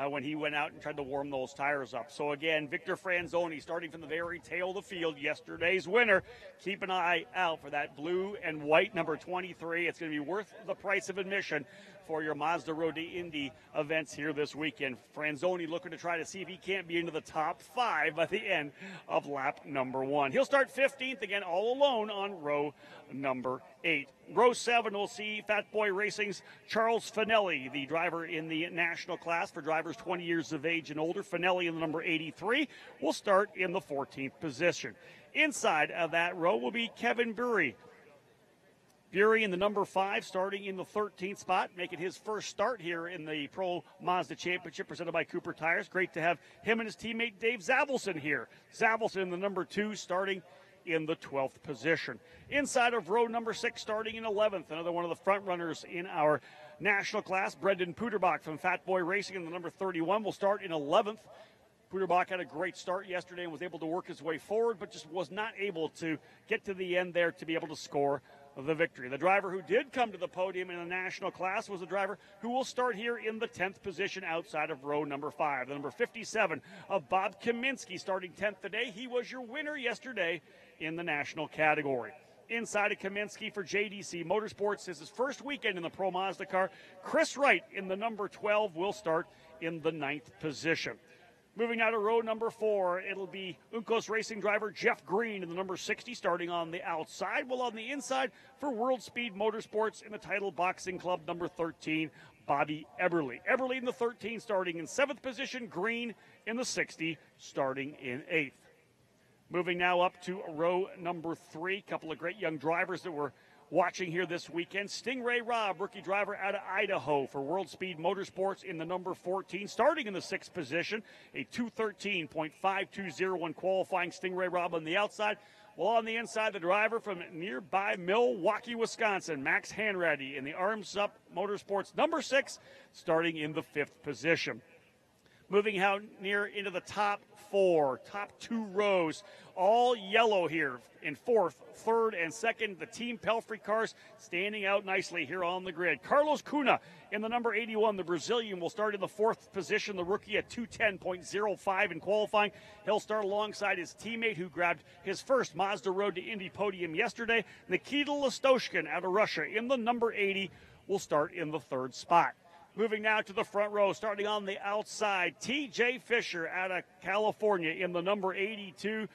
when he went out and tried to warm those tires up. So again, Victor Franzoni starting from the very tail of the field, yesterday's winner. Keep an eye out for that blue and white number 23. It's going to be worth the price of admission for your Mazda Road to Indy events here this weekend. Franzoni looking to try to see if he can't be into the top 5 by the end of lap number 1. He'll start 15th again, all alone on row number 8. Row 7, we'll see Fat Boy Racing's Charles Finelli, the driver in the national class for drivers 20 years of age and older. Finelli in the number 83 will start in the 14th position. Inside of that row will be Kevin Bury. Bury in the number 5, starting in the 13th spot, making his first start here in the Pro Mazda Championship presented by Cooper Tires. Great to have him and his teammate Dave Zavelson here. Zavelson in the number 2, starting in the 12th position. Inside of row number 6, starting in 11th, another one of the front runners in our national class. Brendan Puderbach from Fat Boy Racing in the number 31 will start in 11th. Puderbach had a great start yesterday and was able to work his way forward, but just was not able to get to the end there to be able to score the victory. The driver who did come to the podium in the national class was the driver who will start here in the 10th position outside of row number 5. The number 57 of Bob Kaminsky starting 10th today. He was your winner yesterday in the national category. Inside of Kaminsky for JDC Motorsports. This is his first weekend in the Pro Mazda car. Chris Wright in the number 12 will start in the 9th position. Moving now to row number 4, it'll be Uncos Racing driver Jeff Green in the number 60 starting on the outside, while on the inside for World Speed Motorsports in the Title Boxing Club number 13, Bobby Eberle. Eberle in the 13 starting in 7th position, Green in the 60 starting in 8th. Moving now up to row number 3, a couple of great young drivers that we're watching here this weekend. Stingray Robb, rookie driver out of Idaho for World Speed Motorsports in the number 14, starting in the 6th position, a 2:13.520 when qualifying. Stingray Robb on the outside, while on the inside, the driver from nearby Milwaukee, Wisconsin, Max Hanratty in the Arms Up Motorsports number 6, starting in the 5th position. Moving out near into the top 4, top 2 rows, all yellow here in 4th, 3rd, and 2nd. The Team Pelfrey cars standing out nicely here on the grid. Carlos Cunha in the number 81, the Brazilian, will start in the 4th position. The rookie at 2:10.05 in qualifying. He'll start alongside his teammate who grabbed his first Mazda Road to Indy podium yesterday. Nikita Listoshkin out of Russia in the number 80 will start in the 3rd spot. Moving now to the front row, starting on the outside, T.J. Fisher out of California in the number 82.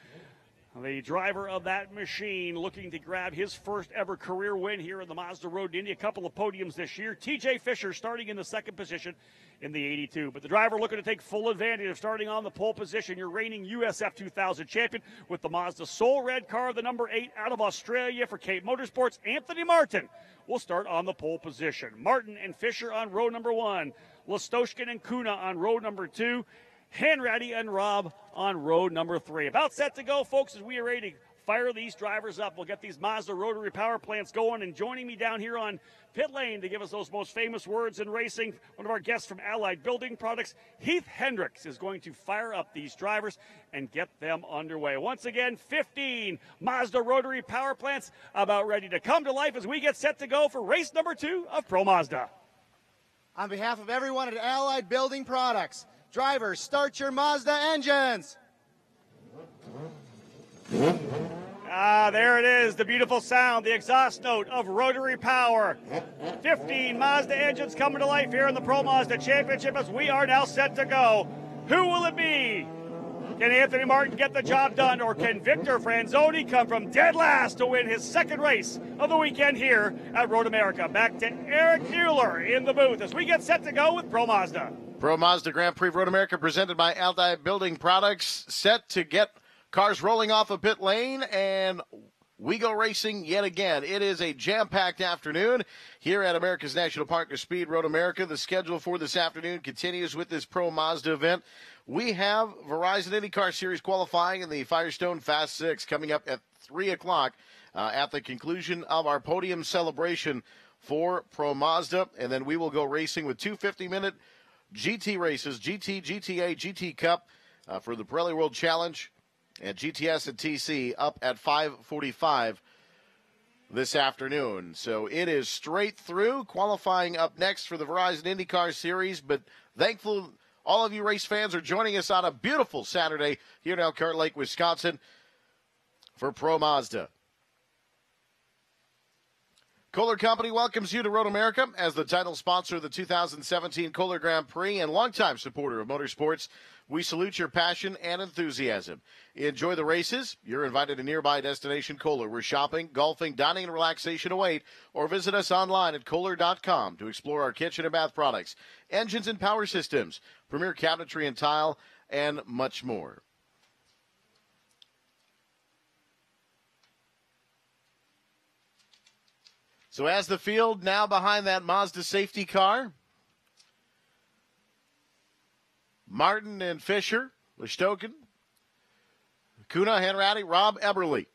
The driver of that machine looking to grab his first ever career win here in the Mazda Road to Indy. A couple of podiums this year. T.J. Fisher starting in the 2nd position in the 82. But the driver looking to take full advantage of starting on the pole position. Your reigning USF 2000 champion with the Mazda Soul Red car, the number 8 out of Australia for Cape Motorsports. Anthony Martin will start on the pole position. Martin and Fisher on row number 1. Listoshkin and Cunha on row number 2. Hanratty and Robb on row number 3. About set to go, folks, as we are ready to fire these drivers up. We'll get these Mazda rotary power plants going, and joining me down here on pit lane to give us those most famous words in racing, one of our guests from Allied Building Products, Heath Hendricks, is going to fire up these drivers and get them underway. Once again, 15 Mazda rotary power plants about ready to come to life as we get set to go for race number 2 of Pro Mazda. On behalf of everyone at Allied Building Products, drivers, start your Mazda engines. There it is, the beautiful sound, the exhaust note of rotary power. 15 Mazda engines coming to life here in the Pro Mazda Championship as we are now set to go. Who will it be? Can Anthony Martin get the job done, or can Victor Franzoni come from dead last to win his 2nd race of the weekend here at Road America? Back to Eric Mueller in the booth as we get set to go with Pro Mazda. Pro Mazda Grand Prix Road America presented by Allied Building Products, set to get cars rolling off of pit lane, and we go racing yet again. It is a jam-packed afternoon here at America's National Partner Speed Road America. The schedule for this afternoon continues with this Pro Mazda event. We have Verizon IndyCar Series qualifying in the Firestone Fast 6 coming up at 3 o'clock at the conclusion of our podium celebration for Pro Mazda, and then we will go racing with 2 50-minute GT races, GT, GTA, GT Cup for the Pirelli World Challenge, and GTS and TC up at 5:45 this afternoon. So it is straight through, qualifying up next for the Verizon IndyCar Series, but thankful all of you race fans are joining us on a beautiful Saturday here in Elkhart Lake, Wisconsin for Pro Mazda. Kohler Company welcomes you to Road America as the title sponsor of the 2017 Kohler Grand Prix and longtime supporter of motorsports. We salute your passion and enthusiasm. Enjoy the races. You're invited to nearby destination Kohler, where shopping, golfing, dining, and relaxation await, or visit us online at Kohler.com to explore our kitchen and bath products, engines and power systems, premier cabinetry and tile, and much more. So as the field now behind that Mazda safety car, Martin and Fisher, Listoshkin, Cunha, Hanratty, Robb, Eberle,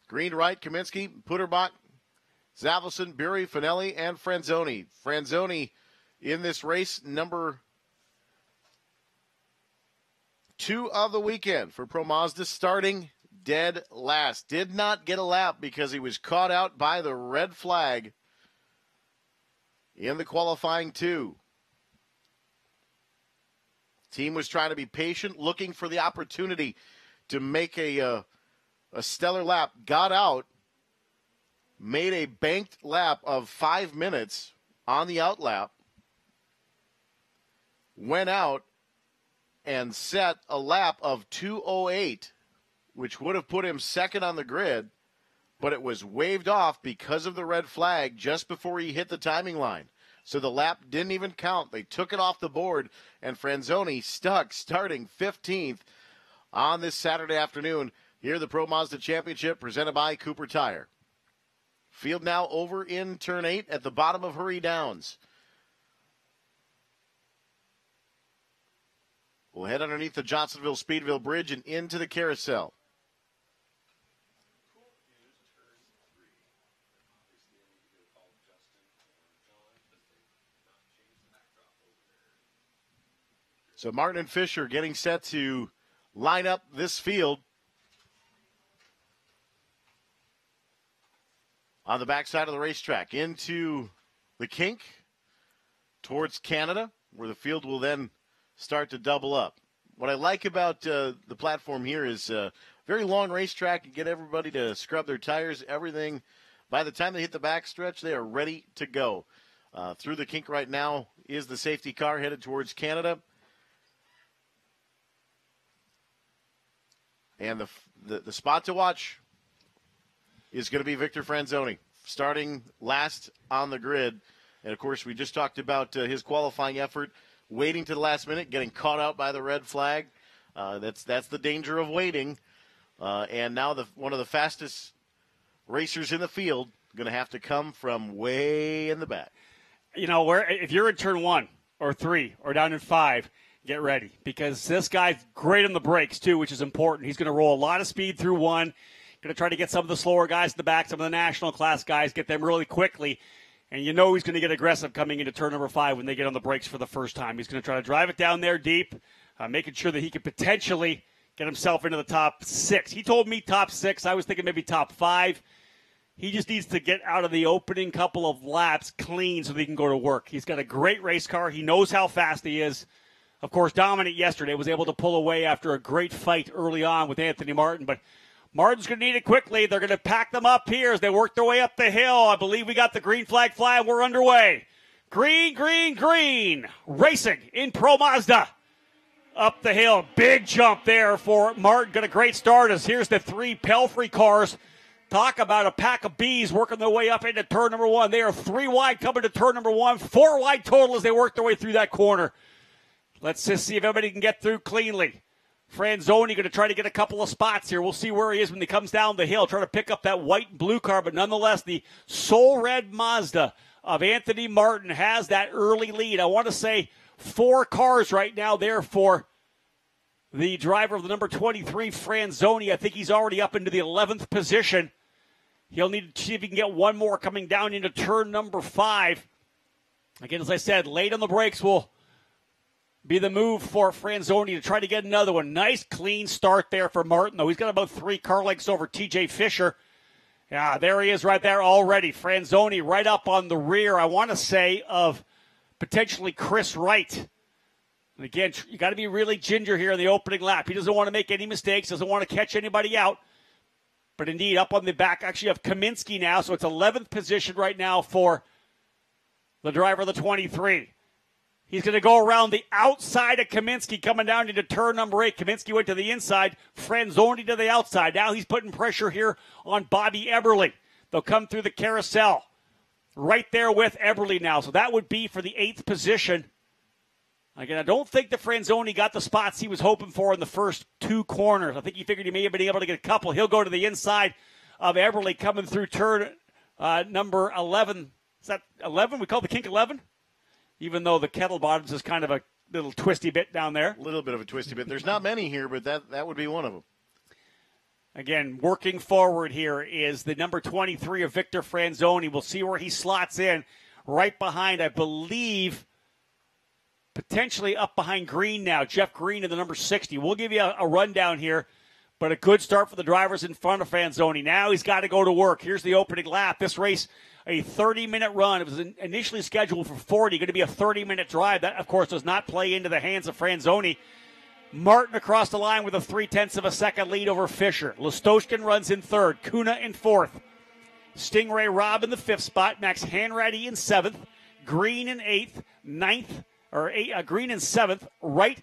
Green, Wright, Kaminsky, Puderbach, Zavelson, Bury, Finelli, and Franzoni. Franzoni in this race, number 2 of the weekend for Pro Mazda, starting dead last. Did not get a lap because he was caught out by the red flag in the qualifying 2. Team was trying to be patient, looking for the opportunity to make a stellar lap. Got out, made a banked lap of 5 minutes on the out lap, went out and set a lap of 2:08, which would have put him second on the grid, but it was waved off because of the red flag just before he hit the timing line. So the lap didn't even count. They took it off the board, and Franzoni stuck starting 15th on this Saturday afternoon. Here, the Pro Mazda Championship presented by Cooper Tire. Field now over in turn 8 at the bottom of Hurry Downs. We'll head underneath the Johnsonville-Speedville Bridge and into the carousel. So Martin and Fisher getting set to line up this field on the backside of the racetrack into the kink towards Canada, where the field will then start to double up. What I like about the platform here is a very long racetrack. You get everybody to scrub their tires, everything. By the time they hit the backstretch, they are ready to go. Through the kink right now is the safety car headed towards Canada. And the spot to watch is going to be Victor Franzoni, starting last on the grid. And, of course, we just talked about his qualifying effort, waiting to the last minute, getting caught out by the red flag. That's the danger of waiting. And now one of the fastest racers in the field going to have to come from way in the back. You know, if you're in turn 1 or 3 or down in 5, get ready, because this guy's great on the brakes, too, which is important. He's going to roll a lot of speed through 1. Going to try to get some of the slower guys in the back, some of the national class guys, get them really quickly. And you know he's going to get aggressive coming into turn number 5 when they get on the brakes for the first time. He's going to try to drive it down there deep, making sure that he could potentially get himself into the top 6. He told me top 6. I was thinking maybe top 5. He just needs to get out of the opening couple of laps clean so that he can go to work. He's got a great race car. He knows how fast he is. Of course, dominant yesterday, was able to pull away after a great fight early on with Anthony Martin. But Martin's going to need it quickly. They're going to pack them up here as they work their way up the hill. I believe we got the green flag flying. We're underway. Green, green, green. Racing in Pro Mazda. Up the hill. Big jump there for Martin. Got a great start as here's the 3 Pelfrey cars. Talk about a pack of bees working their way up into turn number 1. They are 3 wide coming to turn number 1. 4 wide total as they work their way through that corner. Let's just see if everybody can get through cleanly. Franzoni going to try to get a couple of spots here. We'll see where he is when he comes down the hill. Try to pick up that white and blue car, but nonetheless, the Soul Red Mazda of Anthony Martin has that early lead. I want to say 4 cars right now there for the driver of the number 23, Franzoni. I think he's already up into the 11th position. He'll need to see if he can get one more coming down into turn number 5. Again, as I said, late on the brakes will be the move for Franzoni to try to get another one. Nice, clean start there for Martin, though. He's got about 3 car lengths over TJ Fisher. Yeah, there he is right there already. Franzoni right up on the rear, I want to say, of potentially Chris Wright. And again, you got to be really ginger here in the opening lap. He doesn't want to make any mistakes, doesn't want to catch anybody out. But indeed, up on the back, actually, of Kaminsky now, so it's 11th position right now for the driver of the 23. He's going to go around the outside of Kaminsky coming down into turn number 8. Kaminsky went to the inside. Franzoni to the outside. Now he's putting pressure here on Bobby Eberle. They'll come through the carousel. Right there with Eberle now. So that would be for the 8th position. Again, I don't think that Franzoni got the spots he was hoping for in the first 2 corners. I think he figured he may have been able to get a couple. He'll go to the inside of Eberle coming through turn number 11. Is that 11? We call the kink 11? Even though the kettle bottoms is kind of a little twisty bit down there. A little bit of a twisty bit. There's not many here, but that would be one of them. Again, working forward here is the number 23 of Victor Franzoni. We'll see where he slots in. Right behind, I believe, potentially up behind Green now. Jeff Green in the number 60. We'll give you a rundown here, but a good start for the drivers in front of Franzoni. Now he's got to go to work. Here's the opening lap. This race, a 30-minute run. It was initially scheduled for 40. Going to be a 30-minute drive. That, of course, does not play into the hands of Franzoni. Martin across the line with a 0.3 of a second lead over Fisher. Listoshkin runs in third. Kuna in fourth. Stingray Robb in the fifth spot. Max Hanratty in seventh. Green in eighth. Green in seventh.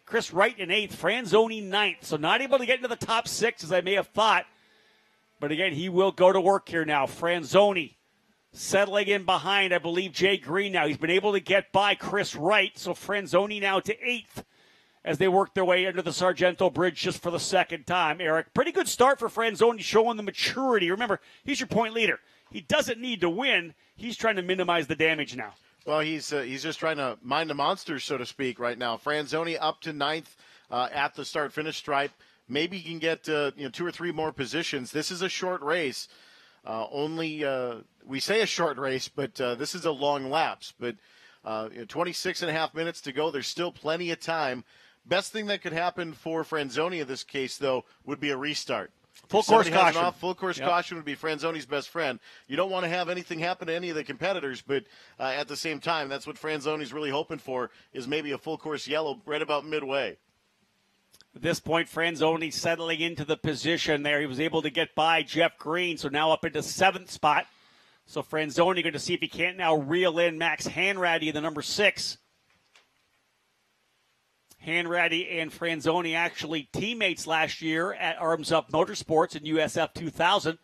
Chris Wright in eighth. Franzoni ninth. So not able to get into the top six as I may have thought. But again, he will go to work here now. Franzoni settling in behind, I believe, Jay Green now. He's been able to get by Chris Wright. So Franzoni now to eighth as they work their way under the Sargento Bridge just for the second time. Eric, pretty good start for Franzoni, showing the maturity. Remember, he's your point leader. He doesn't need to win. He's trying to minimize the damage now. Well, he's just trying to mind the monsters, so to speak, right now. Franzoni up to ninth at the start-finish stripe. Maybe he can get 2 or 3 more positions. This is a short race. We say a short race, but this is a long lapse. But 26 and a half minutes to go. There's still plenty of time. Best thing that could happen for Franzoni in this case, though, would be a restart. Full course caution. Full course caution would be Franzoni's best friend. You don't want to have anything happen to any of the competitors, but at the same time, that's what Franzoni's really hoping for, is maybe a full course yellow right about midway. At this point, Franzoni settling into the position there. He was able to get by Jeff Green, so now up into seventh spot. So Franzoni going to see if he can't now reel in Max Hanratty, the number 6. Hanratty and Franzoni actually teammates last year at Arms Up Motorsports in USF 2000.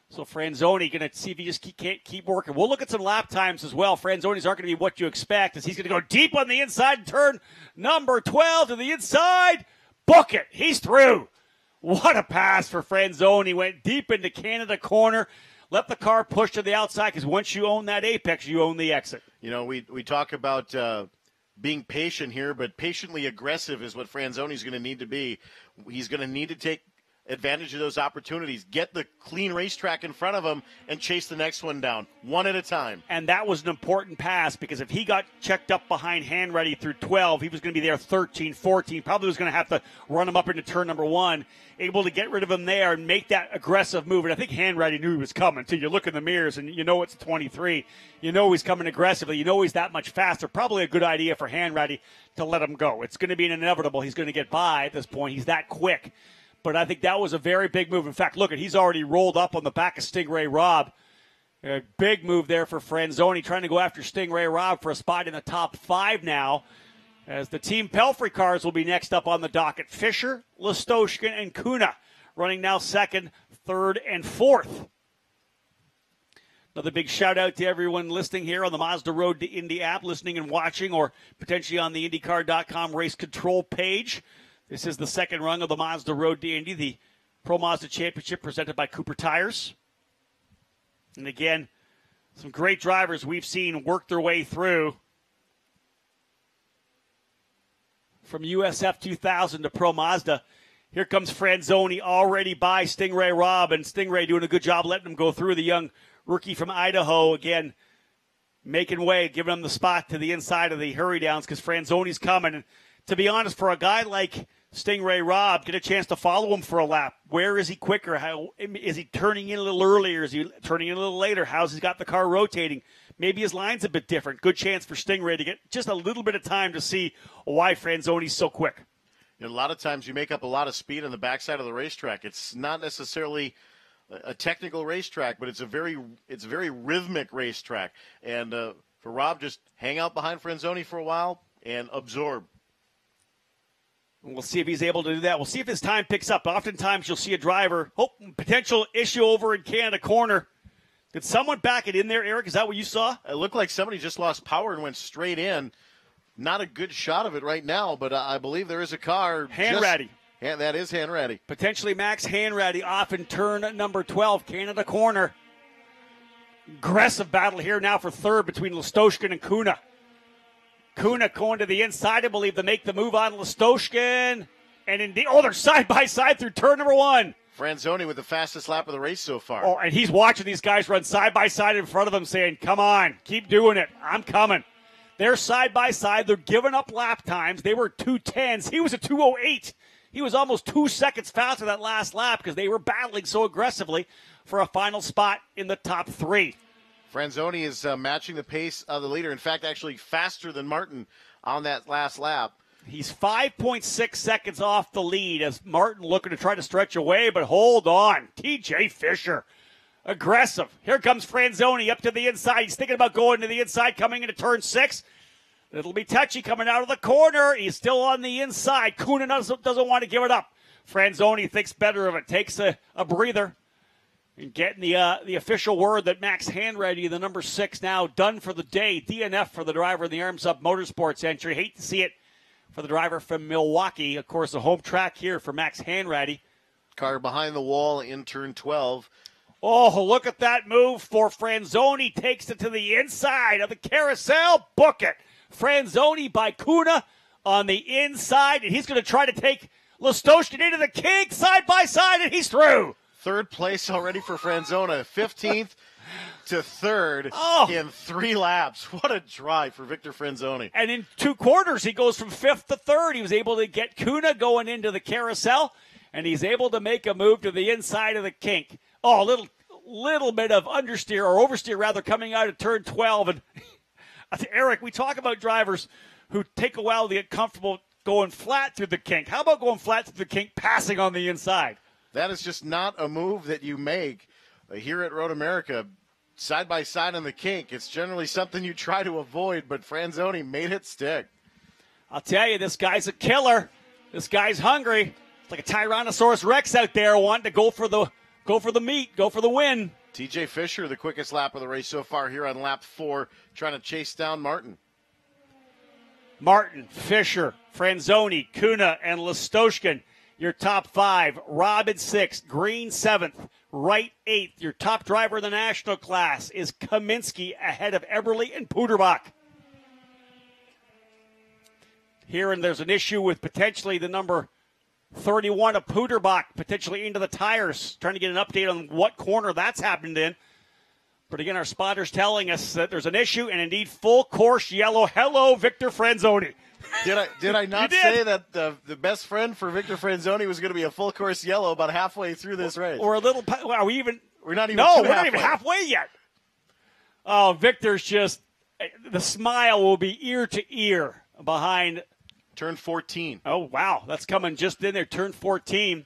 So Franzoni going to see if he just can't keep working. We'll look at some lap times as well. Franzoni's aren't going to be what you expect, as he's going to go deep on the inside and turn number 12 to the inside. Book it. He's through. What a pass for Franzoni. Went deep into Canada corner. Let the car push to the outside, because once you own that apex, you own the exit. You know, we talk about being patient here, but patiently aggressive is what Franzoni's going to need to be. He's going to need to take advantage of those opportunities, get the clean racetrack in front of him, and chase the next one down, one at a time. And that was an important pass, because if he got checked up behind Hanratty through 12, he was going to be there 13, 14, probably was going to have to run him up into turn number 1, able to get rid of him there and make that aggressive move. And I think Hanratty knew he was coming, too. You look in the mirrors, and you know it's 23. You know he's coming aggressively. You know he's that much faster. Probably a good idea for Hanratty to let him go. It's going to be an inevitable. He's going to get by at this point. He's that quick. But I think that was a very big move. In fact, look, he's already rolled up on the back of Stingray Robb. A big move there for Franzoni, trying to go after Stingray Robb for a spot in the top 5 now, as the Team Pelfrey cars will be next up on the docket. Fisher, Listoshkin, and Kuna running now second, third, and fourth. Another big shout-out to everyone listening here on the Mazda Road to Indy app, listening and watching, or potentially on the IndyCar.com race control page. This is the second rung of the Mazda Road to Indy, the Pro Mazda Championship presented by Cooper Tires. And again, some great drivers we've seen work their way through from USF 2000 to Pro Mazda. Here comes Franzoni already by Stingray Robb, and Stingray doing a good job letting him go through. The young rookie from Idaho, again, making way, giving him the spot to the inside of the hurry downs, because Franzoni's coming. And to be honest, for a guy like Stingray Robb, get a chance to follow him for a lap. Where is he quicker? How is he turning in a little earlier? Is he turning in a little later? How's he got the car rotating? Maybe his line's a bit different. Good chance for Stingray to get just a little bit of time to see why Franzoni's so quick. You know, a lot of times you make up a lot of speed on the backside of the racetrack. It's not necessarily a technical racetrack, but it's a very rhythmic racetrack. And for Robb, just hang out behind Franzoni for a while and absorb. We'll see if he's able to do that. We'll see if his time picks up. Oftentimes you'll see a driver, potential issue over in Canada corner. Did someone back it in there, Eric? Is that what you saw? It looked like somebody just lost power and went straight in. Not a good shot of it right now, but I believe there is a car. Hanratty. That is Hanratty. Potentially Max Hanratty off in turn number 12, Canada corner. Aggressive battle here now for third between Listoshkin and Kuna. Kuna going to the inside, I believe, to make the move on Listoshkin. And indeed, they're side by side through turn number 1. Franzoni with the fastest lap of the race so far. Oh, and he's watching these guys run side by side in front of him saying, come on, keep doing it. I'm coming. They're side by side. They're giving up lap times. They were 2:10s. He was a 2:08. He was almost 2 seconds faster that last lap because they were battling so aggressively for a final spot in the top 3. Franzoni is matching the pace of the leader. In fact, actually faster than Martin on that last lap. He's 5.6 seconds off the lead as Martin looking to try to stretch away, but hold on. TJ Fisher, aggressive. Here comes Franzoni up to the inside. He's thinking about going to the inside, coming into turn 6. It'll be touchy coming out of the corner. He's still on the inside. Kuna doesn't want to give it up. Franzoni thinks better of it, takes a breather. And getting the official word that Max Hanratty, the number 6, now done for the day. DNF for the driver in the Arms Up Motorsports entry. Hate to see it for the driver from Milwaukee. Of course, the home track here for Max Hanratty. Car behind the wall in turn 12. Oh, look at that move for Franzoni. Takes it to the inside of the carousel. Book it. Franzoni by Kuna on the inside. And he's going to try to take Listoshkin into the kink side by side, and he's through. Third place already for Franzoni. 15th to third in 3 laps. What a drive for Victor Franzoni. And in 2 quarters, he goes from 5th to 3rd. He was able to get Kuna going into the carousel, and he's able to make a move to the inside of the kink. Oh, a little bit of understeer, or oversteer rather, coming out of turn 12. And Eric, we talk about drivers who take a while to get comfortable going flat through the kink. How about going flat through the kink, passing on the inside? That is just not a move that you make here at Road America. Side by side on the kink. It's generally something you try to avoid, but Franzoni made it stick. I'll tell you, this guy's a killer. This guy's hungry. It's like a Tyrannosaurus Rex out there wanting to go for the meat, go for the win. TJ Fisher, the quickest lap of the race so far here on lap 4, trying to chase down Martin. Martin, Fisher, Franzoni, Kuna, and Listoshkin. Your top 5. Robin 6th, Green 7th, Wright 8th. Your top driver in the national class is Kaminsky ahead of Eberle and Puderbach. Here, and there's an issue with potentially the number 31 of Puderbach potentially into the tires. Trying to get an update on what corner that's happened in. But again, our spotters telling us that there's an issue, and indeed full course yellow. Hello, Victor Franzoni. Did I not say that the best friend for Victor Franzoni was going to be a full course yellow about halfway through this race? Or a little. Are we even? We're not even. No, we're halfway. not even halfway yet. Oh, Victor's just the smile will be ear to ear behind turn 14. Oh wow, that's coming just in there. Turn 14.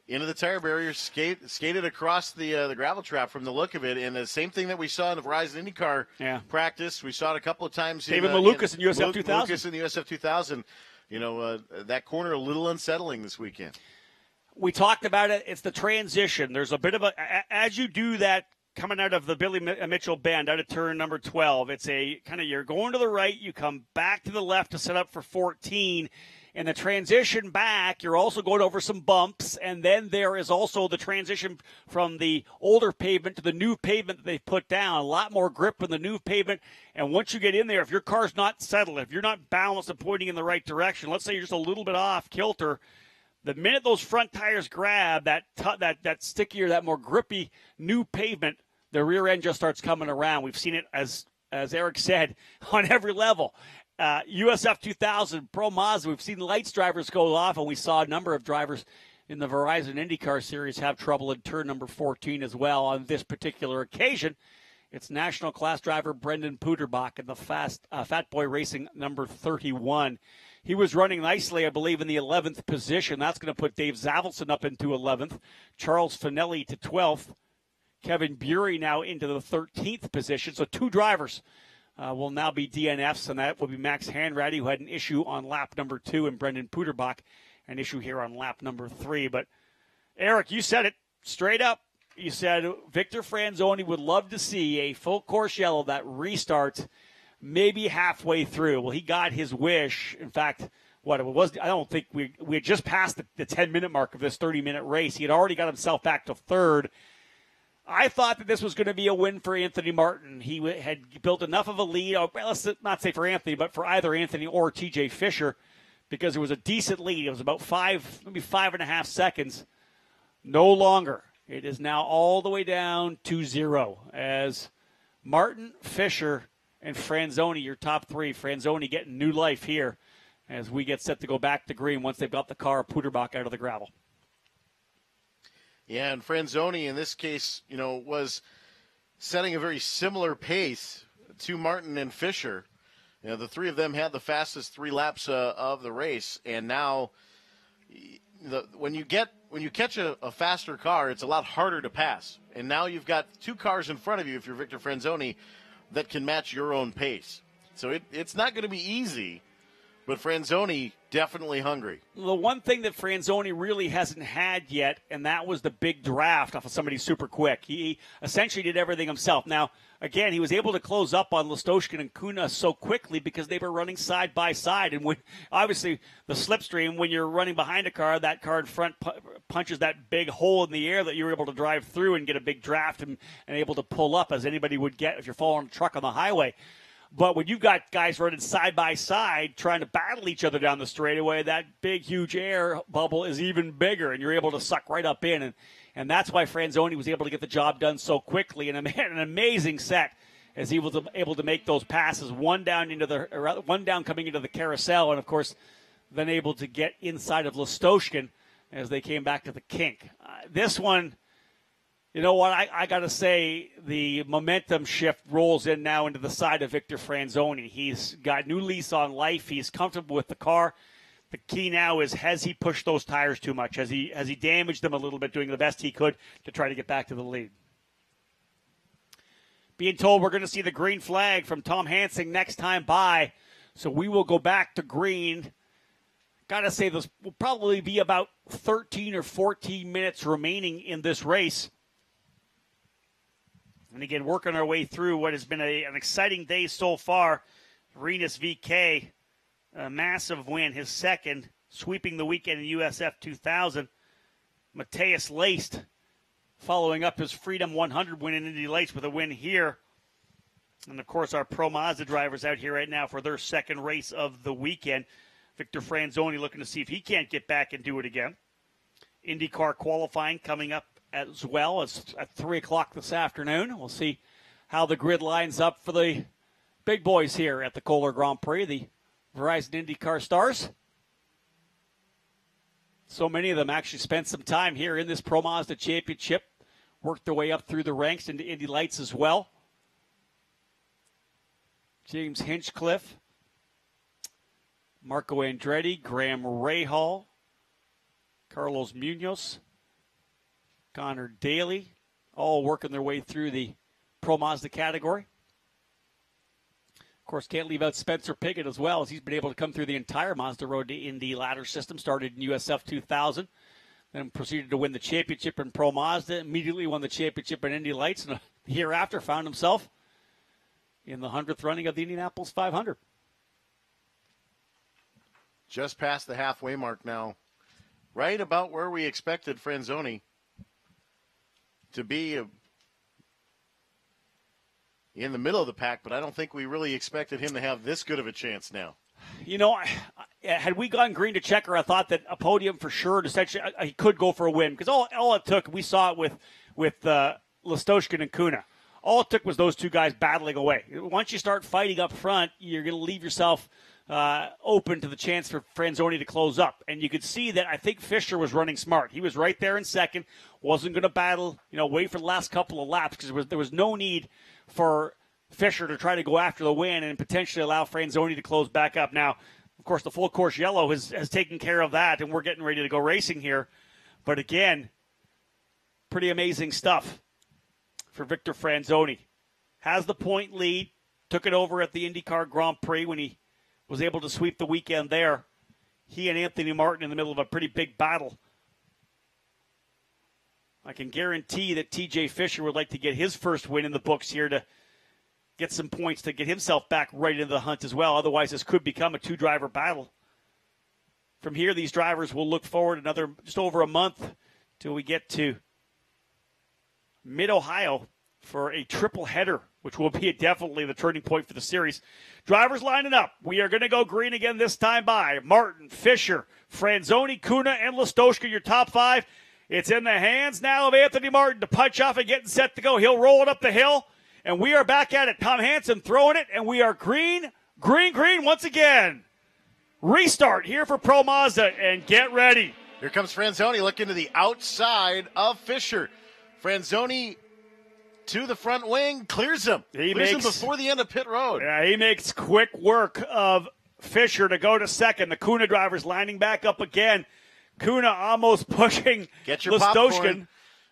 Into the tire barrier, skated across the gravel trap from the look of it, and the same thing that we saw in the Verizon IndyCar practice. We saw it a couple of times. David Malukas in USF 2000. Malukas in the USF 2000. You know, that corner a little unsettling this weekend. We talked about it. It's the transition. There's a bit of as you do that coming out of the Billy Mitchell bend out of turn number 12. It's a kind of, you're going to the right, you come back to the left to set up for 14. And the transition back, you're also going over some bumps, and then there is also the transition from the older pavement to the new pavement that they've put down. A lot more grip in the new pavement, and once you get in there, if your car's not settled, if you're not balanced and pointing in the right direction, let's say you're just a little bit off kilter, the minute those front tires grab that stickier, that more grippy new pavement, the rear end just starts coming around. We've seen it, as Eric said, on every level. USF 2000 Pro Mazda, we've seen lights drivers go off, and we saw a number of drivers in the Verizon IndyCar Series have trouble in turn number 14 as well. On this particular occasion, it's national class driver Brendan Puderbach in the Fat Boy Racing number 31. He was running nicely, I believe, in the 11th position. That's going to put Dave Zavelson up into 11th, Charles Finelli to 12th, Kevin Bury now into the 13th position. So 2 drivers will now be DNFs, and that will be Max Hanratty, who had an issue on lap number 2, and Brendan Puderbach, an issue here on lap number 3. But, Eric, you said it straight up. You said Victor Franzoni would love to see a full course yellow that restarts maybe halfway through. Well, he got his wish. In fact, what it was, I don't think we had just passed the 10-minute mark of this 30-minute race. He had already got himself back to 3rd. I thought that this was going to be a win for Anthony Martin. He had built enough of a lead, well, let's not say for Anthony, but for either Anthony or TJ Fisher, because it was a decent lead. It was about maybe 5.5 seconds. No longer. It is now all the way down to 0 as Martin, Fisher, and Franzoni, your top three. Franzoni getting new life here as we get set to go back to green once they've got the car Puderbach out of the gravel. Yeah, and Franzoni in this case, was setting a very similar pace to Martin and Fisher. The three of them had the fastest 3 laps of the race, and now when you catch a faster car, it's a lot harder to pass. And now you've got 2 cars in front of you if you're Victor Franzoni that can match your own pace. So it's not going to be easy, but Franzoni definitely hungry. The one thing that Franzoni really hasn't had yet, and that was the big draft off of somebody super quick. He essentially did everything himself. Now, again, he was able to close up on Listoshkin and Kuna so quickly because they were running side by side. And when obviously the slipstream, when you're running behind a car, that car in front punches that big hole in the air that you were able to drive through and get a big draft and able to pull up as anybody would get if you're following a truck on the highway. But when you've got guys running side by side trying to battle each other down the straightaway, that big, huge air bubble is even bigger, and you're able to suck right up in. And that's why Franzoni was able to get the job done so quickly. And an amazing set as he was able to make those passes, one down coming into the carousel, and, of course, then able to get inside of Listoshkin as they came back to the kink. This one, you know what, I got to say the momentum shift rolls in now into the side of Victor Franzoni. He's got new lease on life. He's comfortable with the car. The key now is, has he pushed those tires too much? Has he damaged them a little bit, doing the best he could to try to get back to the lead? Being told we're going to see the green flag from Tom Hansing next time by, so we will go back to green. Got to say, this will probably be about 13 or 14 minutes remaining in this race. And again, working our way through what has been an exciting day so far. Rinus VK, a massive win, his second, sweeping the weekend in USF 2000. Matthias Leist following up his Freedom 100 win in Indy Lights with a win here. And, of course, our Pro Mazda drivers out here right now for their second race of the weekend. Victor Franzoni looking to see if he can't get back and do it again. IndyCar qualifying coming up as well as at 3 o'clock this afternoon. We'll see how the grid lines up for the big boys here at the Kohler Grand Prix, the Verizon IndyCar Stars. So many of them actually spent some time here in this Pro Mazda Championship, worked their way up through the ranks into Indy Lights as well. James Hinchcliffe, Marco Andretti, Graham Rahal, Carlos Munoz, Connor Daly, all working their way through the Pro Mazda category. Of course, can't leave out Spencer Pigot as well, as he's been able to come through the entire Mazda Road to Indy ladder system, started in USF 2000, then proceeded to win the championship in Pro Mazda, immediately won the championship in Indy Lights, and the year after found himself in the 100th running of the Indianapolis 500. Just past the halfway mark now, right about where we expected Franzoni to be in the middle of the pack, but I don't think we really expected him to have this good of a chance now. You know, had we gone green to checker, I thought that a podium for sure, essentially, he could go for a win. Because all it took, we saw it with Listoshkin and Kuna. All it took was those two guys battling away. Once you start fighting up front, you're going to leave yourself open to the chance for Franzoni to close up. And you could see that I think Fisher was running smart. He was right there in second, wasn't going to battle, wait for the last couple of laps because there was no need for Fisher to try to go after the win and potentially allow Franzoni to close back up. Now, of course, the full course yellow has taken care of that, and we're getting ready to go racing here. But again, pretty amazing stuff for Victor Franzoni. Has the point lead, took it over at the IndyCar Grand Prix when he was able to sweep the weekend there. He and Anthony Martin in the middle of a pretty big battle. I can guarantee that TJ Fisher would like to get his first win in the books here to get some points to get himself back right into the hunt as well. Otherwise, this could become a two-driver battle. From here, these drivers will look forward another just over a month till we get to Mid-Ohio for a triple header, which will be definitely the turning point for the series. Drivers lining up. We are going to go green again this time by Martin, Fisher, Franzoni, Kuna, and Listoshkin, your top five. It's in the hands now of Anthony Martin to punch off and getting set to go. He'll roll it up the hill, and we are back at it. Tom Hansen throwing it, and we are green once again. Restart here for Pro Mazda, and get ready. Here comes Franzoni looking to the outside of Fisher. Franzoni to the front wing, clears him. Clears him before the end of pit road. Yeah, he makes quick work of Fisher to go to second. The Kuna driver's lining back up again. Kuna almost pushing Get your Listoshkin. popcorn.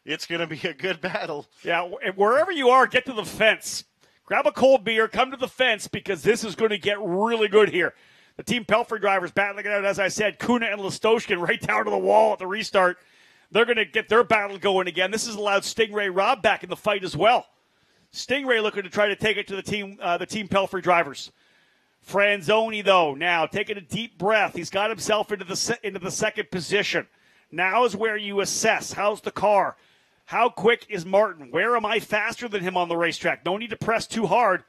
It's going to be a good battle. Yeah, wherever you are, get to the fence. Grab a cold beer, come to the fence, because this is going to get really good here. The Team Pelfrey drivers battling it out, as I said, Kuna and Listoshkin right down to the wall at the restart. They're going to get their battle going again. This has allowed Stingray Robb back in the fight as well. Stingray looking to try to take it to the Team Pelfrey drivers. Franzoni, though, now taking a deep breath. He's got himself into the second position. Now is where you assess. How's the car? How quick is Martin? Where am I faster than him on the racetrack? No need to press too hard.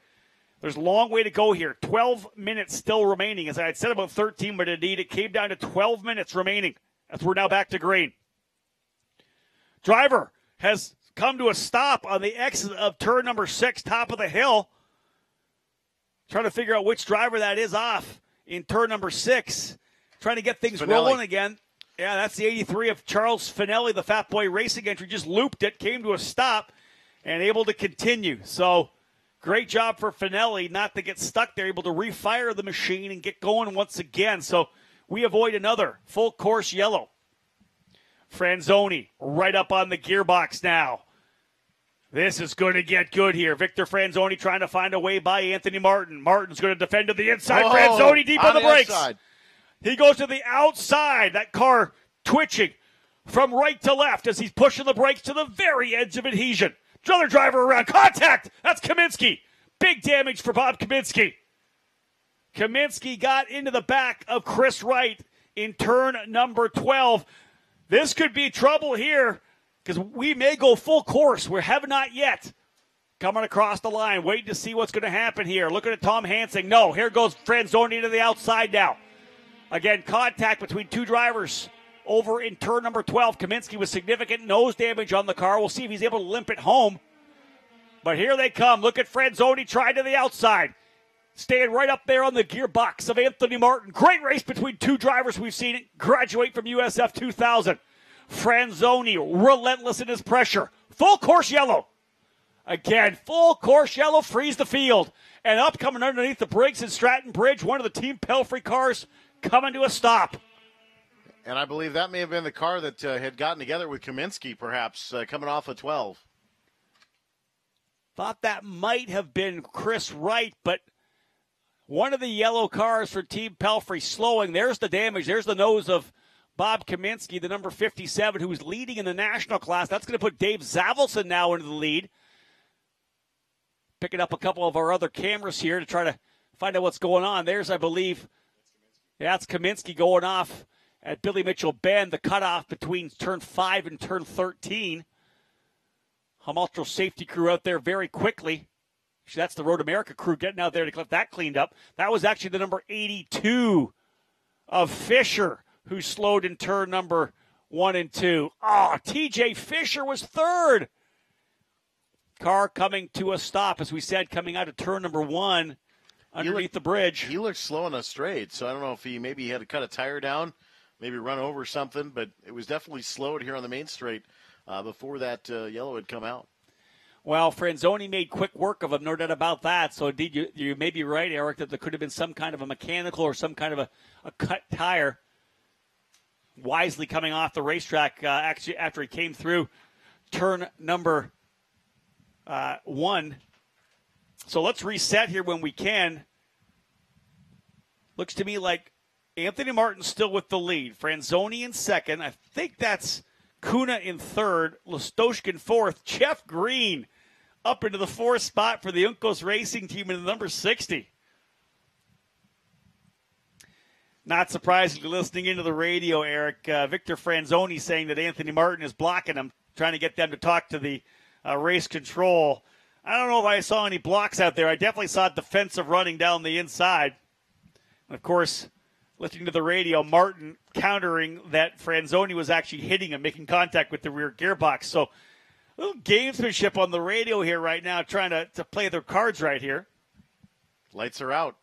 There's a long way to go here. 12 minutes still remaining. As I had said about 13, but indeed it came down to 12 minutes remaining as we're now back to green. Driver has come to a stop on the exit of turn number 6, top of the hill. Trying to figure out which driver that is off in turn number 6. Trying to get things rolling again. Yeah, that's the 83 of Charles Finelli, the Fat Boy Racing entry. Just looped it, came to a stop, and able to continue. So great job for Finelli not to get stuck there, able to refire the machine and get going once again. So we avoid another full course yellow. Franzoni right up on the gearbox now. This is going to get good here. Victor Franzoni trying to find a way by Anthony Martin. Martin's going to defend to the inside. Franzoni deep on the brakes. Outside. He goes to the outside. That car twitching from right to left as he's pushing the brakes to the very edge of adhesion. Another driver around. Contact! That's Kaminsky. Big damage for Bob Kaminsky. Kaminsky got into the back of Chris Wright in turn number 12. This could be trouble here because we may go full course. We have not yet. Coming across the line, waiting to see what's going to happen here. Looking at Tom Hansen. No, here goes Franzoni to the outside now. Again, contact between two drivers over in turn number 12. Kaminsky with significant nose damage on the car. We'll see if he's able to limp it home. But here they come. Look at Franzoni trying to the outside. Staying right up there on the gearbox of Anthony Martin. Great race between two drivers. We've seen it graduate from USF 2000. Franzoni relentless in his pressure. Full course yellow. Again, full course yellow frees the field. And up coming underneath the brakes in Stratton Bridge, one of the Team Pelfrey cars coming to a stop. And I believe that may have been the car that had gotten together with Kaminsky, perhaps, coming off of 12. Thought that might have been Chris Wright, but one of the yellow cars for Team Pelfrey slowing. There's the damage. There's the nose of Bob Kaminsky, the number 57, who's leading in the national class. That's going to put Dave Zavelson now into the lead. Picking up a couple of our other cameras here to try to find out what's going on. There's, I believe, that's Kaminsky going off at Billy Mitchell Bend, the cutoff between turn 5 and turn 13. Hamaltro safety crew out there very quickly. Actually, that's the Road America crew getting out there to get that cleaned up. That was actually the number 82 of Fisher, who slowed in turn number 1 and 2. TJ Fisher was third. Car coming to a stop, as we said, coming out of turn number 1 underneath the bridge. He looked slow on a straight, so I don't know if he maybe had to cut a tire down, maybe run over something, but it was definitely slowed here on the main straight before that yellow had come out. Well, Franzoni made quick work of him, no doubt about that. So, indeed, you may be right, Eric, that there could have been some kind of a mechanical or some kind of a cut tire. Wisely coming off the racetrack actually after he came through turn number 1. So let's reset here when we can. Looks to me like Anthony Martin's still with the lead. Franzoni in second. I think that's Kuna in third. Listoshkin fourth. Jeff Green up into the 4th spot for the Uncos Racing Team in the number 60. Not surprisingly, listening into the radio, Eric, Victor Franzoni saying that Anthony Martin is blocking him, trying to get them to talk to the race control. I don't know if I saw any blocks out there. I definitely saw defensive running down the inside. And of course, listening to the radio, Martin countering that Franzoni was actually hitting him, making contact with the rear gearbox. So a little gamesmanship on the radio here right now, trying to play their cards right here. Lights are out.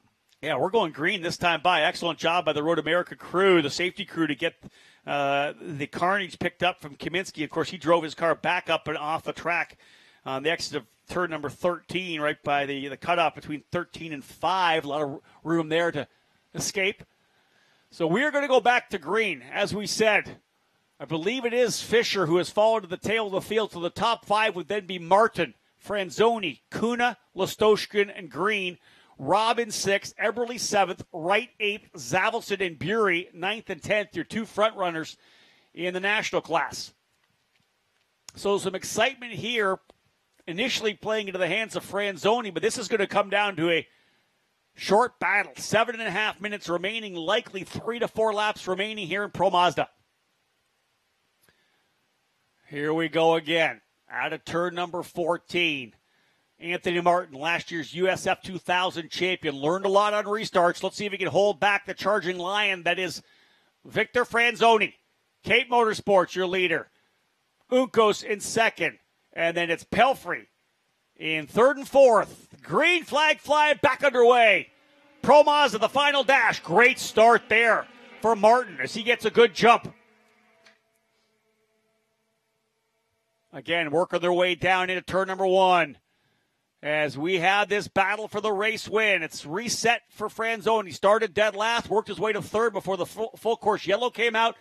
Yeah, we're going green this time by. Excellent job by the Road America crew, the safety crew, to get the carnage picked up from Kaminsky. Of course, he drove his car back up and off the track on the exit of turn number 13, right by the cutoff between 13 and 5. A lot of room there to escape. So we're going to go back to green. As we said, I believe it is Fisher who has fallen to the tail of the field. So the top 5 would then be Martin, Franzoni, Kuna, Listoshkin, and Green. Robb in 6th, Eberle 7th, Wright 8th, Zavelson and Bury 9th and 10th, your 2 front runners in the national class. So some excitement here, initially playing into the hands of Franzoni, but this is going to come down to a short battle. 7.5 minutes remaining, likely 3 to 4 laps remaining here in Pro Mazda. Here we go again, out of turn number 14. Anthony Martin, last year's USF 2000 champion, learned a lot on restarts. Let's see if he can hold back the charging lion that is Victor Franzoni. Cape Motorsports, your leader. Uncos in 2nd. And then it's Pelfrey in 3rd and 4th. Green flag flying back underway. Pro Mazda, the final dash. Great start there for Martin as he gets a good jump. Again, working their way down into turn number 1. As we have this battle for the race win. It's reset for Franzoni. Started dead last, worked his way to 3rd before the full course yellow came out.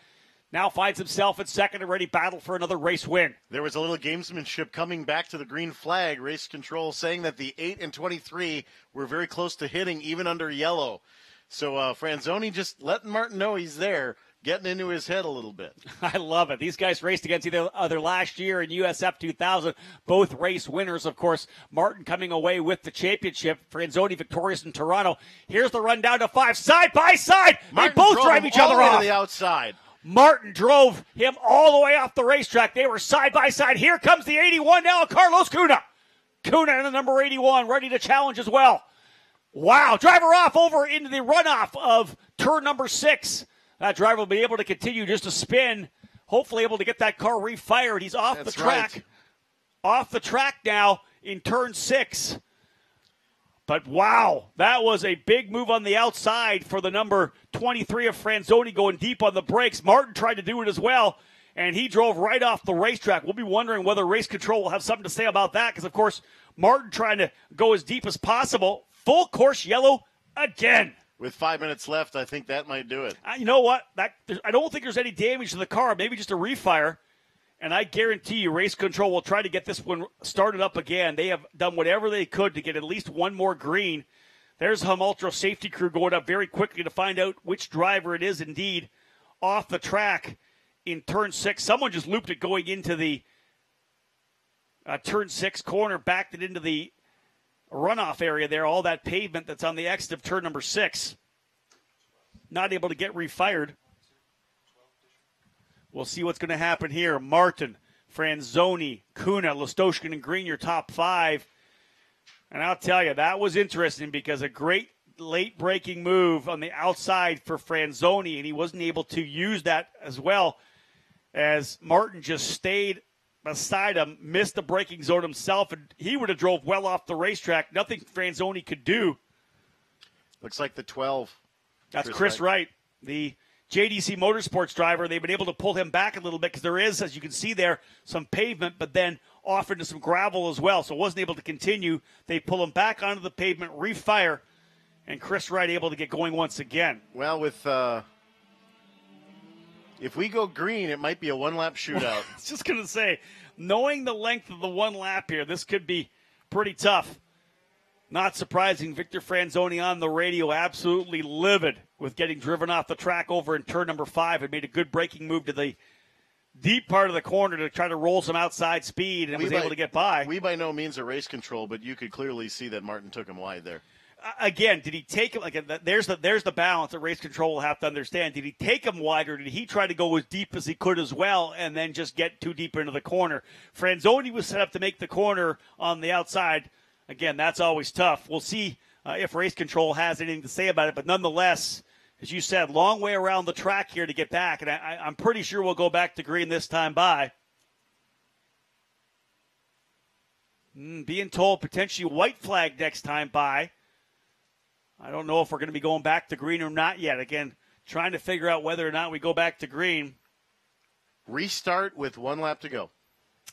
Now finds himself in 2nd and ready battle for another race win. There was a little gamesmanship coming back to the green flag. Race control saying that the 8 and 23 were very close to hitting even under yellow. So Franzoni just letting Martin know he's there, getting into his head a little bit. I love it. These guys raced against each other last year in USF 2000. Both race winners, of course. Martin coming away with the championship. Franzoni victorious in Toronto. Here's the run down to 5. Side by side. Martin they both drive each other off. To the outside. Martin drove him all the way off the racetrack. They were side by side. Here comes the 81 now, Carlos Kuna. Kuna in the number 81, ready to challenge as well. Wow, driver off over into the runoff of turn number 6. That driver will be able to continue just to spin, hopefully able to get that car refired. He's off the track. Right. Off the track now in turn 6. But wow, that was a big move on the outside for the number 23 of Franzoni going deep on the brakes. Martin tried to do it as well, and he drove right off the racetrack. We'll be wondering whether race control will have something to say about that because, of course, Martin trying to go as deep as possible. Full course yellow again. With 5 minutes left, I think that might do it. You know what? I don't think there's any damage to the car, maybe just a refire. And I guarantee you race control will try to get this one started up again. They have done whatever they could to get at least one more green. There's Hum Ultra safety crew going up very quickly to find out which driver it is indeed off the track in turn 6. Someone just looped it going into the turn 6 corner, backed it into the runoff area there, all that pavement that's on the exit of turn number 6. Not able to get refired. We'll see what's going to happen here. Martin, Franzoni, Kuna, Listoshkin, and Green, your top 5. And I'll tell you, that was interesting because a great late-breaking move on the outside for Franzoni, and he wasn't able to use that as well as Martin just stayed beside him, missed the braking zone himself, and he would have drove well off the racetrack. Nothing Franzoni could do. Looks like the 12. That's Chris Wright, the JDC Motorsports driver. They've been able to pull him back a little bit because there is, as you can see there, some pavement, but then off into some gravel as well. So wasn't able to continue. They pull him back onto the pavement, refire, and Chris Wright able to get going once again. Well, with if we go green, it might be a one-lap shootout. I was just going to say, knowing the length of the one lap here, this could be pretty tough. Not surprising, Victor Franzoni on the radio, absolutely livid with getting driven off the track over in turn number 5 and made a good braking move to the deep part of the corner to try to roll some outside speed and was able to get by. We by no means are race control, but you could clearly see that Martin took him wide there. Again, did he take him? There's the balance that race control will have to understand. Did he take him wide, or did he try to go as deep as he could as well and then just get too deep into the corner? Franzoni was set up to make the corner on the outside. Again, that's always tough. We'll see if race control has anything to say about it, but nonetheless, as you said, long way around the track here to get back, and I'm pretty sure we'll go back to green this time by. Being told potentially white flag next time by. I don't know if we're going to be going back to green or not yet. Again, trying to figure out whether or not we go back to green. Restart with 1 lap to go.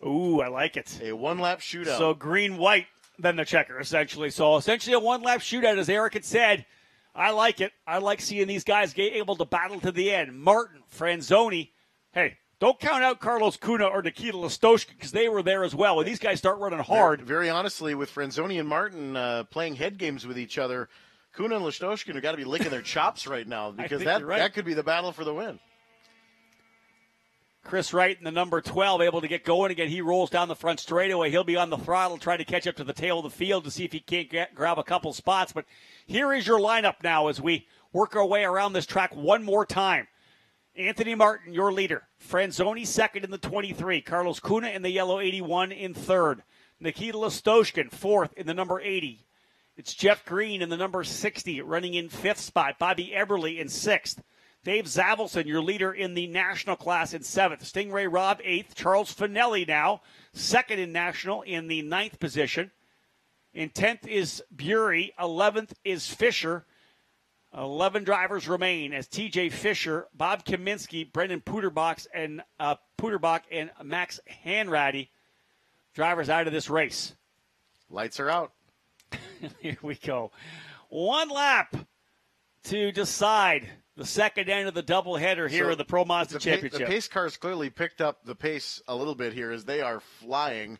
Ooh, I like it. A 1-lap shootout. So green-white, then the checker, essentially. So essentially a 1-lap shootout, as Eric had said. I like it. I like seeing these guys get able to battle to the end. Martin, Franzoni. Hey, don't count out Carlos Cunha or Nikita Lastoshka because they were there as well. When these guys start running hard. Very honestly, with Franzoni and Martin playing head games with each other, Cunha and Lastoshkin have got to be licking their chops right now because that could be the battle for the win. Chris Wright in the number 12 able to get going again. He rolls down the front straightaway. He'll be on the throttle trying to catch up to the tail of the field to see if he can't grab a couple spots. But here is your lineup now as we work our way around this track one more time. Anthony Martin, your leader. Franzoni second in the 23. Carlos Cunha in the yellow 81 in third. Nikita Lastoshkin fourth in the number 80. It's Jeff Green in the number 60 running in fifth spot. Bobby Eberle in sixth. Dave Zavelson, your leader in the national class, in seventh. Stingray Robb, eighth. Charles Finelli now, second in national in the ninth position. In 10th is Bury. 11th is Fisher. 11 drivers remain as T.J. Fisher, Bob Kaminsky, Brendan Puderbach, and Max Hanratty, drivers out of this race. Lights are out. Here we go. 1 lap to decide the second end of the doubleheader here in the Pro Mazda Championship. The pace cars clearly picked up the pace a little bit here as they are flying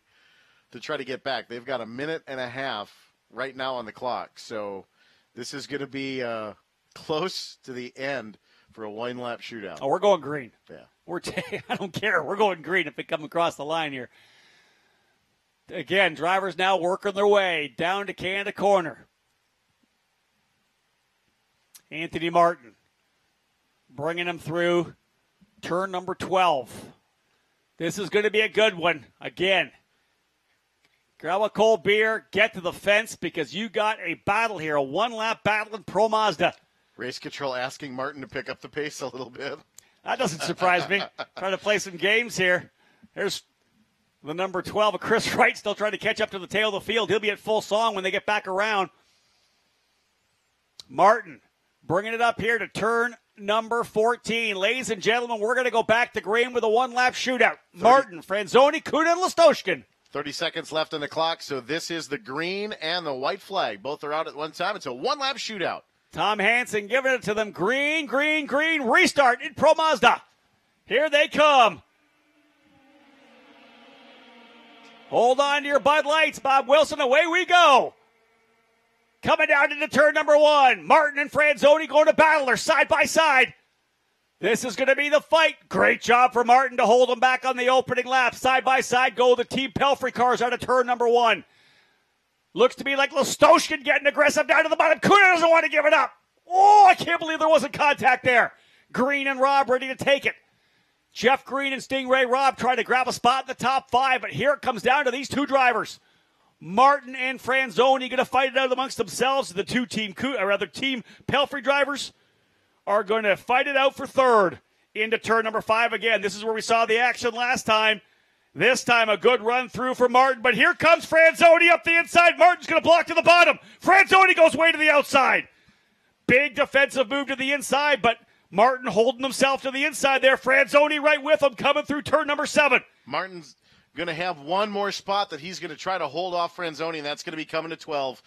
to try to get back. They've got a minute and a half right now on the clock. So this is going to be close to the end for a 1-lap shootout. Oh, we're going green. Yeah. I don't care. We're going green if it comes across the line here. Again, drivers now working their way down to Canada Corner. Anthony Martin bringing him through turn number 12. This is going to be a good one. Again, grab a cold beer, get to the fence because you got a battle here, a 1-lap battle in Pro Mazda. Race control asking Martin to pick up the pace a little bit. That doesn't surprise me. Trying to play some games here. There's the number 12, Chris Wright, still trying to catch up to the tail of the field. He'll be at full song when they get back around. Martin bringing it up here to turn number 14. Ladies and gentlemen, we're going to go back to green with a 1-lap shootout. Martin, Franzoni, Cunha, and Lastoshkin. 30 seconds left on the clock, so this is the green and the white flag. Both are out at one time. It's a 1-lap shootout. Tom Hansen giving it to them. Green, green, green. Restart in Pro Mazda. Here they come. Hold on to your Bud Lights, Bob Wilson. Away we go. Coming down into turn number 1. Martin and Franzoni going to battle. They're side by side. This is going to be the fight. Great job for Martin to hold them back on the opening lap. Side by side go the Team Pelfrey cars out of turn number 1. Looks to be like Lastoshkin getting aggressive down to the bottom. Cunha doesn't want to give it up. Oh, I can't believe there wasn't contact there. Green and Robb ready to take it. Jeff Green and Stingray Robb trying to grab a spot in the top 5, but here it comes down to these two drivers. Martin and Franzoni going to fight it out amongst themselves. The Team Pelfrey drivers are going to fight it out for third into turn number 5 again. This is where we saw the action last time. This time a good run through for Martin, but here comes Franzoni up the inside. Martin's going to block to the bottom. Franzoni goes way to the outside. Big defensive move to the inside, but Martin holding himself to the inside there. Franzoni right with him coming through turn number 7. Martin's going to have one more spot that he's going to try to hold off Franzoni, and that's going to be coming to 12.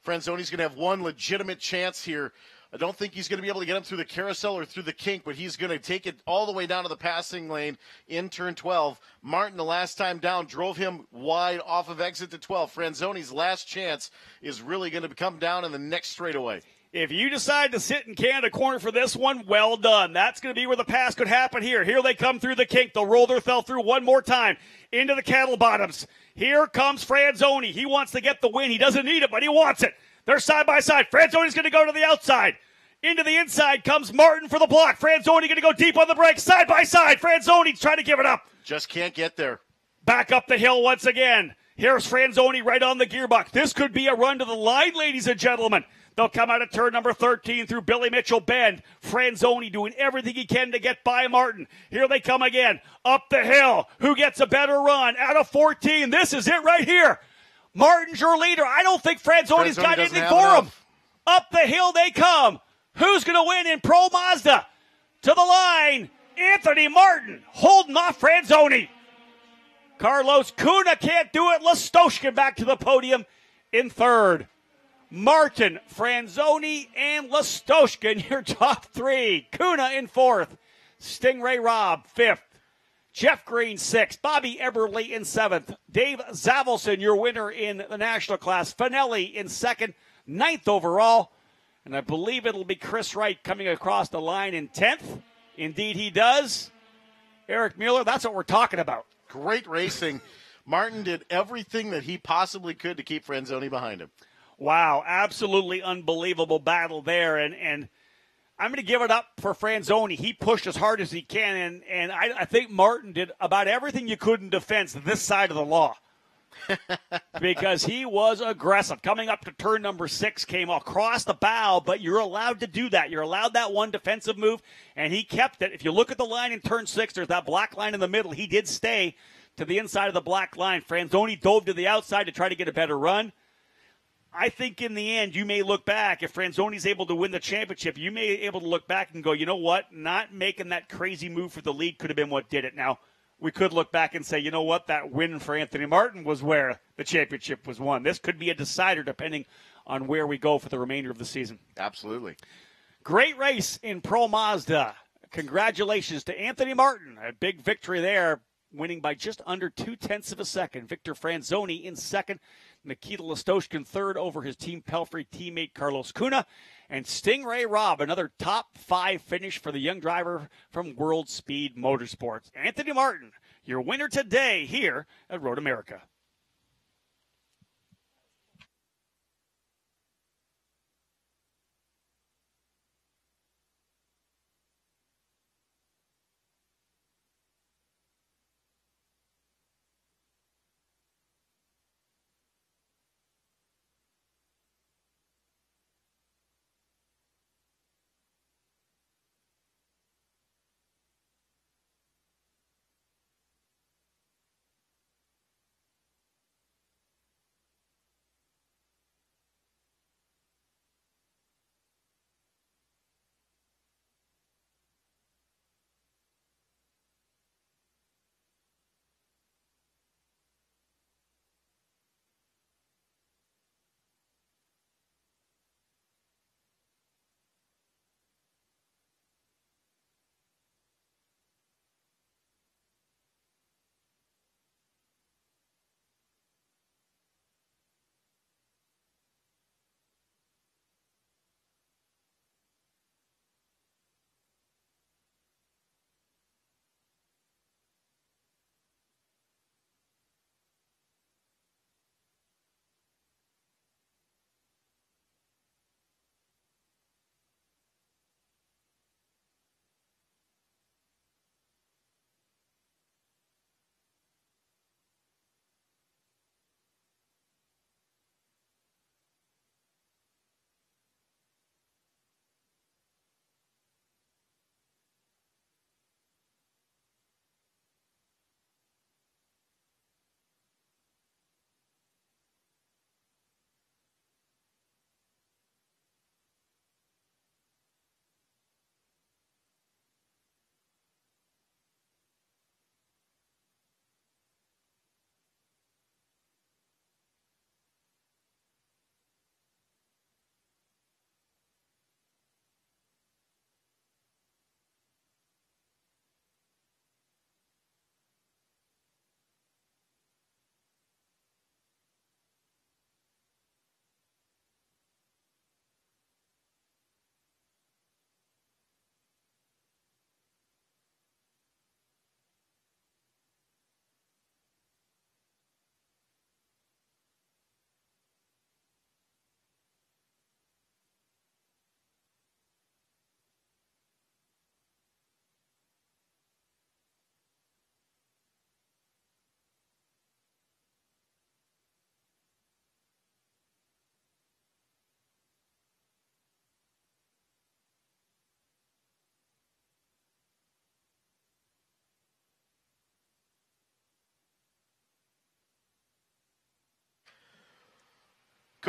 Franzoni's going to have one legitimate chance here. I don't think he's going to be able to get him through the carousel or through the kink, but he's going to take it all the way down to the passing lane in turn 12. Martin, the last time down, drove him wide off of exit to 12. Franzoni's last chance is really going to come down in the next straightaway. If you decide to sit in Canada Corner for this one, well done. That's going to be where the pass could happen here. Here they come through the kink. They'll roll their thumb through one more time into the cattle bottoms. Here comes Franzoni. He wants to get the win. He doesn't need it, but he wants it. They're side by side. Franzoni's going to go to the outside. Into the inside comes Martin for the block. Franzoni going to go deep on the brakes. Side by side. Franzoni's trying to give it up. Just can't get there. Back up the hill once again. Here's Franzoni right on the gearbox. This could be a run to the line, ladies and gentlemen. They'll come out of turn number 13 through Billy Mitchell Bend. Franzoni doing everything he can to get by Martin. Here they come again. Up the hill. Who gets a better run? Out of 14. This is it right here. Martin's your leader. I don't think Franzoni's got anything for him. Up the hill they come. Who's going to win in Pro Mazda? To the line, Anthony Martin holding off Franzoni. Carlos Cunha can't do it. Lestoshkin back to the podium in third. Martin, Franzoni, and Lestoshkin, your top three. Cunha in fourth. Stingray Robb, fifth. Jeff Green, sixth. Bobby Eberle in seventh. Dave Zavelson, your winner in the national class. Finelli in second. Ninth overall. And I believe it'll be Chris Wright coming across the line in 10th. Indeed he does. Eric Mueller, that's what we're talking about. Great racing. Martin did everything that he possibly could to keep Franzoni behind him. Wow, absolutely unbelievable battle there. And I'm going to give it up for Franzoni. He pushed as hard as he can, and I think Martin did about everything you could in defense this side of the law. Because he was aggressive. Coming up to turn number 6, came across the bow, but you're allowed to do that. You're allowed that one defensive move, and he kept it. If you look at the line in turn 6, there's that black line in the middle. He did stay to the inside of the black line. Franzoni dove to the outside to try to get a better run. I think in the end, you may look back, if Franzoni's able to win the championship, you may be able to look back and go, you know what, not making that crazy move for the lead could have been what did it. Now, we could look back and say, you know what, that win for Anthony Martin was where the championship was won. This could be a decider depending on where we go for the remainder of the season. Absolutely. Great race in Pro Mazda. Congratulations to Anthony Martin. A big victory there, winning by just under 0.2 of a second. Victor Franzoni in second. Nikita Lestoshkin third over his Team Pelfrey teammate Carlos Cunha. And Stingray Robb, another top 5 finish for the young driver from World Speed Motorsports. Anthony Martin, your winner today here at Road America.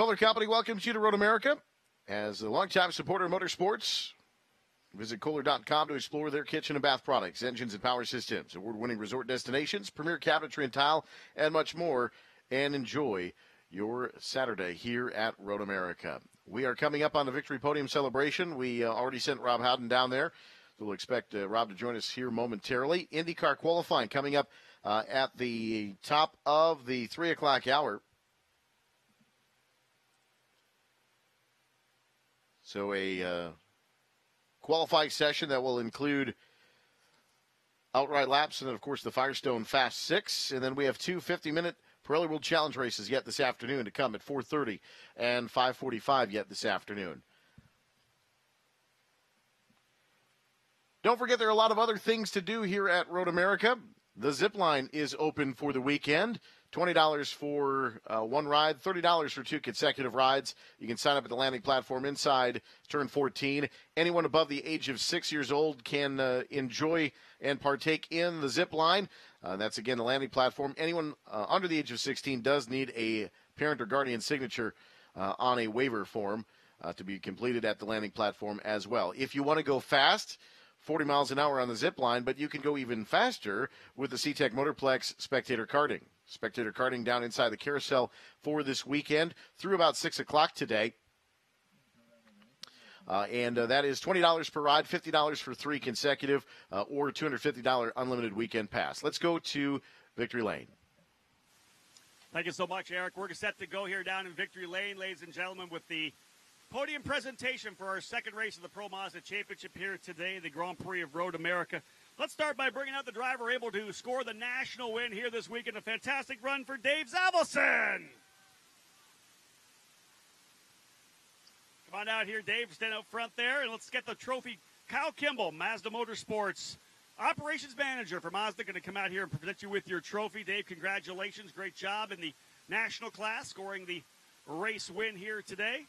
Kohler Company welcomes you to Road America. As a longtime supporter of motorsports, visit Kohler.com to explore their kitchen and bath products, engines and power systems, award-winning resort destinations, premier cabinetry and tile, and much more. And enjoy your Saturday here at Road America. We are coming up on the Victory Podium celebration. We already sent Rob Howden down there, so we'll expect Rob to join us here momentarily. IndyCar qualifying coming up at the top of the 3 o'clock hour. So a qualifying session that will include outright laps and then, of course, the Firestone Fast 6. And then we have two 50-minute Pirelli World Challenge races yet this afternoon to come at 4:30 and 5:45 yet this afternoon. Don't forget there are a lot of other things to do here at Road America. The zip line is open for the weekend. $20 for one ride, $30 for 2 consecutive rides. You can sign up at the landing platform inside turn 14. Anyone above the age of 6 years old can enjoy and partake in the zip line. That's, again, the landing platform. Anyone under the age of 16 does need a parent or guardian signature on a waiver form to be completed at the landing platform as well. If you want to go fast, 40 miles an hour on the zip line, but you can go even faster with the SeaTech Motorplex Spectator Karting. Spectator karting down inside the carousel for this weekend through about 6 o'clock today. And that is $20 per ride, $50 for 3 consecutive, or $250 unlimited weekend pass. Let's go to Victory Lane. Thank you so much, Eric. We're set to go here down in Victory Lane, ladies and gentlemen, with the podium presentation for our second race of the Pro Mazda Championship here today, the Grand Prix of Road America. Let's start by bringing out the driver able to score the national win here this weekend. A fantastic run for Dave Zavelson. Come on out here, Dave. Stand out front there, and let's get the trophy. Kyle Kimball, Mazda Motorsports Operations Manager for Mazda, going to come out here and present you with your trophy. Dave, congratulations. Great job in the national class, scoring the race win here today.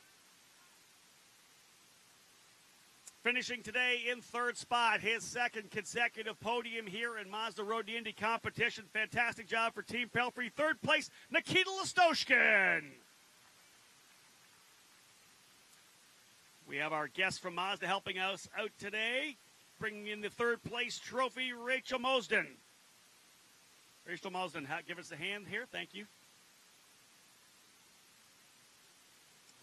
Finishing today in third spot, his second consecutive podium here in Mazda Road to Indy competition. Fantastic job for Team Pelfrey. Third place, Nikita Listoshkin. We have our guest from Mazda helping us out today, bringing in the third place trophy, Rachel Mosden. Rachel Mosden, give us a hand here. Thank you.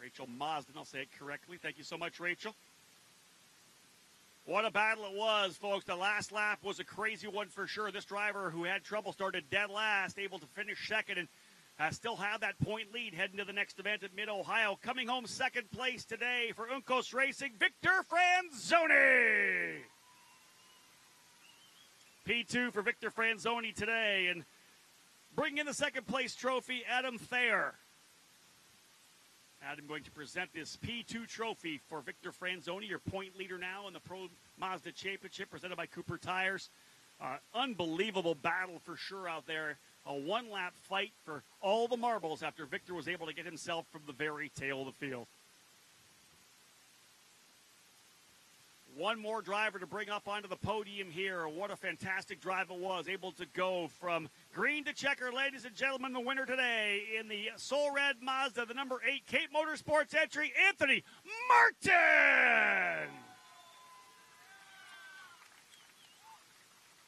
Rachel Mosden, I'll say it correctly. Thank you so much, Rachel. What a battle it was, folks. The last lap was a crazy one for sure. This driver who had trouble started dead last, able to finish second and still have that point lead heading to the next event at Mid-Ohio. Coming home second place today for Uncos Racing, Victor Franzoni. P2 for Victor Franzoni today. And bringing in the second place trophy, Adam Thayer. Adam going to present this P2 trophy for Victor Franzoni, your point leader now in the Pro Mazda Championship, presented by Cooper Tires. Unbelievable battle for sure out there. A one-lap fight for all the marbles after Victor was able to get himself from the very tail of the field. One more driver to bring up onto the podium here. What a fantastic drive it was. Able to go from green to checker. Ladies and gentlemen, the winner today in the Soul Red Mazda, the number 8 Cape Motorsports entry, Anthony Martin.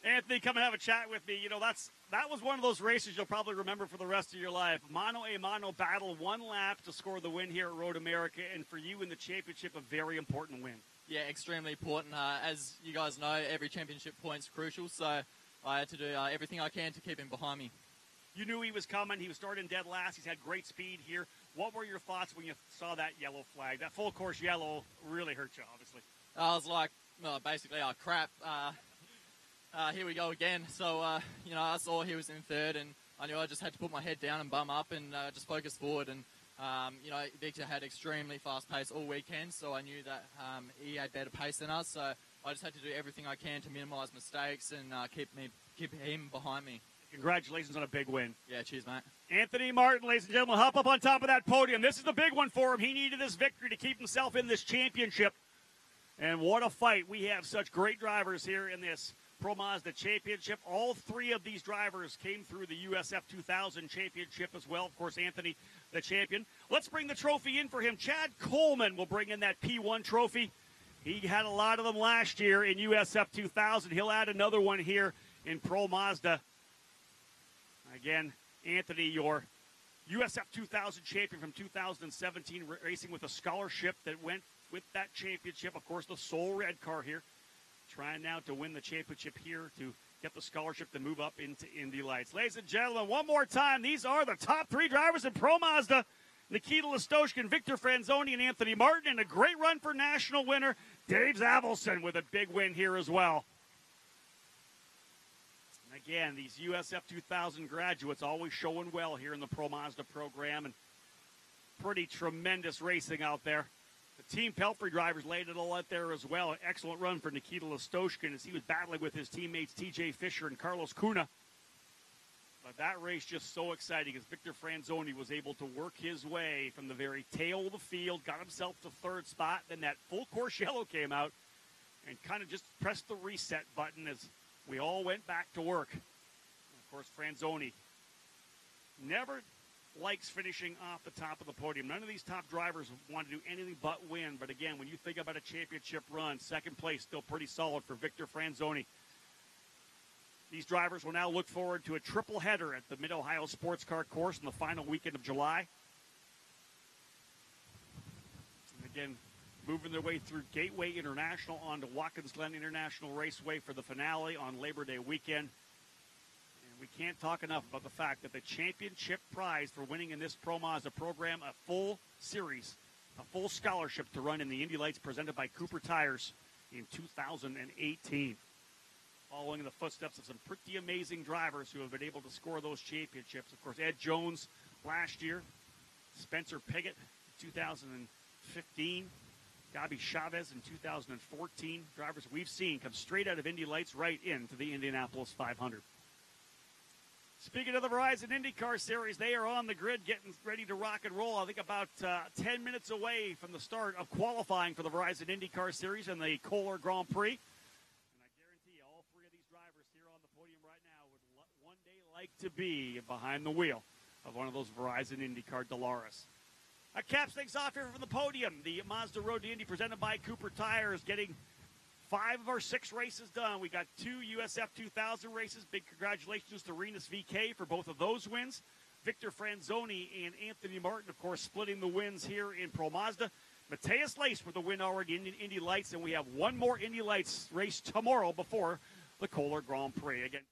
Anthony, come and have a chat with me. You know, that was one of those races you'll probably remember for the rest of your life. Mano-a-mano battle, one lap to score the win here at Road America, and for you in the championship, a very important win. Yeah, extremely important. As you guys know, every championship point's crucial, so I had to do everything I can to keep him behind me. You knew he was coming. He was starting dead last. He's had great speed here. What were your thoughts when you saw that yellow flag? That full course yellow really hurt you, obviously. I was like, basically, crap. Here we go again. So, I saw he was in third, and I knew I just had to put my head down and bum up and just focus forward. And Victor had extremely fast pace all weekend, so I knew that he had better pace than us. So I just had to do everything I can to minimise mistakes and keep him behind me. Congratulations on a big win. Yeah, cheers, mate. Anthony Martin, ladies and gentlemen, hop up on top of that podium. This is the big one for him. He needed this victory to keep himself in this championship. And what a fight. We have such great drivers here in this Pro Mazda Championship. All three of these drivers came through the USF 2000 Championship as well. Of course, Anthony, the champion. Let's bring the trophy in for him. Chad Coleman will bring in that P1 trophy. He had a lot of them last year in USF 2000. He'll add another one here in Pro Mazda. Again, Anthony, your USF 2000 champion from 2017, racing with a scholarship that went with that championship. Of course, the sole red car here. Trying now to win the championship here to get the scholarship to move up into Indy Lights. Ladies and gentlemen, one more time, these are the top three drivers in Pro Mazda. Nikita Listoshkin, Victor Franzoni, and Anthony Martin. And a great run for national winner, Dave Zavelson, with a big win here as well. And again, these USF 2000 graduates always showing well here in the Pro Mazda program. And pretty tremendous racing out there. The Team Pelfrey drivers laid it all out there as well. An excellent run for Nikita Listoshkin as he was battling with his teammates TJ Fisher and Carlos Cunha. But that race just so exciting as Victor Franzoni was able to work his way from the very tail of the field, got himself to third spot. Then that full course yellow came out and kind of just pressed the reset button as we all went back to work. And of course, Franzoni never likes finishing off the top of the podium. None of these top drivers want to do anything but win. But again, when you think about a championship run, second place still pretty solid for Victor Franzoni. These drivers will now look forward to a triple header at the Mid-Ohio Sports Car Course in the final weekend of July. And again, moving their way through Gateway International onto Watkins Glen International Raceway for the finale on Labor Day weekend. We can't talk enough about the fact that the championship prize for winning in this Pro Mazda program, a full series, a full scholarship to run in the Indy Lights presented by Cooper Tires in 2018. Following in the footsteps of some pretty amazing drivers who have been able to score those championships. Of course, Ed Jones last year, Spencer Piggott in 2015, Gabi Chavez in 2014. Drivers we've seen come straight out of Indy Lights right into the Indianapolis 500. Speaking of the Verizon IndyCar Series, they are on the grid getting ready to rock and roll. I think about 10 minutes away from the start of qualifying for the Verizon IndyCar Series and the Kohler Grand Prix. And I guarantee you, all three of these drivers here on the podium right now would one day like to be behind the wheel of one of those Verizon IndyCar Delaris. That caps things off here from the podium. The Mazda Road to Indy presented by Cooper Tires getting 5 of our 6 races done. We got 2 USF 2000 races. Big congratulations to Renus VK for both of those wins. Victor Franzoni and Anthony Martin, of course, splitting the wins here in Pro Mazda. Matthias Lace with the win already in Indy Lights, and we have one more Indy Lights race tomorrow before the Kohler Grand Prix. Again,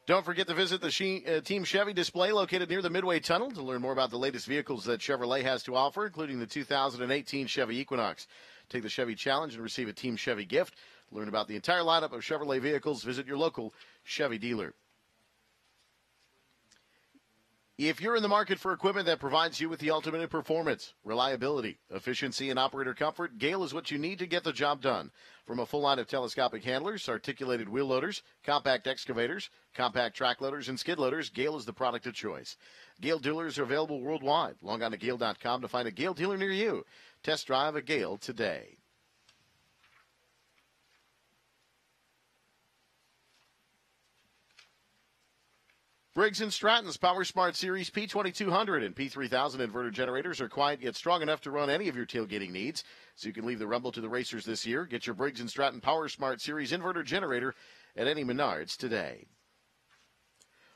Don't forget to visit the Team Chevy display located near the Midway Tunnel to learn more about the latest vehicles that Chevrolet has to offer, including the 2018 Chevy Equinox. Take the Chevy Challenge and receive a Team Chevy gift. Learn about the entire lineup of Chevrolet vehicles. Visit your local Chevy dealer. If you're in the market for equipment that provides you with the ultimate in performance, reliability, efficiency, and operator comfort, Gale is what you need to get the job done. From a full line of telescopic handlers, articulated wheel loaders, compact excavators, compact track loaders, and skid loaders, Gale is the product of choice. Gale dealers are available worldwide. Log on to Gale.com to find a Gale dealer near you. Test drive a Gale today. Briggs & Stratton's PowerSmart Series P2200 and P3000 inverter generators are quiet yet strong enough to run any of your tailgating needs, so you can leave the rumble to the racers this year. Get your Briggs & Stratton PowerSmart Series inverter generator at any Menards today.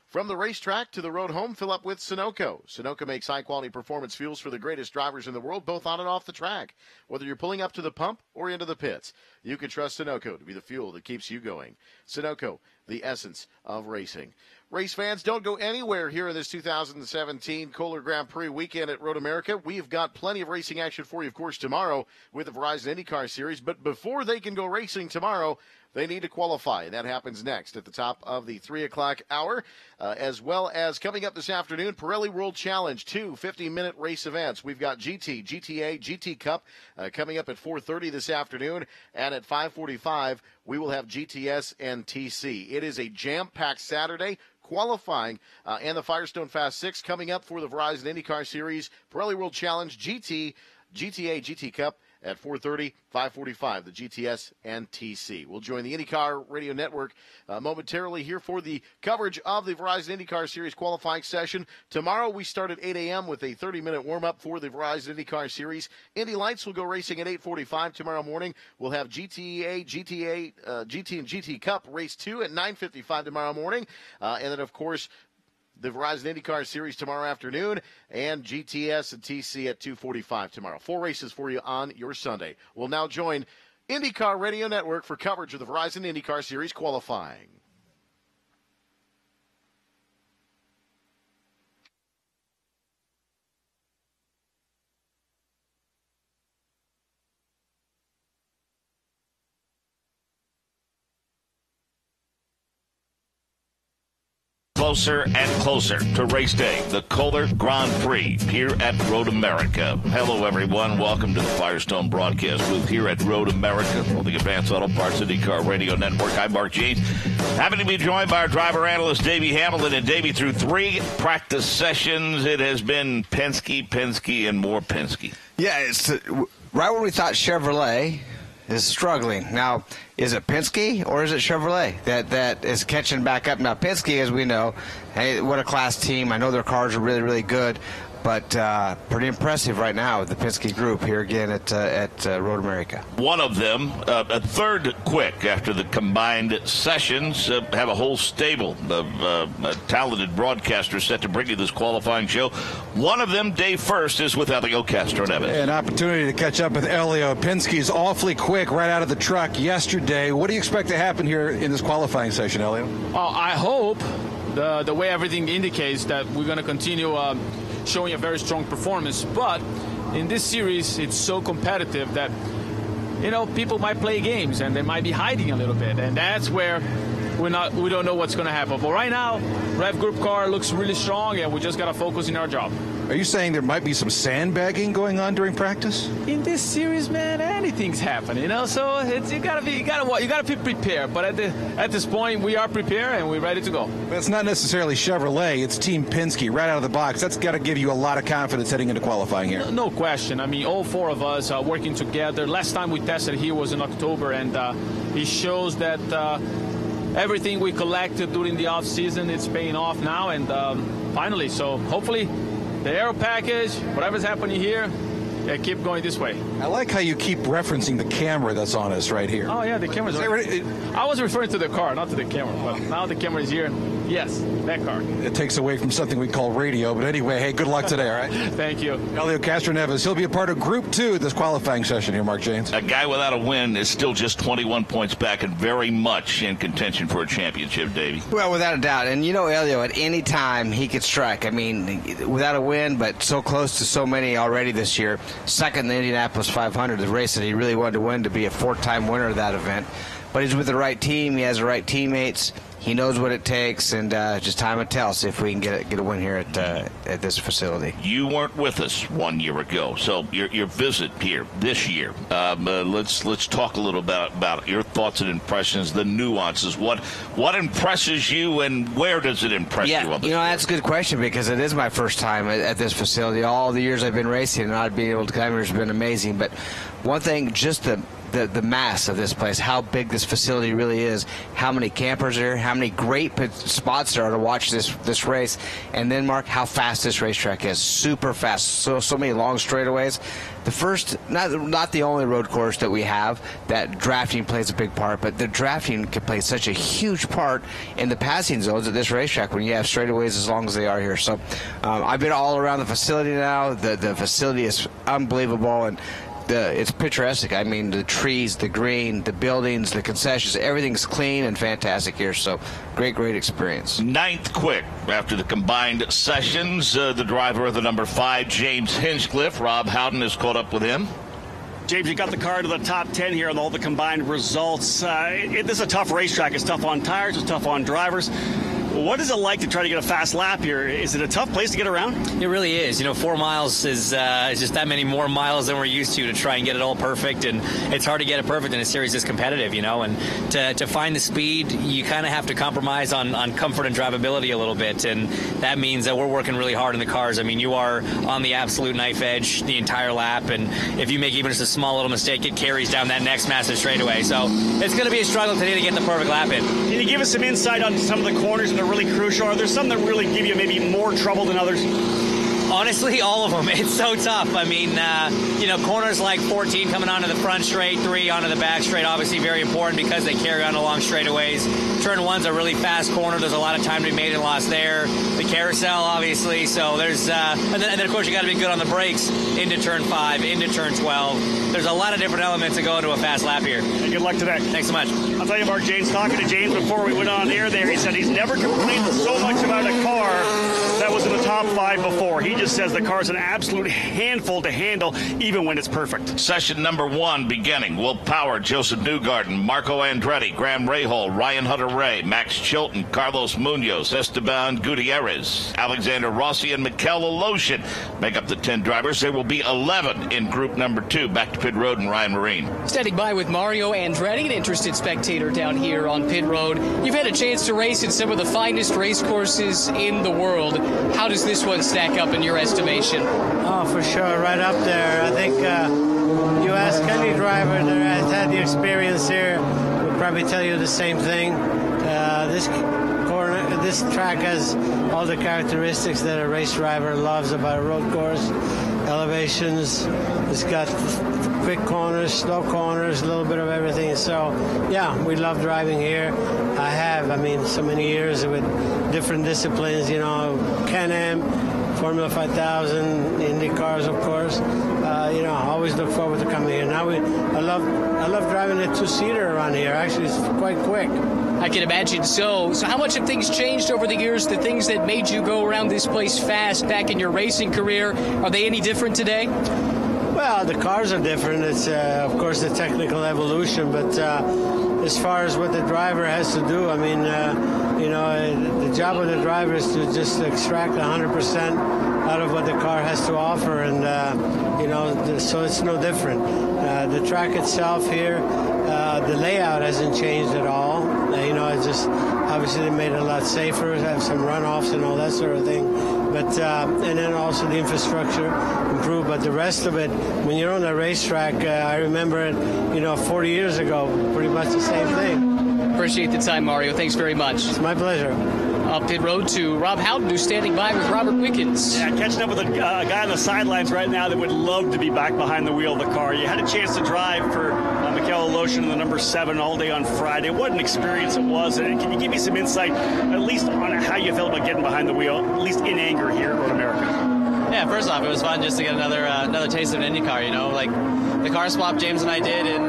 From the racetrack to the road home, fill up with Sunoco. Sunoco makes high-quality performance fuels for the greatest drivers in the world, both on and off the track. Whether you're pulling up to the pump or into the pits, you can trust Sunoco to be the fuel that keeps you going. Sunoco, the essence of racing. Race fans, don't go anywhere here in this 2017 Kohler Grand Prix weekend at Road America. We've got plenty of racing action for you, of course, tomorrow with the Verizon IndyCar Series. But before they can go racing tomorrow, they need to qualify. That happens next at the top of the 3 o'clock hour, as well as coming up this afternoon, Pirelli World Challenge, 2 50-minute race events. We've got GT, GTA, GT Cup coming up at 4:30 this afternoon, and at 5:45 we will have GTS and TC. It is a jam-packed Saturday. Qualifying and the Firestone Fast 6 coming up for the Verizon IndyCar Series, Pirelli World Challenge, GT, GTA, GT Cup at 4:30, 5:45, the GTS and TC. We'll join the IndyCar Radio Network momentarily here for the coverage of the Verizon IndyCar Series qualifying session. Tomorrow we start at 8 a.m. with a 30-minute warm-up for the Verizon IndyCar Series. Indy Lights will go racing at 8:45 tomorrow morning. We'll have GT and GT Cup Race 2 at 9:55 tomorrow morning. And then, of course, the Verizon IndyCar Series tomorrow afternoon, and GTS and TC at 2:45 tomorrow. 4 races for you on your Sunday. We'll now join IndyCar Radio Network for coverage of the Verizon IndyCar Series qualifying. Closer and closer to race day, the Kohler Grand Prix here at Road America. Hello, everyone. Welcome to the Firestone broadcast booth here at Road America on the Advanced Auto Parts IndyCar Radio Network. I'm Mark Jeans. Happy to be joined by our driver analyst, Davey Hamilton. And Davey, through 3 practice sessions, it has been Penske, and more Penske. Yeah, it's right when we thought Chevrolet is struggling. Now, is it Penske or is it Chevrolet that is catching back up? Now, Penske, as we know, hey, what a class team. I know their cars are really, really good, but pretty impressive right now with the Penske group here again at Road America. One of them, a third quick after the combined sessions, have a whole stable of talented broadcasters set to bring you this qualifying show. One of them, day first, is with Elio Castroneves. An opportunity to catch up with Elio. Penske's awfully quick right out of the truck yesterday. What do you expect to happen here in this qualifying session, Elio? I hope the way everything indicates that we're going to continue showing a very strong performance. But in this series, it's so competitive that, you know, people might play games and they might be hiding a little bit. And that's where we don't know what's going to happen. But right now, Rev Group car looks really strong, and we just got to focus in our job. Are you saying there might be some sandbagging going on during practice? In this series, man, anything's happening, you know. So you gotta be prepared. But at this point, we are prepared and we're ready to go. But it's not necessarily Chevrolet; it's Team Penske right out of the box. That's got to give you a lot of confidence heading into qualifying here. No question. I mean, all 4 of us are working together. Last time we tested here was in October, and it shows that everything we collected during the off season, it's paying off now, and finally. So hopefully, the aero package, whatever's happening here, keep going this way. I like how you keep referencing the camera that's on us right here. Oh, yeah, the camera's right. I was referring to the car, not to the camera, but now the camera is here. Yes, that car. It takes away from something we call radio. But anyway, hey, good luck today, all right? Thank you. Elio Castroneves, he'll be a part of Group 2 this qualifying session here, Mark Janes. A guy without a win is still just 21 points back and very much in contention for a championship, Davey. Well, without a doubt. And, you know, Elio, at any time he could strike. I mean, without a win, but so close to so many already this year. Second in the Indianapolis 500, the race that he really wanted to win, to be a 4-time winner of that event. But he's with the right team. He has the right teammates. He knows what it takes, and just time will tell. See if we can get a win here at this facility. You weren't with us 1 year ago, so your visit here this year. Let's talk a little about your thoughts and impressions, the nuances. What impresses you, and where does it impress you? On you know, that's a good question, because it is my first time at this facility. All the years I've been racing, and not being able to come here has been amazing. But one thing, just the mass of this place, how big this facility really is, how many campers are here, how many great spots there are to watch this race, and then, Mark, how fast this racetrack is. Super fast. So many long straightaways. The first, not the only road course that we have that drafting plays a big part, but the drafting can play such a huge part in the passing zones at this racetrack when you have straightaways as long as they are here. So I've been all around the facility now. The facility is unbelievable, and it's picturesque. I mean, the trees, the green, the buildings, the concessions, everything's clean and fantastic here. So great experience. Ninth quick after the combined sessions. The driver of the number 5, James Hinchcliffe. Rob Howden has caught up with him. James, you got the car to the top 10 here on all the combined results. This is a tough racetrack. It's tough on tires. It's tough on drivers. What is it like to try to get a fast lap here? Is it a tough place to get around? It really is. You know, 4 miles is just that many more miles than we're used to try and get it all perfect, and it's hard to get it perfect in a series this competitive, you know, and to find the speed, you kind of have to compromise on comfort and drivability a little bit, and that means that we're working really hard in the cars. I mean, you are on the absolute knife edge the entire lap, and if you make even just a small little mistake, it carries down that next massive straightaway. So it's going to be a struggle today to get the perfect lap in. Can you give us some insight on some of the corners and the really crucial? Are there some that really give you maybe more trouble than others? Honestly, all of them. It's so tough. I mean, you know, corners like 14 coming onto the front straight, 3 onto the back straight, obviously very important because they carry on along straightaways. Turn 1's a really fast corner. There's a lot of time to be made and lost there. The carousel, obviously. So there's, and then of course, you got to be good on the brakes into turn 5, into turn 12. There's a lot of different elements that go into a fast lap here. And good luck today. Thanks so much. I'll tell you, Mark James, talking to James before we went on the air there, he said he's never complained so much about a car that was in the top 5 before. He just says the car's an absolute handful to handle, even when it's perfect. Session number 1 beginning. Will Power, Joseph Newgarden, Marco Andretti, Graham Rahal, Ryan Hunter-Reay, Max Chilton, Carlos Munoz, Esteban Gutierrez, Alexander Rossi, and Mikel Aloshin make up the 10 drivers. There will be 11 in group number 2. Back to pit road and Ryan Marine. Standing by with Mario Andretti, an interested spectator down here on pit road. You've had a chance to race in some of the finest race courses in the world. How does this one stack up in your estimation? Oh, for sure, right up there. I think you ask any driver that has had the experience here, would probably tell you the same thing. This track has all the characteristics that a race driver loves about a road course. Elevations, it's got quick corners, slow corners, a little bit of everything. So, yeah, we love driving here. I mean, so many years with different disciplines, you know, Can-Am, Formula 5000, Indy cars, of course. You know, I always look forward to coming here. Now I love driving a 2-seater around here. Actually, it's quite quick. I can imagine so. So how much have things changed over the years? The things that made you go around this place fast back in your racing career, are they any different today? Well, the cars are different. It's, of course, the technical evolution. But as far as what the driver has to do, I mean, you know, the job of the driver is to just extract 100% out of what the car has to offer. And, you know, so it's no different. The track itself here, the layout hasn't changed at all. You know, it's just obviously they made it a lot safer, have some runoffs and all that sort of thing. But and then also the infrastructure improved. But the rest of it, when you're on the racetrack, I remember it, you know, 40 years ago, pretty much the same thing. Appreciate the time, Mario. Thanks very much. It's my pleasure. up pit road to Rob Howden, who's standing by with Robert Wickens. Yeah, catching up with a guy on the sidelines right now that would love to be back behind the wheel of the car. You had a chance to drive for Michaela Lotion in the number 7 all day on Friday. What an experience it was. And can you give me some insight, at least on how you felt about getting behind the wheel, at least in anger here at Road America? Yeah, first off, it was fun just to get another taste of an IndyCar. You know, like the car swap James and I did in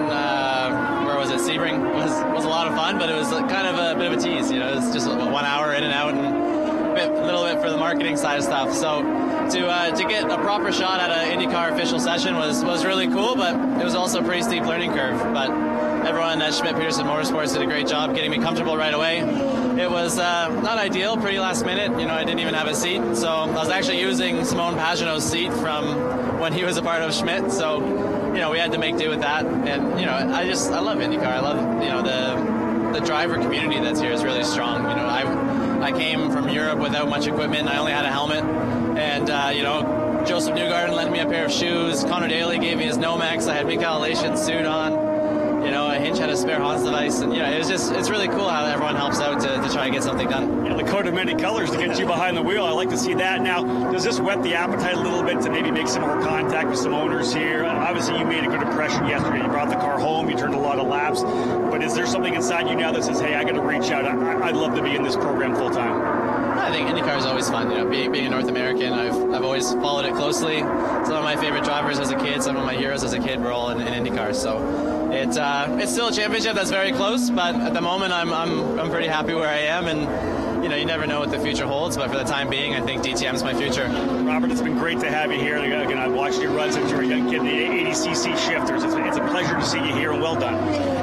where was it, Sebring, was a lot of fun, but it was kind of a bit of a tease. You know, it was just 1 hour in and out, and a little bit for the marketing side of stuff. So to get a proper shot at an IndyCar official session was really cool, but it was also a pretty steep learning curve. But everyone at Schmidt-Peterson Motorsports did a great job getting me comfortable right away. It was not ideal, pretty last minute. You know, I didn't even have a seat, so I was actually using Simone Pagenaud's seat from when he was a part of Schmidt. So, you know, we had to make do with that. And, you know, I love IndyCar. I love, you know, the driver community that's here is really strong. You know, I came from Europe without much equipment. I only had a helmet. And, you know, Joseph Newgarden lent me a pair of shoes. Connor Daly gave me his Nomex. I had Mikael Lation's suit on. You know, Hinch had a spare Hans device, and, you know, it's really cool how everyone helps out to try and get something done. Yeah, the coat of many colors to get you behind the wheel. I like to see that. Now, does this whet the appetite a little bit to maybe make some more contact with some owners here? Obviously, you made a good impression yesterday. You brought the car home. You turned a lot of laps. But is there something inside you now that says, hey, I got to reach out. I'd love to be in this program full time? I think IndyCar is always fun. You know, being a North American, I've always followed it closely. Some of my favorite drivers as a kid, some of my heroes as a kid were all in IndyCar. So it's still a championship that's very close, but at the moment I'm pretty happy where I am, and you know, you never know what the future holds, but for the time being, I think DTM's my future. Robert, it's been great to have you here. Again, I've watched you run since you were a young kid, the 80cc shifters. It's a pleasure to see you here, and well done.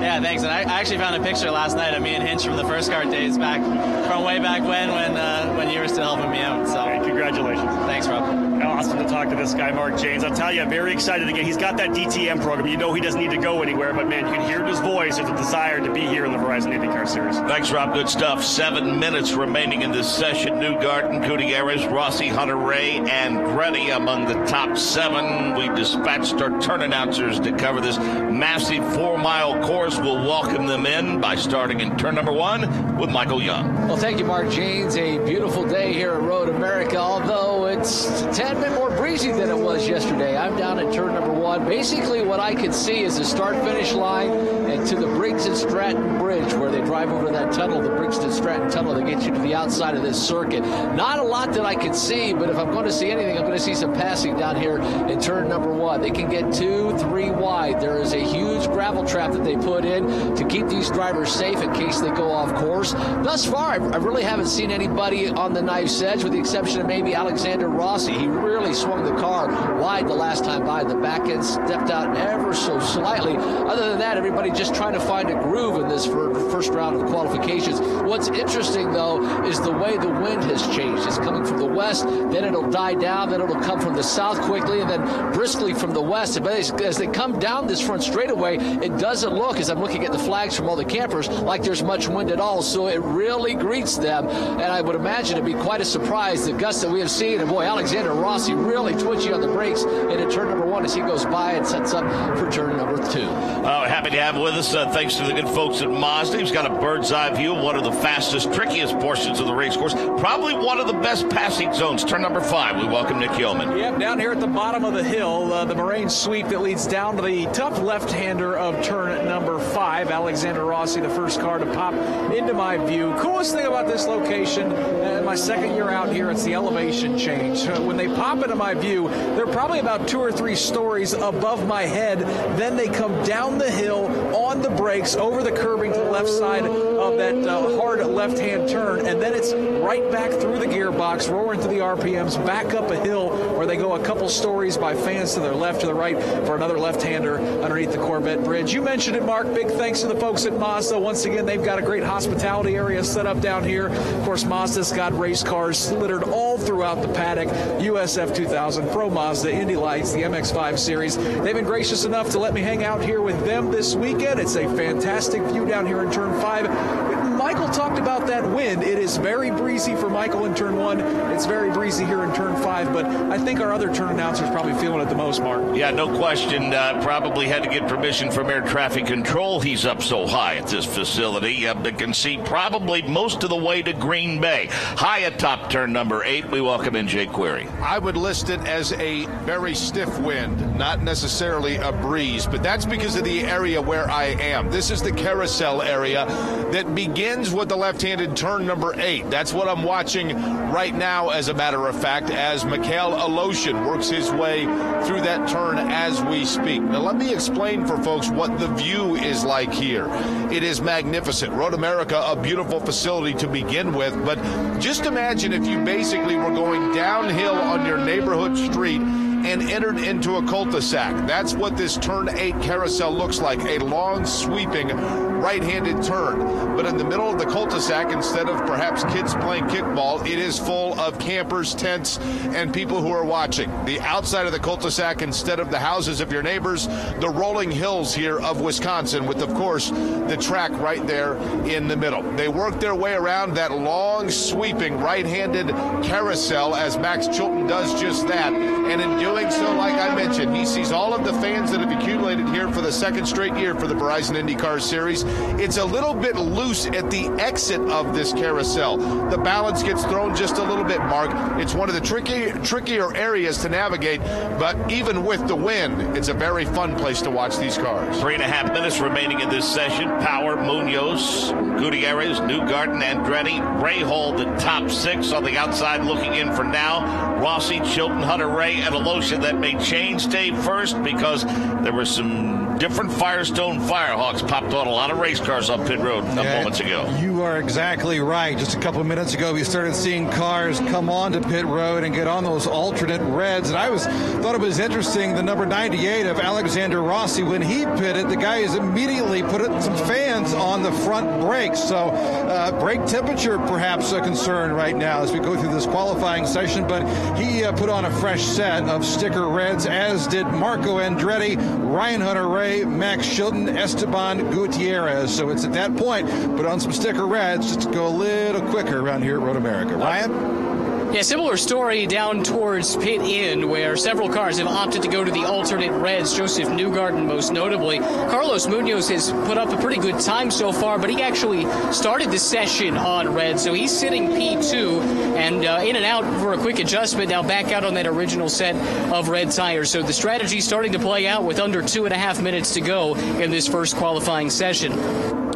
Yeah, thanks. And I actually found a picture last night of me and Hinch from the first car days from way back when you were still helping me out. So hey, congratulations. Thanks, Rob. Awesome to talk to this guy, Mark James. I'll tell you, I'm very excited again. He's got that DTM program. You know he doesn't need to go anywhere, but man, you can hear in his voice there's a desire to be here in the Verizon IndyCar Series. Thanks, Rob. Good stuff. 7 minutes remaining in this session. Newgarden, Gutierrez, Rossi, Hunter Ray, and Gretty among the top 7. We dispatched our turn announcers to cover this massive 4-mile course. We'll welcome them in by starting in turn number 1 with Michael Young. Well, thank you, Mark James. A beautiful day here at Road America, although it's a tad bit more breezy than it was yesterday. I'm down at turn number 1. Basically, what I can see is the start-finish line and to the Briggs and Stratton Bridge, where they drive over that tunnel, the Briggs and Stratton tunnel, that gets you to the outside of this circuit. Not a lot that I can see, but if I'm going to see anything, I'm going to see some passing down here in turn number 1. They can get 2, 3 wide. There is a huge gravel trap that they put in to keep these drivers safe in case they go off course. Thus far, I really haven't seen anybody on the knife's edge, with the exception of maybe Alexander Rossi. He really swung the car wide the last time by. The back end stepped out ever so slightly. Other than that, everybody just trying to find a groove in this first round of qualifications. What's interesting, though, is the way the wind has changed. It's coming from the west, then it'll die down, then it'll come from the south quickly, and then briskly from the west. But as they come down this front straightaway, it doesn't look, as I'm looking at the flags from all the campers, like there's much wind at all. So it really greets them, and I would imagine it'd be quite a surprise, the gusts that we have seen. And boy, Alexander Rossi really twitchy on the brakes into turn number 1 as he goes by and sets up for turn number 2. Happy to have with us, thanks to the good folks at Mazda. He's got a bird's eye view of one of the fastest, trickiest portions of the race course. Probably one of the best passing zones. Turn number 5. We welcome Nick Yeoman. Yep, down here at the bottom of the hill, the moraine sweep that leads down to the tough left-hander of turn number 5. Alexander Rossi, the first car to pop into my view. Coolest thing about this location, my second year out here, it's the elevation change. When they pop into my view, they're probably about 2 or 3 stories above my head. Then they come down the hill on the brakes over the curbing to the left side of that hard left-hand turn, and then it's right back through the gearbox, roaring to the RPMs, back up a hill where they go a couple stories by fans to their left, to the right for another left-hander underneath the Corvette bridge. You mentioned it, Mark. Big thanks to the folks at Mazda. Once again, they've got a great hospitality area set up down here. Of course, Mazda's got race cars littered all throughout the paddock. USF 2000, Pro Mazda, Indy Lights, the MX-5 Series. They've been gracious enough to let me hang out here with them this weekend. It's a fantastic view down here in Turn 5. Michael talked about that wind. It is very breezy for Michael in turn 1. It's very breezy here in turn 5, but I think our other turn announcers probably feeling it the most, Mark. Yeah, no question. Probably had to get permission from air traffic control. He's up so high at this facility. They can see probably most of the way to Green Bay. High atop turn number 8, we welcome in Jake Query. I would list it as a very stiff wind, not necessarily a breeze, but that's because of the area where I am. This is the carousel area that begins with the left-handed turn number 8. That's what I'm watching right now, as a matter of fact, as Mikhail Aloshin works his way through that turn as we speak. Now, let me explain for folks what the view is like here. It is magnificent. Road America, a beautiful facility to begin with, but just imagine if you basically were going downhill on your neighborhood street and entered into a cul-de-sac. That's what this turn 8 carousel looks like, a long, sweeping, right-handed turn. But in the middle of the cul-de-sac, instead of perhaps kids playing kickball, it is full of campers, tents, and people who are watching. The outside of the cul-de-sac, instead of the houses of your neighbors, the rolling hills here of Wisconsin, with, of course, the track right there in the middle. They work their way around that long, sweeping, right-handed carousel as Max Chilton does just that. And in doing so, like I mentioned, he sees all of the fans that have accumulated here for the second straight year for the Verizon IndyCar Series. It's a little bit loose at the exit of this carousel. The balance gets thrown just a little bit, Mark. It's one of the trickier areas to navigate, but even with the wind, it's a very fun place to watch these cars. 3.5 minutes remaining in this session. Power, Munoz, Gutierrez, Newgarden, Andretti, Rahal, the top 6 on the outside looking in for now. Rossi, Chilton, Hunter Ray, and Aloshin. That may change, Dave, first, because there were some different Firestone Firehawks popped on a lot of race cars on pit road a moments ago. You are exactly right. Just a couple of minutes ago, we started seeing cars come onto pit road and get on those alternate reds. And I thought it was interesting, the number 98 of Alexander Rossi, when he pitted, the guy has immediately put some fans on the front brakes. So brake temperature perhaps a concern right now as we go through this qualifying session. But he put on a fresh set of sticker reds, as did Marco Andretti, Ryan Hunter-Reay, Max Chilton, Esteban Gutierrez. So it's at that point, put on some sticker reds just to go a little quicker around here at Road America. Ryan? Yeah, similar story down towards pit in, where several cars have opted to go to the alternate reds, Joseph Newgarden most notably. Carlos Munoz has put up a pretty good time so far, but he actually started the session on red, so he's sitting P2 and in and out for a quick adjustment, now back out on that original set of red tires. So the strategy's starting to play out with under 2.5 minutes to go in this first qualifying session.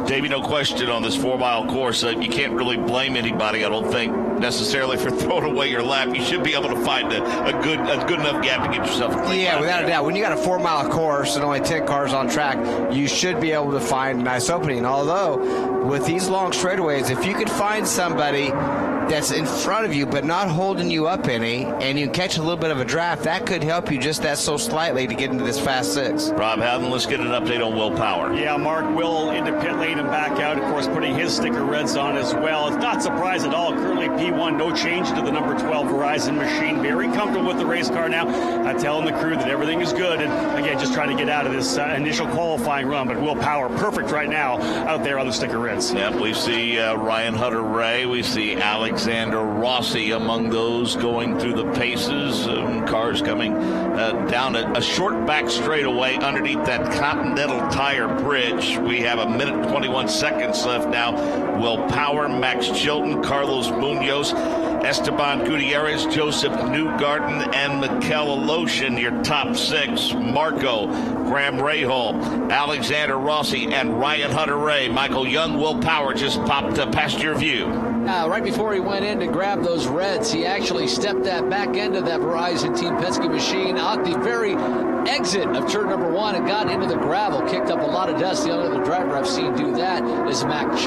Davey, no question on this 4-mile course. You can't really blame anybody, I don't think, necessarily for throwing away your lap. You should be able to find a good enough gap to get yourself a clean lap. Without a doubt. When you got a 4-mile course and only 10 cars on track, you should be able to find a nice opening. Although, with these long straightaways, if you could find somebody that's in front of you but not holding you up any, and you catch a little bit of a draft, that could help you just that so slightly to get into this fast 6. Rob Howden, let's get an update on Will Power. Yeah, Mark Will into pit lane and back out, of course, putting his sticker reds on as well. It's not surprised at all. Currently P1, no change to the number 12 Verizon machine. Very comfortable with the race car now, telling the crew that everything is good, and again, just trying to get out of this initial qualifying run. But Will Power, perfect right now out there on the sticker reds. Yep, we see Ryan Hunter-Reay, we see Alexander Rossi among those going through the paces. Cars coming down a short back straightaway underneath that Continental Tire Bridge. We have 1 minute 21 seconds left now. Will Power, Max Chilton, Carlos Munoz, Esteban Gutierrez, Joseph Newgarden, and Mikhail Aloshin, your top 6. Marco, Graham Rahal, Alexander Rossi, and Ryan Hunter-Reay. Michael Young, Will Power just popped past your view. Right before he went in to grab those reds, he actually stepped that back end of that Verizon Team Penske machine out the very exit of turn number 1 and got into the gravel, kicked up a lot of dust. The only other driver I've seen do that is Max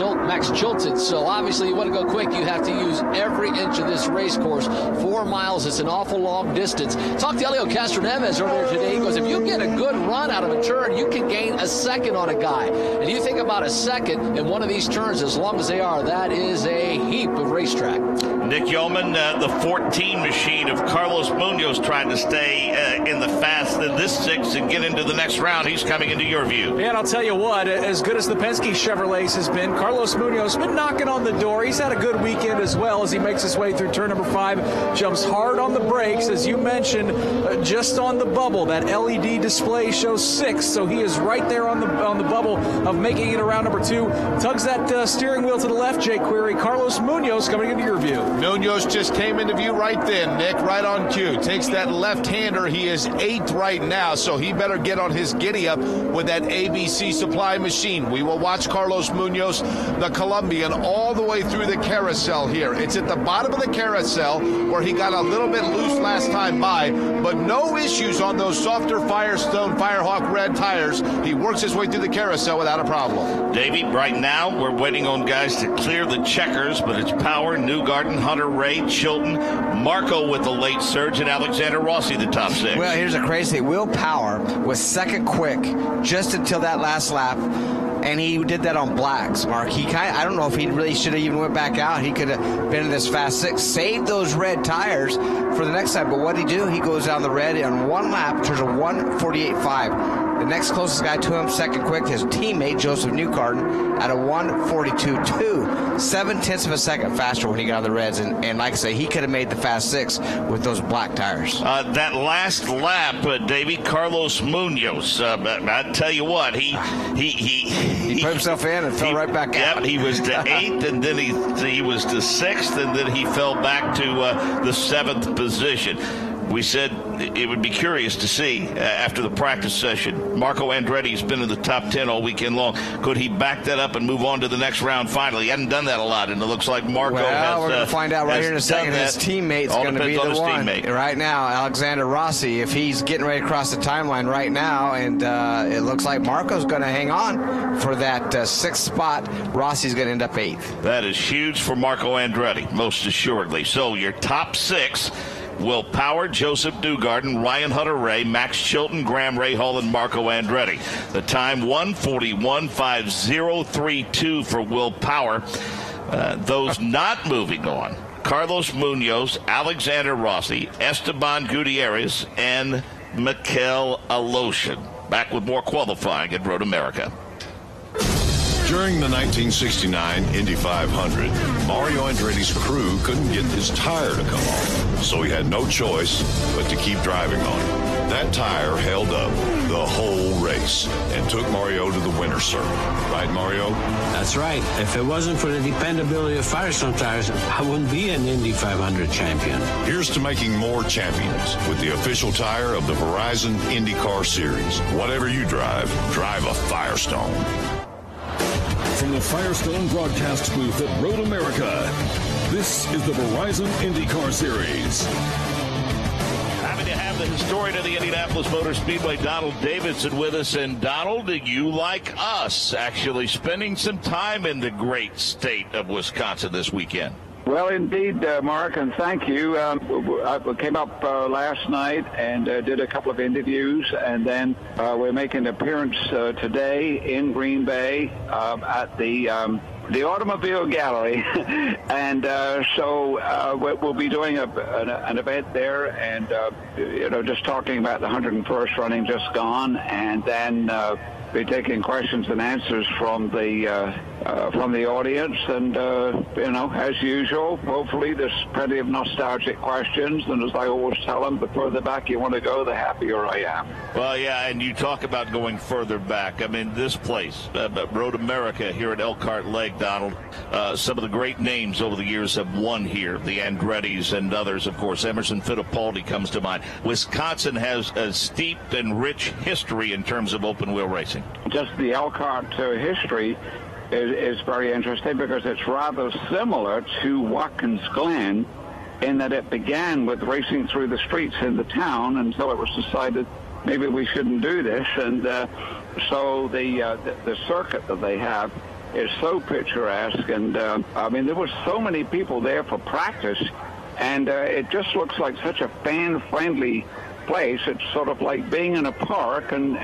Chilton. So obviously you want to go quick, you have to use every inch of this race course. 4 miles is an awful long distance. Talked to Helio Castroneves earlier today. He goes, if you get a good run out of a turn, you can gain a second on a guy. And you think about a second in one of these turns, as long as they are, that is a heap of racetrack. Nick Yeoman, the 14 machine of Carlos Munoz trying to stay in the fast in this 6 and get into the next round. He's coming into your view. Yeah, and I'll tell you what, as good as the Penske Chevrolets has been, Carlos Munoz has been knocking on the door. He's had a good weekend as well as he makes his way through turn number 5, jumps hard on the brakes, as you mentioned, just on the bubble. That LED display shows 6, so he is right there on the bubble of making it around number 2. Tugs that steering wheel to the left, Jake Query. Carlos Munoz coming into your view. Munoz just came into view right then, Nick, right on cue. Takes that left-hander. He is 8th right now, so he better get on his giddy-up with that ABC supply machine. We will watch Carlos Munoz, the Colombian, all the way through the carousel here. It's at the bottom of the carousel where he got a little bit loose last time by, but no issues on those softer Firestone Firehawk red tires. He works his way through the carousel without a problem. Davey, right now we're waiting on guys to clear the checkers, but it's Power, Newgarden, Hunter Ray, Chilton, Marco with the late surge, and Alexander Rossi, the top 6. Well, here's a crazy thing. Will Power was second quick just until that last lap, and he did that on blacks, Mark. I don't know if he really should have even went back out. He could have been in this fast 6, saved those red tires for the next time. But what did he do? He goes down the red on one lap, turns a 1:48.5. The next closest guy to him, second quick, his teammate, Joseph Newgarden, at a 1:42.2. 0.7 of a second faster when he got on the reds. And like I say, he could have made the fast 6 with those black tires. That last lap, Davey, Carlos Munoz, I tell you what, he put himself in and fell right back out. Yep, he was to 8th, and then he was to 6th, and then he fell back to the 7th position. We said it would be curious to see after the practice session. Marco Andretti's been in the top 10 all weekend long. Could he back that up and move on to the next round finally? He hadn't done that a lot, and it looks like Marco has. We're going to find out right here in a second. His teammate's going to be the one. Right now, Alexander Rossi, if he's getting ready to cross the timeline right now, and it looks like Marco's going to hang on for that 6th spot. Rossi's going to end up 8th. That is huge for Marco Andretti, most assuredly. So your top 6. Will Power, Joseph Newgarden, Ryan Hunter-Ray, Max Chilton, Graham Rahal, and Marco Andretti. The time 1:41.5032 for Will Power. Those not moving on: Carlos Munoz, Alexander Rossi, Esteban Gutierrez, and Mikel Aloshin. Back with more qualifying at Road America. During the 1969 Indy 500, Mario Andretti's crew couldn't get his tire to come off, so he had no choice but to keep driving on it. That tire held up the whole race and took Mario to the winner's circle. Right, Mario? That's right. If it wasn't for the dependability of Firestone tires, I wouldn't be an Indy 500 champion. Here's to making more champions with the official tire of the Verizon IndyCar Series. Whatever you drive, drive a Firestone. From the Firestone broadcast booth at Road America, this is the Verizon IndyCar Series. Happy to have the historian of the Indianapolis Motor Speedway, Donald Davidson, with us. And Donald, you, like us, actually spending some time in the great state of Wisconsin this weekend. Well, indeed, Mark, and thank you. I came up last night and did a couple of interviews, and then we're making an appearance today in Green Bay at the Automobile Gallery, and so we'll be doing an event there, and just talking about the 101st running just gone, and then be taking questions and answers from the audience, and as usual, hopefully there's plenty of nostalgic questions, and as I always tell them, the further back you want to go, the happier I am. Well, yeah, and you talk about going further back. I mean, this place, Road America here at Elkhart Lake, Donald, some of the great names over the years have won here, the Andrettis and others, of course. Emerson Fittipaldi comes to mind. Wisconsin has a steep and rich history in terms of open-wheel racing. Just the Elkhart history is very interesting because it's rather similar to Watkins Glen in that it began with racing through the streets in the town until it was decided maybe we shouldn't do this. And so the circuit that they have is so picturesque. And, I mean, there were so many people there for practice, and it just looks like such a fan-friendly place. It's sort of like being in a park, and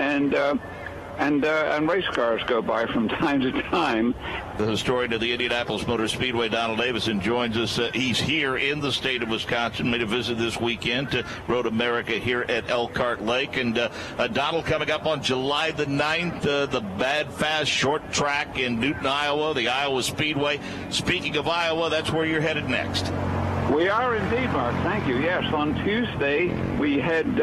and race cars go by from time to time. The historian of the Indianapolis Motor Speedway, Donald Davison, joins us. He's here in the state of Wisconsin, made a visit this weekend to Road America here at Elkhart Lake. And Donald, coming up on July the 9th, the Bad Fast Short Track in Newton, Iowa, the Iowa Speedway. Speaking of Iowa, that's where you're headed next. We are indeed, Mark. Thank you. Yes, on Tuesday we head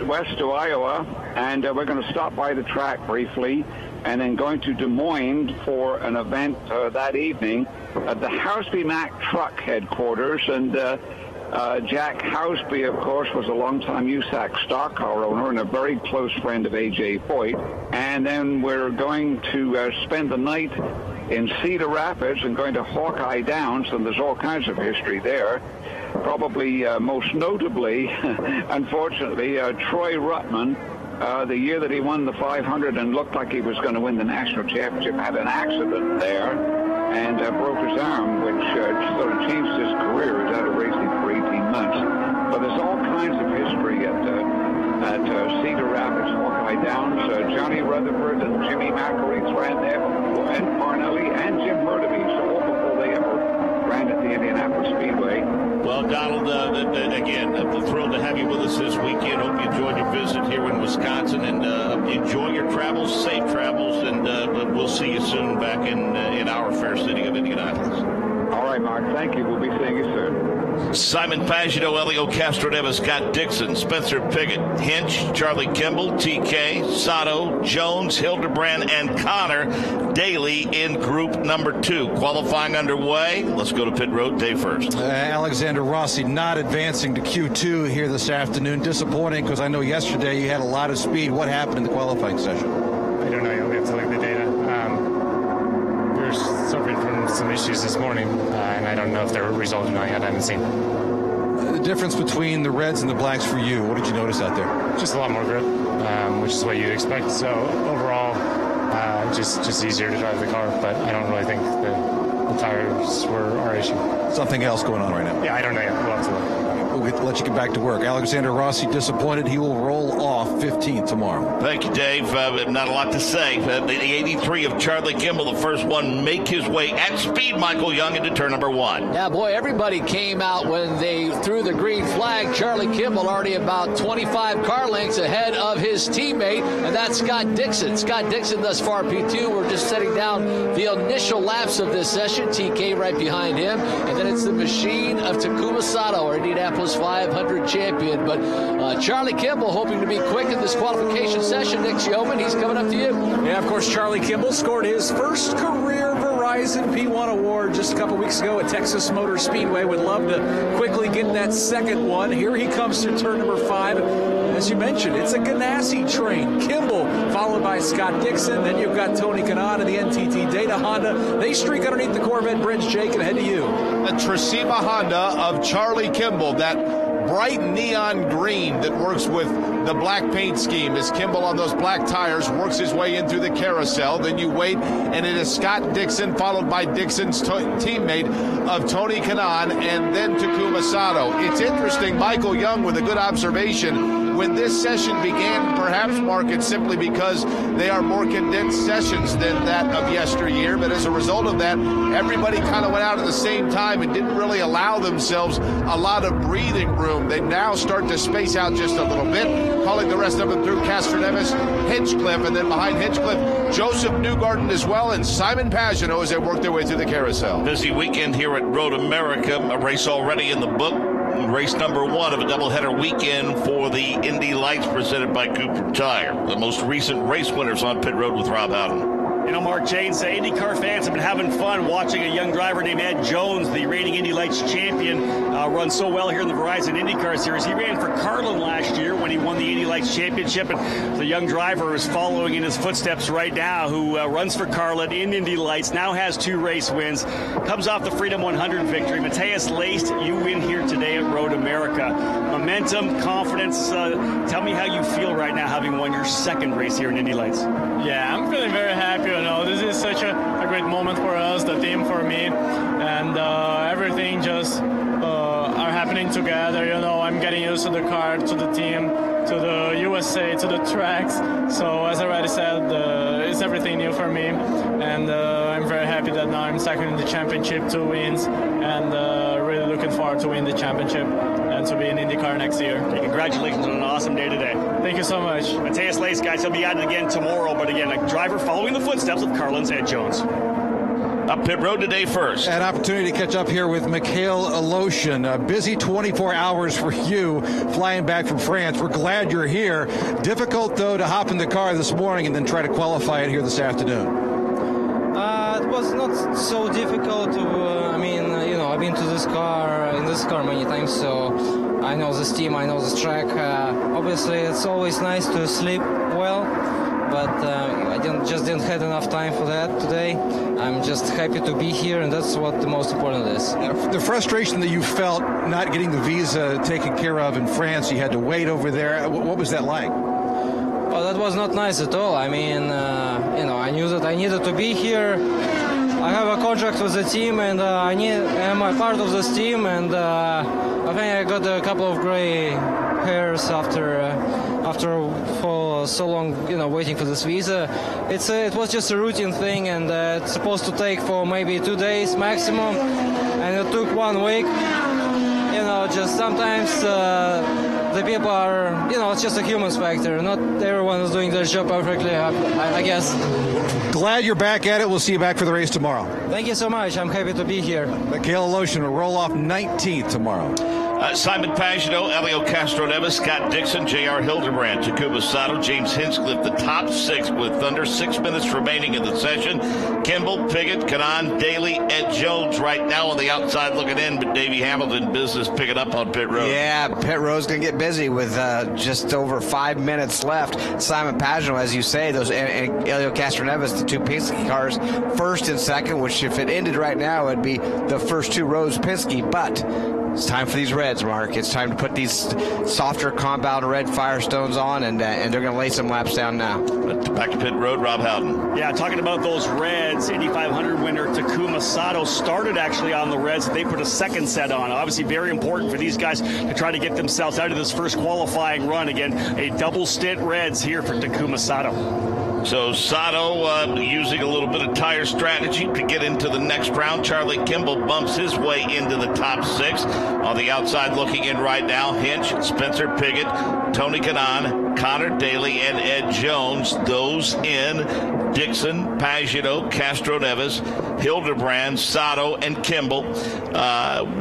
west to Iowa, and we're going to stop by the track briefly, and then going to Des Moines for an event that evening at the Housby Mack Truck headquarters. And Jack Housby, of course, was a longtime USAC stock car owner and a very close friend of A.J. Foyt. And then we're going to spend the night in Cedar Rapids and going to Hawkeye Downs, and there's all kinds of history there. Probably most notably, unfortunately, Troy Ruttman, the year that he won the 500 and looked like he was going to win the national championship, had an accident there and broke his arm, which sort of changed his career. He's out of racing for 18 months. But there's all kinds of history at Cedar Rapids, Hawkeye Downs. Johnny Rutherford and Jimmy McElreath ran there, and Parnelli and Jim Hurtubise, all before they ever ran at the Indianapolis Speedway. Well, Donald, again, I'm thrilled to have you with us this weekend. Hope you enjoyed your visit here in Wisconsin, and enjoy your travels, safe travels, and we'll see you soon back in our fair city of Indianapolis. All right, Mark. Thank you. We'll be seeing you soon. Simon Pagino, Elio Castroneva, Scott Dixon, Spencer Piggott, Hinch, Charlie Kimball, TK, Sato, Jones, Hildebrand, and Connor Daly in group number 2. Qualifying underway. Let's go to pit road. Day first. Alexander Rossi not advancing to Q2 here this afternoon. Disappointing, because I know yesterday you had a lot of speed. What happened in the qualifying session? I don't know. You'll have to look at the data. We were suffering from some issues this morning, and I don't know if they're resolved or not yet. I haven't seen. The difference between the reds and the blacks for you, what did you notice out there? Just a lot more grip, which is what you'd expect. So overall, just easier to drive the car, but I don't really think the tires were our issue. Something else going on right now? Yeah, I don't know yet. We'll have to look. We'll let you get back to work. Alexander Rossi disappointed. He will roll off 15th tomorrow. Thank you, Dave. Not a lot to say. The 83 of Charlie Kimball, the first one, make his way at speed, Michael Young, into turn number 1. Yeah, boy, everybody came out when they threw the green flag. Charlie Kimball already about 25 car lengths ahead of his teammate, and that's Scott Dixon. Scott Dixon thus far P2. We're just setting down the initial laps of this session. TK right behind him, and then it's the machine of Takuma Sato, our Indianapolis 500 champion. But Charlie Kimball hoping to be quick in this qualification session. Nick Yeoman, he's coming up to you. Yeah, of course, Charlie Kimball scored his first career Verizon P1 award just a couple weeks ago at Texas Motor Speedway. Would love to quickly get that second one. Here he comes to turn number 5. As you mentioned, it's a Ganassi train. Kimball followed by Scott Dixon. Then you've got Tony Kanaan and the NTT Data Honda. They streak underneath the Corvette bridge. Jake, and head to you. The Tracima Honda of Charlie Kimball, that bright neon green that works with the black paint scheme, as Kimball on those black tires works his way in through the carousel. Then you wait, and it is Scott Dixon followed by Dixon's teammate of Tony Kanaan, and then Takuma Sato. It's interesting, Michael Young with a good observation. When this session began, perhaps, Mark, it's simply because they are more condensed sessions than that of yesteryear. But as a result of that, everybody kind of went out at the same time and didn't really allow themselves a lot of breathing room. They now start to space out just a little bit, calling the rest of them through Castroneves, Hinchcliffe, and then behind Hinchcliffe, Joseph Newgarden as well, and Simon Pagino as they work their way through the carousel. Busy weekend here at Road America. A race already in the book. Race number 1 of a doubleheader weekend for the Indy Lights presented by Cooper Tire. The most recent race winners on pit road with Rob Howden. You know, Mark Janes, IndyCar fans have been having fun watching a young driver named Ed Jones, the reigning Indy Lights champion, run so well here in the Verizon IndyCar Series. He ran for Carlin last year when he won the Indy Lights championship, and the young driver is following in his footsteps right now, who runs for Carlin in Indy Lights, now has 2 race wins, comes off the Freedom 100 victory. Matthias Laced, you win here today at Road America. Momentum, confidence, tell me how you feel right now having won your second race here in Indy Lights. Yeah, I'm feeling very happy. You know, this is such a great moment for us, the team, for me, and everything just are happening together. You know, I'm getting used to the car, to the team, to the USA, to the tracks. So as I already said, it's everything new for me, and I'm very happy that now I'm second in the championship, 2 wins, and really looking forward to win the championship and to be in IndyCar next year. Okay, congratulations on an awesome day today. Thank you so much. Matthias Lace, guys, he'll be at it again tomorrow, but again, a driver following the footsteps of Carlin's Ed Jones. Up pit road today first. An opportunity to catch up here with Mikhail Aloshin. A busy 24 hours for you flying back from France. We're glad you're here. Difficult, though, to hop in the car this morning and then try to qualify it here this afternoon. It was not so difficult. I've been to in this car many times, so I know this team, I know this track. Obviously, it's always nice to sleep well, but I didn't have enough time for that today. I'm just happy to be here, and that's what the most important is. The frustration that you felt not getting the visa taken care of in France, you had to wait over there. What was that like? Well, that was not nice at all. I mean, I knew that I needed to be here. I have a contract with the team, and I'm a part of this team, and I think I got a couple of gray hairs after for so long, waiting for this visa. It was just a routine thing, and it's supposed to take for maybe 2 days maximum, and it took 1 week. Just sometimes the people are, it's just a human factor. Not everyone is doing their job perfectly, I guess. Glad you're back at it. We'll see you back for the race tomorrow. Thank you so much. I'm happy to be here. Mikhail Aloshin will roll off 19th tomorrow. Simon Pagenaud, Elio Castro-Neves, Scott Dixon, J.R. Hildebrand, Takuma Sato, James Hinchcliffe, the top 6 with under 6 minutes remaining in the session. Kimball, Piggott, Kanaan, Daly, Ed Jones right now on the outside looking in, but Davey Hamilton business picking up on pit road. Yeah, pit road's going to get busy with just over 5 minutes left. Simon Pagenaud, as you say, and Elio Castro-Neves, the 2 Penske cars, first and second, which if it ended right now, it'd be the first 2 rows Penske, but it's time for these reds, Mark. It's time to put these softer compound red Firestones on, and they're going to lay some laps down now. Back to pit road, Rob Howden. Yeah, talking about those reds, Indy 500 winner Takuma Sato started actually on the reds. They put a second set on. Obviously very important for these guys to try to get themselves out of this first qualifying run. Again, a double stint reds here for Takuma Sato. So Sato using a little bit of tire strategy to get into the next round. Charlie Kimball bumps his way into the top 6. On the outside looking in right now, Hinch, Spencer Piggott, Tony Kanaan, Connor Daly, and Ed Jones. Those in Dixon, Pagenaud, Castro-Neves, Hildebrand, Sato, and Kimball.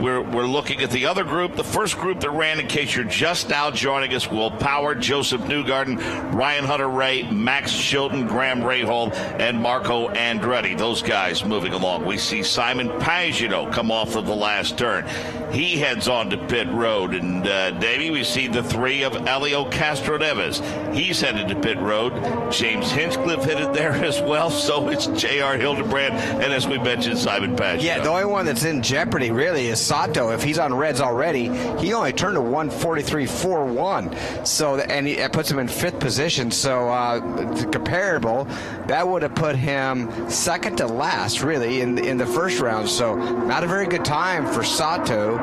We're looking at the other group. The first group that ran, in case you're just now joining us, Will Power, Joseph Newgarden, Ryan Hunter-Ray, Max Chilton, Graham Rahal, and Marco Andretti. Those guys moving along. We see Simon Pagenaud come off of the last turn. He heads on to pit road. And, Davey, we see the 3 of Elio Castro-Neves. He's headed to pit road. James Hinchcliffe headed there as well. So it's J.R. Hildebrand. And as we mentioned, Simon Pagenaud. Yeah, the only one that's in jeopardy really is Sato. If he's on reds already, he only turned to 1:43.41. So, and it puts him in 5th position. So, comparable, that would have put him second to last, really, in the first round. So, not a very good time for Sato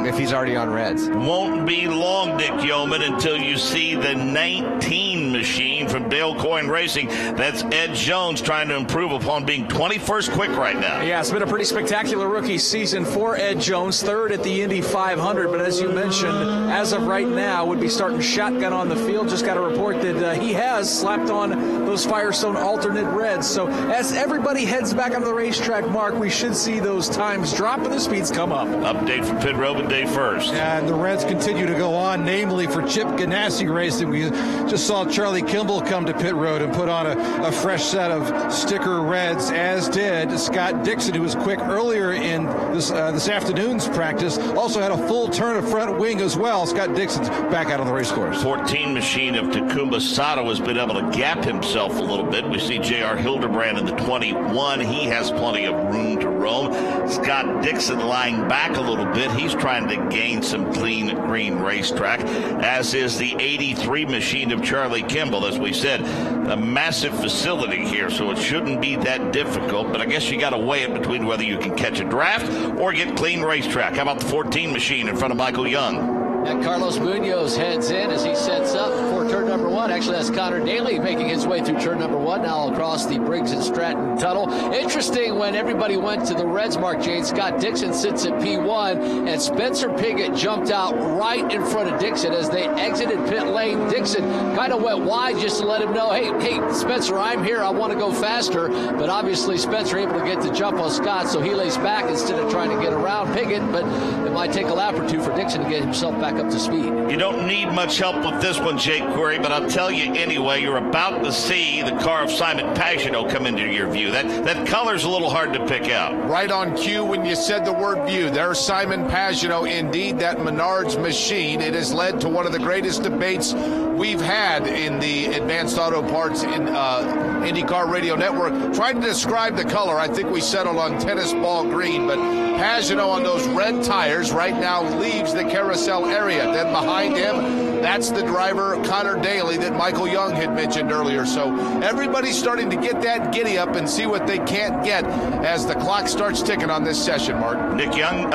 if he's already on reds. Won't be long, Dick Yeoman, until you see the 19 machine from Dale Coyne Racing. That's Ed Jones trying to improve upon being 21st quick right now. Yeah, it's been a pretty spectacular rookie season for Ed Jones, 3rd at the Indy 500. But as you mentioned, as of right now, would be starting shotgun on the field. Just got a report that he has slapped on those Firestone alternate reds. So as everybody heads back onto the racetrack, Mark, we should see those times drop and the speeds come up. Update from pit road with Dave First. And the reds continue to go on, namely for Chip Ganassi Racing. We just saw Charlie Kimball come to pit road and put on a fresh set of sticker reds, as did Scott Dixon, who was quick earlier in this afternoon's practice. Also had a full turn of front wing as well. Scott Dixon's back out on the race course. 14 machine of Takuma Sato has been able to gap himself a little bit. We see J.R. Hildebrand in the 21. He has plenty of room to run Rome. Scott Dixon lying back a little bit. He's trying to gain some clean green racetrack, as is the 83 machine of Charlie Kimball. As we said, a massive facility here, so it shouldn't be that difficult, but I guess you got to weigh it between whether you can catch a draft or get clean racetrack. How about the 14 machine in front of Michael Young? And Carlos Munoz heads in as he sets up for turn number 1. Actually, that's Connor Daly making his way through turn number 1 now across the Briggs and Stratton tunnel. Interesting, when everybody went to the Reds, Mark Jane, Scott Dixon sits at P1, and Spencer Piggott jumped out right in front of Dixon as they exited pit lane. Dixon kind of went wide just to let him know, hey, Spencer, I'm here. I want to go faster. But obviously, Spencer able to get the jump on Scott, so he lays back instead of trying to get around Piggott. But it might take a lap or two for Dixon to get himself back up to speed. You don't need much help with this one, Jake Query, but I'll tell you anyway, you're about to see the car of Simon Pagenaud come into your view. That color's a little hard to pick out. Right on cue when you said the word view. There's Simon Pagenaud, indeed, that Menards machine. It has led to one of the greatest debates we've had in the Advanced Auto Parts in IndyCar Radio Network. Trying to describe the color, I think we settled on tennis ball green, but Pagenaud on those red tires right now leaves the carousel area. Then behind him, that's the driver, Connor Daly, that Michael Young had mentioned earlier. So everybody's starting to get that giddy up and see what they can't get as the clock starts ticking on this session, Mark. Nick Young,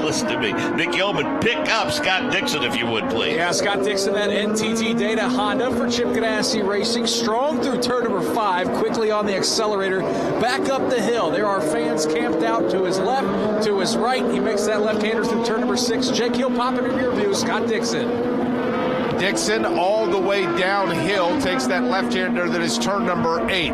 listen to me. Nick Yeoman, pick up Scott Dixon if you would, please. Yeah, Scott Dixon, that NTT Data Honda for Chip Ganassi Racing, strong through turn number 5, quickly on the accelerator, back up the hill. There are fans camped out to his left, to his right. He makes that left-hander through turn number 6. Jake, he'll pop in rear view. Scott Dixon. Dixon all the way downhill takes that left-hander that is turn number 8.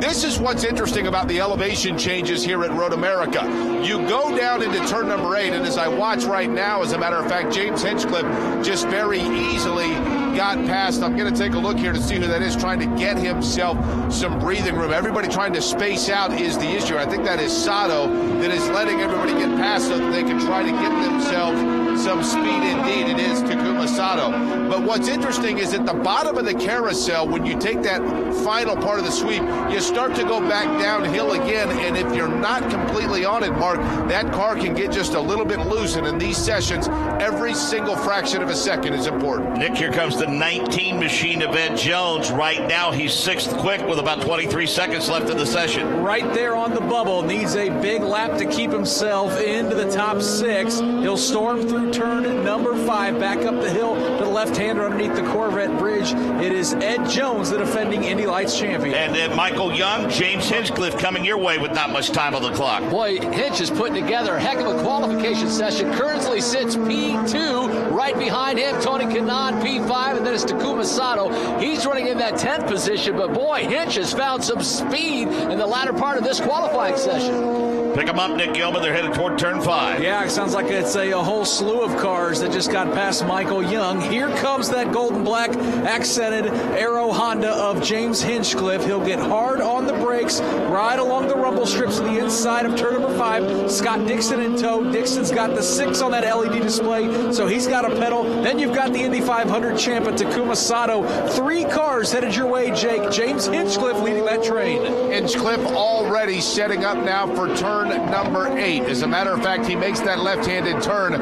This is what's interesting about the elevation changes here at Road America. You go down into turn number 8, and as I watch right now, as a matter of fact, James Hinchcliffe just very easily got past. I'm going to take a look here to see who that is, trying to get himself some breathing room. Everybody trying to space out is the issue. I think that is Sato that is letting everybody get past so that they can try to get themselves some speed. Indeed, it is Takuma Sato. But what's interesting is at the bottom of the carousel, when you take that final part of the sweep, you start to go back downhill again, and if you're not completely on it, Mark, that car can get just a little bit loose, and in these sessions, every single fraction of a second is important. Nick, here comes the 19 machine of Ed Jones. Right now, he's 6th quick with about 23 seconds left in the session. Right there on the bubble. Needs a big lap to keep himself into the top 6. He'll storm through turn number 5, back up the hill to the left-hander underneath the Corvette bridge. It is Ed Jones, the defending Indy Lights champion. And then Michael Young, James Hinchcliffe coming your way with not much time on the clock. Boy, Hinch is putting together a heck of a qualification session. Currently sits P2. Right behind him, Tony Kanaan, P5, and then it's Takuma Sato. He's running in that 10th position, but boy, Hinch has found some speed in the latter part of this qualifying session. Pick them up, Nick Gilman. They're headed toward turn 5. Yeah, it sounds like it's a whole slew of cars that just got past Michael Young. Here comes that golden black accented Aero Honda of James Hinchcliffe. He'll get hard on the brakes, right along the rumble strips to the inside of turn number 5. Scott Dixon in tow. Dixon's got the 6 on that LED display, so he's got a pedal. Then you've got the Indy 500 champ at Takuma Sato. 3 cars headed your way, Jake. James Hinchcliffe leading that train. Hinchcliffe already setting up now for turn number 8. As a matter of fact, he makes that left-handed turn.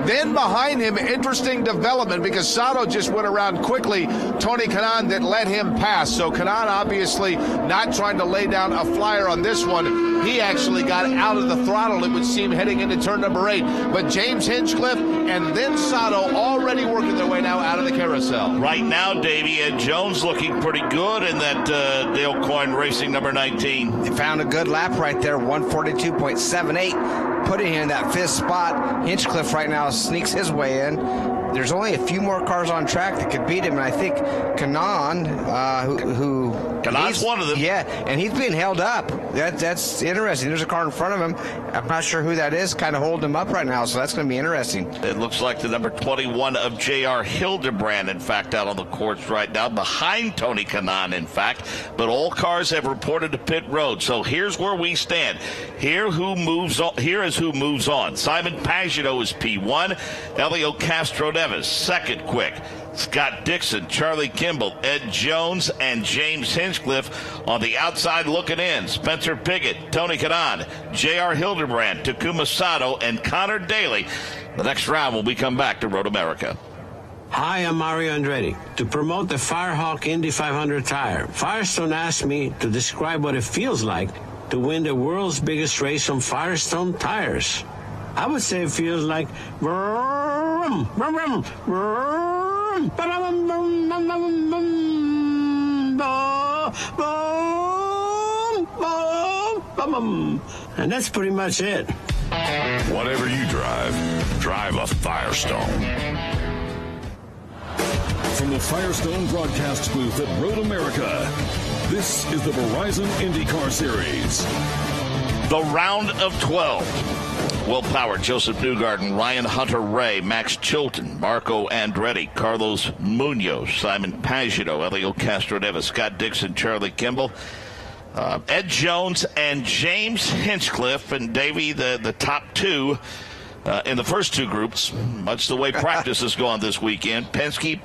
Then behind him, interesting development because Sato just went around quickly. Tony Kanaan that let him pass. So Kanaan obviously not trying to lay down a flyer on this one. He actually got out of the throttle, it would seem, heading into turn number 8. But James Hinchcliffe and then Sato already working their way now out of the carousel. Right now, Davey, Ed Jones looking pretty good in that Dale Coyne Racing number 19. They found a good lap right there, 142.78, putting him in that 5th spot. Hinchcliffe right now sneaks his way in. There's only a few more cars on track that could beat him, and I think Kanaan, Kanaan's one of them. Yeah, and he's being held up. That's interesting. There's a car in front of him. I'm not sure who that is, kind of holding him up right now, so that's going to be interesting. It looks like the number 21 of J.R. Hildebrand, in fact, out on the course right now, behind Tony Kanaan, in fact. But all cars have reported to pit road. So here's where we stand. Here is who moves on. Simon Pagenaud is P1. Elio Castrodel Neves, second quick. Scott Dixon, Charlie Kimball, Ed Jones, and James Hinchcliffe on the outside looking in. Spencer Pigot, Tony Kanaan, J.R. Hildebrand, Takuma Sato, and Connor Daly. The next round when we come back to Road America. Hi, I'm Mario Andretti. To promote the Firehawk Indy 500 tire, Firestone asked me to describe what it feels like to win the world's biggest race on Firestone tires. I would say it feels like vroom, vroom, vroom, vroom, ba-dum, bum, bum, bum, bum, boom, boom, bum, bum. And that's pretty much it. Whatever you drive a Firestone. From the Firestone broadcast booth at Road America, this is the Verizon IndyCar Series. The round of 12. Will Power, Joseph Newgarden, Ryan Hunter-Ray, Max Chilton, Marco Andretti, Carlos Munoz, Simon Pagenaud, Elio Castroneves, Scott Dixon, Charlie Kimball, Ed Jones, and James Hinchcliffe. And Davey, the top two in the first two groups, much the way practice has gone this weekend. Penske,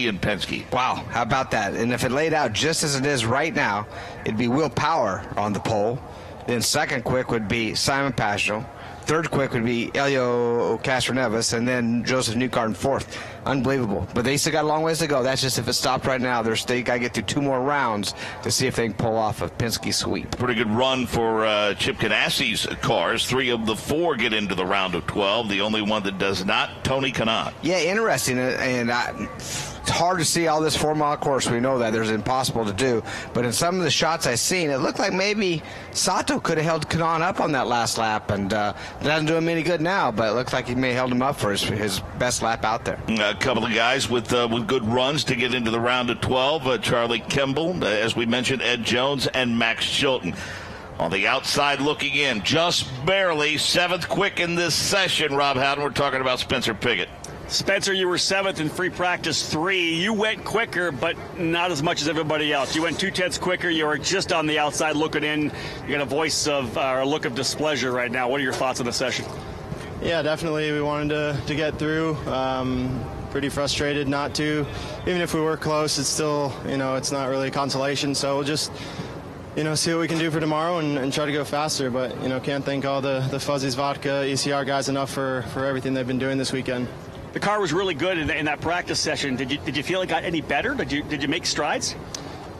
and Penske. Wow, how about that? And if it laid out just as it is right now, it'd be Will Power on the pole. Then second quick would be Simon Pagenaud. Third quick would be Elio Castroneves, and then Joseph Newgarden fourth. Unbelievable. But they still got a long ways to go. That's just if it stopped right now. They got to get through two more rounds to see if they can pull off a Penske sweep. Pretty good run for Chip Ganassi's cars. 3 of the 4 get into the round of 12. The only one that does not, Tony Kanaan. Yeah, interesting. And it's hard to see all this 4-mile course. We know that. There's impossible to do. But in some of the shots I've seen, it looked like maybe Sato could have held Kanaan up on that last lap. And it doesn't do him any good now, but it looks like he may have held him up for his best lap out there. A couple of guys with good runs to get into the round of 12. Charlie Kimball, as we mentioned, Ed Jones, and Max Chilton. On the outside looking in, just barely 7th quick in this session, Rob Howden. We're talking about Spencer Pigot. Spencer, you were 7th in free practice 3. You went quicker, but not as much as everybody else. You went 2/10 quicker. You were just on the outside looking in. You got a voice of or a look of displeasure right now. What are your thoughts on the session? Yeah, definitely. We wanted to get through. Pretty frustrated not to. Even if we were close, it's still, it's not really a consolation. So we'll just, see what we can do for tomorrow and try to go faster. But, can't thank all the Fuzzies Vodka ECR guys enough for everything they've been doing this weekend. The car was really good in that practice session. Did you feel it got any better? Did you make strides?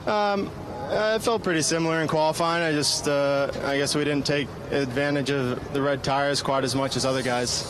It felt pretty similar in qualifying. I guess we didn't take advantage of the red tires quite as much as other guys.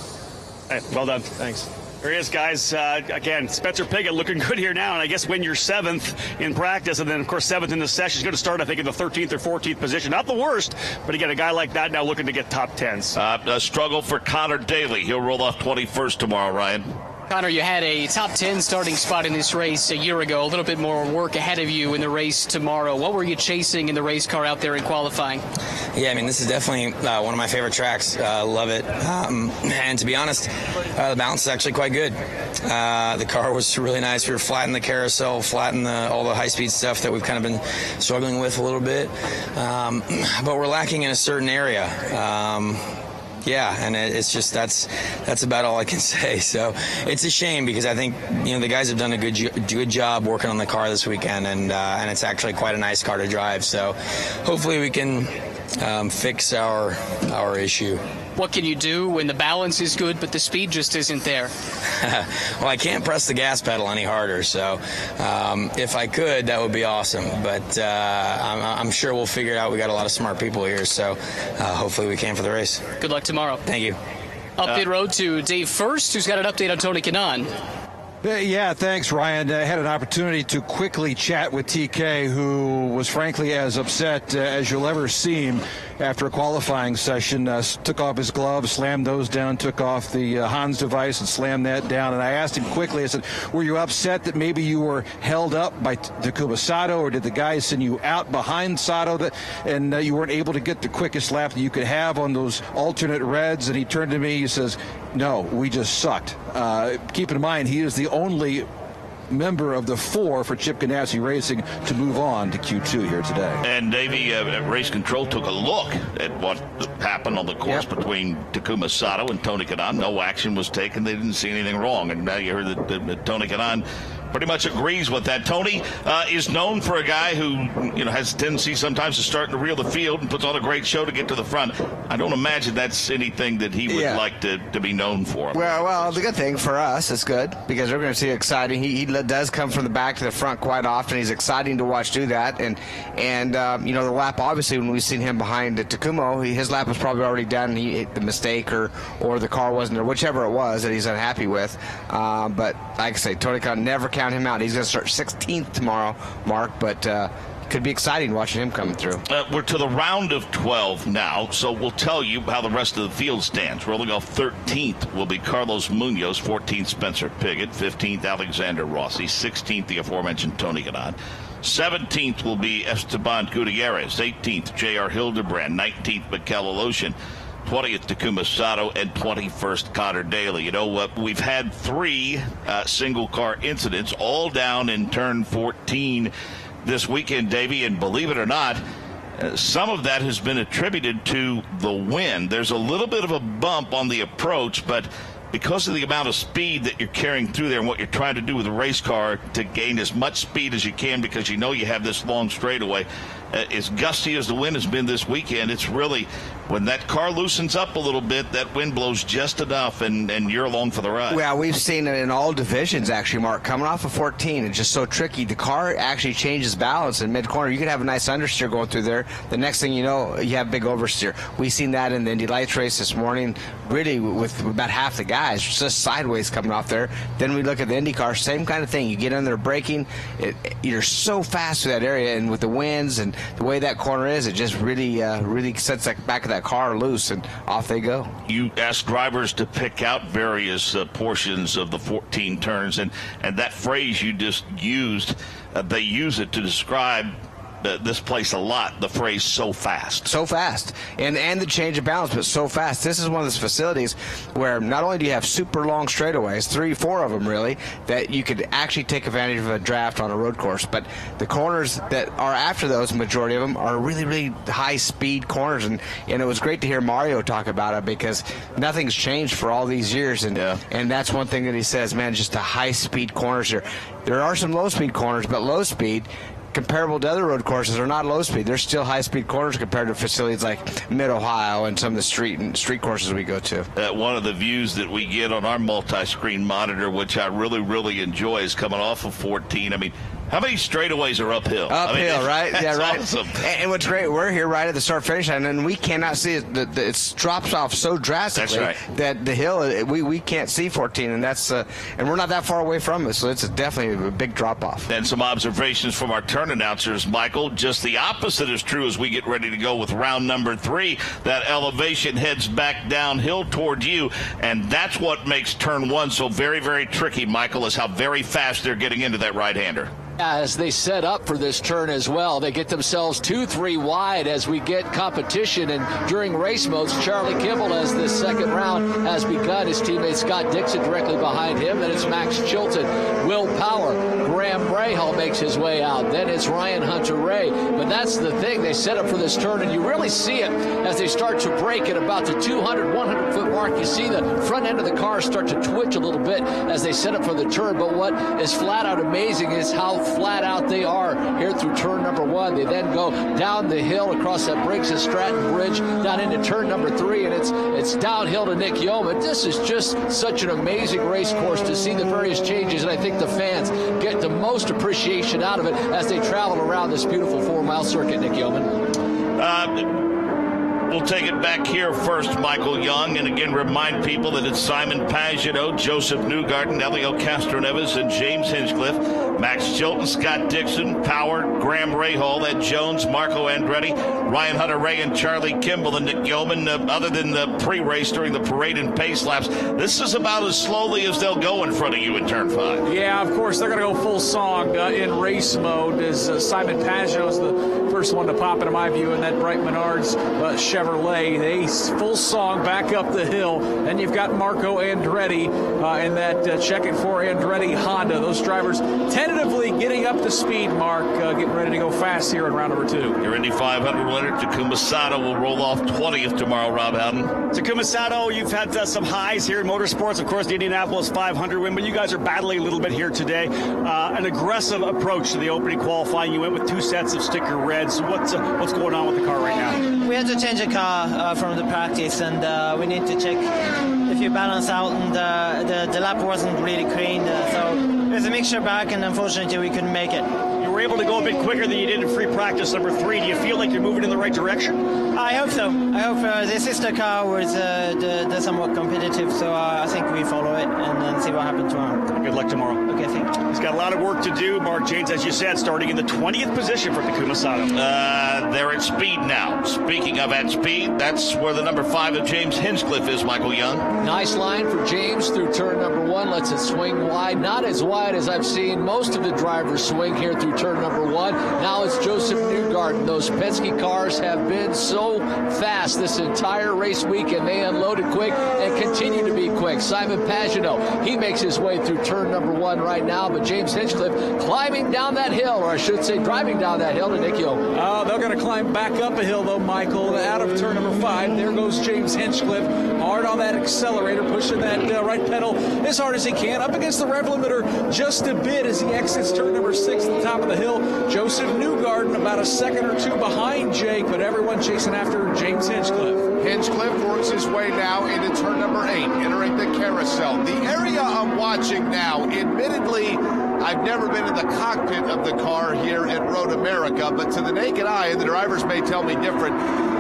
Hey, well done. Thanks. There he is, guys. Again, Spencer Pigot looking good here now, and I guess when you're 7th in practice, and then, of course, 7th in the session, he's going to start, I think, in the 13th or 14th position. Not the worst, but again, a guy like that now looking to get top 10s. A struggle for Connor Daly. He'll roll off 21st tomorrow, Ryan. Connor, you had a top 10 starting spot in this race a year ago. A little bit more work ahead of you in the race tomorrow. What were you chasing in the race car out there in qualifying? Yeah, this is definitely one of my favorite tracks. Love it. And to be honest, the balance is actually quite good. The car was really nice. We were flattening the carousel, flattening all the high-speed stuff that we've kind of been struggling with a little bit. But we're lacking in a certain area. Yeah, and it's just that's about all I can say. So it's a shame because I think the guys have done a good job working on the car this weekend, and it's actually quite a nice car to drive. So hopefully we can fix our issue. What can you do when the balance is good but the speed just isn't there? Well, I can't press the gas pedal any harder, so if I could, that would be awesome. But I'm sure we'll figure it out. We got a lot of smart people here, so hopefully we can for the race. Good luck tomorrow. Thank you. Up pit road to Dave First, who's got an update on Tony Kanaan. Yeah, thanks, Ryan. I had an opportunity to quickly chat with TK, who was frankly as upset as you'll ever see him after a qualifying session. Took off his gloves, slammed those down, took off the Hans device and slammed that down. And I asked him quickly, I said, were you upset that maybe you were held up by Takuma Sato, or did the guys send you out behind Sato and you weren't able to get the quickest lap that you could have on those alternate reds? And he turned to me, he says, no, we just sucked. Keep in mind, he is the only member of the 4 for Chip Ganassi Racing to move on to Q2 here today. And Davey, Race Control took a look at what happened on the course between Takuma Sato and Tony Kanaan. No action was taken. They didn't see anything wrong. And now you heard that Tony Kanaan pretty much agrees with that. Tony is known for a guy who, has a tendency sometimes to start to reel the field and puts on a great show to get to the front. I don't imagine that's anything that he would like to be known for. Well, the good thing for us is good because we're going to see exciting. He does come from the back to the front quite often. He's exciting to watch do that. And the lap, obviously, when we've seen him behind Takumo, his lap was probably already done. He the mistake or the car wasn't there, whichever it was that he's unhappy with. But like I say, Tony Khan, never count him out. He's going to start 16th tomorrow, Mark, but could be exciting watching him coming through. We're to the round of 12 now, so we'll tell you how the rest of the field stands. Rolling off 13th will be Carlos Munoz, 14th Spencer Pigot, 15th Alexander Rossi, 16th the aforementioned Tony Kanaan. 17th will be Esteban Gutierrez, 18th J.R. Hildebrand, 19th Mikel Aloshin, 20th Takuma Sato, and 21st Connor Daly. We've had 3 single-car incidents, all down in turn 14 this weekend, Davey, and believe it or not, some of that has been attributed to the wind. There's a little bit of a bump on the approach, but because of the amount of speed that you're carrying through there and what you're trying to do with a race car to gain as much speed as you can because you have this long straightaway, as gusty as the wind has been this weekend, it's really, when that car loosens up a little bit, that wind blows just enough, and you're along for the ride. Well, we've seen it in all divisions, actually, Mark. Coming off of 14, it's just so tricky. The car actually changes balance in mid-corner. You could have a nice understeer going through there. The next thing you know, you have big oversteer. We've seen that in the Indy Lights race this morning, really with about half the guys just sideways coming off there. Then we look at the IndyCar, same kind of thing. You get in there braking, you're so fast through that area, and with the winds and the way that corner is, it just really sets that back of that car loose, and off they go. You ask drivers to pick out various portions of the 14 turns, and that phrase you just used, they use it to describe this place a lot, the phrase "so fast." So fast, and the change of balance, but so fast. This is one of those facilities where not only do you have super long straightaways, 3-4 of them really, that you could actually take advantage of a draft on a road course, but the corners that are after those, majority of them, are really, really high-speed corners, and it was great to hear Mario talk about it because nothing's changed for all these years, and that's one thing that he says, man, just the high-speed corners here. There are some low-speed corners, but low-speed, comparable to other road courses, are not low speed. They're still high speed corners compared to facilities like Mid-Ohio and some of the street courses we go to. One of the views that we get on our multi-screen monitor, which I really, really enjoy, is coming off of 14. I mean, how many straightaways are uphill? Right? Yeah, right. Awesome. And what's great, we're here right at the start-finish line, and we cannot see it. It drops off so drastically that the hill, we can't see 14, and that's and we're not that far away from it, so it's definitely a big drop-off. And some observations from our turn announcers, Michael. Just the opposite is true as we get ready to go with round number 3. That elevation heads back downhill toward you, and that's what makes turn 1 so very, very tricky, Michael, is how very fast they're getting into that right-hander. As they set up for this turn as well, they get themselves 2-3 wide as we get competition. And during race modes, Charlie Kimball, as this second round has begun, his teammate Scott Dixon directly behind him. Then it's Max Chilton, Will Power, Graham Rahal makes his way out. Then it's Ryan Hunter-Reay. But that's the thing, they set up for this turn, and you really see it as they start to break at about the 200, 100-foot mark. You see the front end of the car start to twitch a little bit as they set up for the turn. But what is flat out amazing is how flat out they are here through turn number 1. They then go down the hill across that Briggs and Stratton Bridge down into turn number 3, and it's downhill to Nick Yeoman. This is just such an amazing race course to see the various changes, and I think the fans get the most appreciation out of it as they travel around this beautiful 4-mile circuit. Nick Yeoman. We'll take it back here first, Michael Young, and again remind people that it's Simon Pagenaud, Joseph Newgarden, Elio Castroneves, and James Hinchcliffe, Max Chilton, Scott Dixon, Power, Graham Rahal, Ed Jones, Marco Andretti, Ryan Hunter-Reay, and Charlie Kimball, and Nick Yeoman. Other than the pre-race during the parade and pace laps, this is about as slowly as they'll go in front of you in turn 5. Yeah, of course, they're going to go full song in race mode as Simon Pagenaud is the first one to pop into my view in that bright Menards Chevrolet. Chevrolet. They full song back up the hill. Then you've got Marco Andretti in that checking for Andretti Honda. Those drivers tentatively getting up to speed, Mark, getting ready to go fast here in round number 2. Your Indy 500 winner, Takuma Sato, will roll off 20th tomorrow, Rob Howden. Takuma Sato, you've had some highs here in motorsports. Of course, the Indianapolis 500 win, but you guys are battling a little bit here today. An aggressive approach to the opening qualifying. You went with 2 sets of sticker reds. What's going on with the car right now? We had to change the car from the practice, and we need to check if you balance out, and the lap wasn't really clean, so there's a mixture back, and unfortunately we couldn't make it. You were able to go a bit quicker than you did in free practice number 3. Do you feel like you're moving in the right direction? I hope so. I hope the sister car was somewhat competitive, so I think we follow it and then see what happens tomorrow. Good luck tomorrow. Okay, thank you. He's got a lot of work to do. Mark Janes, as you said, starting in the 20th position for Takuma Sato. They're at speed now. Speaking of at speed, that's where the number 5 of James Hinchcliffe is, Michael Young. Nice line for James through turn number 1. Lets it swing wide. Not as wide as I've seen most of the drivers swing here through turn number 1. Now it's Joseph Newgarden. Those Penske cars have been so fast this entire race weekend. They unloaded quick and continue to be quick. Simon Pagenaud, he makes his way through turn number 1 right now, but James Hinchcliffe climbing down that hill, or I should say driving down that hill to Nick Yeoman. Oh, they're going to climb back up a hill, though, Michael. Out of turn number 5, there goes James Hinchcliffe, hard on that accelerator, pushing that right pedal as hard as he can, up against the rev limiter just a bit as he exits turn number 6 at the top of the hill. Joseph Newgarden about a second or 2 behind Jake, but everyone chasing after James Hinchcliffe. Hinchcliffe works his way now into turn number 8, entering the carousel. The area I'm watching now, admittedly, I've never been in the cockpit of the car here at Road America, but to the naked eye, and the drivers may tell me different,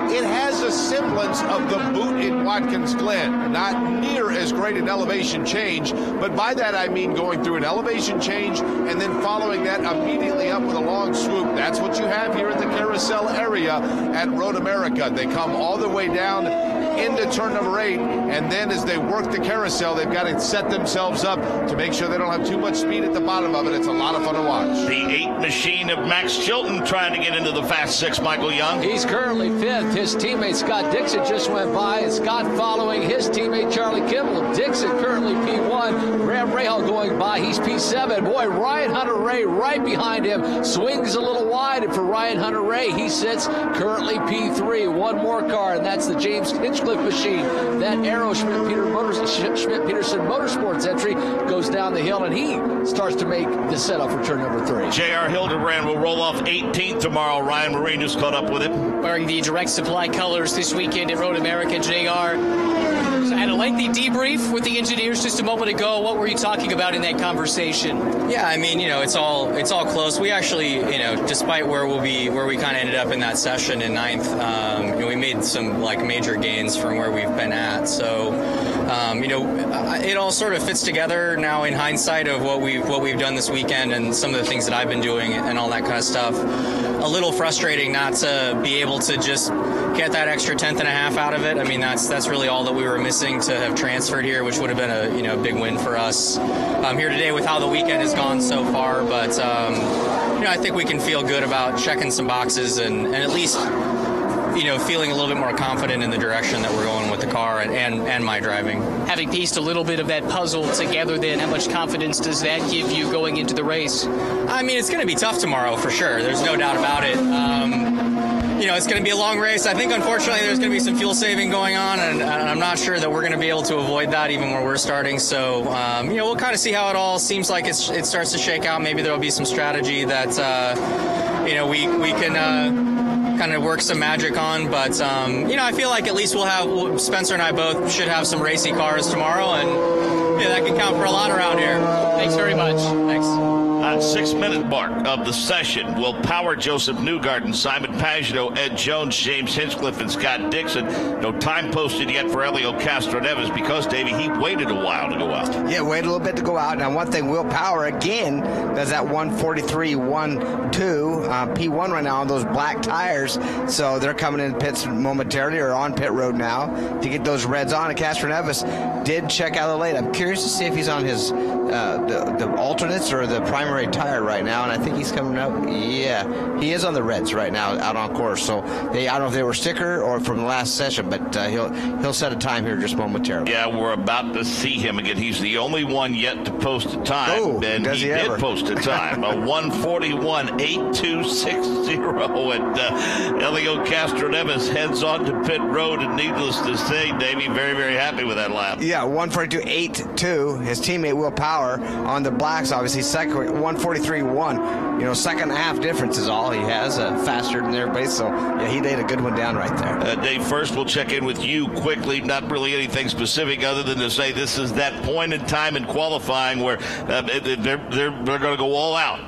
it has a semblance of the boot in Watkins Glen. Not near as great an elevation change, but by that I mean going through an elevation change and then following that immediately up with a long swoop. That's what you have here at the carousel area at Road America. They come all the way down into turn number 8, and then as they work the carousel, they've got to set themselves up to make sure they don't have too much speed at the bottom of it. It's a lot of fun to watch. The 8 machine of Max Chilton trying to get into the Fast 6, Michael Young. He's currently 5th. His teammate Scott Dixon just went by, and Scott following his teammate Charlie Kimball. Dixon currently P1. Graham Rahal going by. He's P7. Boy, Ryan Hunter-Ray right behind him. Swings a little wide, and for Ryan Hunter-Ray, he sits currently P3. One more car, and that's the James Hinchcliffe machine. That Arrow Schmidt-Peterson Motorsports entry goes down the hill, and he starts to make the setup for turn number 3. J.R. Hildebrand will roll off 18th tomorrow. Ryan Marine just caught up with him. Wearing the direct supply colors this weekend at Road America, JR. Had a lengthy debrief with the engineers just a moment ago. What were you talking about in that conversation? Yeah, I mean, it's all close. We actually, despite where we kind of ended up in that session in 9th, we made some major gains from where we've been at. So, it all sort of fits together now in hindsight of what we've done this weekend and some of the things that I've been doing and all that kind of stuff. A little frustrating not to be able to just get that extra 10th and a half out of it. I mean, that's really all that we were missing to have transferred here, which would have been a big win for us here today with how the weekend has gone so far. But I think we can feel good about checking some boxes and at least feeling a little bit more confident in the direction that we're going with the car and my driving. Having pieced a little bit of that puzzle together, then how much confidence does that give you going into the race? I mean, it's going to be tough tomorrow for sure. There's no doubt about it. It's going to be a long race. I think, unfortunately, there's going to be some fuel saving going on, and I'm not sure that we're going to be able to avoid that even where we're starting. So, we'll kind of see how it all seems like it starts to shake out. Maybe there'll be some strategy that, we can kind of work some magic on. But, I feel like at least Spencer and I both should have some racy cars tomorrow, and that can count for a lot around here. Thanks very much. Thanks. 6-minute mark of the session will power Joseph Newgarden, Simon Pagenaud, Ed Jones, James Hinchcliffe, and Scott Dixon. No time posted yet for Helio Castroneves because, Davey, he waited a while to go out. Yeah, waited a little bit to go out. Now, one thing, Will Power, again, does that 143.12 P1 right now on those black tires. So they're coming in pits momentarily or on pit road now to get those reds on. And Castroneves did check out the late. I'm curious to see if he's on his the alternates or the primary very tired right now, and I think he's coming up. Yeah, he is on the reds right now out on course. So I don't know if they were sticker or from the last session, but he'll set a time here just momentarily. Yeah, we're about to see him again. He's the only one yet to post a time. Oh, and does he did ever? Post a time, a 1:41.8260. And Elio Castroneves heads on to pit road, and needless to say, Davey, very, very happy with that lap. Yeah, 1:42.82. His teammate Will Power on the blacks, obviously second, 1:43.1. Second and a half difference is all he has, faster than everybody. So yeah, he laid a good one down right there. Dave, first we'll check in with you quickly. Not really anything specific other than to say this is that point in time in qualifying where they're going to go all out.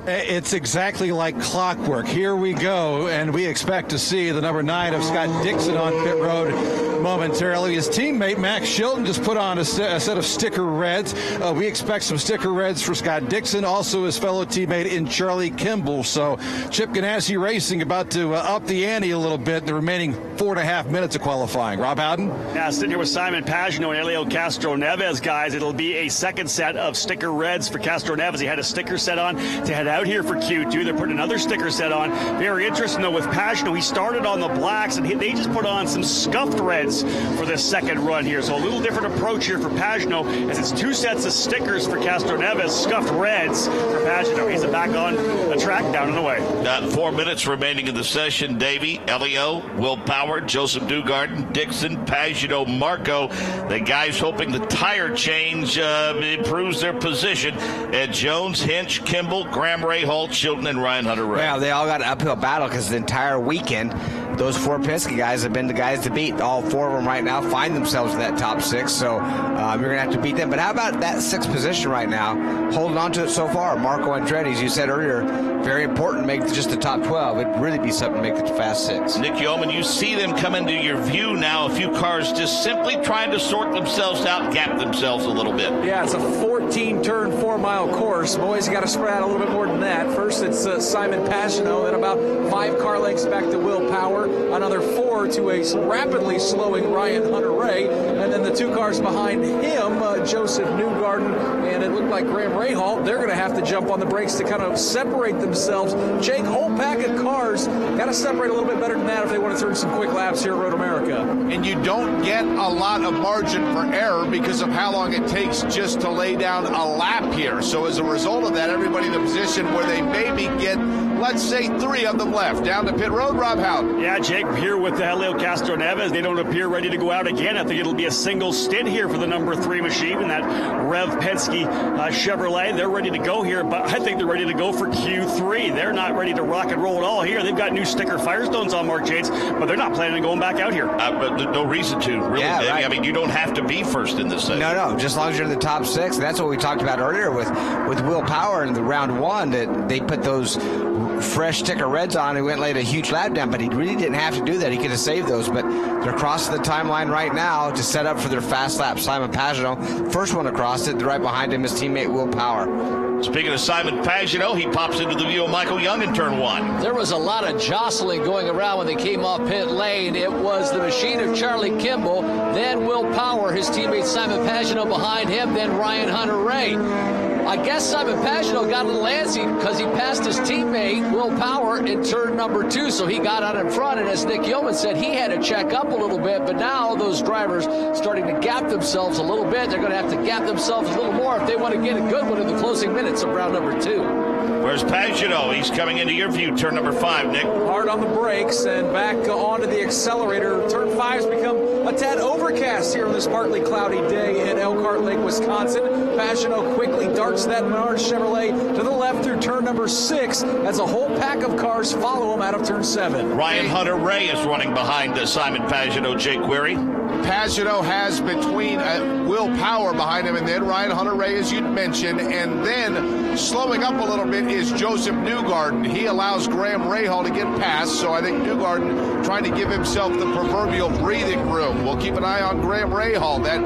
It's exactly like clockwork. Here we go, and we expect to see the number 9 of Scott Dixon on pit road momentarily. His teammate Max Chilton just put on a set of sticker reds. We expect some sticker reds for Scott Dixon, also his fellow teammate in Charlie Kimball. So Chip Ganassi Racing about to up the ante a little bit in the remaining 4.5 minutes of qualifying. Rob Howden? Yeah, sitting here with Simon Pagenaud and Elio Castroneves, guys. It'll be a second set of sticker reds for Castroneves. He had a sticker set on to head out here for Q2. They're putting another sticker set on. Very interesting, though, with Pagenaud. He started on the blacks, and they just put on some scuffed reds for this second run here. So a little different approach here for Pagenaud, as it's 2 sets of stickers for Castroneves, scuffed reds for Pagenaud. He's back on the track, down and away. 4 minutes remaining in the session. Davey, Elio, Will Power, Joseph Newgarden, Dixon, Pagenaud, Marco. The guys hoping the tire change improves their position. Ed Jones, Hinch, Kimball, Graham Rahal, Chilton, and Ryan Hunter-Reay. Yeah, they all got an uphill battle because the entire weekend, those 4 Penske guys have been the guys to beat. All 4 of them right now find themselves in that top 6, so you're going to have to beat them. But how about that 6th position right now? Holding on to it so far. Marco Andretti, as you said earlier, very important to make just the top 12. It'd really be something to make the Fast 6. Nick Yeoman, you see them come into your view now. A few cars just simply trying to sort themselves out, gap themselves a little bit. Yeah, it's a 14-turn, 4-mile course. Boys, you got to spread out a little bit more than that. First, it's Simon Pagenaud, then about 5 car lengths back to Will Power, another 4 to a rapidly slowing Ryan Hunter-Reay, and then the 2 cars behind him, Joseph Newgarden, and it looked like Graham Rahal. They're going to have to jump on the brakes to kind of separate themselves. Jake, whole pack of cars got to separate a little bit better than that if they want to turn some quick laps here at Road America. And you don't get a lot of margin for error because of how long it takes just to lay down a lap here. So as a result of that, everybody in the position where they maybe get, let's say, 3 of them left. Down to pit road, Rob Howden. Yeah, Jake, here with Elio Castroneves. They don't appear ready to go out again. I think it'll be a single stint here for the number 3 machine in that Rev Penske Chevrolet. They're ready to go here, but I think they're ready to go for Q3. They're not ready to rock and roll at all here. They've got new sticker Firestones on, Mark Yates, but they're not planning on going back out here. But there's no reason to, really. Yeah, right. I mean, you don't have to be first in this thing. No, just as long as you're in the top 6. And that's what we talked about earlier with Will Power in the round 1, that they put those fresh sticker reds on. He went and laid a huge lap down, but he really didn't have to do that. He could have saved those, but they're crossing the timeline right now to set up for their fast lap. Simon Pagenaud, first one across it, right behind him his teammate Will Power. Speaking of Simon Pagenaud, he pops into the view of Michael Young in turn 1. There was a lot of jostling going around when they came off pit lane. It was the machine of Charlie Kimball, then Will Power, his teammate Simon Pagenaud behind him, then Ryan Hunter-Reay. I guess Simon Pagenaud got a little antsy because he passed his teammate, Will Power, in turn number 2, so he got out in front. And as Nick Yeoman said, he had to check up a little bit, but now those drivers starting to gap themselves a little bit. They're going to have to gap themselves a little more if they want to get a good one in the closing minutes of round number 2. Where's Pagenaud? He's coming into your view, turn number 5, Nick. Hard on the brakes and back onto the accelerator. Turn 5's become a tad overcast here on this partly cloudy day in Elkhart Lake, Wisconsin. Pagenaud quickly darts that Menard Chevrolet to the left through turn number 6 as a whole pack of cars follow him out of turn 7. Ryan Hunter-Reay is running behind Simon Pagenaud. Jake Query. Pagenaud has between Will Power behind him and then Ryan Hunter-Reay, as you'd mentioned, and then slowing up a little bit is Joseph Newgarden. He allows Graham Rahal to get past, so I think Newgarden trying to give himself the proverbial breathing room. We'll keep an eye on Graham Rahal. That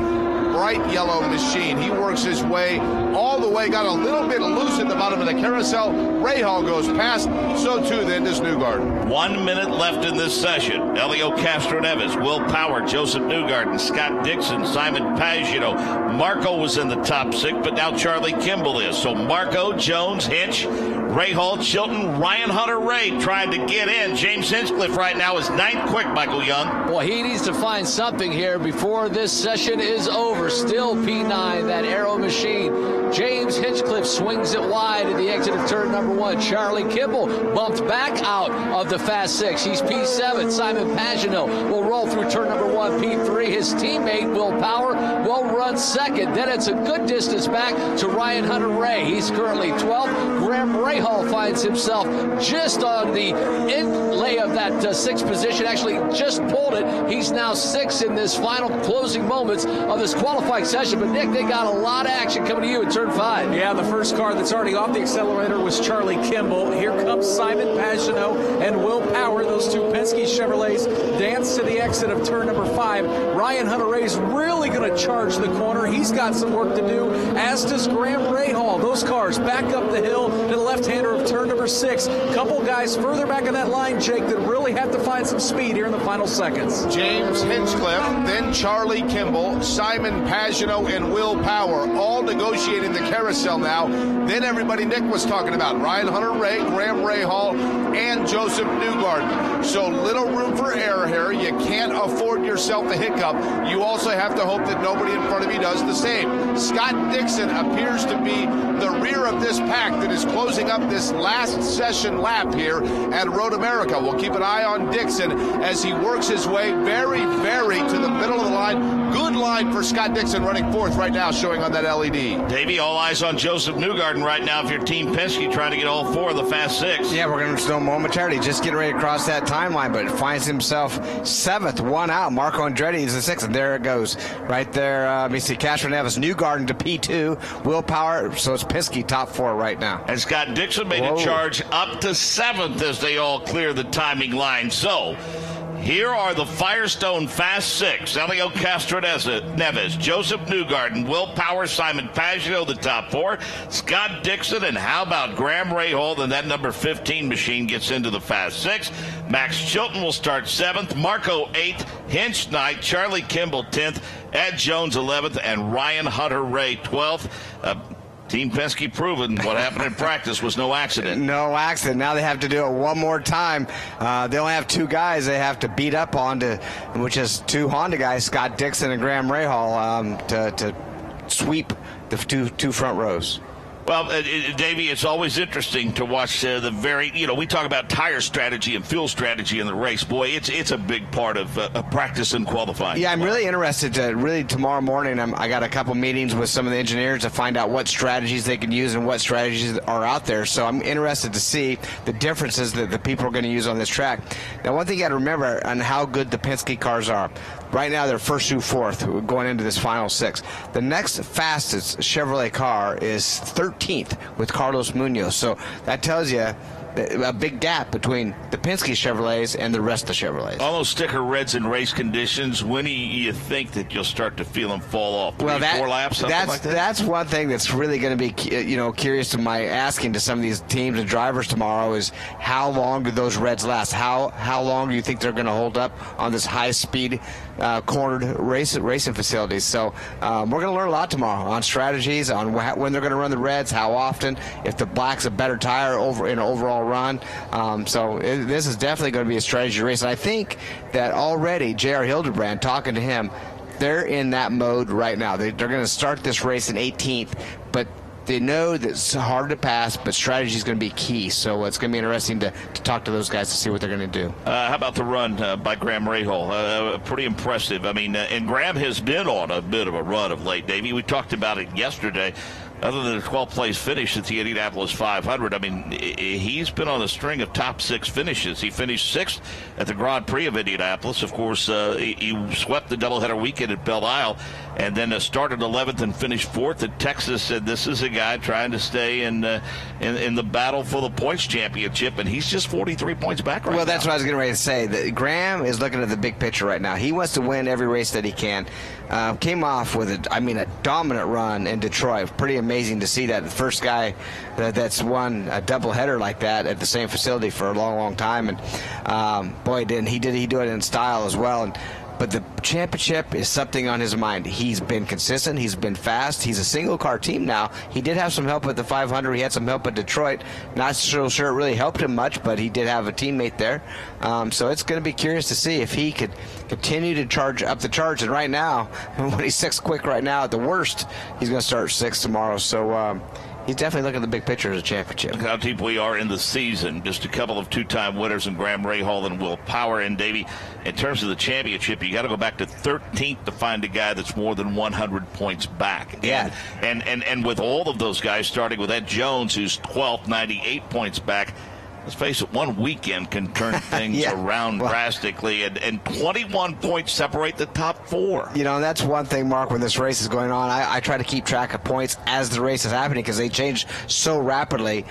bright yellow machine. He works his way all the way, got a little bit loose at the bottom of the carousel. Rahal goes past, so too then does Newgarden. 1 minute left in this session. Elio Castro-Neves, Will Power, Joseph Newgarden, Scott Dixon, Simon Pagino. Marco was in the top 6, but now Charlie Kimball is. So Marco, Jones, Hinch, Rahal, Chilton, Ryan Hunter-Reay trying to get in. James Hinchcliffe right now is 9th quick, Michael Young. Well, he needs to find something here before this session is over. Still P9, that Aero machine. James Hinchcliffe swings it wide at the exit of turn number 1. Charlie Kimball bumped back out of the Fast 6. He's P7. Simon Pagino will roll through turn number 1. P3. His teammate, Will Power, will run second. Then it's a good distance back to Ryan Hunter-Reay. He's currently 12th. Graham Rahal finds himself just on the inlay of that 6th position. Actually, just pulled it. He's now 6th in this final closing moments of this qualifying session. But, Nick, they got a lot of action coming to you in turn 5. Yeah, the first car that's already off the accelerator was Charlie Kimball. Here comes Simon Pagino and Will Power. Those two Penske Chevrolets dance to the exit of turn number 5. Ryan Hunter-Reay's really going to charge the corner. He's got some work to do, as does Graham Rahal. Those cars back up the hill to the left-hander of turn number 6. Couple guys further back in that line, Jake, that really have to find some speed here in the final seconds. James Hinchcliffe, then Charlie Kimball, Simon Pagino, and Will Power all negotiating the carousel now. Then everybody Nick was talking about, Ryan Hunter-Reay, Graham Rahal, and Joseph Newgarden. So little room for error here. You can't afford yourself a hiccup. You also have to hope that nobody in front of you does the same. Scott Dixon appears to be the rear of this pack that is closing up this last session lap here at Road America. We'll keep an eye on Dixon as he works his way very to the middle of the line. Good line for Scott Dixon running 4th right now, showing on that LED. Davey, all eyes on Joseph Newgarden right now if you're Team Penske trying to get all 4 of the Fast 6. Yeah, we're going to know momentarily. Just getting ready to cross that timeline, but finds himself 7th, 1 out. Marco Andretti is the 6th, and there it goes. Right there, let me see, Castro-Neves, Newgarden to P2, Will Power, so it's Penske top 4 right now. And Scott Dixon made a charge up to 7th as they all clear the timing line. So here are the Firestone Fast 6. Elio Castro-Neves, Joseph Newgarden, Will Power, Simon Pagino, the top 4. Scott Dixon, and how about Graham Rahal? Then that number 15 machine gets into the Fast 6. Max Chilton will start 7th. Marco 8th. Hinch 9th. Charlie Kimball 10th. Ed Jones 11th. And Ryan Hunter-Reay 12th. Team Penske proven what happened in practice was no accident. No accident. Now they have to do it one more time. They only have 2 guys they have to beat up on, which is 2 Honda guys, Scott Dixon and Graham Rahal, to sweep the two front rows. Well, Davey, it's always interesting to watch we talk about tire strategy and fuel strategy in the race. Boy, it's a big part of practice and qualifying. Yeah, I'm really interested tomorrow morning. I got a couple meetings with some of the engineers to find out what strategies they can use and what strategies are out there. So I'm interested to see the differences that the people are going to use on this track. Now, one thing you got to remember on how good the Penske cars are. Right now, they're 1st through 4th going into this final 6. The next fastest Chevrolet car is 13th with Carlos Munoz. So that tells you a big gap between the Penske Chevrolets and the rest of the Chevrolets. All those sticker reds in race conditions, when do you think that you'll start to feel them fall off? 4 laps, something like that? That's one thing that's really going to be curious to my asking to some of these teams and drivers tomorrow is how long do those reds last? How long do you think they're going to hold up on this high-speed cornered racing facilities? So we're going to learn a lot tomorrow on strategies, on when they're going to run the reds, how often, if the black's a better tire in an overall run. This is definitely going to be a strategy race. And I think that already J.R. Hildebrand, talking to him, they're in that mode right now. They're going to start this race in 18th, but they know that it's hard to pass, but strategy is going to be key. So it's going to be interesting to talk to those guys to see what they're going to do. How about the run by Graham Rahal? Pretty impressive. I mean, and Graham has been on a bit of a run of late, Davey. We talked about it yesterday. other than a 12th place finish at the Indianapolis 500. I mean, he's been on a string of top 6 finishes. He finished 6th at the Grand Prix of Indianapolis. Of course, he swept the doubleheader weekend at Belle Isle, and then started 11th and finished 4th at Texas. And this is a guy trying to stay in the battle for the points championship, and he's just 43 points back right now. Well, that's what I was getting ready to say. That Graham is looking at the big picture right now. He wants to win every race that he can. Came off with a dominant run in Detroit. Pretty amazing to see that. The first guy that's won a doubleheader like that at the same facility for a long, long time. And boy, didn't he do it in style as well. But the championship is something on his mind. He's been consistent. He's been fast. He's a single-car team now. He did have some help at the 500. He had some help at Detroit. Not so sure it really helped him much, but he did have a teammate there. So it's going to be curious to see if he could continue to charge up the charge. And right now, when he's 6th quick right now, at the worst, he's going to start 6th tomorrow. So he's definitely looking at the big picture as a championship. How deep we are in the season. Just a couple of 2-time winners in Graham Rahal and Will Power. And Davey, in terms of the championship, you got to go back to 13th to find a guy that's more than 100 points back. Yeah. And with all of those guys, starting with Ed Jones, who's 12th, 98 points back. Let's face it, one weekend can turn things around drastically, and 21 points separate the top 4. You know, that's one thing, Mark, when this race is going on. I try to keep track of points as the race is happening because they change so rapidly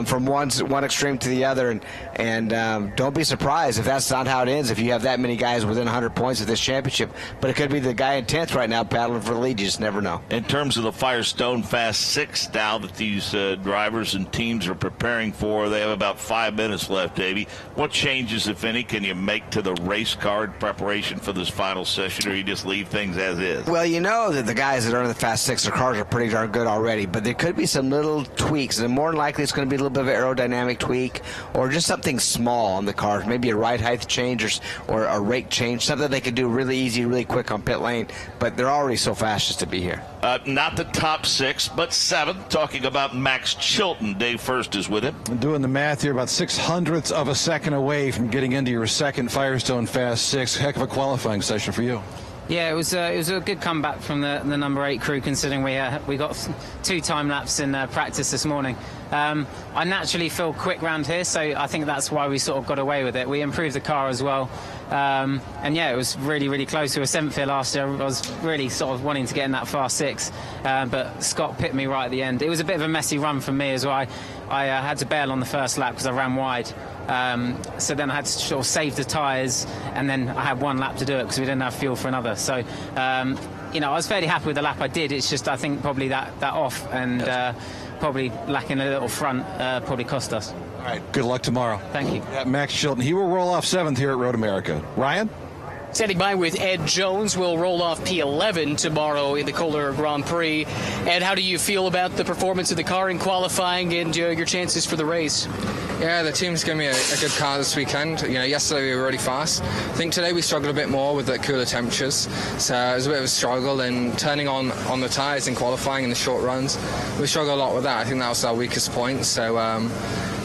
from one extreme to the other. And don't be surprised if that's not how it ends, if you have that many guys within 100 points of this championship. But it could be the guy in 10th right now battling for the lead. You just never know. In terms of the Firestone Fast 6 now that these drivers and teams are preparing for, they have about 5 minutes left, Davey. What changes, if any, can you make to the race car in preparation for this final session, or you just leave things as is? Well, you know that the guys that are in the Fast 6, their cars are pretty darn good already, but there could be some little tweaks, and more than likely it's going to be a little bit of an aerodynamic tweak or just something small on the cars, maybe a ride height change or a rake change, something they could do really easy, really quick on pit lane, but they're already so fast just to be here. Not the top 6, but 7th. Talking about Max Chilton. Dave First is with him. I'm doing the math here, about 0.06 of a second away from getting into your second Firestone Fast 6. Heck of a qualifying session for you. Yeah, it was a good comeback from the number 8 crew, considering we got 2 time laps in practice this morning. I naturally feel quick round here, so I think that's why we sort of got away with it. We improved the car as well, and yeah, it was really, really close. We were 7th here last year. I was really sort of wanting to get in that fast 6, but Scott pipped me right at the end. It was a bit of a messy run from me as well. I had to bail on the first lap because I ran wide. So then I had to sort of save the tyres, and then I had 1 lap to do it because we didn't have fuel for another. So, you know, I was fairly happy with the lap I did. It's just I think probably that off and probably lacking a little front probably cost us. All right, good luck tomorrow. Thank you. Max Chilton, he will roll off 7th here at Road America. Ryan? Standing by with Ed Jones. Will roll off P11 tomorrow in the Kohler Grand Prix. Ed, how do you feel about the performance of the car in qualifying and your chances for the race? Yeah, the team's given me a good car this weekend. You know, yesterday we were really fast. I think today we struggled a bit more with the cooler temperatures. So it was a bit of a struggle, and turning on the tyres in qualifying in the short runs, we struggled a lot with that. I think that was our weakest point. So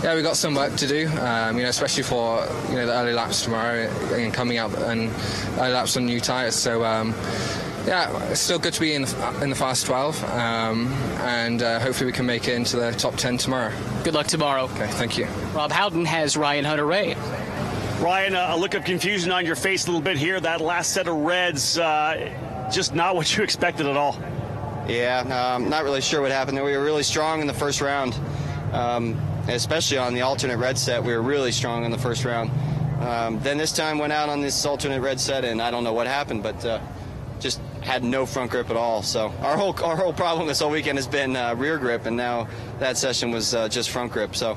yeah, we got some work to do. You know, especially for the early laps tomorrow and coming up and early laps on new tyres. So yeah, it's still good to be in the Fast 12, and hopefully we can make it into the top 10 tomorrow. Good luck tomorrow. Okay, thank you. Rob Howden has Ryan Hunter-Reay. Ryan, a look of confusion on your face a little bit here. That last set of reds, just not what you expected at all. Yeah, not really sure what happened there. We were really strong in the first round, especially on the alternate red set. We were really strong in the first round. Then this time went out on this alternate red set, and I don't know what happened, but just had no front grip at all. So our whole problem this whole weekend has been rear grip, and now that session was just front grip. So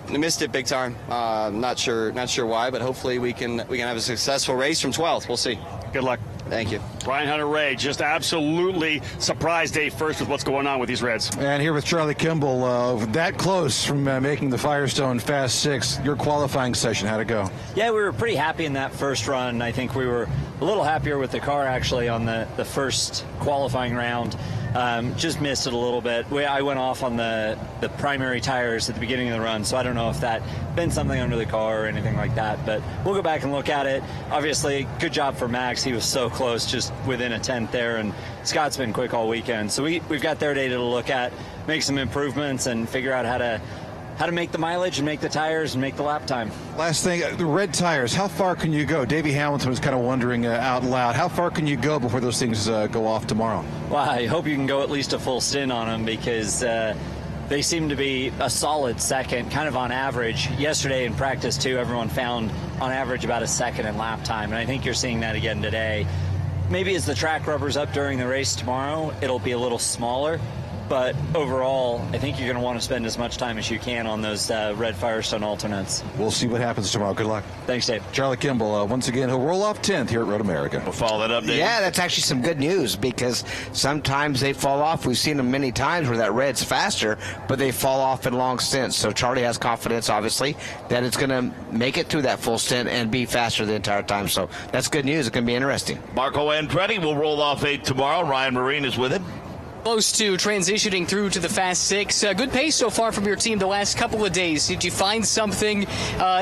we missed it big time. Not sure why, but hopefully we can have a successful race from 12th. We'll see. Good luck. Thank you. Ryan Hunter-Reay, just absolutely surprised Dave First with what's going on with these Reds. And here with Charlie Kimball, that close from making the Firestone Fast 6. Your qualifying session, how'd it go? Yeah, we were pretty happy in that first run. I think we were a little happier with the car actually on the first qualifying round. Just missed it a little bit. I went off on the primary tires at the beginning of the run, so I don't know if that been something under the car or anything like that, but we'll go back and look at it. Obviously, good job for Max. He was so close, just within a tenth there, and Scott's been quick all weekend. So we've got their data to look at, make some improvements, and figure out how to make the mileage and make the tires and make the lap time. Last thing, the red tires, how far can you go? Davey Hamilton was kind of wondering out loud, how far can you go before those things go off tomorrow? Well, I hope you can go at least a full stint on them, because they seem to be a solid second, kind of on average. Yesterday in practice, too, everyone found on average about a second in lap time, and I think you're seeing that again today. Maybe as the track rubber's up during the race tomorrow, it'll be a little smaller. But overall, I think you're going to want to spend as much time as you can on those red Firestone alternates. We'll see what happens tomorrow. Good luck. Thanks, Dave. Charlie Kimball, once again, he'll roll off 10th here at Road America. We'll follow that up, Dave. Yeah, that's actually some good news, because sometimes they fall off. We've seen them many times where that red's faster, but they fall off in long stints. So Charlie has confidence, obviously, that it's going to make it through that full stint and be faster the entire time. So that's good news. It's going to be interesting. Marco Andretti will roll off 8 tomorrow. Ryan Marine is with him. Close to transitioning through to the Fast Six. Good pace so far from your team the last couple of days. Did you find something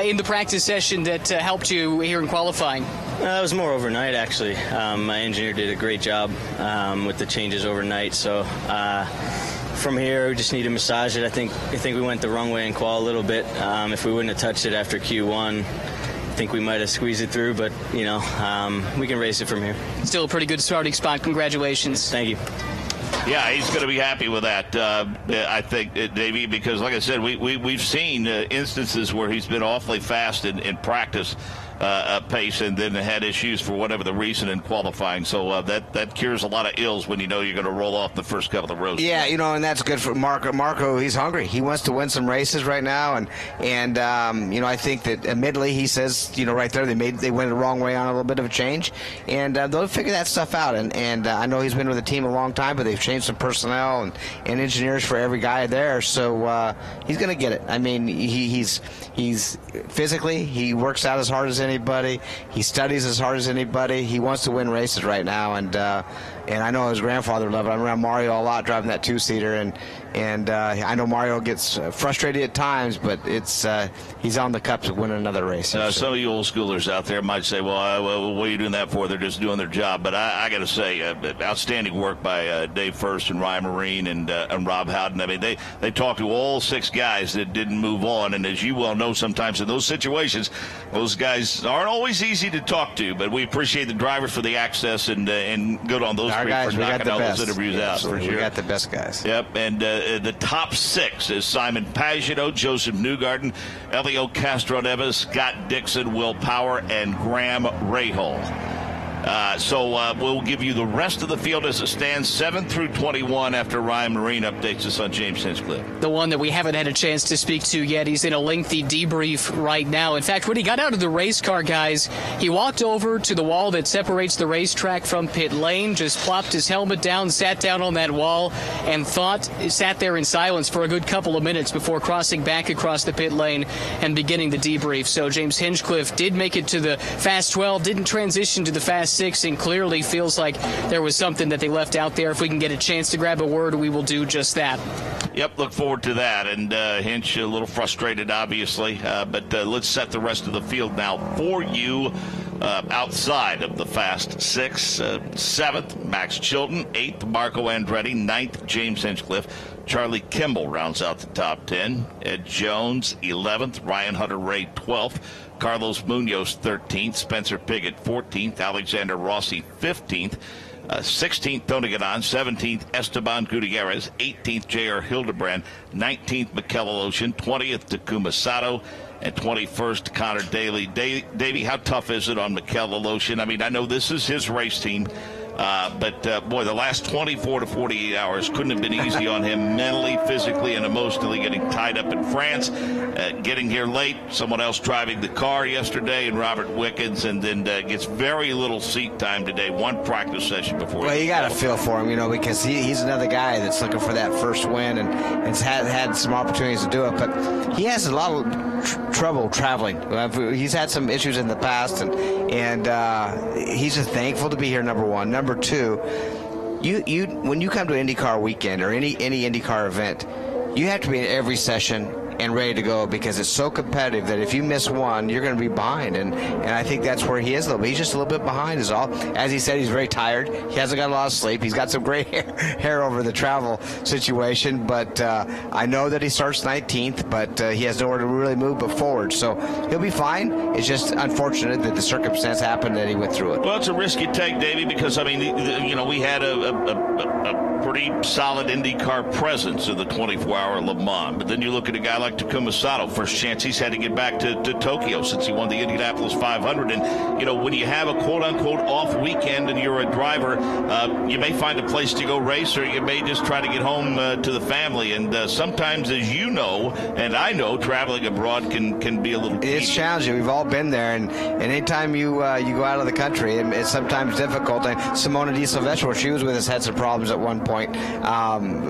in the practice session that helped you here in qualifying? It was more overnight, actually. My engineer did a great job with the changes overnight. So from here, we just need to massage it. I think we went the wrong way in qual a little bit. If we wouldn't have touched it after Q1, I think we might have squeezed it through, but, we can race it from here. Still a pretty good starting spot. Congratulations. Thank you. Yeah, he's going to be happy with that, I think, Davey, because, like I said, we've seen instances where he's been awfully fast in practice pace and then had issues for whatever the reason in qualifying. So that cures a lot of ills when you know you're going to roll off the first couple of rows. Yeah, and that's good for Marco. Marco, he's hungry. He wants to win some races right now, and I think that admittedly he says, right there they went the wrong way on a little bit of a change, and they'll figure that stuff out. And I know he's been with the team a long time, but they've changed some personnel and engineers for every guy there, so he's going to get it. I mean, he's physically, he works out as hard as anybody. He studies as hard as anybody. He wants to win races right now, and I know his grandfather loved it. I'm around Mario a lot driving that two-seater, and I know Mario gets frustrated at times, but he's on the cup to win another race. Some of you old schoolers out there might say, well, what are you doing that for? They're just doing their job. But I got to say, outstanding work by Dave First and Ryan Marine and Rob Howden. I mean, they talked to all 6 guys that didn't move on, and as you well know, sometimes in those situations, those guys aren't always easy to talk to, but we appreciate the drivers for the access and good on those three for knocking all those interviews out. For sure. We got the best guys. Yep, and the top 6 is Simon Pagano, Joseph Newgarden, Elio Castro-Neves, Scott Dixon, Will Power, and Graham Rahal. So we'll give you the rest of the field as it stands, 7 through 21, after Ryan Marine updates us on James Hinchcliffe. The one that we haven't had a chance to speak to yet. He's in a lengthy debrief right now. In fact, when he got out of the race car, guys, he walked over to the wall that separates the racetrack from pit lane, just plopped his helmet down, sat down on that wall, and sat there in silence for a good couple of minutes before crossing back across the pit lane and beginning the debrief. So James Hinchcliffe did make it to the Fast 12, didn't transition to the Fast 6, and clearly feels like there was something that they left out there. If we can get a chance to grab a word, we will do just that. Yep, look forward to that. And Hinch a little frustrated, obviously, but let's set the rest of the field now for you. Outside of the Fast 6, 7th, Max Chilton, 8th, Marco Andretti, 9th, James Hinchcliffe. Charlie Kimball rounds out the top 10. Ed Jones, 11th. Ryan Hunter-Reay, 12th. Carlos Munoz, 13th. Spencer Pigot, 14th. Alexander Rossi, 15th. 16th, Tony Gadan. 17th, Esteban Gutierrez. 18th, J.R. Hildebrand. 19th, Mikel Aloshin. 20th, Takuma Sato. And 21st, Connor Daly. Davey, how tough is it on Mikel Aloshin? I mean, I know this is his race team. But boy, the last 24 to 48 hours couldn't have been easy on him mentally, physically, and emotionally, getting tied up in France, getting here late, someone else driving the car yesterday, and Robert Wickens, and then gets very little seat time today, one practice session before. Well, you got to feel for him, because he's another guy that's looking for that first win and has had some opportunities to do it, but he has a lot of trouble traveling. He's had some issues in the past, and he's just thankful to be here, number one. Number two, when you come to an IndyCar weekend or any IndyCar event, you have to be in every session and ready to go, because it's so competitive that if you miss one, you're going to be behind. And I think that's where he is a little bit. He's just a little bit behind is all. As he said, he's very tired. He hasn't got a lot of sleep. He's got some gray hair over the travel situation. But I know that he starts 19th, but he has nowhere to really move but forward. So he'll be fine. It's just unfortunate that the circumstance happened that he went through it. Well, it's a risk you take, Davey, because, I mean, we had a pretty solid IndyCar presence in the 24-hour Le Mans. But then you look at a guy like Takuma Sato, first chance he's had to get back to Tokyo since he won the Indianapolis 500. And, when you have a quote-unquote off weekend and you're a driver, you may find a place to go race, or you may just try to get home to the family. And sometimes, as you know, and I know, traveling abroad can be a little tedious. It's challenging. We've all been there. And anytime you go out of the country, it's sometimes difficult. And Simona Di Silvestro, where she was with us, had some problems at one point.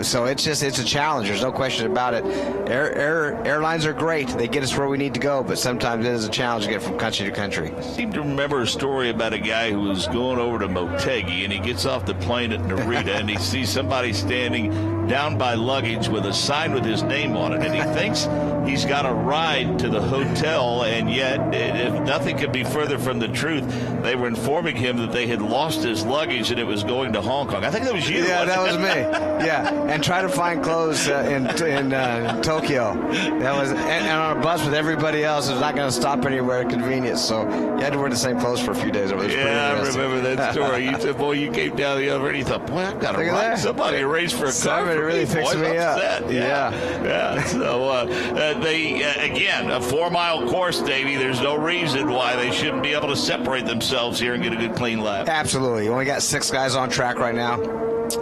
So it's a challenge. There's no question about it. Airlines are great. They get us where we need to go, but sometimes it is a challenge to get from country to country. I seem to remember a story about a guy who was going over to Motegi, and he gets off the plane at Narita, and he sees somebody standing down by luggage with a sign with his name on it, and he thinks he's got a ride to the hotel, and yet, if nothing could be further from the truth, they were informing him that they had lost his luggage and it was going to Hong Kong. I think that was you. Yeah, that was me. Yeah, and try to find clothes in Tokyo. That was and on a bus with everybody else. It was not going to stop anywhere at convenience, so you had to wear the same clothes for a few days. Yeah, I remember that story. You said, boy, you came down the other end, and you thought, boy, I've got to ride. Somebody arranged for a car. Somebody really fixed me up. Yeah. So they, again, a 4-mile course, Davey. There's no reason why they shouldn't be able to separate themselves here and get a good clean lap. Absolutely. You only got 6 guys on track right now.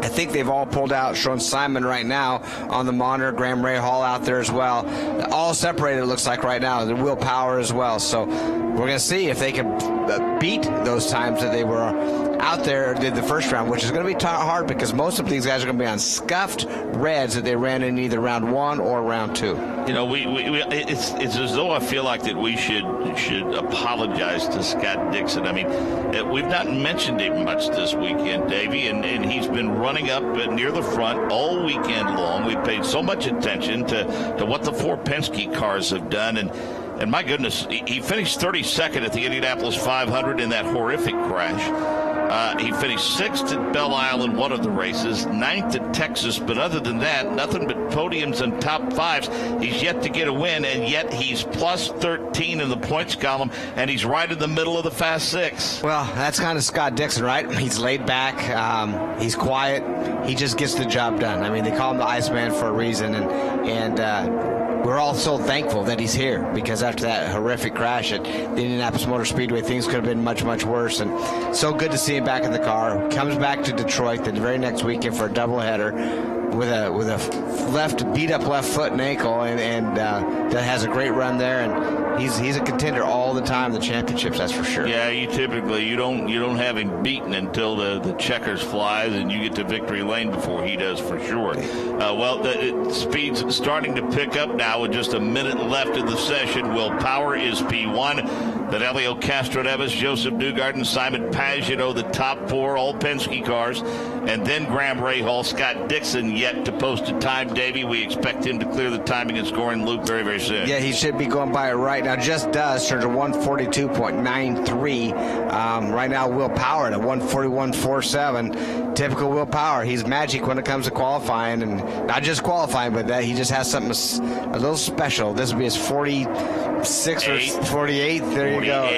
I think they've all pulled out, showing Simon right now on the monitor, Graham Rahal out there as well. All separated, it looks like right now. The Will Power as well. So we're going to see if they can beat those times that they were out there did the first round, which is going to be hard because most of these guys are going to be on scuffed reds that they ran in either round 1 or round 2. It's as though I feel like that we should apologize to Scott Dixon. I mean, we've not mentioned him much this weekend, Davey, and he's been running up near the front all weekend long. We've paid so much attention to what the 4 Penske cars have done, and my goodness, he finished 32nd at the Indianapolis 500 in that horrific crash. He finished 6th at Belle Isle in one of the races, 9th at Texas, but other than that, nothing but podiums and top 5s. He's yet to get a win, and yet he's plus 13 in the points column, and he's right in the middle of the Fast 6. Well, that's kind of Scott Dixon, right? He's laid back, he's quiet, he just gets the job done. I mean, they call him the Iceman for a reason, and we're all so thankful that he's here, because after that horrific crash at the Indianapolis Motor Speedway, things could have been much, much worse. And so good to see him back in the car. Comes back to Detroit the very next weekend for a doubleheader with a beat up left foot and ankle, and that has a great run there. And he's a contender all the time in the championships, that's for sure. Yeah, you don't have him beaten until the checkers flies and you get to victory lane before he does, for sure. The speed's starting to pick up now with just a minute left in the session. Will Power is P1. Then Elio Castroneves, Joseph Newgarden, Simon Pagenaud, the top 4, all Penske cars. And then Graham Rahal, Scott Dixon yet to post a time. Davey, we expect him to clear the timing and scoring loop very, very soon. Yeah, he should be going by it right now. Just does. Turns a 142.93. Right now, Will Power at a 141.47. Typical Will Power. He's magic when it comes to qualifying, and not just qualifying, but that he just has something a little special. This will be his 46th or 48th. There you go.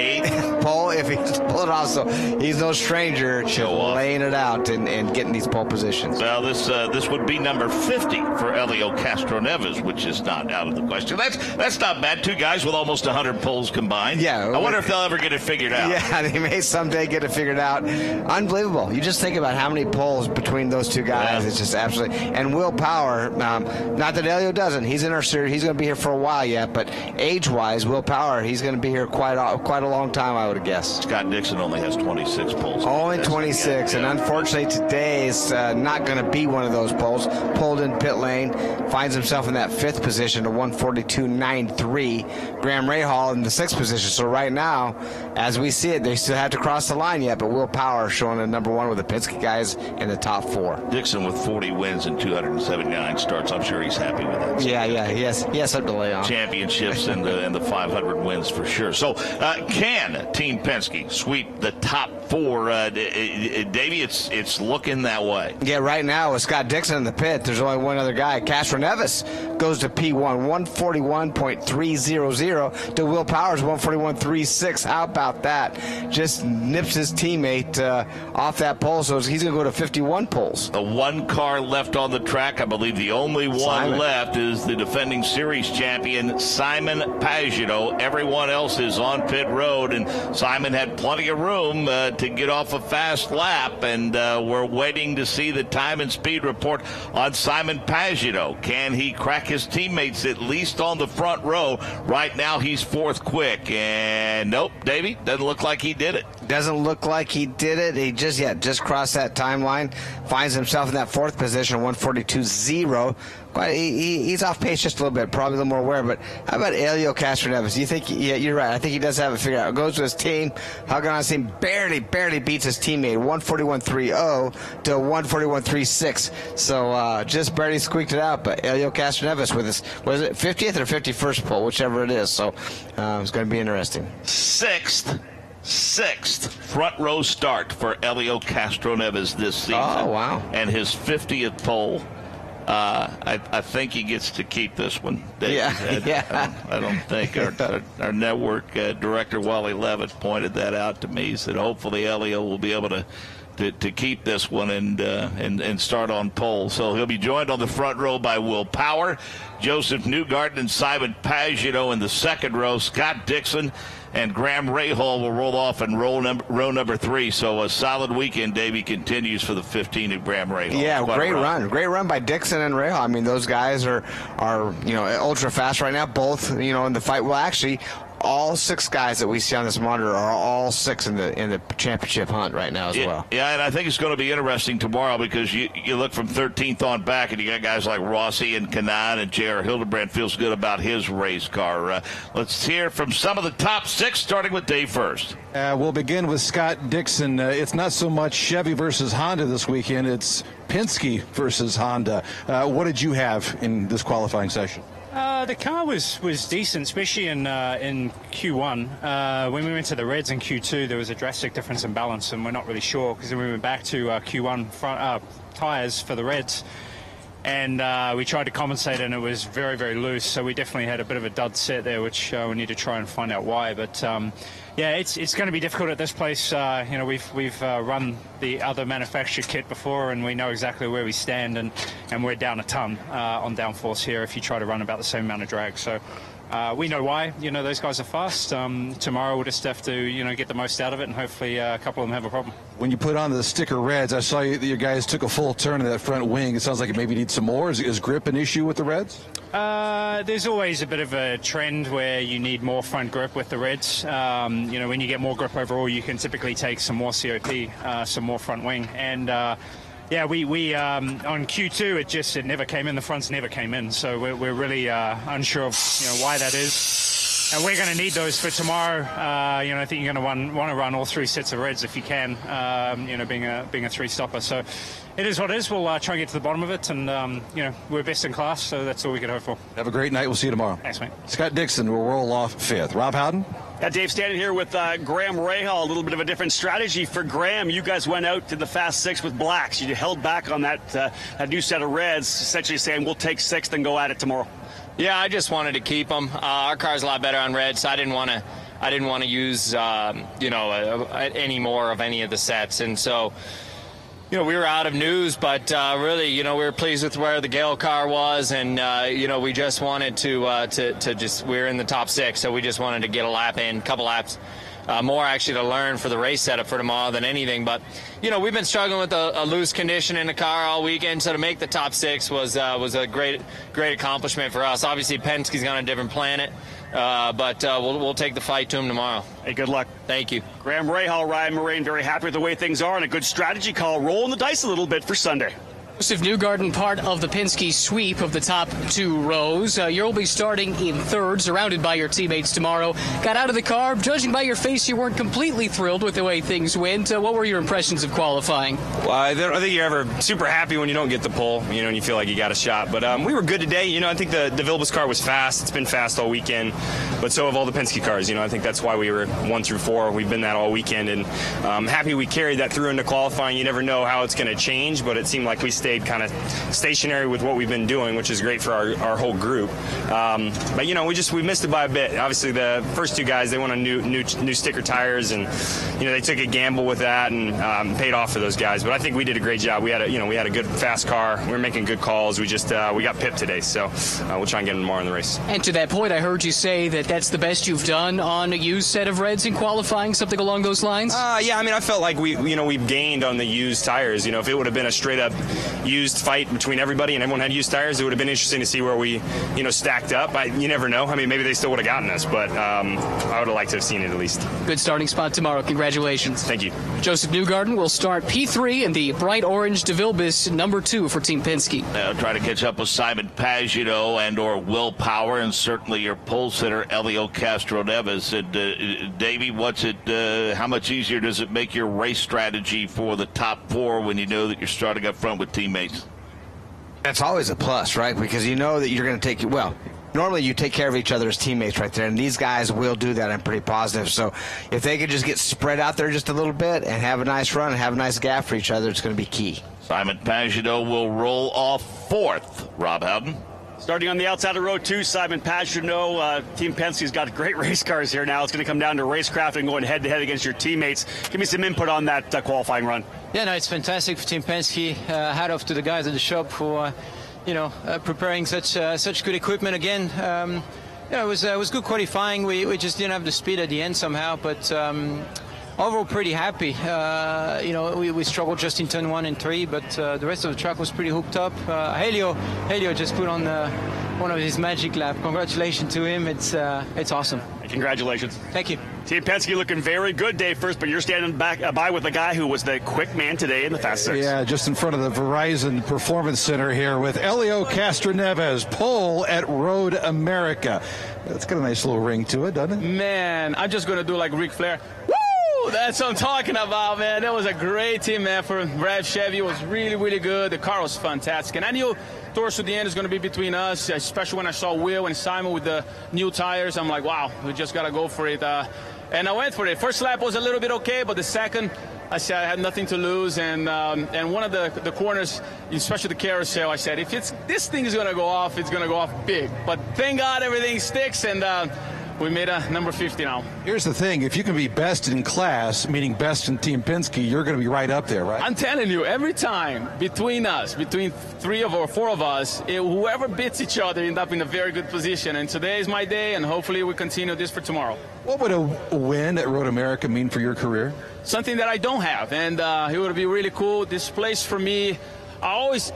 Pole, if he can pull it off. So he's no stranger to laying it out and getting these pole positions. Well, this would be number 50 for Elio Castroneves, which is not out of the question. That's not bad. 2 guys with almost 100 poles combined. Yeah. I wonder if they'll ever get it figured out. Yeah, they may someday get it figured out. Unbelievable. You just think about how many poles between those 2 guys. Yeah. It's just absolutely. And Will Power, not that Elio doesn't. He's in our series. He's going to be here for a while yet. But age-wise, Will Power, he's going to be here quite quite a long time, I would have guessed. Scott Dixon only has 26 poles. Only 26, and unfortunately today is not going to be one of those poles. Pulled in pit lane, finds himself in that 5th position to 142.93. Graham Rahal in the 6th position. So right now, as we see it, they still have to cross the line yet, but Will Power showing a number 1 with the Penske guys in the top 4. Dixon with 40 wins and 279 starts. I'm sure he's happy with that. Yeah, he has something to lay on. Championships and the 500 wins for sure. So can Team Penske sweep the top 4? Davey, it's looking that way. Yeah, right now with Scott Dixon in the pit, there's only one other guy. Castro Neves goes to P1, 141.300 to Will Powers, 141.36. How about that? Just nips his teammate off that pole, so he's going to go to 51 poles. The 1 car left on the track. I believe the only one left is the defending series champion, Simon Pagenaud. Everyone else is on pit road, and Simon had plenty of room to get off a fast lap, and we're waiting to see the time and speed report on Simon Pagenaud. Can he crack his teammates at least on the front row? Right now he's 4th quick, and nope, Davey, doesn't look like he did it. Doesn't look like he did it. He just crossed that timeline, finds himself in that 4th position, 142.0. But he's off pace just a little bit, probably a little more aware. But how about Helio Castroneves? You think? Yeah, you're right. I think he does have it figured out. Goes to his team. Hugging on his team, barely beats his teammate, 141.30 to 141.36. So just barely squeaked it out. But Helio Castroneves with his, was it 50th or 51st pole, whichever it is. So it's going to be interesting. Sixth front row start for Helio Castroneves this season. Oh, wow. And his 50th pole. I think he gets to keep this one. Yeah. I don't think our network director, Wally Levitt, pointed that out to me. He said hopefully Helio will be able to keep this one and start on pole. So he'll be joined on the front row by Will Power, Joseph Newgarden, and Simon Pagenaud in the 2nd row. Scott Dixon and Graham Rahal will roll off in row number 3. So a solid weekend, Davey, continues for the 15 of Graham Rahal. Yeah, great run by Dixon and Rahal. I mean, those guys are ultra fast right now. Both in the fight. Well, actually, all 6 guys that we see on this monitor are all 6 in the championship hunt right now as well. Yeah, and I think it's going to be interesting tomorrow because you look from 13th on back, and you got guys like Rossi and Kanaan, and J.R. Hildebrand feels good about his race car. Let's hear from some of the top 6, starting with Dave first. We'll begin with Scott Dixon. It's not so much Chevy versus Honda this weekend. It's Penske versus Honda. What did you have in this qualifying session? The car was decent, especially in Q1. When we went to the Reds in Q2, there was a drastic difference in balance, and we're not really sure because then we went back to Q1 front tires for the Reds, and we tried to compensate, and it was very, very loose. So we definitely had a bit of a dud set there, which we need to try and find out why. But yeah, it's going to be difficult at this place. We've run the other manufactured kit before, and we know exactly where we stand, and we're down a ton on downforce here if you try to run about the same amount of drag. So we know why. Those guys are fast. Tomorrow we'll just have to get the most out of it, and hopefully a couple of them have a problem. When you put on the sticker Reds, I saw your guys took a full turn in that front wing. It sounds like it maybe needs some more. Is grip an issue with the Reds? There's always a bit of a trend where you need more front grip with the Reds. When you get more grip overall, you can typically take some more COP, some more front wing. And yeah, we on Q2 it never came in. The fronts never came in, so we're really unsure of why that is. And we're going to need those for tomorrow. I think you're going to want to run all 3 sets of Reds if you can. Being a 3-stopper. So it is what it is. We'll try and get to the bottom of it, and we're best in class, so that's all we can hope for. Have a great night. We'll see you tomorrow. Thanks, mate. Scott Dixon will roll off 5th. Rob Howden. Dave, standing here with Graham Rahal. A little bit of a different strategy for Graham. You guys went out to the Fast 6 with blacks. You held back on that new set of Reds, essentially saying we'll take 6th and go at it tomorrow. Yeah, I just wanted to keep them. Our car's a lot better on red, so I didn't want to use any more of any of the sets, and so we were out of news, but really, we were pleased with where the Gale car was, and we just wanted to just, we're in the top 6, so we just wanted to get a lap in, couple laps more actually to learn for the race setup for tomorrow than anything. But, we've been struggling with a loose condition in the car all weekend, so to make the top 6 was a great accomplishment for us. Obviously, Penske's on a different planet, but we'll take the fight to him tomorrow. Hey, good luck. Thank you. Graham Rahal, Ryan Moraine, very happy with the way things are, and a good strategy call, rolling the dice a little bit for Sunday. Joseph Newgarden, part of the Penske sweep of the top 2 rows. You'll be starting in 3rd, surrounded by your teammates tomorrow. Got out of the car. Judging by your face, you weren't completely thrilled with the way things went. What were your impressions of qualifying? Well, I don't think you're ever super happy when you don't get the pole, and you feel like you got a shot. But we were good today. I think the Vilbus car was fast. It's been fast all weekend, but so have all the Penske cars. I think that's why we were 1 through 4. We've been that all weekend, and I'm happy we carried that through into qualifying. You never know how it's going to change, but it seemed like we stayed kind of stationary with what we've been doing, which is great for our whole group. But we missed it by a bit. Obviously, the first 2 guys, they wanted new sticker tires, and they took a gamble with that and paid off for those guys. But I think we did a great job. We had a good fast car. We were making good calls. We just we got pipped today, so we'll try and get them tomorrow in the race. And to that point, I heard you say that that's the best you've done on a used set of Reds in qualifying, something along those lines. Yeah, I felt like we've gained on the used tires. If it would have been a straight up used fight between everybody and everyone had used tires, it would have been interesting to see where we stacked up. You never know. Maybe they still would have gotten us, but I would have liked to have seen it at least. Good starting spot tomorrow. Congratulations. Thank you. Joseph Newgarden will start P3 in the bright orange DeVilbiss number 2 for Team Penske. Try to catch up with Simon Pagenaud and or Will Power, and certainly your pole sitter Elio Castroneves. And Davey, how much easier does it make your race strategy for the top 4 when you know that you're starting up front with teammates? That's always a plus, right? Because you know that you're going to normally you take care of each other as teammates right there, and these guys will do that. I'm pretty positive. So if they could just get spread out there just a little bit and have a nice run and have a nice gap for each other, it's going to be key. Simon Pagenaud will roll off 4th. Rob Howden. Starting on the outside of row 2, Simon Pagenaud. Team Penske's got great race cars here now. It's going to come down to racecraft and going head-to-head against your teammates. Give me some input on that qualifying run. Yeah, no, it's fantastic for Team Penske. Hat off to the guys at the shop for, preparing such good equipment again. It was good qualifying. We just didn't have the speed at the end somehow, but overall pretty happy. We struggled just in turn 1 and 3, but the rest of the track was pretty hooked up. Helio just put on one of his magic lap. Congratulations to him. It's awesome. Congratulations. Thank you. Team Penske looking very good, Dave, first, but you're standing by with the guy who was the quick man today in the Fast 6. Yeah, just in front of the Verizon Performance Center here with Elio Castroneves, pole at Road America. That's got a nice little ring to it, doesn't it? Man, I'm just going to do like Ric Flair. Woo! That's what I'm talking about, man. That was a great team effort. Brad Chevy was really, really good. The car was fantastic. And I knew towards the end is going to be between us, especially when I saw Will and Simon with the new tires. I'm like, wow, we just got to go for it. And I went for it. First lap was a little bit okay, but the second, I said I had nothing to lose. And one of the corners, especially the carousel, I said, if this thing is going to go off, it's going to go off big. But thank God everything sticks, and we made a number 50 now. Here's the thing. If you can be best in class, meaning best in Team Penske, you're going to be right up there, right? I'm telling you, every time between 3 or 4 of us, whoever beats each other end up in a very good position. And today is my day, and hopefully we continue this for tomorrow. What would a win at Road America mean for your career? Something that I don't have, and it would be really cool. This place for me,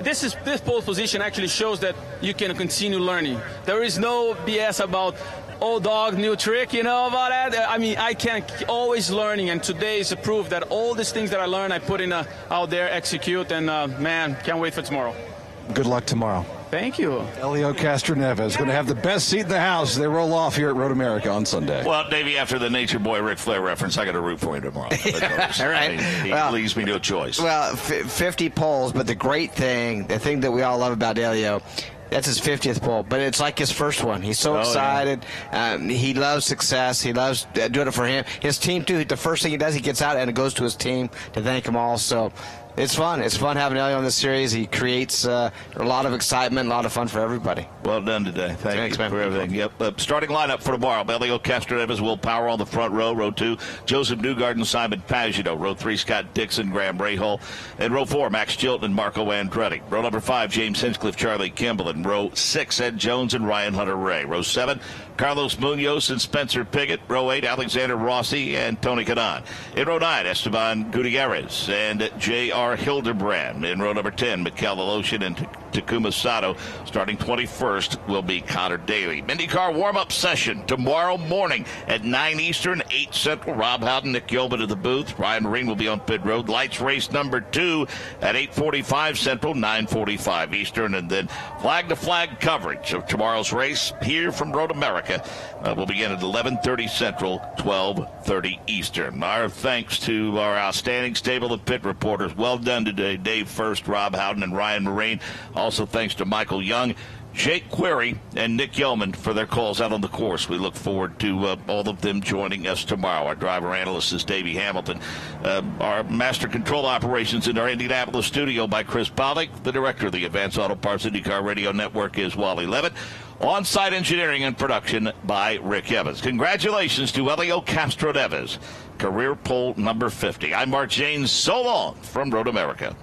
this pole position actually shows that you can continue learning. There is no BS about old dog, new trick, about that? I can always learning, and today is a proof that all these things that I learned, I put in out there, execute, and man, can't wait for tomorrow. Good luck tomorrow. Thank you. Elio Castroneves going to have the best seat in the house as they roll off here at Road America on Sunday. Well, Davey, after the Nature Boy Ric Flair reference, I got to root for you tomorrow. Right. He leaves me no choice. Well, 50 poles, but the thing that we all love about Elio, that's his 50th pole, but it's like his first one. He's so excited. Yeah. He loves success. He loves doing it for him. His team, too. The first thing he does, he gets out and it goes to his team to thank them all. So It's fun. It's fun having Elio in this series. He creates a lot of excitement, a lot of fun for everybody. Well done today. Thanks for everything. Yep. Starting lineup for tomorrow. Elio Castroneves will power on the front row. Row 2, Joseph Newgarden, Simon Pagino. Row 3, Scott Dixon, Graham Rahal. And row 4, Max Chilton and Marco Andretti. Row number 5, James Hinchcliffe, Charlie Kimball. And row 6, Ed Jones and Ryan Hunter-Ray. Row 7, Carlos Munoz and Spencer Pigot. Row 8, Alexander Rossi and Tony Kanaan. In row 9, Esteban Gutierrez and J.R. Hildebrand. In row number 10, Mikel Aloshin and Takuma Sato. Starting 21st will be Connor Daly. IndyCar warm-up session tomorrow morning at 9 Eastern, 8 Central. Rob Howden, Nick Yeoman in the booth. Ryan Marine will be on pit road. Lights race number 2 at 8:45 Central, 9:45 Eastern. And then flag-to-flag coverage of tomorrow's race here from Road America will begin at 11:30 Central, 12:30 Eastern. Our thanks to our outstanding stable of pit reporters. Well done today. Dave First, Rob Howden, and Ryan Marine. Also thanks to Michael Young, Jake Query, and Nick Yeoman for their calls out on the course. We look forward to all of them joining us tomorrow. Our driver analyst is Davey Hamilton. Our master control operations in our Indianapolis studio by Chris Pollock. The director of the Advanced Auto Parts IndyCar Radio Network is Wally Levitt. On-site engineering and production by Rick Evans. Congratulations to Elio Castroneves, career pole number 50. I'm Mark Janes. So long from Road America.